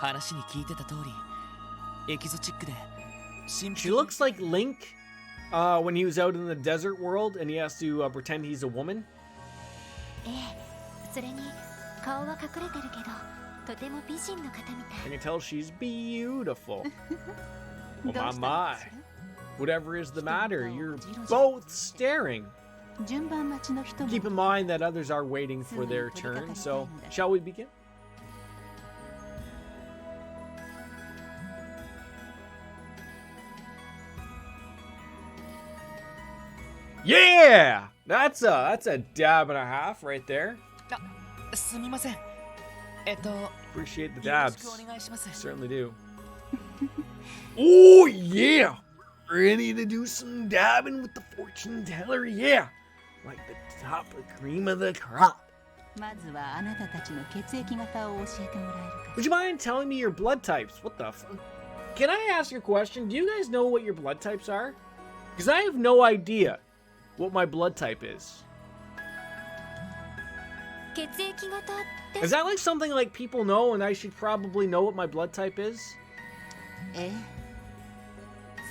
話に聞いてた通り、エキゾチックで神秘 She looks like Link when he was out in the desert world and he has to pretend he's a woman. ええ、それに顔は隠れてるけど、とても美人の方みた I い。 can tell she's beautiful. Oh どう my したの my. かしら？ Whatever is the matter, you're both staring. 順番待ちの人も Keep in mind that others are waiting for their turn, so shall we begin? Yeah! That's a dab and a half right there. すみません。Appreciate the よろし dabs. くお願いします。 Certainly do. Oh yeah! Ready to do some dabbing with the fortune teller? Yeah! Like the top of cream of the crop. まずはあなたたちの血液型を教えてもらえるか Would you mind telling me your blood types? What the fuck? Can I ask you a question? Do you guys know what your blood types are? Because I have no idea what my blood type is. 血液型って Is that like something like people know and I should probably know what my blood type is? え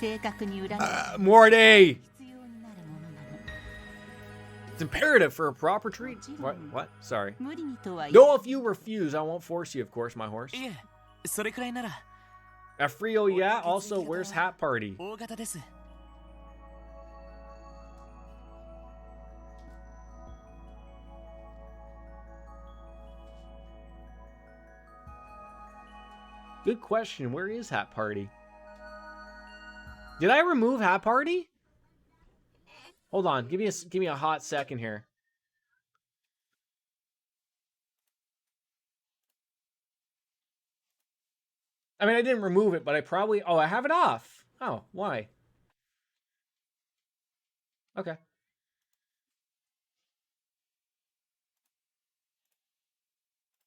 え、正確に占い Morty! 必要になるものなの。 It's imperative for a proper treat. What? Sorry. 無理にとは言 No, if you refuse, I won't force you, of course, my horse. いえ、それくらいなら Afrio, yeah. Also, where's Hat Party? 大型です。 Good question. Where is Hat Party? Did I remove Hat Party? Hold on. Give me a hot second here. I mean, I didn't remove it, but I probably... Oh, I have it off. Oh, why? Okay.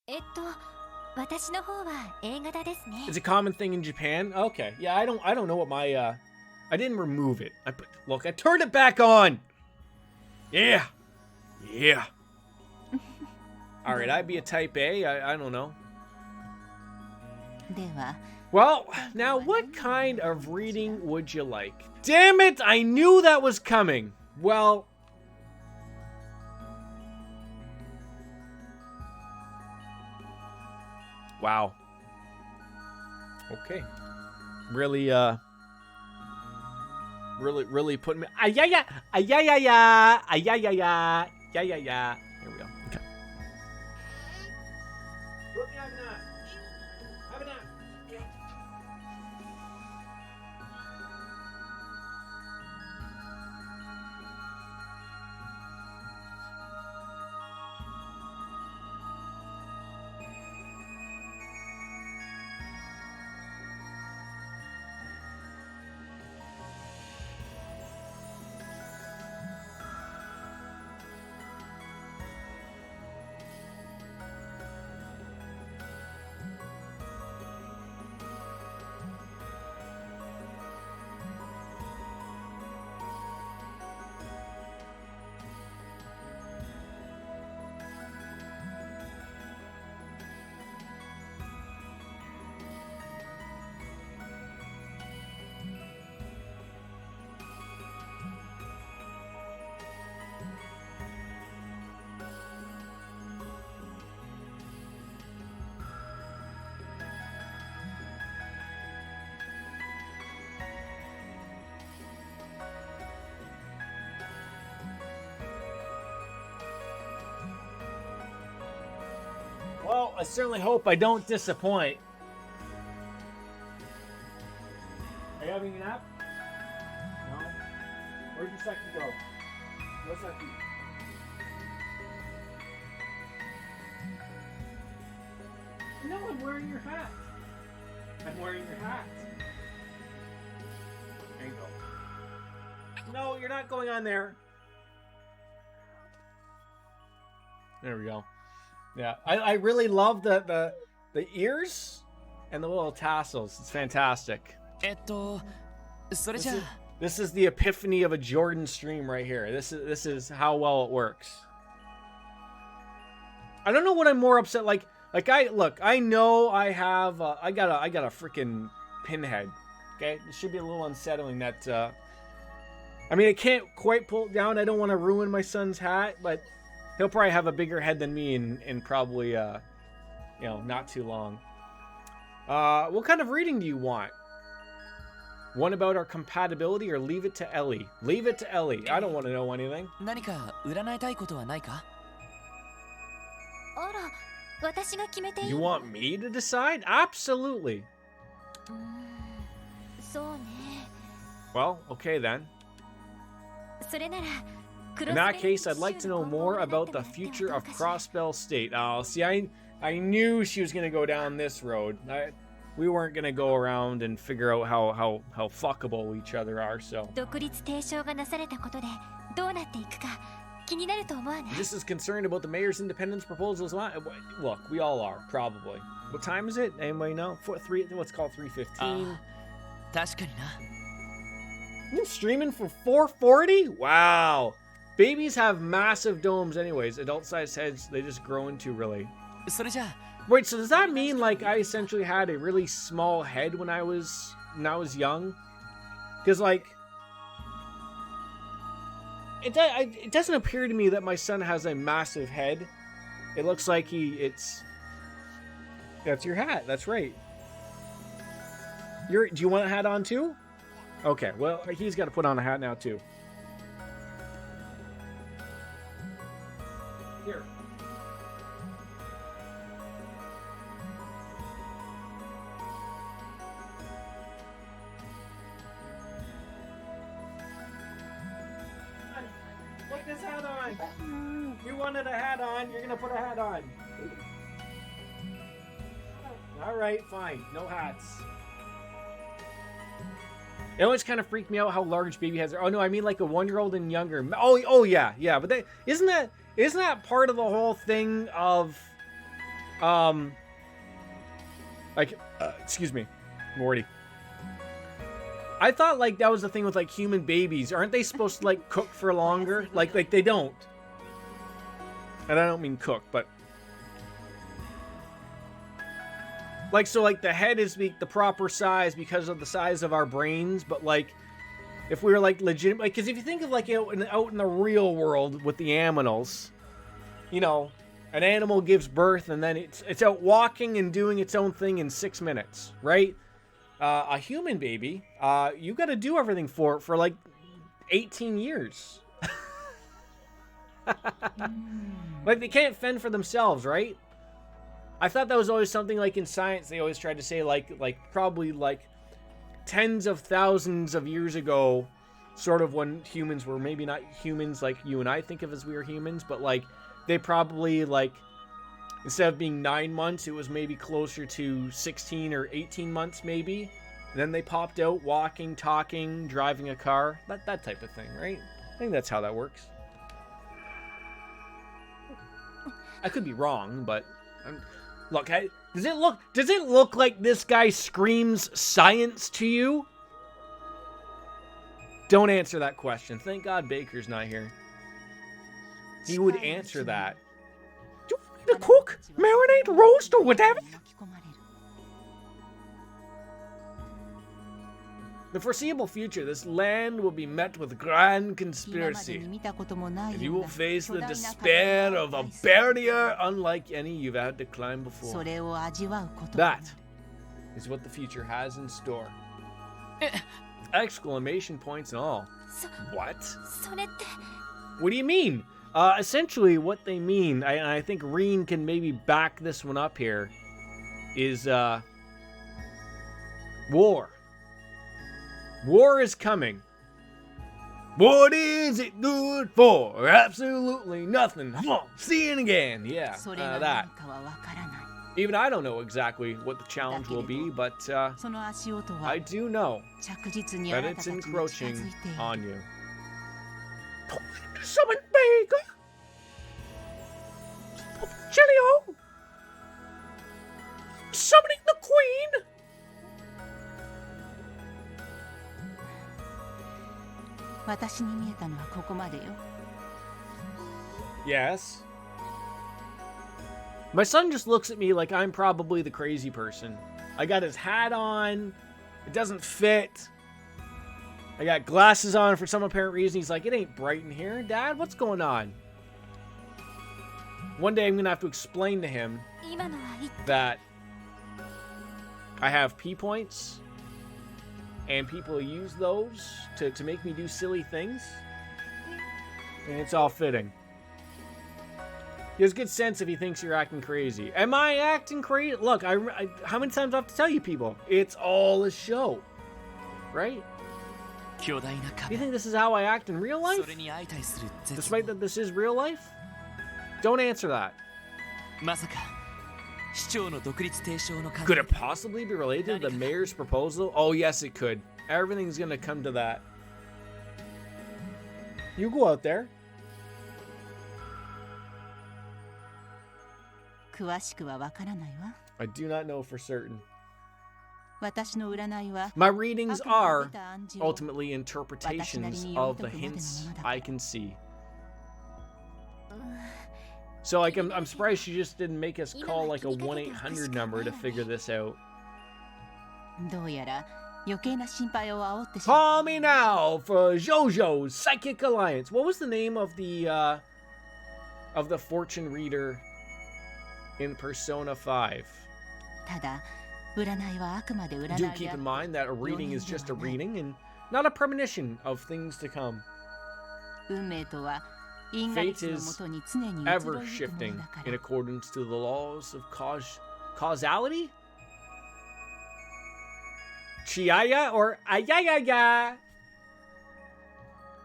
It's a common thing in Japan. Okay. Yeah, I don't know what my I didn't remove it. Look, I turned it back on. Yeah. Yeah. All right, I'd be a type A. I don't know. では Well, now what kind of reading would you like? Damn it, I knew that was coming. Well, wow. Okay. Really really putting me yeah. Here we go. Okay. Put me on that. Have a nap. Well, I certainly hope I don't disappoint. Are you having a nap? No? Where'd your second go? No second. No, I'm wearing your hat. I'm wearing your hat. There you go. No, you're not going on there. There we go. Yeah, I really love the ears and the little tassels. It's fantastic. それじゃあ This is the epiphany of a Jordan stream right here. This is how well it works. I don't know what I'm more upset like I know I have I got a freaking pinhead. Okay, it should be a little unsettling that I mean I can't quite pull it down. I don't want to ruin my son's hat, but he'll probably have a bigger head than me in probably you know, not too long. What kind of reading do you want? One about our compatibility or leave it to Ellie? Leave it to Ellie. I don't want to know anything. 何か占いたいことはないか？あら私が決めていい You want me to decide? Absolutely. そうね Well, okay then. それなら In that case, I'd like to know more about the future of Crossbell State. Oh, see, I knew she was going to go down this road. We weren't going to go around and figure out how fuckable each other are, so. 独立提唱がなされたことでどうなっていくか気になると思わない Just as concerned about the mayor's independence proposals. Look, we all are, probably. What time is it? Anybody know? What's called 3:15. 確かにな。You streaming for 440? Wow. Babies have massive domes anyways. Adult-sized heads, they just grow into really. それじゃあ Wait, so does that mean like I essentially had a really small head when I was young? Because like it doesn't appear to me that my son has a massive head. It looks like that's your hat. That's right. Do you want a hat on too? Okay, well he's got to put on a hat now too. Here. Put this hat on. You wanted a hat on. You're gonna put a hat on. All right, fine. No hats. It always kind of freaked me out how large baby heads are. Oh no, I mean like a 1-year-old and younger. Oh yeah. But isn't that part of the whole thing of, excuse me, Morty. I thought like that was the thing with like human babies. Aren't they supposed to like cook for longer? Like they don't. And I don't mean cook, but like so like the head is the proper size because of the size of our brains, but like if we were like legit, like because if you think of like out in the real world with the animals, you know, an animal gives birth and then it's out walking and doing its own thing in 6 minutes, right? A human baby, you got to do everything for like 18 years. Like they can't fend for themselves, right? I thought that was always something like in science they always tried to say like probably like tens of thousands of years ago, sort of when humans were maybe not humans like you and I think of as we are humans, but like they probably like instead of being 9 months, it was maybe closer to 16 or 18 months maybe. And then they popped out walking, talking, driving a car, that type of thing, right? I think that's how that works. I could be wrong, but look, does it look like this guy screams science to you? Don't answer that question. Thank God Baker's not here. He would answer that. Do you want me to cook, marinate, roast, or whatever? The foreseeable future, this land will be met with grand conspiracy, and you will face the despair of a barrier unlike any you've had to climb before. That is what the future has in store. Exclamation points and all. What? What do you mean? Essentially, what they mean, I think Reen can maybe back this one up here, is war. War is coming. What is it good for? Absolutely nothing. See it again. Yeah, that. Even I don't know exactly what the challenge will be, but I do know that it's encroaching on you. Summon Baker! Chilio! Summoning the Queen! Yes. My son just looks at me like I'm probably the crazy person. I got his hat on. It doesn't fit. I got glasses on for some apparent reason. He's like, it ain't bright in here. Dad, what's going on? One day I'm going to have to explain to him that I have P points and people use those to make me do silly things. And it's all fitting. He has good sense if he thinks you're acting crazy. Am I acting crazy? Look, how many times do I have to tell you people? It's all a show. Right? Do you think this is how I act in real life? Despite that this is real life? Don't answer that. Could it possibly be related to the mayor's proposal? Oh, yes, it could. Everything's going to come to that. You go out there. I do not know for certain. My readings are ultimately interpretations of the hints I can see. So, like, I'm surprised she just didn't make us call, like, a 1-800 number to figure this out. Call me now for JoJo's Psychic Alliance. What was the name of the fortune reader in Persona 5? Do keep in mind that a reading is just a reading and not a premonition of things to come. Fate is ever shifting in accordance to the laws of causality? Chiaya or ayayaya?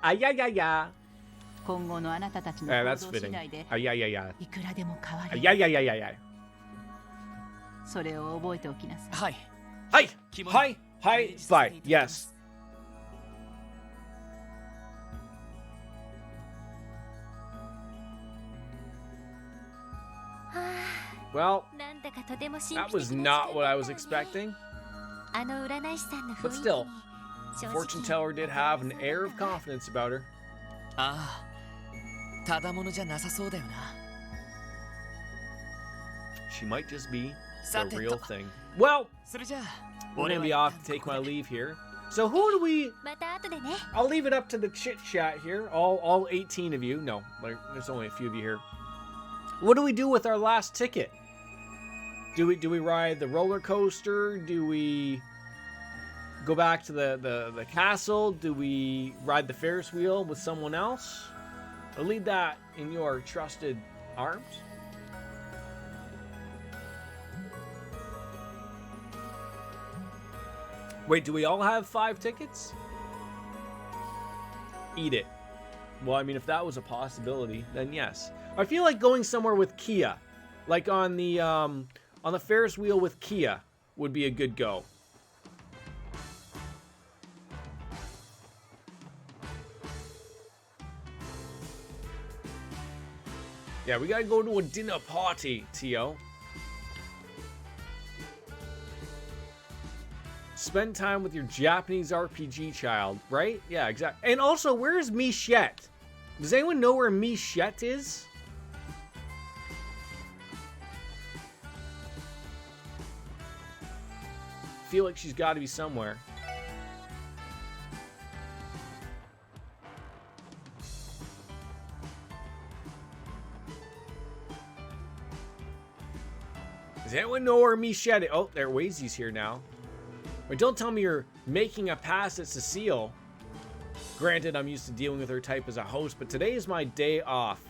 Ayayaya. Yeah, that's fitting. Ayayaya. Ayayaya. Hi! Hi! Hi! Bye. Yes. Well, that was not what I was expecting. But still, Fortune teller did have an air of confidence about her. ああ、ただものじゃなさそうだよな。 She might just be the さてと。 real thing. Well, それじゃあ、 we're gonna be off to take my leave here. So who do we? また後でね。 I'll leave it up to the chit chat here. All 18 of you. No, there's only a few of you here. What do we do with our last ticket? Do we ride the roller coaster? Do we go back to the castle? Do we ride the Ferris wheel with someone else? I'll leave that in your trusted arms. Wait, do we all have 5 tickets? Eat it. Well, I mean, if that was a possibility, then yes. I feel like going somewhere with Kia, like on the Ferris wheel with Kia, would be a good go. Yeah, we gotta go to a dinner party, Tio. Spend time with your Japanese RPG child, right? Yeah, exactly. And also, where's Michette? Does anyone know where Michette is? Feel like she's got to be somewhere. Does anyone know where Michette is? Oh, there, Wazy's here now. But don't tell me you're making a pass at Cecile. Granted, I'm used to dealing with her type as a host, but today is my day off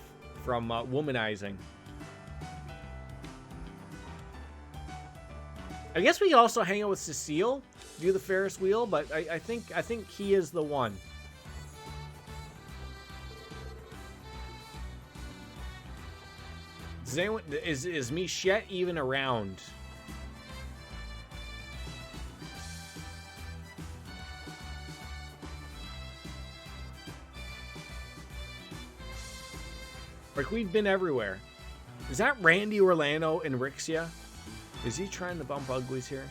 from womanizing. I guess we could also hang out with Cecile, do the Ferris wheel, but I think he is the one. Does anyone, is Michette even around? Like, we've been everywhere. Is that Randy Orlando and Rixia? Is he trying to bump uglies here?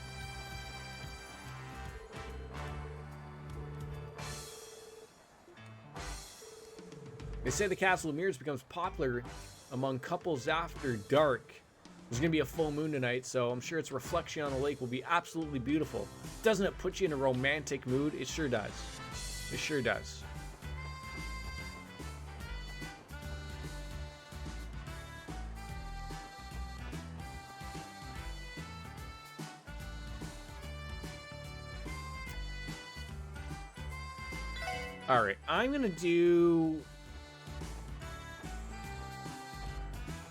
They say the Castle of Mirrors becomes popular among couples after dark. There's going to be a full moon tonight, so I'm sure its reflection on the lake will be absolutely beautiful. Doesn't it put you in a romantic mood? It sure does. It sure does. Alright, I'm gonna do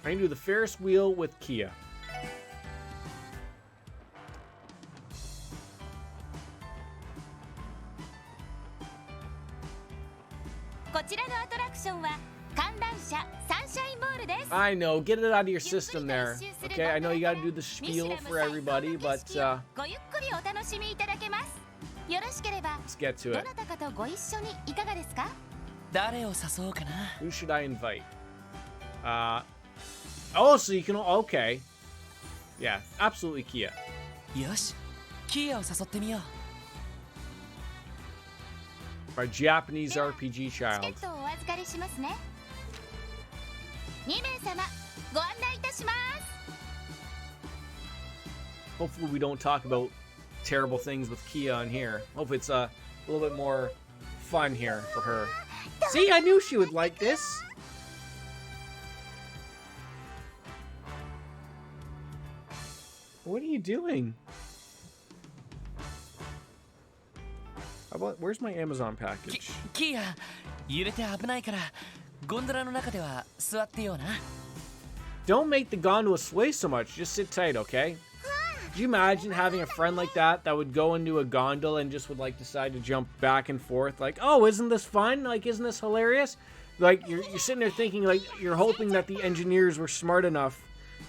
the Ferris wheel with Kia. I know, get it out of your system there. Okay, I know you gotta do the spiel for everybody, but let's get to it. 誰を誘おうかな。 Who should I invite? Oh, so you can, okay. Yeah, absolutely Kia. よし、キアを誘ってみよう。 Our Japanese RPG チケッ child. トをお預かりしますね。2名様ご案内いたします。 Hopefully we don't talk about terrible things with Kia on here. Hopefully it's a little bit more fun here for her. See, I knew she would like this. What are you doing? How about, where's my Amazon package? キア、揺れて危ないからゴンドラの中では座ってような。 Don't make the gondola sway so much. Just sit tight, okay? Could you imagine having a friend like that would go into a gondola and just would like decide to jump back and forth? Like, oh, isn't this fun? Like, isn't this hilarious? Like, you're sitting there thinking, like, you're hoping that the engineers were smart enough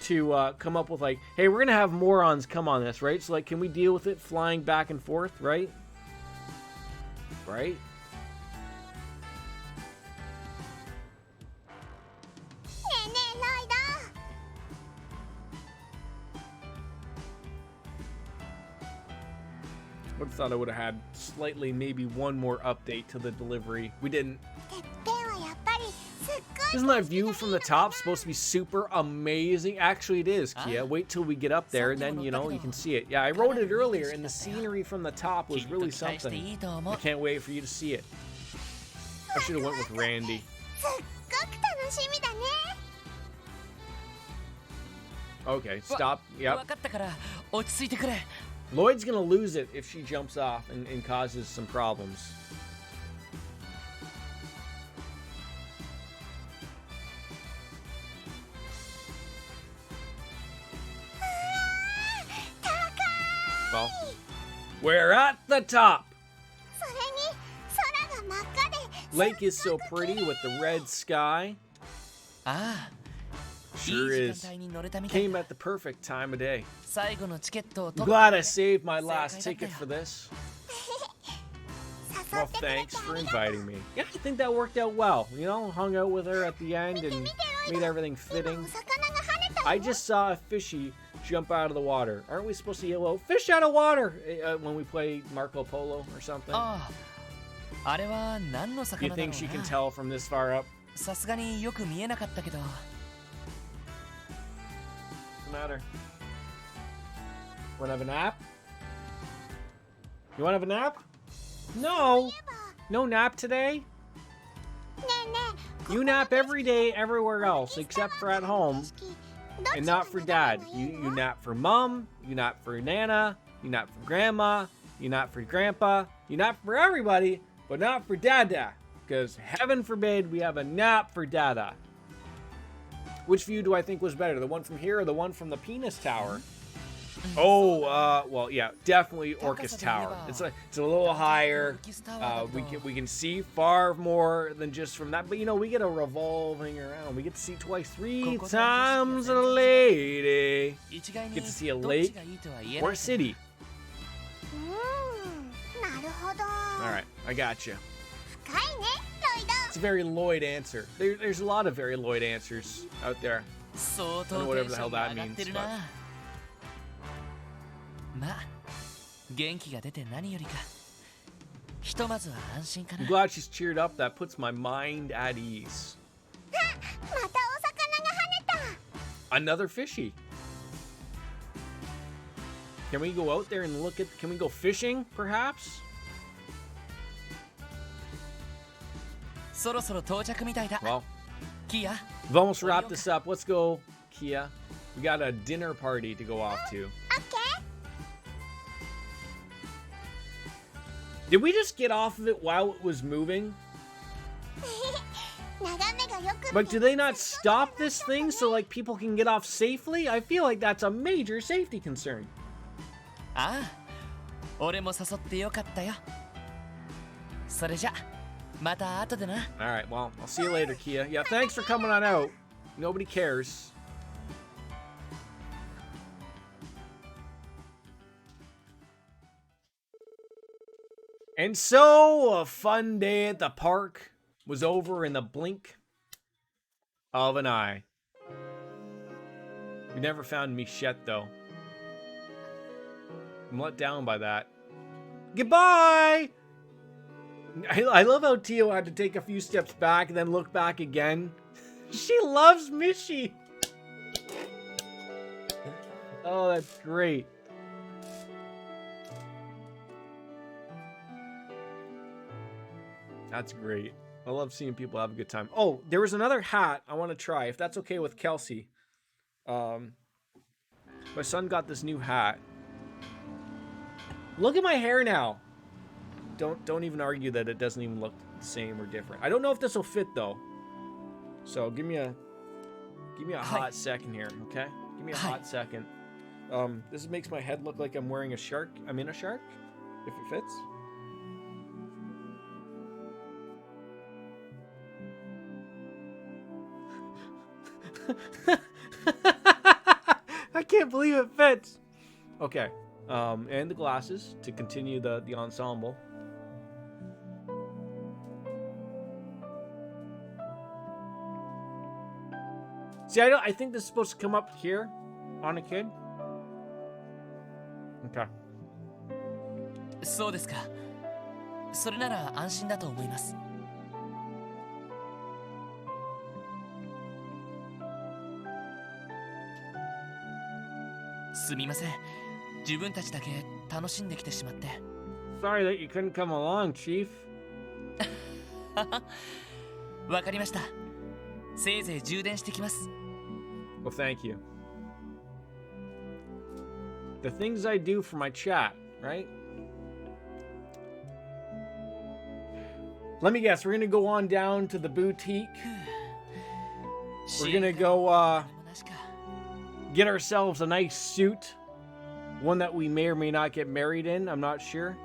to come up with, like, hey, we're gonna have morons come on this, right? So, like, can we deal with it flying back and forth, right? Right? would have thought I would have had slightly, maybe one more update to the delivery. We didn't. てっぺんはやっぱりすっごい Isn't that view from the top supposed to be super amazing? Actually, it is, Kia. Wait till we get up there, and then, you know, you can see it. Yeah, I wrote it earlier, and the scenery from the top was really something. I can't wait for you to see it. I should have went with Randy. すっごく楽しみだね Okay, stop. Yep. 分かったから落ち着いてくれ。 Lloyd's gonna lose it if she jumps off and causes some problems. Well, we're at the top. それに空が真っ赤で Lake is so pretty with the red sky. ああ、 Sure いい is. 時間帯に乗れたみたい。 Came at the perfect time of day. 最後のチケットを I'm 取っ glad I saved my last 正解だったよ。 ticket for this. 誘 Well, ってくれて thanks あ for りがとう inviting me. Yeah, I think that worked out well. You know, hung out with her at the end and made everything 今 fitting. お魚が跳ねた I よ just saw a fishy jump out of the water. Aren't we supposed to yell out, fish out of water, when we play Marco Polo or something? ああ、あれは何の Do 魚 you だろ think う she can な。 tell from this far up? さすがによく見えなかったけど。 What's the matter? Wanna have a nap? You wanna have a nap? No! No nap today? ねえねえ You nap every day everywhere else except for at home. どっち And が not for 長 dad. いの You いい you の nap for mom, you nap for Nana, you nap for grandma, you nap for grandpa, you nap for everybody, but not for dada. Because heaven forbid we have a nap for dada. Which view do I think was better? The one from here or the one from the penis tower? Oh, well, yeah, definitely Orcus Tower. It's a little higher. We can see far more than just from that. But you know, we get a revolving around. We get to see twice, 3 times a lady. 一概に Get to see a どっ lake ちがいいとは言え or な a い。 city. なるほど All right, I got you. 深いねロイド It's a very Lloyd answer. There's a lot of very Lloyd answers out there. 相 I 当 don't know テ whatever ン the シ hell ョンが that 上がって means, る but な。まあ、元気が出て何よりか。ひとまずは安心かな I'm。glad she's cheered up. That puts my mind at ease. またお魚が跳ねた Another fishy. Can we go out there and look at... Can we go fishing, perhaps? そろそろ到着みたいだ。 Well, キア、 we've almost wrapped this up. Let's go, Kia. We got a dinner party to go off to. オッケ Did we just get off of it while it was moving? ー眺めがよく But do they not stop this thing so like people can get off safely? I feel like that's a major safety concern. ああ、俺も誘ってよかったよ。それじゃ、また後でな。 All right, well, I'll see you later, Kia. Yeah, thanks for coming on out. Nobody cares. And so, a fun day at the park was over in the blink of an eye. We never found Michette, though. I'm let down by that. Goodbye! I love how Tio had to take a few steps back and then look back again. She loves Mishi! Oh, that's great. That's great. I love seeing people have a good time. Oh, there was another hat I want to try, if that's okay with Kelsey. My son got this new hat. Look at my hair now. Don't even argue that it doesn't even look the same or different. I don't know if this will fit though. So give me a hot second here, okay? Give me a hot second. This makes my head look like I'm wearing a shark. I'm in a shark, if it fits. I can't believe it fits. Okay. And the glasses to continue the ensemble. See, I think this is supposed to come up here on a kid. Okay. そうですか。それなら安心だと思います。すみません。自分たちだけ楽しんできてしまって。Sorry that you couldn't come along, Chief. わかりました。せいぜい充電してきます。Well, thank you. The things I do for my chat, right? Let me guess, we're gonna go on down to the boutique. We're gonna go get ourselves a nice suit. One that we may or may not get married in, I'm not sure.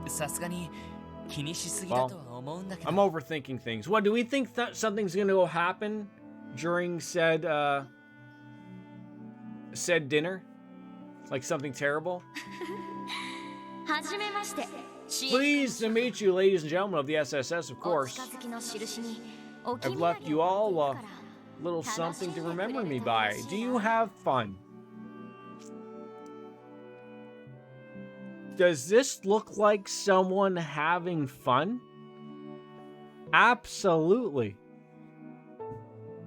さすがに気にしすぎだとは思うんだけど。I'm overthinking things. What, do we think that something's gonna go happen during said dinner? Like something terrible? Pleased to meet you, ladies and gentlemen of the SSS, of course. I've left you all a little something to remember me by. Do you have fun? Does this look like someone having fun? Absolutely.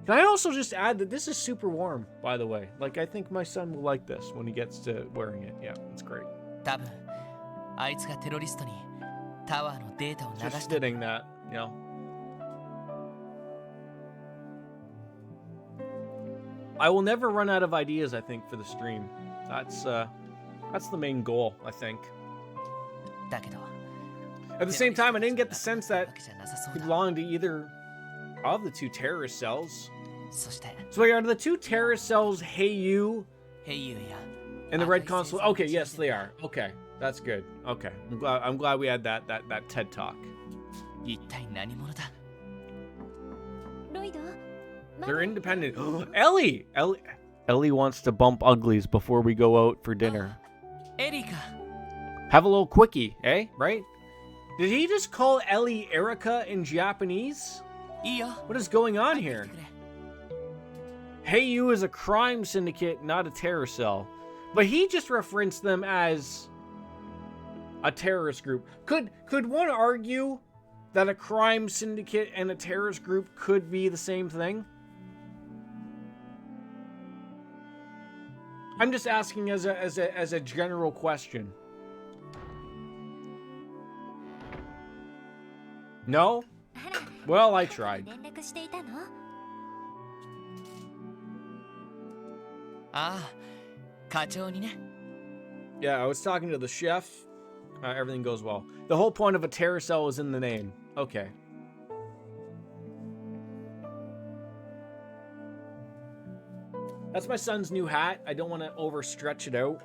Can I also just add that this is super warm, by the way? Like, I think my son will like this when he gets to wearing it. Yeah, it's great. 多分あいつがテロリストにタワーのデータを流 Just した。 fitting that, you know. I will never run out of ideas, I think, for the stream. That's the main goal, I think. だけど At the same time, I didn't get the sense that わけじゃなさそう he だ。 belonged to either of the two terrorist cells. そして So wait, are the two terrorist cells Hey You ヘイユーや and the Red Console? Okay, yes, they are. Okay, that's good. Okay, I'm glad we had that TED talk. 一体何者だ。ロイド They're independent. Ellie wants to bump uglies before we go out for dinner. エリカ Have a little quickie, eh? Right? Did he just call Ellie Erica in Japanese? いいよ。 What is going on 入って here? きてくれ。 Hey You is a crime syndicate, not a terror cell. But he just referenced them as a terrorist group. Could one argue that a crime syndicate and a terrorist group could be the same thing? I'm just asking as a general question. No? Well, I tried. 連絡していたの？ああ、課長にね。 Yeah, I was talking to the chef. Everything goes well. The whole point of a terror cell is in the name. Okay. That's my son's new hat. I don't want to overstretch it out.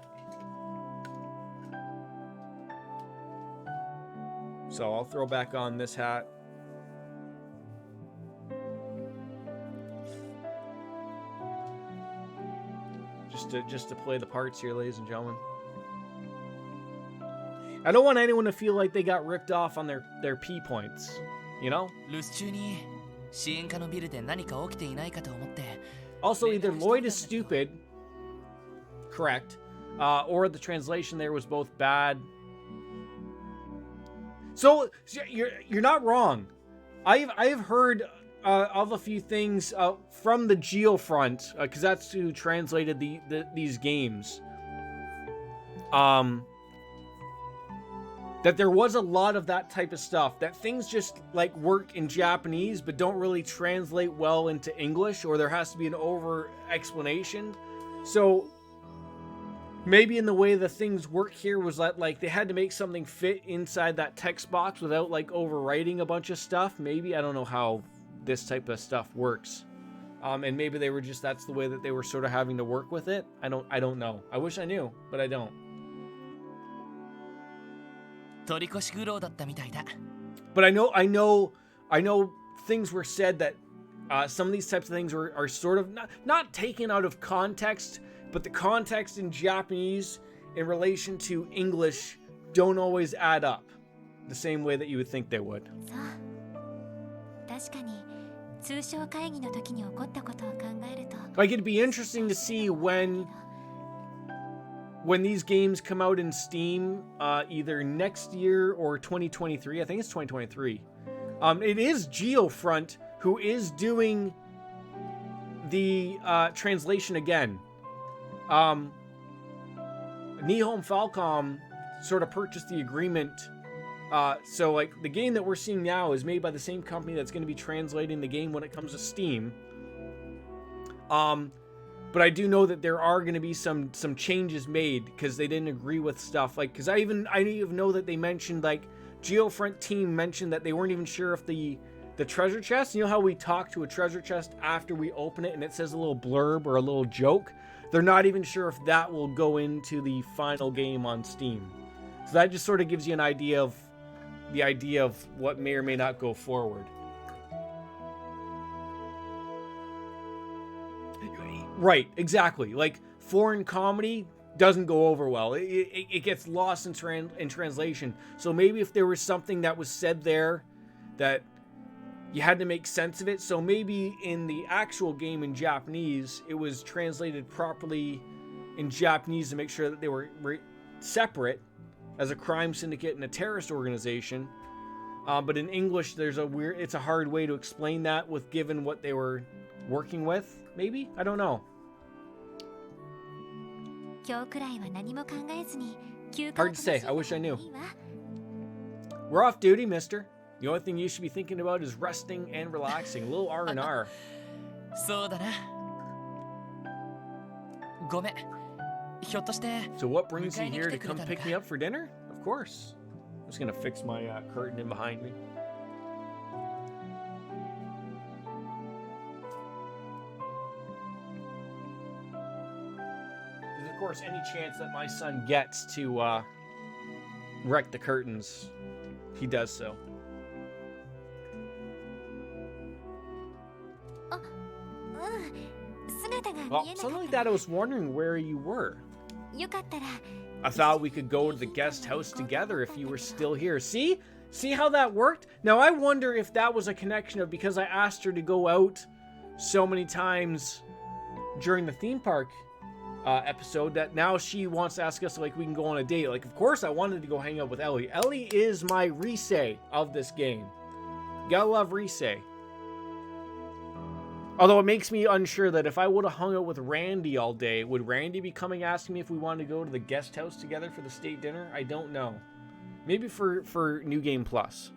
So I'll throw back on this hat. Just to play the parts here, ladies and gentlemen. I don't want anyone to feel like they got ripped off on their P points, you know? 留守中に支援課のビルで何か起きていないかと思って。 Also, either Lloyd is stupid, correct, or the translation there was both bad. So you're not wrong. I've heard of a few things from the Geofront, because that's who translated these games. That there was a lot of that type of stuff, that things just like work in Japanese but don't really translate well into English, or there has to be an over explanation. So maybe in the way the things work here was that like they had to make something fit inside that text box without like overwriting a bunch of stuff. Maybe, I don't know how this type of stuff works. And maybe they were just, that's the way that they were sort of having to work with it. I don't know. I wish I knew, but I don't. 取り越し苦労だったみたいだ。 But I know things were said that some of these types of things are sort of not taken out of context, but the context in Japanese in relation to English don't always add up the same way that you would think they would. そう。確かに通商会議の時に起こったことを考えると。 Like, it'd be interesting to see when when these games come out in Steam, either next year or 2023. I think it's 2023. It is Geofront who is doing the translation again. Nihon Falcom sort of purchased the agreement. So like the game that we're seeing now is made by the same company that's going to be translating the game when it comes to Steam. But I do know that there are going to be some changes made because they didn't agree with stuff. Like, because I even know that they mentioned, like, Geofront team mentioned that they weren't even sure if the treasure chest, you know how we talk to a treasure chest after we open it and it says a little blurb or a little joke? They're not even sure if that will go into the final game on Steam. So that just sort of gives you an idea of what may or may not go forward. Right, exactly. Like, foreign comedy doesn't go over well. It gets lost in translation. So maybe if there was something that was said there that you had to make sense of it. So maybe in the actual game in Japanese, it was translated properly in Japanese to make sure that they were separate as a crime syndicate and a terrorist organization. But in English, it's a hard way to explain that with given what they were working with. Maybe? I don't know. Hard to say. I wish I knew. We're off duty, mister. The only thing you should be thinking about is resting and relaxing. A little R&R. そうだな。ごめん。ひょっとして So what brings you here to come pick me up for dinner? Of course. I'm just gonna fix my curtain in behind me. There's of course any chance that my son gets to wreck the curtains, he does so. Well, something like that, I was wondering where you were. I thought we could go to the guest house together if you were still here. See? See how that worked? Now, I wonder if that was a connection of because I asked her to go out so many times during the theme park episode that now she wants to ask us, like, we can go on a date. Like, of course, I wanted to go hang out with Ellie. Ellie is my Rise of this game. Gotta love Rise. Although it makes me unsure that if I would have hung out with Randy all day, would Randy be coming asking me if we wanted to go to the guest house together for the state dinner? I don't know. Maybe for New Game Plus.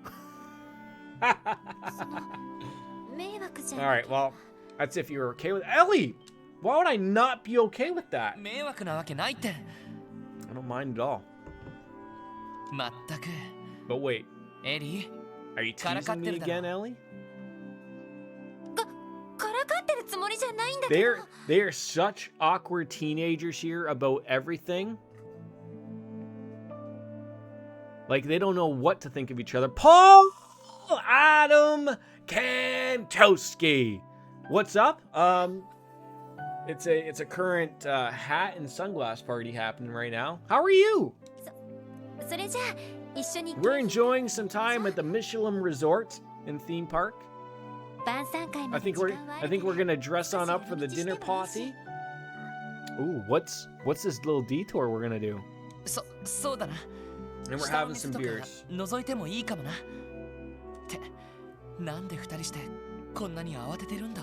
Alright, well, that's if you're okay with Ellie! Why would I not be okay with that? 迷惑なわけないって。 I don't mind at all. まったく。 But wait, エリー are you teasing me again, Ellie? They are such awkward teenagers here about everything. Like, they don't know what to think of each other. Paul Adam Kantowski. What's up? It's a current hat and sunglass party happening right now. How are you? We're enjoying some time at the Michelin Resort and Theme Park. I think we're gonna dress on up for the dinner party. Ooh, what's this little detour we're gonna do? そうだな。 And we're having some beers. 覗いてもいいかもな。ってなんで二人してこんなに慌ててるんだ。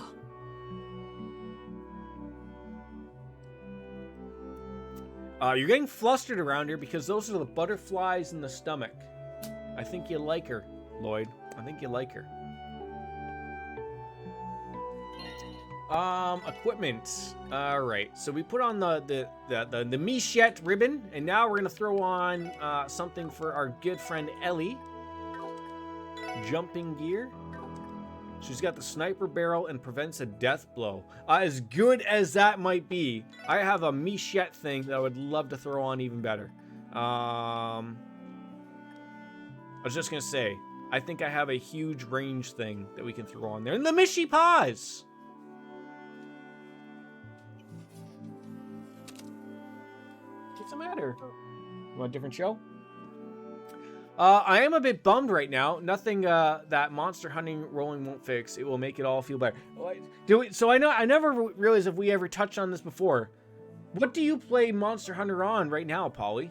You're getting flustered around here because those are the butterflies in the stomach. I think you like her, Lloyd. I think you like her. Equipment. All right. So we put on the Michette ribbon, and now we're gonna throw on something for our good friend Ellie. Jumping gear. She's got the sniper barrel and prevents a death blow. As good as that might be, I have a Michette thing that I would love to throw on even better. I was just gonna say, I think I have a huge range thing that we can throw on there. And the Mishi Paws! What's the matter? You want a different show? I am a bit bummed right now. Nothing that monster hunting rolling won't fix. It will make it all feel better. So I never realized if we ever touched on this before. What do you play Monster Hunter on right now, Polly?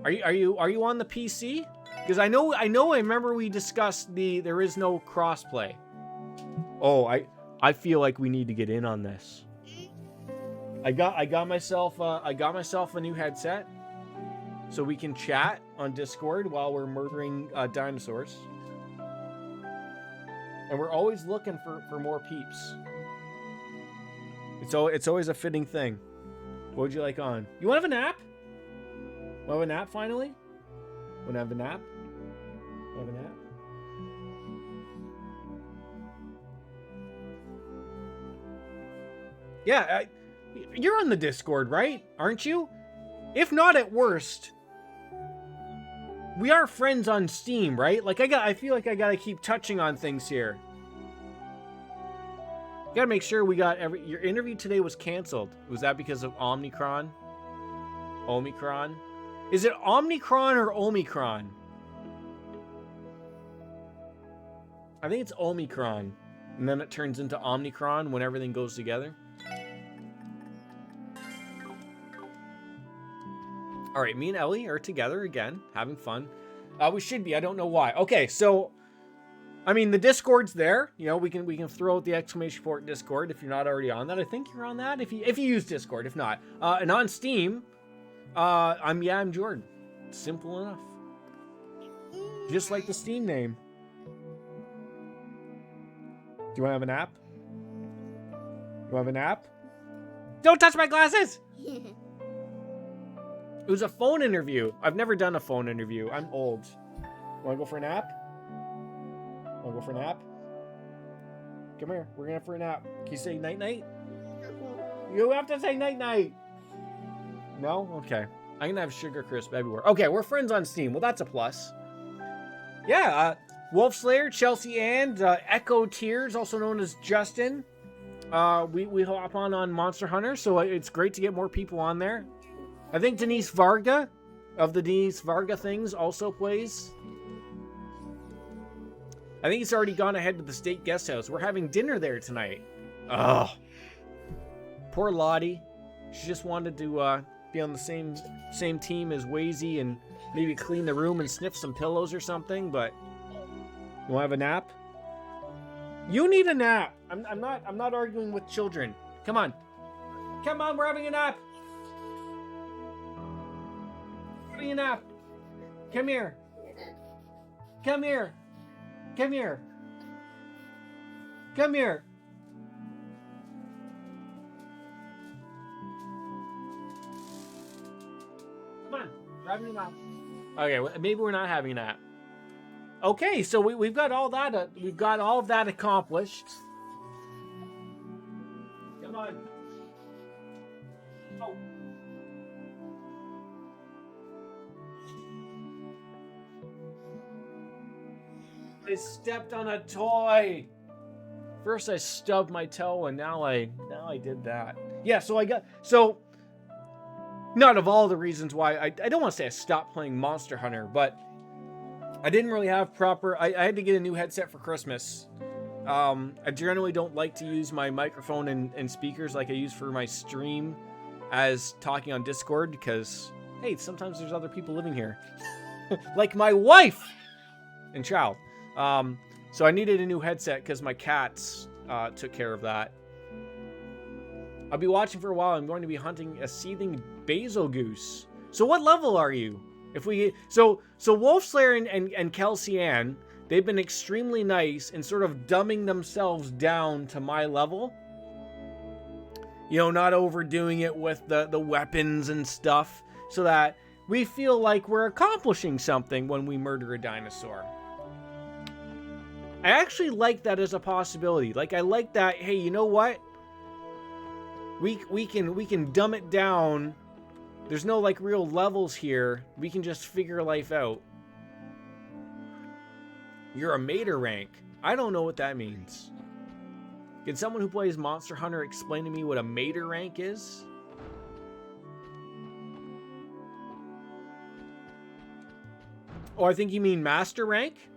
Are you on the PC? Because I remember we discussed there is no crossplay. Oh, I feel like we need to get in on this. I got myself a new headset, so we can chat on Discord while we're murdering dinosaurs. And we're always looking for more peeps. It's always a fitting thing. What would you like on? You want to have a nap? Want to have a nap finally? Want to have a nap? Want to have a nap? Yeah, you're on the Discord, right? Aren't you? If not, at worst, we are friends on Steam, right? Like I feel like I gotta keep touching on things here. Gotta make sure we got your interview today was canceled. Was that because of Omicron? Omicron? Is it Omicron or Omicron? I think it's Omicron. And then it turns into Omnicron when everything goes together. All right, me and Ellie are together again, having fun. We should be. I don't know why. Okay, so I mean, the Discord's there. You know, we can throw out the exclamation point Discord if you're not already on that. I think you're on that if you use Discord. If not, and on Steam, I'm Jordan. Simple enough. Just like the Steam name. Do you want to have a nap? You want to have a nap? Don't touch my glasses! It was a phone interview. I've never done a phone interview. I'm old. Want to go for a nap? Want to go for a nap? Come here. We're going to go for a nap. Can you say night-night? You have to say night-night. No? Okay. I'm going to have Sugar Crisp everywhere. Okay, we're friends on Steam. Well, that's a plus. Yeah, Wolf Slayer, Chelsea Ann, Echo Tears, also known as Justin. We hop on Monster Hunter, so it's great to get more people on there. I think Denise Varga of the Denise Varga things also plays. I think he's already gone ahead to the state guest house. We're having dinner there tonight. Oh, poor Lottie. She just wanted to be on the same team as Wazy and maybe clean the room and sniff some pillows or something. But you want to have a nap? You need a nap. I'm not arguing with children. Come on, we're having a nap. Having a nap. Come here. Come here. Come here. Come here. Come on. We're having a nap. Okay, well, maybe we're not having a nap. Okay, so we've got all that. We've got all of that accomplished. Come on. Oh. I stepped on a toy. First I stubbed my toe, and now I did that. Yeah, so not of all the reasons why I don't want to say I stopped playing Monster Hunter, but I didn't really have proper. I had to get a new headset for Christmas. I generally don't like to use my microphone and speakers like I use for my stream as talking on Discord because hey, sometimes there's other people living here, like my wife and child. So I needed a new headset because my cats took care of that. I'll be watching for a while. I'm going to be hunting a seething basil goose. So what level are you? So Wolf Slayer and Kelsey Ann, they've been extremely nice and sort of dumbing themselves down to my level. You know, not overdoing it with the weapons and stuff so that we feel like we're accomplishing something when we murder a dinosaur. I actually like that as a possibility. Like, I like that, hey, you know what? We can dumb it down. There's no, like, real levels here. We can just figure life out. You're a mater rank. I don't know what that means. Can someone who plays Monster Hunter explain to me what a mater rank is? Oh, I think you mean master rank?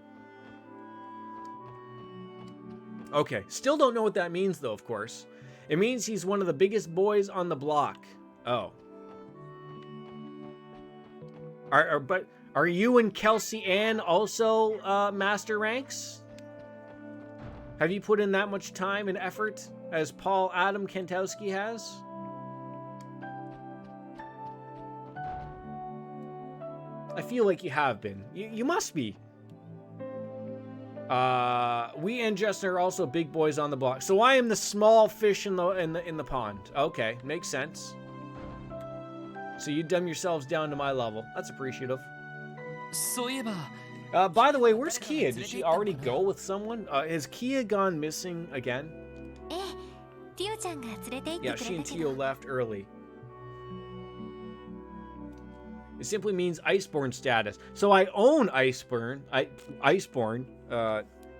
Okay, still don't know what that means though, of course. It means he's one of the biggest boys on the block. Oh. But are you and Kelsey Ann also master ranks? Have you put in that much time and effort as Paul Adam Kantowski has? I feel like you have been. You must be. We and Justin are also big boys on the block. So I am the small fish in the pond. Okay, makes sense. So you dumb yourselves down to my level. That's appreciative. そういえば By the way, where's Kia? Did she already go with someone? Has Kia gone missing again? ええ、ティオちゃんが連れて行って Yeah, く she れ and たけ Tio ど。 left early. It simply means Iceborne status. So I own Iceborne. Iceborne.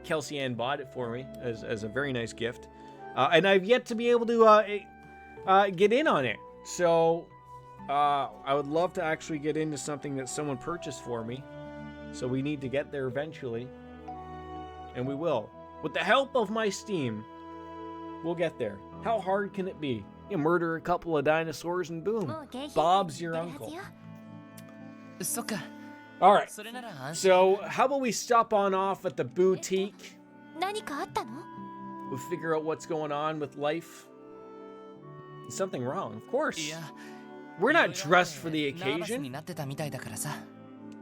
Kelsey Ann bought it for me as a very nice gift. And I've yet to be able to get in on it. So I would love to actually get into something that someone purchased for me. So we need to get there eventually. And we will. With the help of my Steam, we'll get there. How hard can it be? You murder a couple of dinosaurs and boom. もう景品 Bob's your 出るはず uncle. よ。そっか All right. それなら安心 So how about we stop on off at the boutique? 何かあったの？ We'll figure out what's going on with life. Is something wrong? Of course. いや We're not dressed for the ナーバスに occasion. なってたみたいだからさ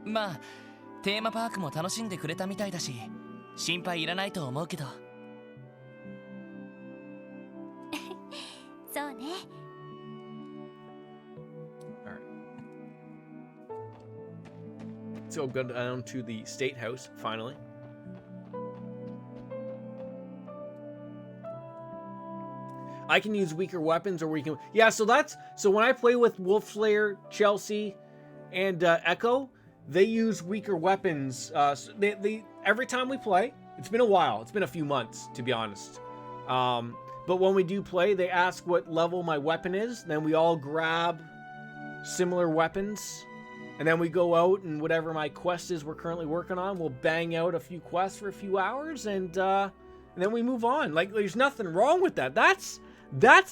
まあテーマパークも楽しんでくれたみたいだし心配いらないと思うけどそうね。 All right. So go down to the state house finally. I can use weaker weapons, or we can. Yeah, so when I play with Wolf Slayer, Chelsea, and Echo, they use weaker weapons. So they every time we play, it's been a while. It's been a few months, to be honest. But when we do play, they ask what level my weapon is. Then we all grab similar weapons, and then we go out and whatever my quest is we're currently working on, we'll bang out a few quests for a few hours, and then we move on. Like there's nothing wrong with that. That's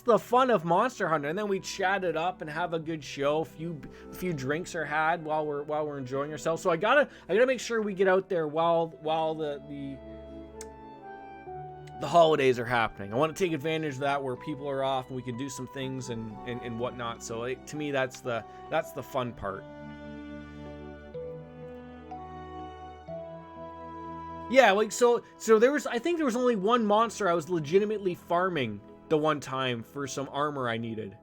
the fun of Monster Hunter. And then we chat it up and have a good show. A few drinks are had while we're enjoying ourselves. So I gotta make sure we get out there while the holidays are happening. I want to take advantage of that where people are off and we can do some things and whatnot. So to me, that's the fun part. Yeah, like so I think there was only one monster I was legitimately farming the one time for some armor I needed,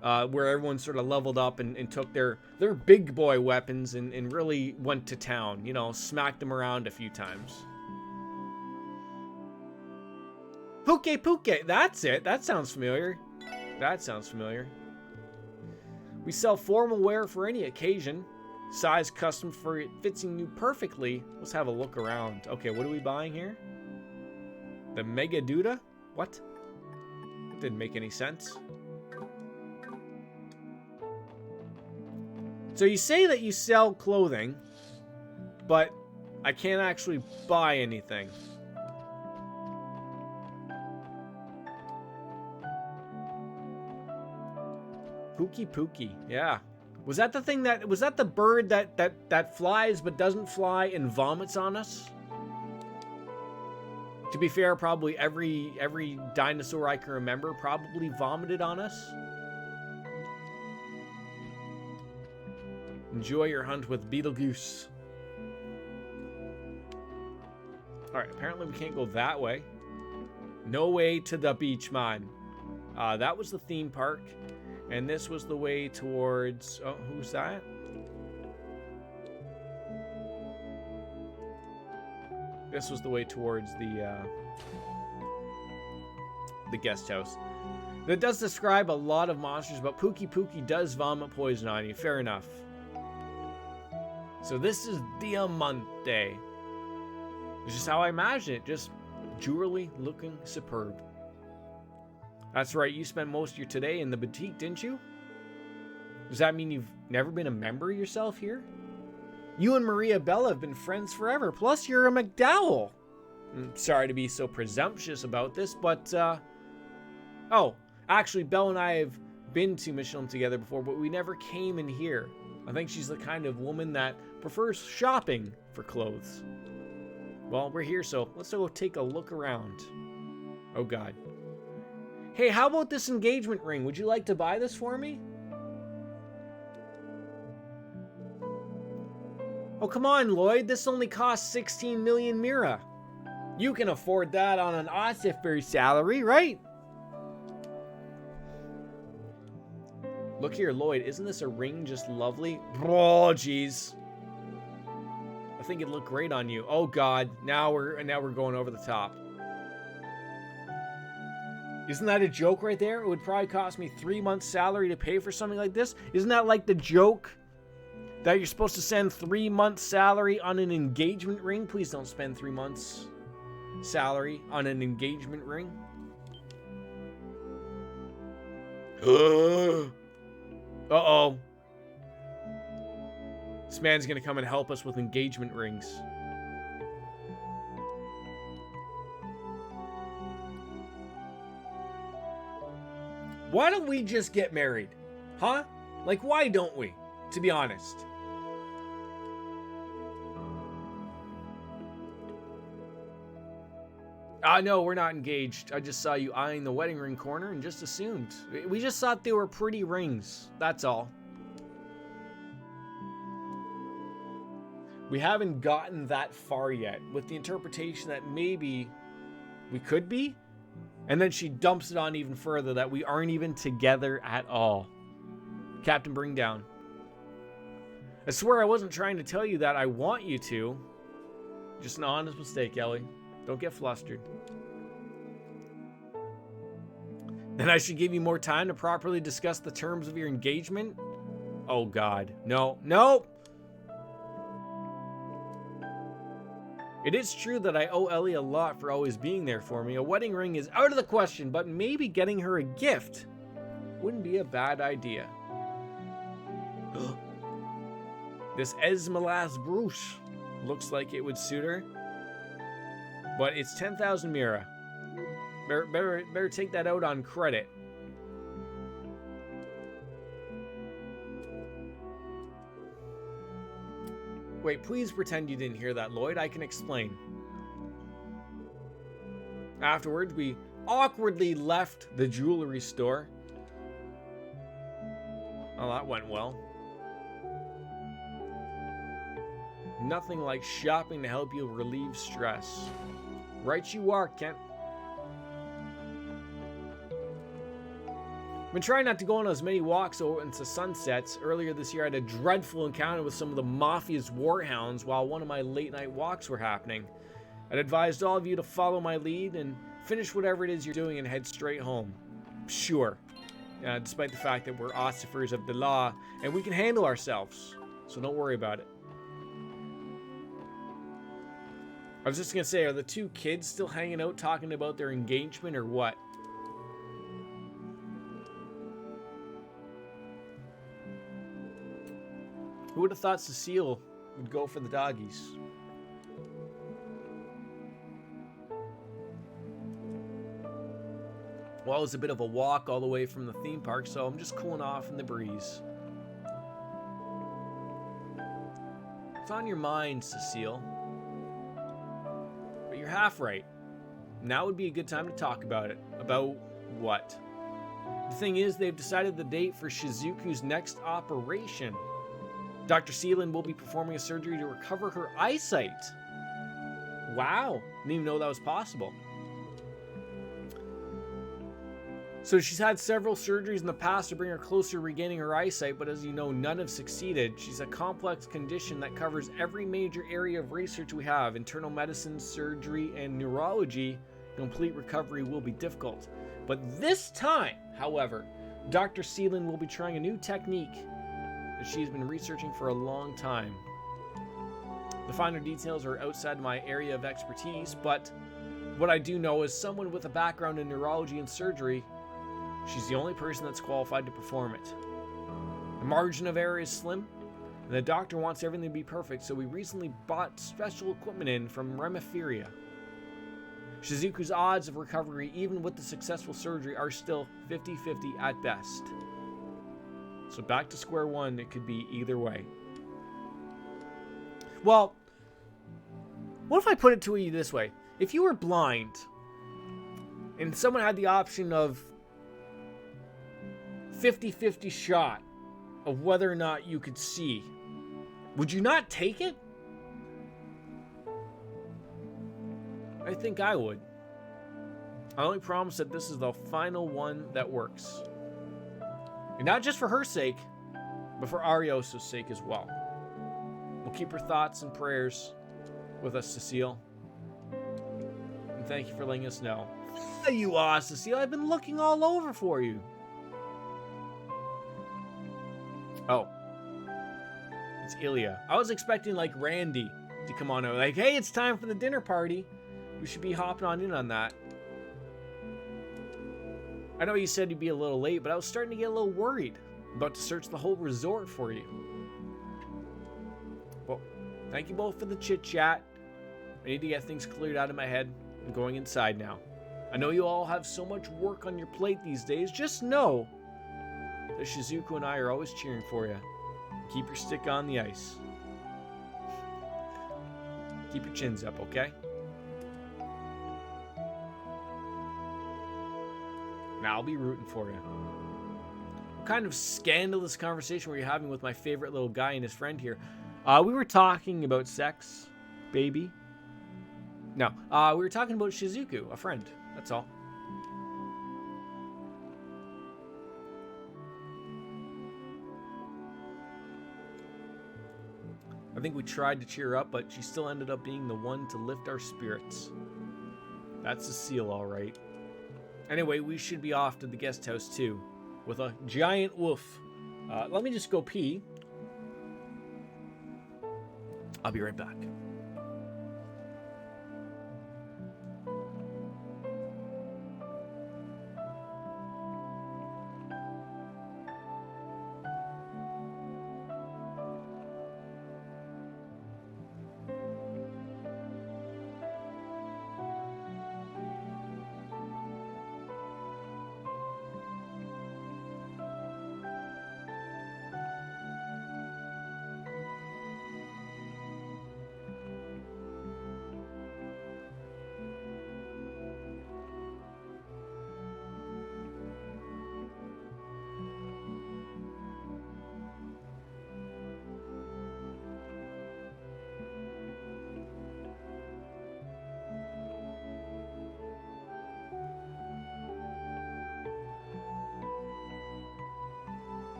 where everyone sort of leveled up and took their big boy weapons and really went to town, smacked them around a few times. Puke, that's it. That sounds familiar. We sell formal wear for any occasion. Size custom for it fitting you perfectly. Let's have a look around. Okay, what are we buying here? The Mega Duda? What? Didn't make any sense. So you say that you sell clothing, but I can't actually buy anything. Pookie, yeah. Was that the bird that flies but doesn't fly and vomits on us? To be fair, probably every dinosaur I can remember probably vomited on us. Enjoy your hunt with Beetlejuice. Alright, apparently we can't go that way. No way to the beach, man. That was the theme park. And this was the way towards... Oh, who's that? This was the way towards the guest house. That does describe a lot of monsters, but Pookie does vomit poison on you. Fair enough. So this is Diamante. This is how I imagine it. Just jewelry looking superb. That's right, you spent most of your today in the boutique, didn't you? Does that mean you've never been a member yourself here? You and Maria Bella have been friends forever, plus you're a McDowell. I'm sorry to be so presumptuous about this, but, oh, Actually, Belle and I have been to Michelin together before, but we never came in here. I think she's the kind of woman that prefers shopping for clothes. Well, we're here, so let's go take a look around. Oh, God. Hey, how about this engagement ring? Would you like to buy this for me? Oh, come on, Lloyd. This only costs 16 million Mira. You can afford that on an Ossifer salary, right? Look here, Lloyd. Isn't this a ring just lovely? Oh, jeez. I think it'd look great on you. Oh, God. Now we're going over the top. Isn't that a joke right there? It would probably cost me 3 months' salary to pay for something like this. Isn't that like the joke that you're supposed to send 3 months' salary on an engagement ring? Please don't spend 3 months' salary on an engagement ring. Uh-oh. This man's gonna come and help us with engagement rings. Why don't we just get married? Huh? Like, why don't we? To be honest. No, we're not engaged. I just saw you eyeing the wedding ring corner and just assumed. We just thought they were pretty rings. That's all. We haven't gotten that far yet with the interpretation that maybe we could be. And then she dumps it on even further that we aren't even together at all. Captain, bring down. I swear I wasn't trying to tell you that I want you to. Just an honest mistake, Ellie. Don't get flustered. Then I should give you more time to properly discuss the terms of your engagement? Oh, God. No. No! It is true that I owe Ellie a lot for always being there for me. A wedding ring is out of the question, but maybe getting her a gift wouldn't be a bad idea. This Esmelas brooch looks like it would suit her. But it's 10,000 Mira. Better take that out on credit. Wait, please pretend you didn't hear that, Lloyd. I can explain. Afterwards, we awkwardly left the jewelry store. Oh, that went well. Nothing like shopping to help you relieve stress. Right you are, Kent. I've been trying not to go on as many walks into sunsets. Earlier this year, I had a dreadful encounter with some of the Mafia's warhounds while one of my late-night walks were happening. I'd advised all of you to follow my lead and finish whatever it is you're doing and head straight home. Sure. Despite the fact that we're ossifers of the law and we can handle ourselves. So don't worry about it. I was just going to say, are the two kids still hanging out talking about their engagement or what? Who would have thought Cecile would go for the doggies? Well, it was a bit of a walk all the way from the theme park, so I'm just cooling off in the breeze. It's on your mind, Cecile. But you're half right. Now would be a good time to talk about it. About what? The thing is, they've decided the date for Shizuku's next operation. Dr. Seelan will be performing a surgery to recover her eyesight. Wow. Didn't even know that was possible. So she's had several surgeries in the past to bring her closer to regaining her eyesight, but as you know, none have succeeded. She's a complex condition that covers every major area of research we have. Internal medicine, surgery, and neurology. Complete recovery will be difficult. But this time, however, Dr. Seelan will be trying a new technique that she's been researching for a long time. The finer details are outside my area of expertise, but what I do know is someone with a background in neurology and surgery, she's the only person that's qualified to perform it. The margin of error is slim, and the doctor wants everything to be perfect, so we recently bought special equipment in from Remiferia. Shizuku's odds of recovery, even with the successful surgery, are still 50-50 at best. So back to square one, it could be either way. Well, what if I put it to you this way? If you were blind, and someone had the option of 50-50 shot of whether or not you could see, would you not take it? I think I would. I only promise that this is the final one that works. And not just for her sake, but for Arioso's sake as well. We'll keep her thoughts and prayers with us, Cecile. And thank you for letting us know. There you are, Cecile. I've been looking all over for you. Oh. It's Ilya. I was expecting, like, Randy to come on over. Like, hey, it's time for the dinner party. We should be hopping on in on that. I know you said you'd be a little late, but I was starting to get a little worried. I'm about to search the whole resort for you. Well, thank you both for the chit-chat. I need to get things cleared out of my head. I'm going inside now. I know you all have so much work on your plate these days. Just know that Shizuku and I are always cheering for you. Keep your stick on the ice. Keep your chins up, okay? And I'll be rooting for you. What kind of scandalous conversation were you having with my favorite little guy and his friend here? We were talking about sex, baby. No, we were talking about Shizuku, a friend. That's all. I think we tried to cheer her up, but she still ended up being the one to lift our spirits. That's Cecile, all right. Anyway, we should be off to the guest house, too, with a giant wolf. Let me just go pee. I'll be right back.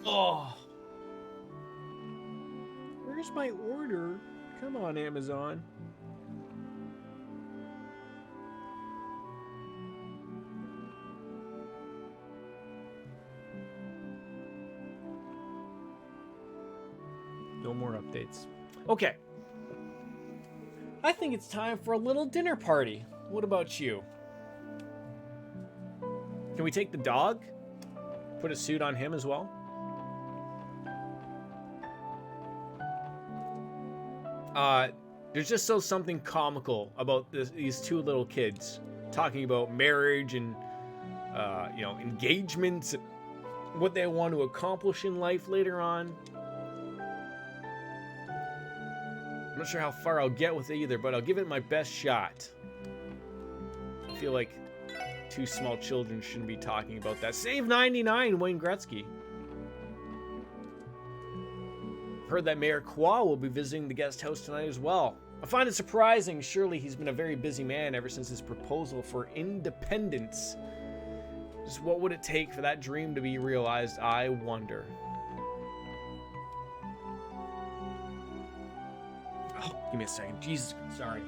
Oh. Where's my order? Come on, Amazon. No more updates. Okay. I think it's time for a little dinner party. What about you? Can we take the dog? Put a suit on him as well? There's just something comical about these two little kids talking about marriage and, engagements, and what they want to accomplish in life later on. I'm not sure how far I'll get with it either, but I'll give it my best shot. I feel like two small children shouldn't be talking about that. Save 99, Wayne Gretzky. Heard that Mayor Kwa will be visiting the guest house tonight as well. I find it surprising. Surely he's been a very busy man ever since his proposal for independence. Just what would it take for that dream to be realized, I wonder. Oh, give me a second. Jesus, sorry.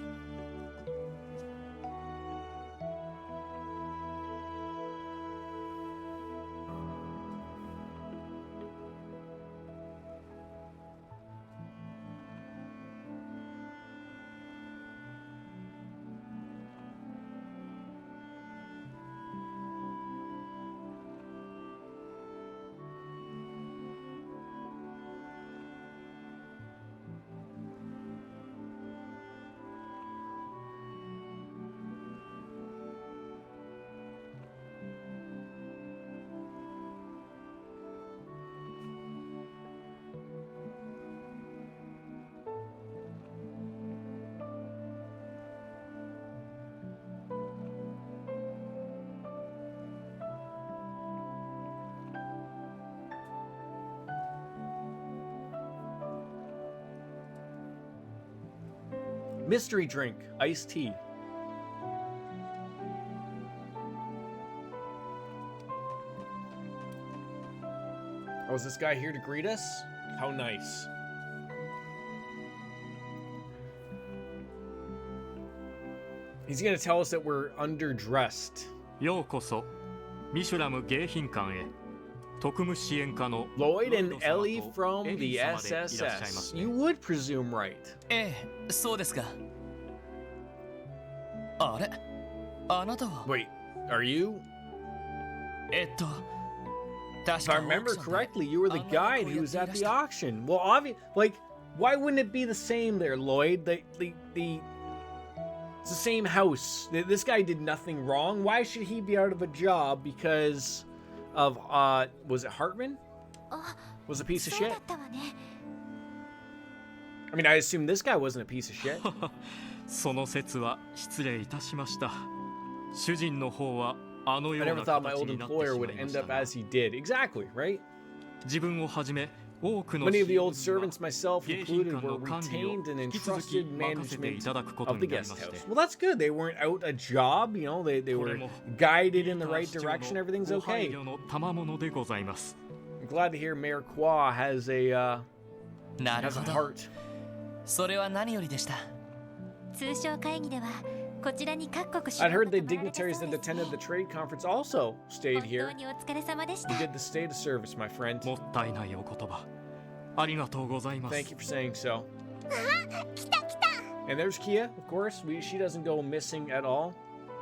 Mystery drink, iced tea. Oh, is this guy here to greet us? How nice. He's gonna tell us that we're underdressed. ようこそミシュラム迎賓館へ特務支援課の Lloyd and Ellie from the SSS. You would presume right. ええ、そうですか。あれ、あなたは。 Wait, are you? 確 If I か remember 奥さんで correctly, you were the guide who was at the auction. Well, like, why wouldn't it be the same there, Lloyd? It's the same house. This guy did nothing wrong. Why should he be out of a job because of, was it Hartman? Was a piece of shit? そうだったわね。 I mean, I assume this guy wasn't a piece of shit. その説は失礼いたしました主人の方はあの I よう never な thought my 形 old になってし employer ま would いま end した up が as he did. Exactly, right? 自分をはじめ多くの Many of the 市 old 民は servants, myself 迎賓 included, 館 were の管理を retained and 引き続き entrusted 任せてい management ただくこと of に the なり guest まして house. Well, that's good. They weren't out a job, you know, they こ were れも guided in the ピーター right 市長の direction. Everything's ご配 okay. 慮の賜物でございます I'm glad to hear Mayor Kwa has a なる has ほ a ど。 heart. それは何よりでした。通商会議ではこちらに各国 I'd heard the 首脳が来られた dignitaries そう that ですね attended the trade conference also stayed 本 here. 当にお疲れ様でし You た。 did the state of service, my friend. もったいないお言葉ありがとうございます Thank you for saying so. And there's Kia, of course. She doesn't go missing at all.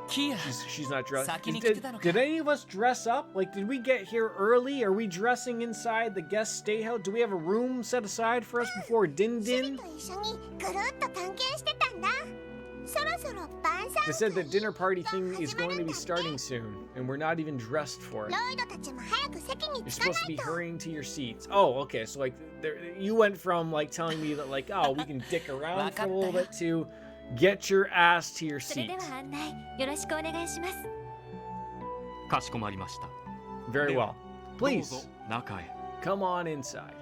キア、 She's not dressed. 先に来てたのか。 Did any of us dress up? Like, did we get here early? Are we dressing inside the guest stay house? Do we have a room set aside for us before Din シリ Din? と一緒にぐるっと探検してたんだ。そろそろ晩餐 They said the dinner party thing is going to be starting soon, and we're not even dressed for it. ロイドたちも早く席に You're 着か supposed to な be いと。 hurrying to your seats. Oh, okay. So like, you went from like telling me that like, oh, we can dick around for a little bit to get your ass to your それ seat. では案内よろしくお願いします。かしこまりました Very で well. はどう Please ぞ中へ come on inside.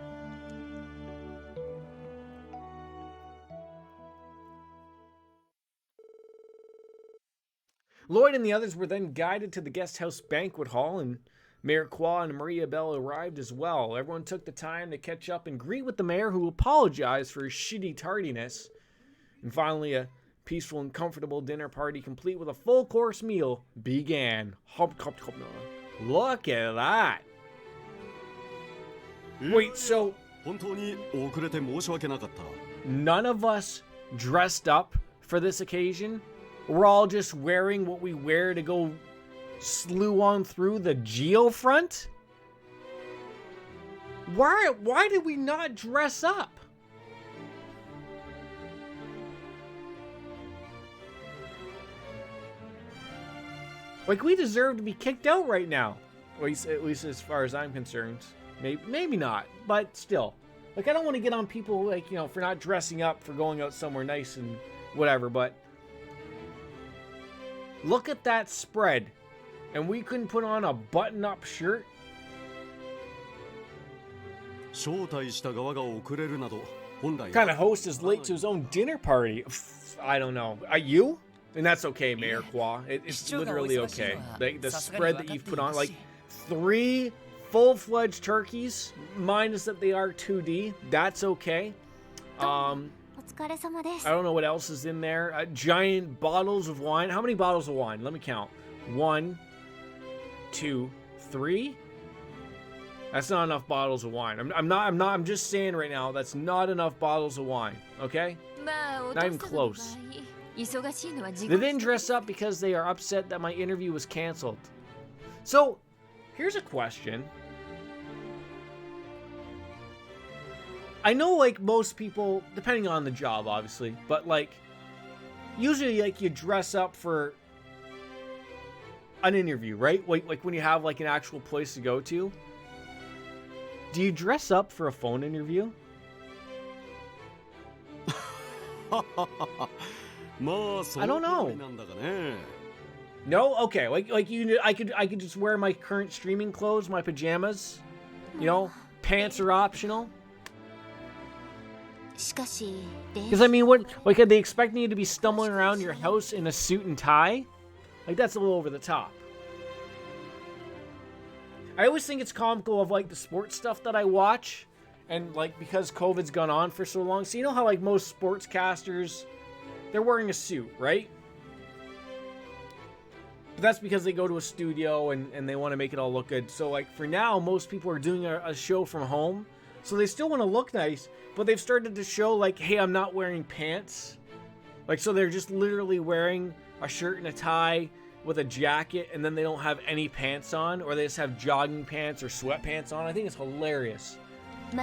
Lloyd and the others were then guided to the guest house banquet hall and Mayor Qua and Maria Bell arrived as well. Everyone took the time to catch up and greet with the mayor, who apologized for his shitty tardiness. And finally, a peaceful and comfortable dinner party, complete with a full-course meal, began. Look at that. Wait, so none of us dressed up for this occasion? We're all just wearing what we wear to go slew on through the geofront? Why did we not dress up? Like, we deserve to be kicked out right now. At least as far as I'm concerned. Maybe not, but still. Like, I don't want to get on people, like, you know, for not dressing up, for going out somewhere nice and whatever, but look at that spread. And we couldn't put on a button-up shirt? Kind of host is late to his own dinner party. I don't know. Are you? And that's okay, Mayor Qua. It's literally okay. The spread that you've put on, like 3 full-fledged turkeys, minus that they are 2D. That's okay. I don't know what else is in there. Giant bottles of wine. How many bottles of wine? Let me count. 1, 2, 3. That's not enough bottles of wine. I'm just saying right now, that's not enough bottles of wine. Okay? Not even close. They didn't dress up because they are upset that my interview was canceled. So, here's a question. I know, like, most people, depending on the job, obviously, but, like, usually, like, you dress up for an interview, right? Like when you have, like, an actual place to go to. Do you dress up for a phone interview? I don't know. No? Okay. Like you, I could just wear my current streaming clothes, my pajamas. You know, pants are optional. Because I mean, what? Like, are they expecting you to be stumbling around your house in a suit and tie? Like, that's a little over the top. I always think it's comical of, like, the sports stuff that I watch, and, like, because COVID's gone on for so long. So you know how, like, most sportscasters, they're wearing a suit, right? But that's because they go to a studio and they want to make it all look good. So, like, for now, most people are doing a show from home. So they still want to look nice, but they've started to show, like, hey, I'm not wearing pants. Like, so they're just literally wearing a shirt and a tie with a jacket, and then they don't have any pants on, or they just have jogging pants or sweatpants on. I think it's hilarious.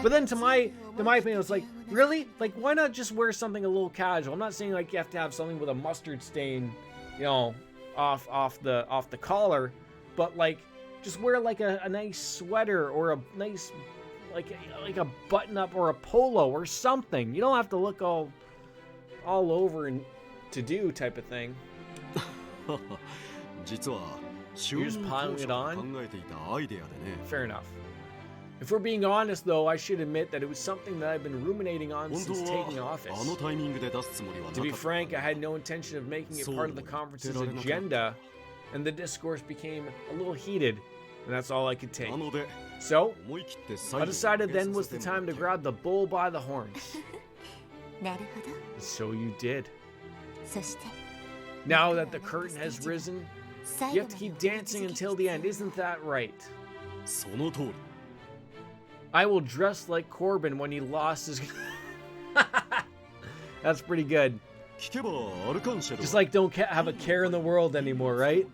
But then to my opinion, it's like, really? Like, why not just wear something a little casual? I'm not saying, like, you have to have something with a mustard stain, you know, off the collar, but, like, just wear, like, a nice sweater or a nice, like a button-up or a polo or something. You don't have to look all over and to do type of thing. You're just piling it on? Fair enough. If we're being honest, though, I should admit that it was something that I've been ruminating on since taking office. To be frank, I had no intention of making it part of the conference's agenda, and the discourse became a little heated, and that's all I could take. So, I decided then was the time to grab the bull by the horns. So you did. Now that the curtain has risen, you have to keep dancing until the end, isn't that right? I will dress like Corbin when he lost his... That's pretty good. Just like don't have a care in the world anymore, right?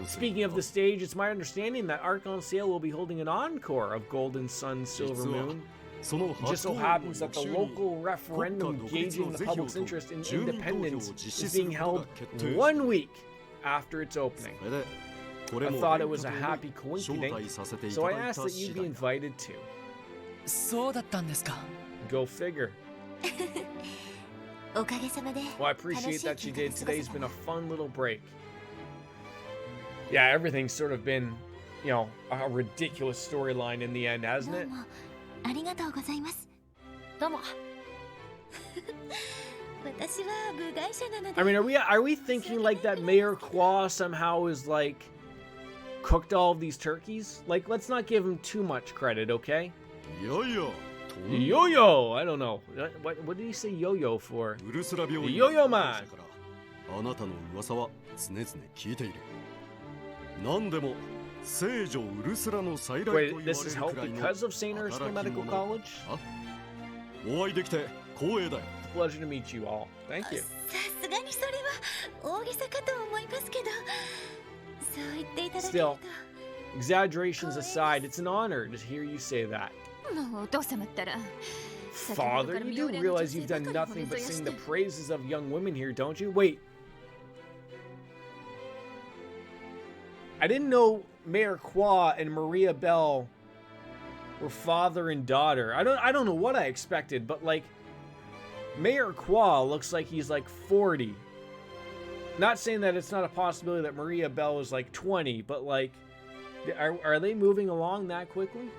Speaking of the stage, it's my understanding that Arc-en-Ciel will be holding an encore of Golden Sun, Silver Moon. It just so happens that the local referendum gauging the public's interest in independence is being held 1 week after its opening. I thought it was a happy coincidence, so I asked that you be invited too. Go figure. Well, I appreciate that you did. Today's been a fun little break. Yeah, everything's sort of been, you know, a ridiculous storyline in the end, hasn't it? I mean, are we thinking like that Mayor Qua somehow is like cooked all of these turkeys? Like, let's not give him too much credit, okay? いやいや Yo-yo! I don't know. What did he say yo-yo for? ウルスラ病院 Yo-yo の man! 関係者からあなたの噂は常々聞いている。何でも聖女ウルスラの再来と言わ Wait, れ this る is く help らいの because of St. Ursula 働き Medical 者。 College? あ、お会いできて光栄だよ。 Pleasure to meet you all. Thank you. さすがにそれは大げさかと思いますけど、そう言っていただける Still, exaggerations aside, it's an honor to hear you say that. と。もうお父様ったら。 Father, you do realize you've done nothing but sing the praises of young women here, don't you? Wait. I didn't know Mayor Qua and Maria Bell were father and daughter. I don't know what I expected, but like Mayor Qua looks like he's like 40. Not saying that it's not a possibility that Maria Bell is like 20, but like are they moving along that quickly?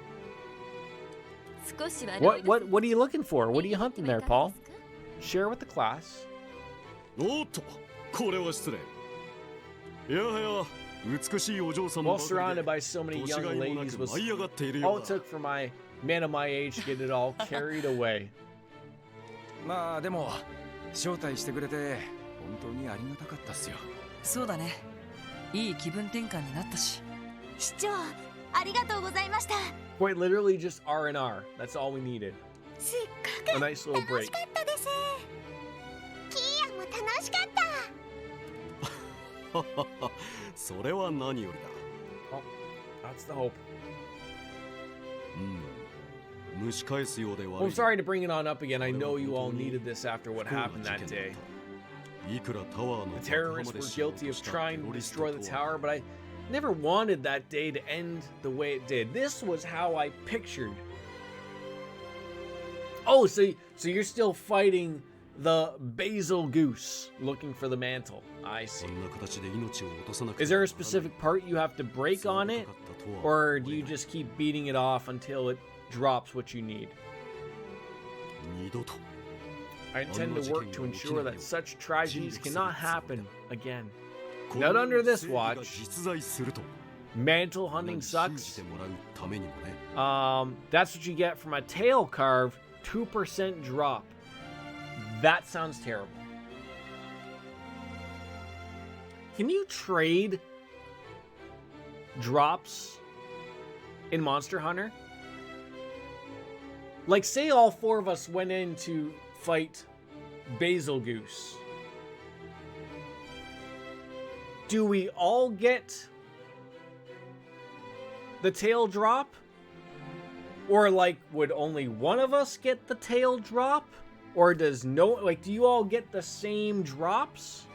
What are you looking for? What are you hunting there, Paul? Share with the class. おっと、これは失礼。いやはや、美しいお嬢様 While ばか surrounded り by で so many 年 young がいもな ladies く was 舞い上がっている all よ it うだ。 took for my man of my age to get it all carried away. まあでも招待してくれて本当にありがたかったっすよ。そうだね。いい気分転換になったし。市長、ありがとうございました。 Quite literally just R&R. That's all we needed. すっ A ごく nice little 楽 break. しかったです。キーヤも楽しかった。それは何よりだ。 Oh, that's the hope. 蒸し返すようで Well, 悪 I'm い。 sorry to bring it on up again. I know you all needed this after what happened that day. いくらタワーの The terrorists were guilty of trying to destroy the tower, but I never wanted that day to end the way it did. This was how I pictured. Oh, so you're still fighting the basil goose, looking for the mantle. I see. そんな形で命を落とさなくて Is there a specific part you have to break on it, or do you just keep beating it off until it drops what you need? 二度と I intend to work to ensure that such tragedies cannot happen again. Not under this 正義が watch. 実在すると Mantle hunting 信じ sucks. てもらうためにもね。 That's what you get from a tail carve, 2% drop. That sounds terrible. Can you trade drops in Monster Hunter? Like, say all four of us went in to fight Basil Goose. Do we all get the tail drop? Or, like, would only one of us get the tail drop? Or does no, like, do you all get the same drops?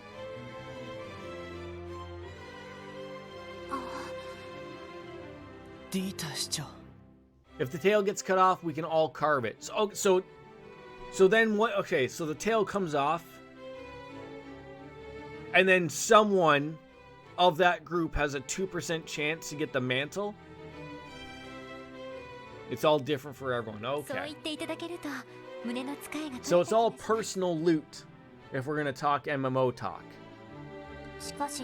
Dita 市長。 If the tail gets cut off, we can all carve it. So then what? Okay, so the tail comes off, and then someone of that group has a 2% chance to get the mantle. It's all different for everyone. そう Okay. 言っていただけると胸の使いが So it's all personal loot if we're gonna talk MMO talk. しかし、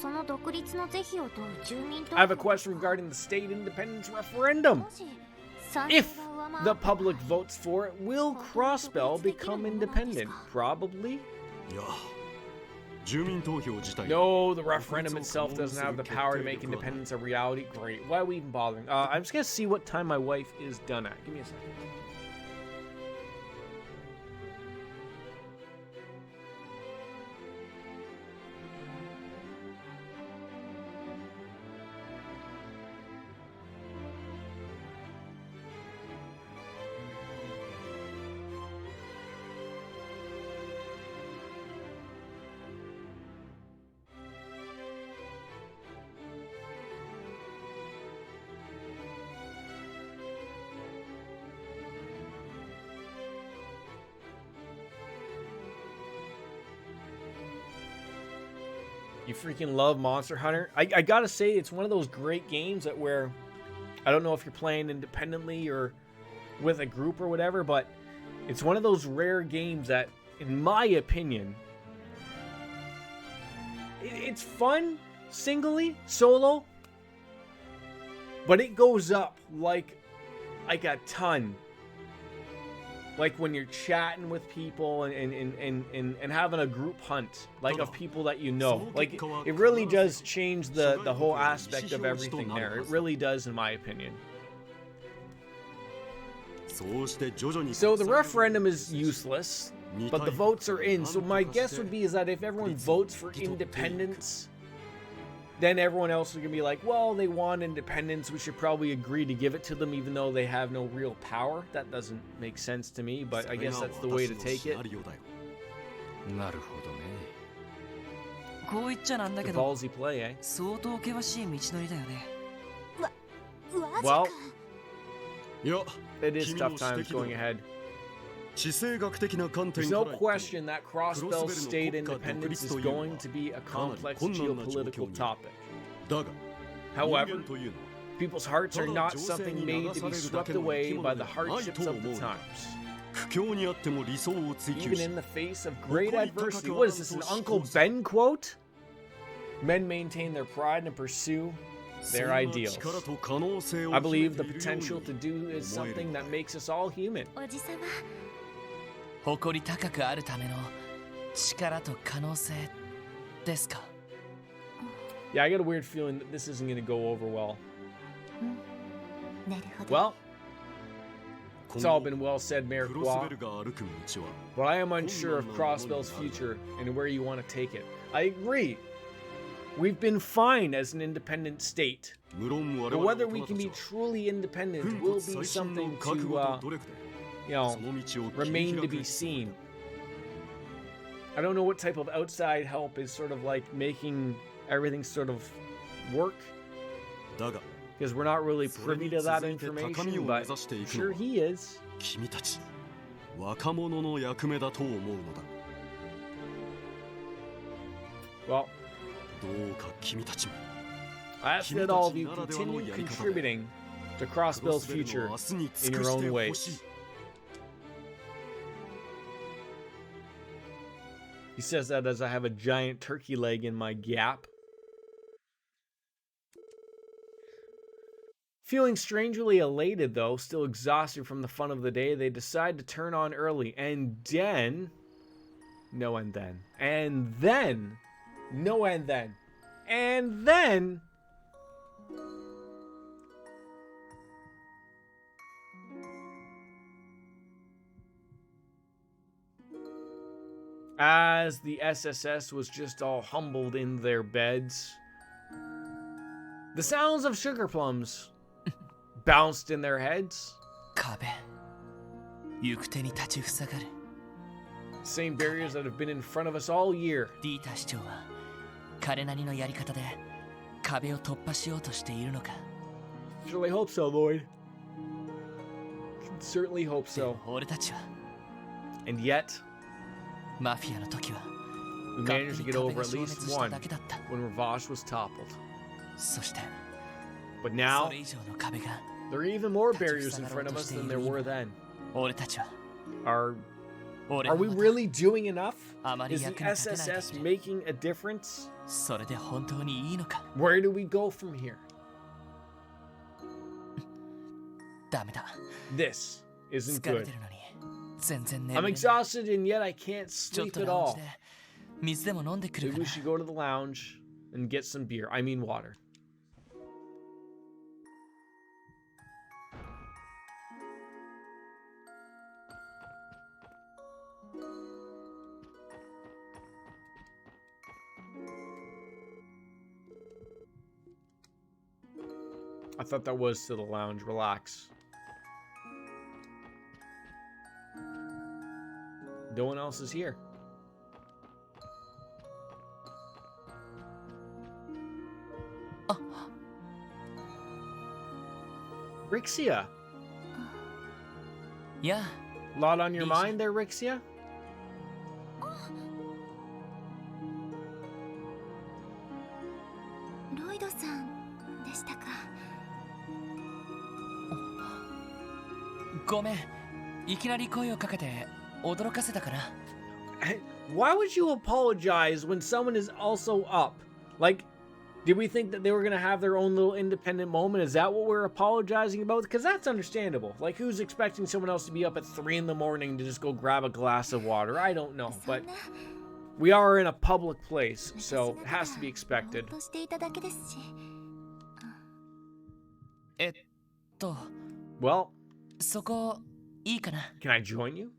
その独立の是非を問う住民投 I have a 票 question regarding the state independence referendum. もし賛 If 成が上回 the った public votes for it, will Crossbell become independent? Probably. いや、住民投票自体 No, the referendum itself doesn't have the power to make independence a reality. Great. Why are we even bothering? I'm just gonna see what time my wife is done at. Give me a second. You freaking love Monster Hunter. I gotta say, it's one of those great games that where I don't know if you're playing independently or with a group or whatever, but it's one of those rare games that, in my opinion, it's fun singly, solo, But it goes up like a ton. Like when you're chatting with people and having a group hunt, like of people that you know. Like it really does change the whole aspect of everything there. It really does, in my opinion. So the referendum is useless, but the votes are in. So my guess would be is that if everyone votes for independence, then everyone else is going to be like, well, they want independence. We should probably agree to give it to them even though they have no real power. That doesn't make sense to me, but I guess that's the way to take it. なるほどね。こう言っちゃなんだけ The ど、 ballsy play, eh? 相当険しい道のりだよね。Well, いや、 it is tough times going ahead. 地政学的な観点 There's か no ら question that Crossbell's state independence is going to be a complex geopolitical topic. だが、 However, 人間というのは people's hearts are not something made to be swept away by the hardships of the times. 苦境にあっても理想を追求 Even し in the face of great adversity. What is this, an Uncle Ben quote? Men maintain their pride and pursue their ideals. 力と可能性を I 秘 believe め the ているように potential to do is something that makes us all human. おじさま誇り高くあるための力と可能性ですか。 Yeah, I got a weird feeling that this isn't going to go over well. なるほど Well, it's all been well said, Mayor クロス Kwa, ベルが歩く道は but I am unsure of Crossbell's future and where you want to take it. I agree. We've been fine as an independent state, 無論我 but 々 whether 大 we 人 can た be ちは truly independent 奮 will 発 be 最新の something 覚 to, 悟と努力で you know, その道を切り remain 開 to く be seen. I don't know what type of outside help is sort of like making everything sort of work, だが because we're not really それ privy に to that 続いて高み information, を目 but 指してい I'm く sure のは he is. 君たち若者の役目だと思うのだ Well, どうか君たちも I ask that all of you continue contributing to Crossbell's future in your own ways. He says that as I have a giant turkey leg in my gap. Feeling strangely elated, though, still exhausted from the fun of the day, they decide to turn on early. And then... No, and then. And then... No, and then. And then... As the SSS was just all humbled in their beds, the sounds of sugar plums bounced in their heads. 壁行く手に立ちふさがる。 Same barriers that have been in front of us all year. ディータ市長は彼なりのやり方で壁を突破しようとしているのか。 Certainly hope so, Lloyd. Certainly hope で so. も俺たちは And yet, マフィアの時は we 勝手 managed to に get 壁 over が at 消滅 least した one だけだった。 when Ravash was toppled. そして But そ now, れ以上の壁が there are even more barriers in front of us than there were then. 俺たちは Are 俺 are の we また really doing enough? あまり Is the 役に立てないだ SSS けで making a difference? それで本当にいいのか。 Where do we go from here? ダメだ。 This isn't 疲れ good. てるのに全然 I'm 眠れない。 exhausted and yet I can't ちょっ sleep と at ラウン all. ジで水でも飲んでくる Maybe か we な。 should go to the lounge and get some beer. I mean water. I thought that was to the lounge. Relax. No one else is here. Rixia. いや、 Lot on your Lisa. mind there, Rixia? ロイドさんでしたか。ごめん。いきなり声をかけて驚かせたかな。 Why would you apologize when someone is also up? Like, Did we think that they were going to have their own little independent moment? Is that what we're apologizing about? Because that's understandable. Like, who's expecting someone else to be up at 3 in the morning to just go grab a glass of water? I don't know, but we are in a public place, so it has to be expected. Well, そこいいかな? Can I join you?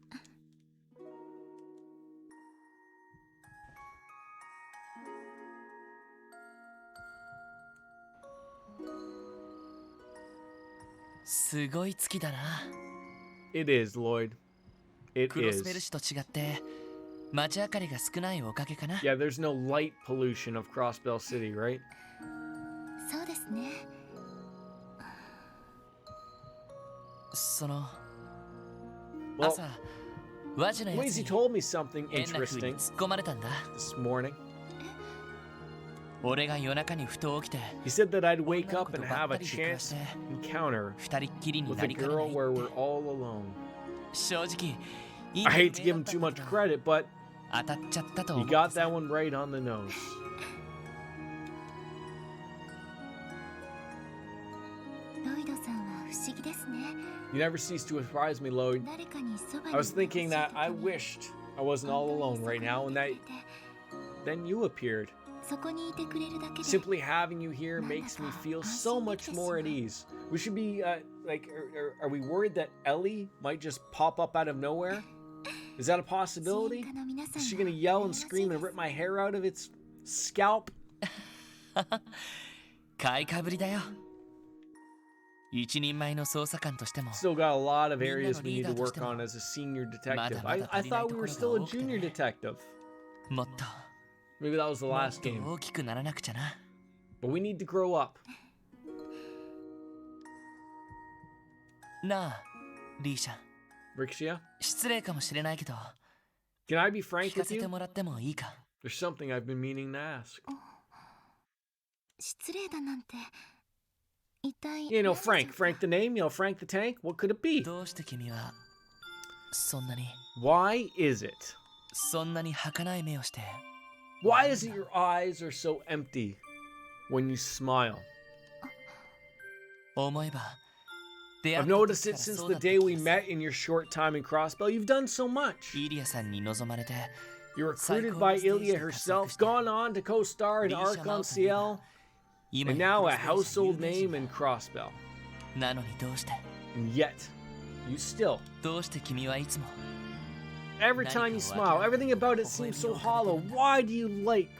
すごい月だな。It is, Lloyd. It クロスベル is. 市と違って街明かりが少ないおかげかな。 Yeah, there's no light pollution of Crossbell City, right? そうですね。その Well, 朝ワジのやつ Lazy に told me something 変な風に interesting 突っ込まれたんだ。 this morning. 俺が夜中にふと起きて He said that I'd wake up and have a chance encounter 二人っきりに with な a りかねな girl い。 where we're all alone. 正直 I hate to give him too much credit, but 当たっちゃったと he 思って got さ that one right on the nose. ロイドさんは不思議ですね。 You never cease to surprise me, Lloyd. 誰かにそばに I was thinking that I いてほしい wished I wasn't all alone right now, and that then you appeared. そこにいてくれるだけで Simply having you here makes me feel so much more at ease. We should be, like, are we worried that Ellie might just pop up out of nowhere? Is that a possibility? 飼育家の皆さん Is she が gonna yell and 羨ましい scream で and す rip my hair out of its scalp? 買いかぶりだよ。一人前の捜査官としても Still got a lot of areas we need to work on as a senior detective. I thought we were still a junior detective. もっと Maybe that was the もっ last と game. 大きくならなくちゃな。 But we need to grow up. なあ、リーシャン。 Rixia, 失礼かもしれないけど、 can I be frank 聞か with せて you? もらってもいいか？ There's something I've been meaning to ask. 失礼だなんて一体 You know, 何でしょう Frank. か Frank the name? You know, Frank the tank? What could it be? どうして君はそんなに Why is it? そんなに儚い目をして Why is it your eyes are so empty when you smile? 思えば出会 I've った noticed 時か it ら since そうだ the った day 気 we がする。 met in your short time in Crossbell. You've done so much. イリアさんに望まれて You were recruited by Ilya herself, gone on to co-star in Archon CL, 今 and や now ク a ロスベル household 社有名人 name in Crossbell. なのにどうして And yet, you still, どうして君はいつも every time you smile, everything about it seems so hollow. Why do you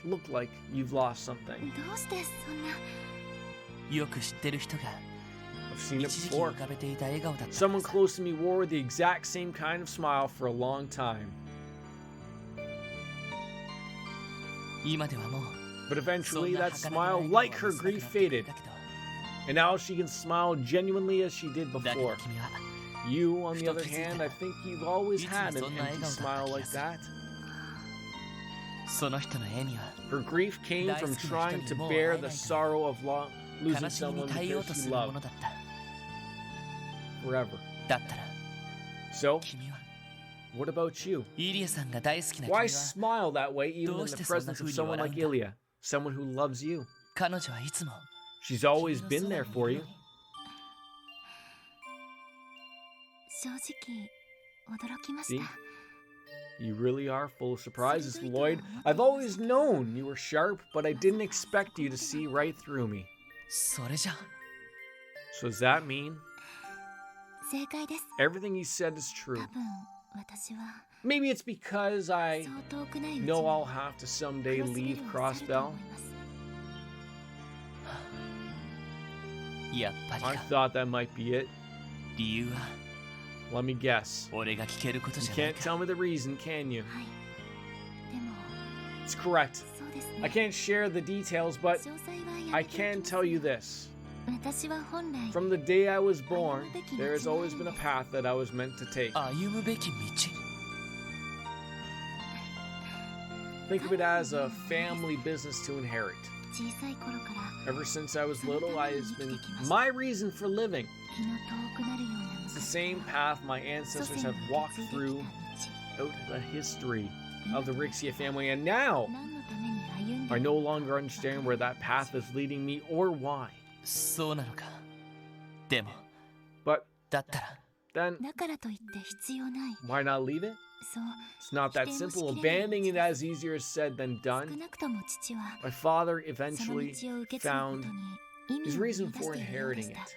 look like you've lost something? どうしてそんなよく知ってる人が I've seen it 一時期 before. 浮かべていた笑顔だったん Someone ださ close to me wore the exact same kind of smile for a long time. 今ではもう But そ eventually んな that 儚げ smile, ない like 笑 her 顔は見せなく grief なってくる faded. だけど And now she can smile genuinely as she did だけど before. 君は You, on the other hand, I think you've always had an いつもそんな empty 笑顔だった smile 気が like する。 that. その人の絵には Her grief came 大 from 好きな人 trying に to もう bear 会え the ないと sorrow of losing 悲しみに someone 耐えようと because す she るもの loved だった。 forever. だったら So, 君は what about you? イリアさんが大好きな君 Why は smile that way even in the どうしてそんな presence 風 of に someone 笑うん like だ？ Ilya? Someone who loves you. 彼女はいつも She's always 君 been の there そば for にい you. るのに正直驚きまし See? た。 You really are full of surprises, Lloyd. I've always known you were sharp, but I didn't expect you to see right through me. それじゃ So does that mean 正解です。 everything you said is true? 多分私は Maybe it's because I そう遠くないうちに know I'll have to someday クロスベ leave ルを去ると Crossbell. 思います。やっぱり I か thought that might be it. 理由は Let me guess. 俺が聞けること You じゃない can't か tell me the reason, can you? はい。でも It's correct. そうですね。 I can't share the details, but 詳細はや I めておき can ます tell you this. 私は本来 From the day I was born, there has always been a path that I was meant to take. 歩むべき道 Think of it as a family business to inherit. 小さい頃から Ever since I was little, it has been my reason for living. 気の遠くなるような It's the 昔 same path my 祖 ancestors 先 have が walked 受け継いで through きた道 out the history of the Rixia family, and now 何のために歩言うんだ I no longer understand where that path is leading me or why. そうなのか。でも But だったら then, だからといって必要ない why not leave it? そう It's not that simple. Abandoning it is easier said than 少 done. なくとも父は My father その eventually 道を受け継ぐこ found とに意 his 味を見出 reason し for ているようで inheriting し it. た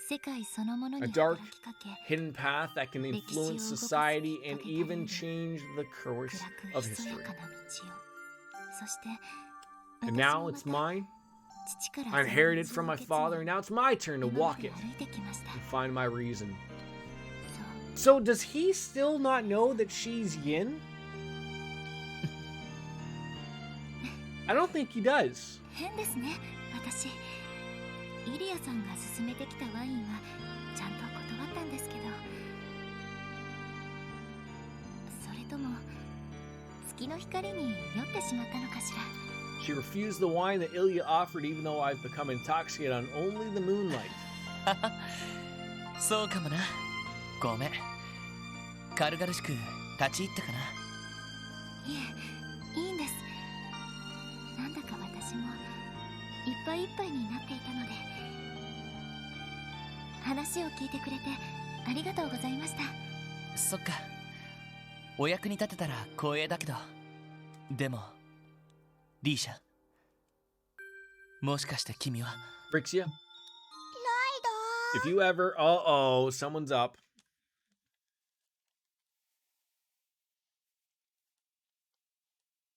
世界そのもの A に dark 働きかけ hidden path that can influence society and even change the course 暗く of ひそや history. かな道をそして And 私 now も it's また mine. 父から I その inherited 道 from を my 受け継ぎ father, and now it's my turn to 今ま walk で it 歩いてきました and find my reason. そう So does he still not know that she's yin? I don't think he does. 変ですね私イリアさんが勧めてきたワインはちゃんと断ったんですけどそれとも月の光に酔ってしまったのかしら She refused the wine that Ilya offered, even though I've become intoxicated on only the moonlight. そうかもな。ごめん。軽々しく立ち入ったかな。いえいいんですなんだか私もいっぱいいっぱいになっていたので話を聞いてくれてありがとうございましたそっか。お役に立てたら光栄だけど。でも、リーシャ。もしかして君は Brixia, ライ if you ever... Uh-oh, someone's up.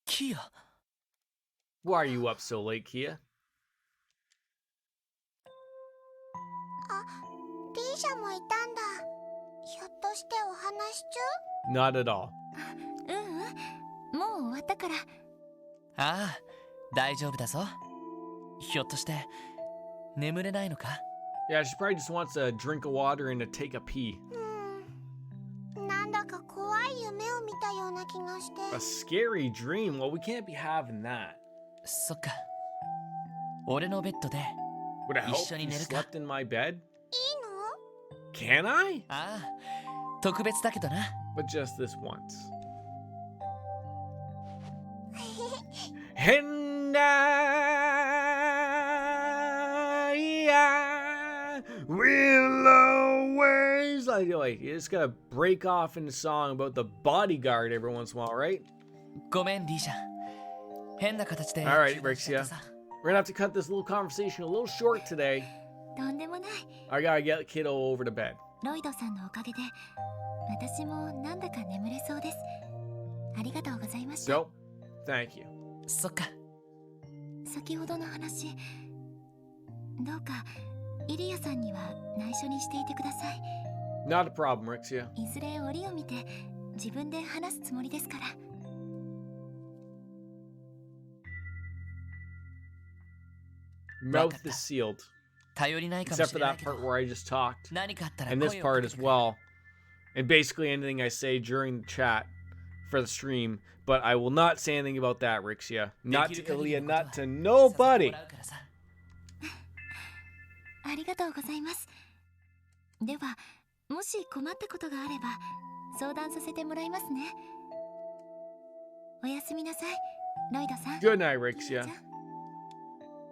キア Why are you up so late, Kia? ドあリーシャもいたんだひょっとしてお話中 Not at all. うんもう終わったからああ、大丈夫だぞ。ひょっとして眠れないのか Yeah, she probably just wants a drink of water and to take a pee. なんだか怖い夢を見たような気がして A scary dream? Well, we can't be having that. そっか。俺のベッドで Would it help 一緒 if に you 寝るか slept in my bed? いいの Can I? ああ、特別だけどな。 But just this once. And I will always like you just gotta break off into song about the bodyguard every once in a while, right? ごめん、リーシャ。変な形で。 All right, Brixia. We're gonna have to cut this little conversation a little short today. とんでもない I gotta get kiddo over to bed. ロイドさんのおかげで私もなんだか眠れそうですありがとうございました So, thank you. そっか。先ほどの話どうかイリアさんには内緒にしていてください Not a problem, Rixia. いずれ折を見て自分で話すつもりですから Mouth is sealed. 頼りないかも Except し for れない that けど part where I just talked. 何かあったら And this 声をか part け as てくれ。 well. And basically anything I say during the chat for the stream. But I will not say anything about that, Rixia. Not to Ilya, not to nobody. させてもらうからさ。ありがとうございますではもし困ったことがあれば相談させてもらいますねおやすみなさいロイドさん Good night, リー Rixia. ちゃん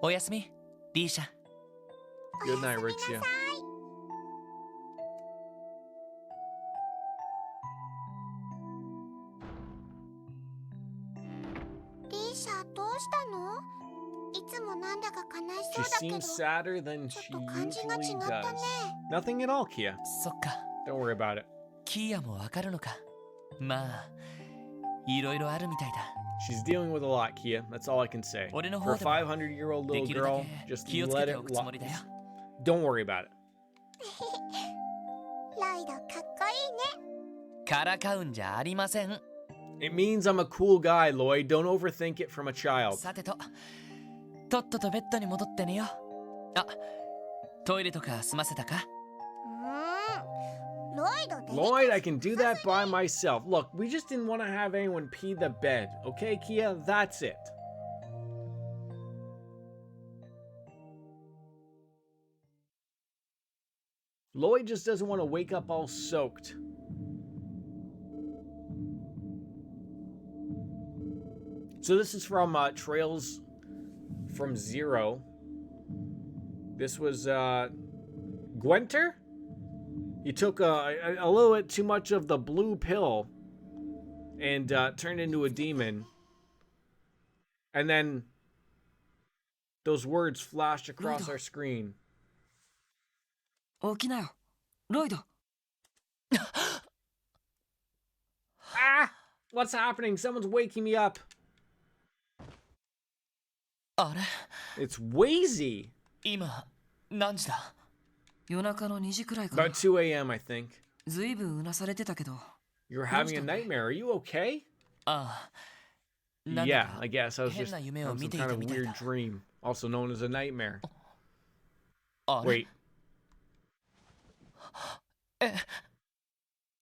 おやすみ、リーシャ。 Good night, Rixia. リーシャどうしたのいつもなんだか悲し She そうだけど seems sadder than ちょ she っと感じが違 usually ったね does. Nothing at all, Kia. そっか。 Don't worry about it. キーアもわかるのか。まあ、いろいろあるみたいだ。 She's dealing with a lot, Kia. That's all I can say. 俺の For 方 a でも 500-year-old で little きるだ girl, け just 気をつ let けて it おくつもりだよ。 Don't worry about it. ライドかっこいいねからかうんじゃありません。 It means I'm a cool guy, Lloyd. Don't overthink it from a child. さてと、とっととベッドに戻って寝よう。あ、トイレとか済ませたか？ロイドで Lloyd, I can do that by myself. Look, we just didn't want to have anyone pee the bed. Okay, Kia? That's it. Lloyd just doesn't want to wake up all soaked. So this is from Trails from Zero. This was Gwenter? He took a little bit too much of the blue pill and turned into a demon. And then those words flashed across our screen. 起きなよ、ロイド。 Ah! What's happening? Someone's waking me up. あれ It's Wazy. 今、何時だ？夜中の2時くらいかな。 About 2 a.m. I think. ずいぶんうなされてたけど。 You're having a nightmare. Are you okay? ああ。 Yeah, I guess. I was just 変な夢を having 見 some てい kind た of みたい weird だ。 dream, also known as a nightmare. あれ Wait.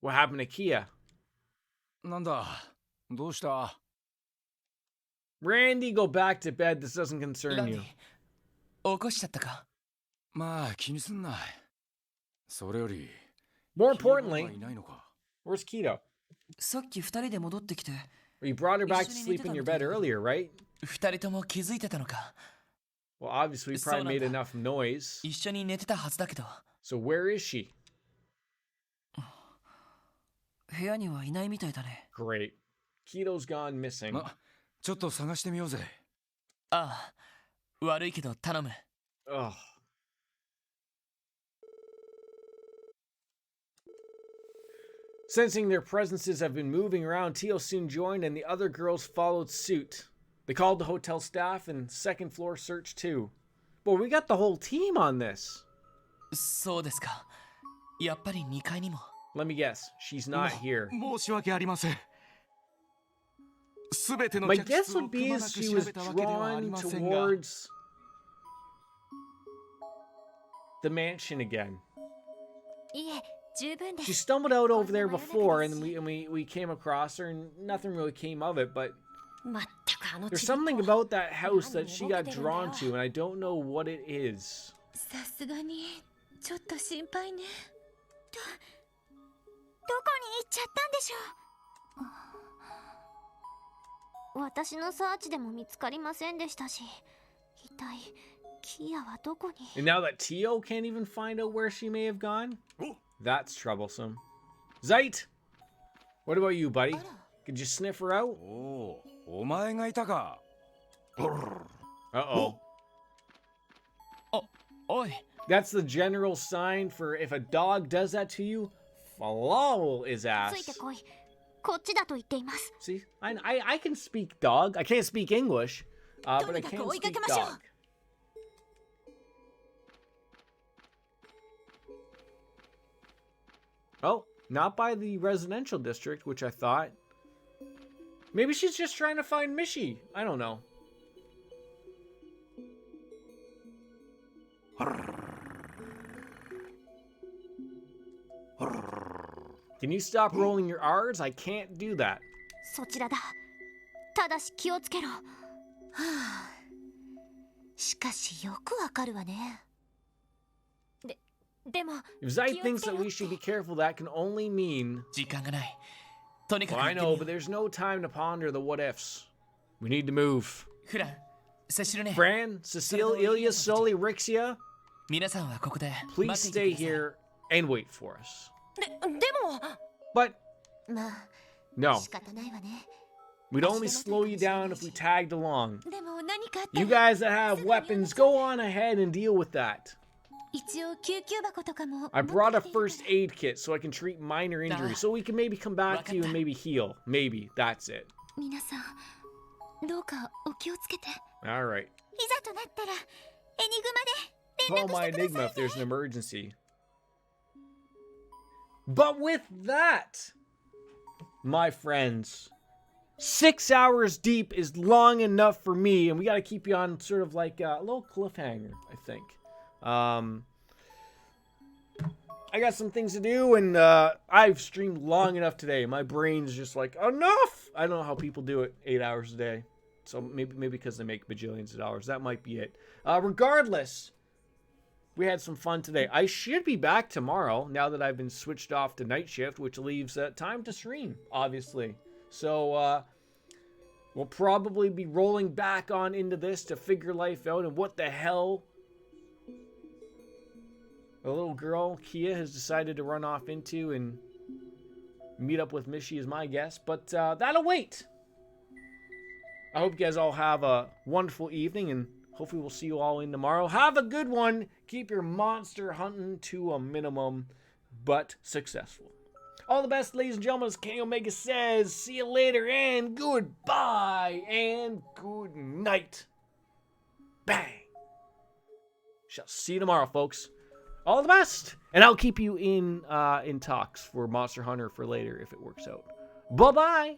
What happened to Kia? なんだどうした Randy, go back to bed. This doesn't ラ concern ンデ you. ィ、起こしちゃったか？まあ気にすんなそれより More 君は importantly, いないのか where's Keto? さっき2人で戻ってきて、 You brought her back to sleep in your bed earlier, right? 2人とも気づいてたのか？ Well, obviously, we probably made enough noise. 一緒に寝てたはずだけど。 So where is she? 部屋にはいないみたいだね。 Great. Keto's gone missing. まちょっと探してみようぜああ、悪いけど頼む。 Ugh. Sensing their presences have been moving around, Tio soon joined and the other girls followed suit. They called the hotel staff and second floor search too. Boy, we got the whole team on this. そうですか。やっぱり2階にも。 Let me guess, she's not here. 申し訳ありませんすべての My 客 guess 室を would く be まな is く she 調 was べたわけではあり drawn ませんが towards the mansion again. いえ、十分で She す。 stumbled out over there before and we came across her and nothing really came of it, but まったくあの there's ちびっこ something は about that house that she got drawn to and I don't know what it is. さすがにちょっと心配ね。どこに行っちゃったんでしょう。私のサーチでも見つかりませんでしたし、一体キアはどこに。 And now that Tio can't even find out where she may have gone? That's troublesome. Zeit! What about you, buddy? Could you sniff her out? おお、お前がいたか。 Uh-oh. おい。 That's the general sign for if a dog does that to you, falafel his つい ass. てこい。こっちだと言っています。 See, I can speak dog. I can't speak English, but I とにか can く追いか speak けましょう。 dog. Oh, not by the residential district, which I thought. Maybe she's just trying to find Mishi. I don't know. Can you stop rolling your R's? I can't do that. そちらだ。ただし気をつけろ。はあ。しかしよくわかるわね。でも、 If Zeit thinks that we should be careful, that can only mean... 時間がない。とにか Well, く I 行ってみ know, よ but う。 there's no time to ponder the what ifs. We need to move. フラン、セシルね。 Fran, Cecile, Ilya, Sully, Rixia, 皆さんはここで please 待って stay いてください。 here and wait for us. でも But まあ、 no, 仕方ないわね。 we'd only slow you down if we tagged along. でも何かあったら You guys that have weapons, go on ahead and deal with that. 一応救急箱とかも I brought a 持ってきてる first aid kit so I can treat minor injuries, so we can maybe come back to you and maybe heal. Maybe, that's it. 皆さんどうかお気をつけて。 Alright. いざとなったら、エニグマで Call 連 my 絡してくだ Enigma さ if い there's an emergency. But with that, my friends, 6 hours deep is long enough for me, and we got to keep you on sort of like a little cliffhanger, I think. I got some things to do, and I've streamed long enough today. My brain's just like, enough! I don't know how people do it 8 hours a day. So maybe because they make bajillions of dollars. That might be it. Regardless, we had some fun today. I should be back tomorrow now that I've been switched off to night shift, which leaves time to stream, obviously. So We'll probably be rolling back on into this to figure life out and what the hell a little girl, Kia, has decided to run off into and meet up with Mishi is my guess. But that'll wait. I hope you guys all have a wonderful evening, and hopefully we'll see you all in tomorrow. Have a good one. Keep your monster hunting to a minimum, but successful. All the best, ladies and gentlemen, as Kenny Omega says. See you later, and goodbye, and good night. Bang. Shall see you tomorrow, folks. All the best. And I'll keep you in talks for Monster Hunter for later if it works out. Bye-bye.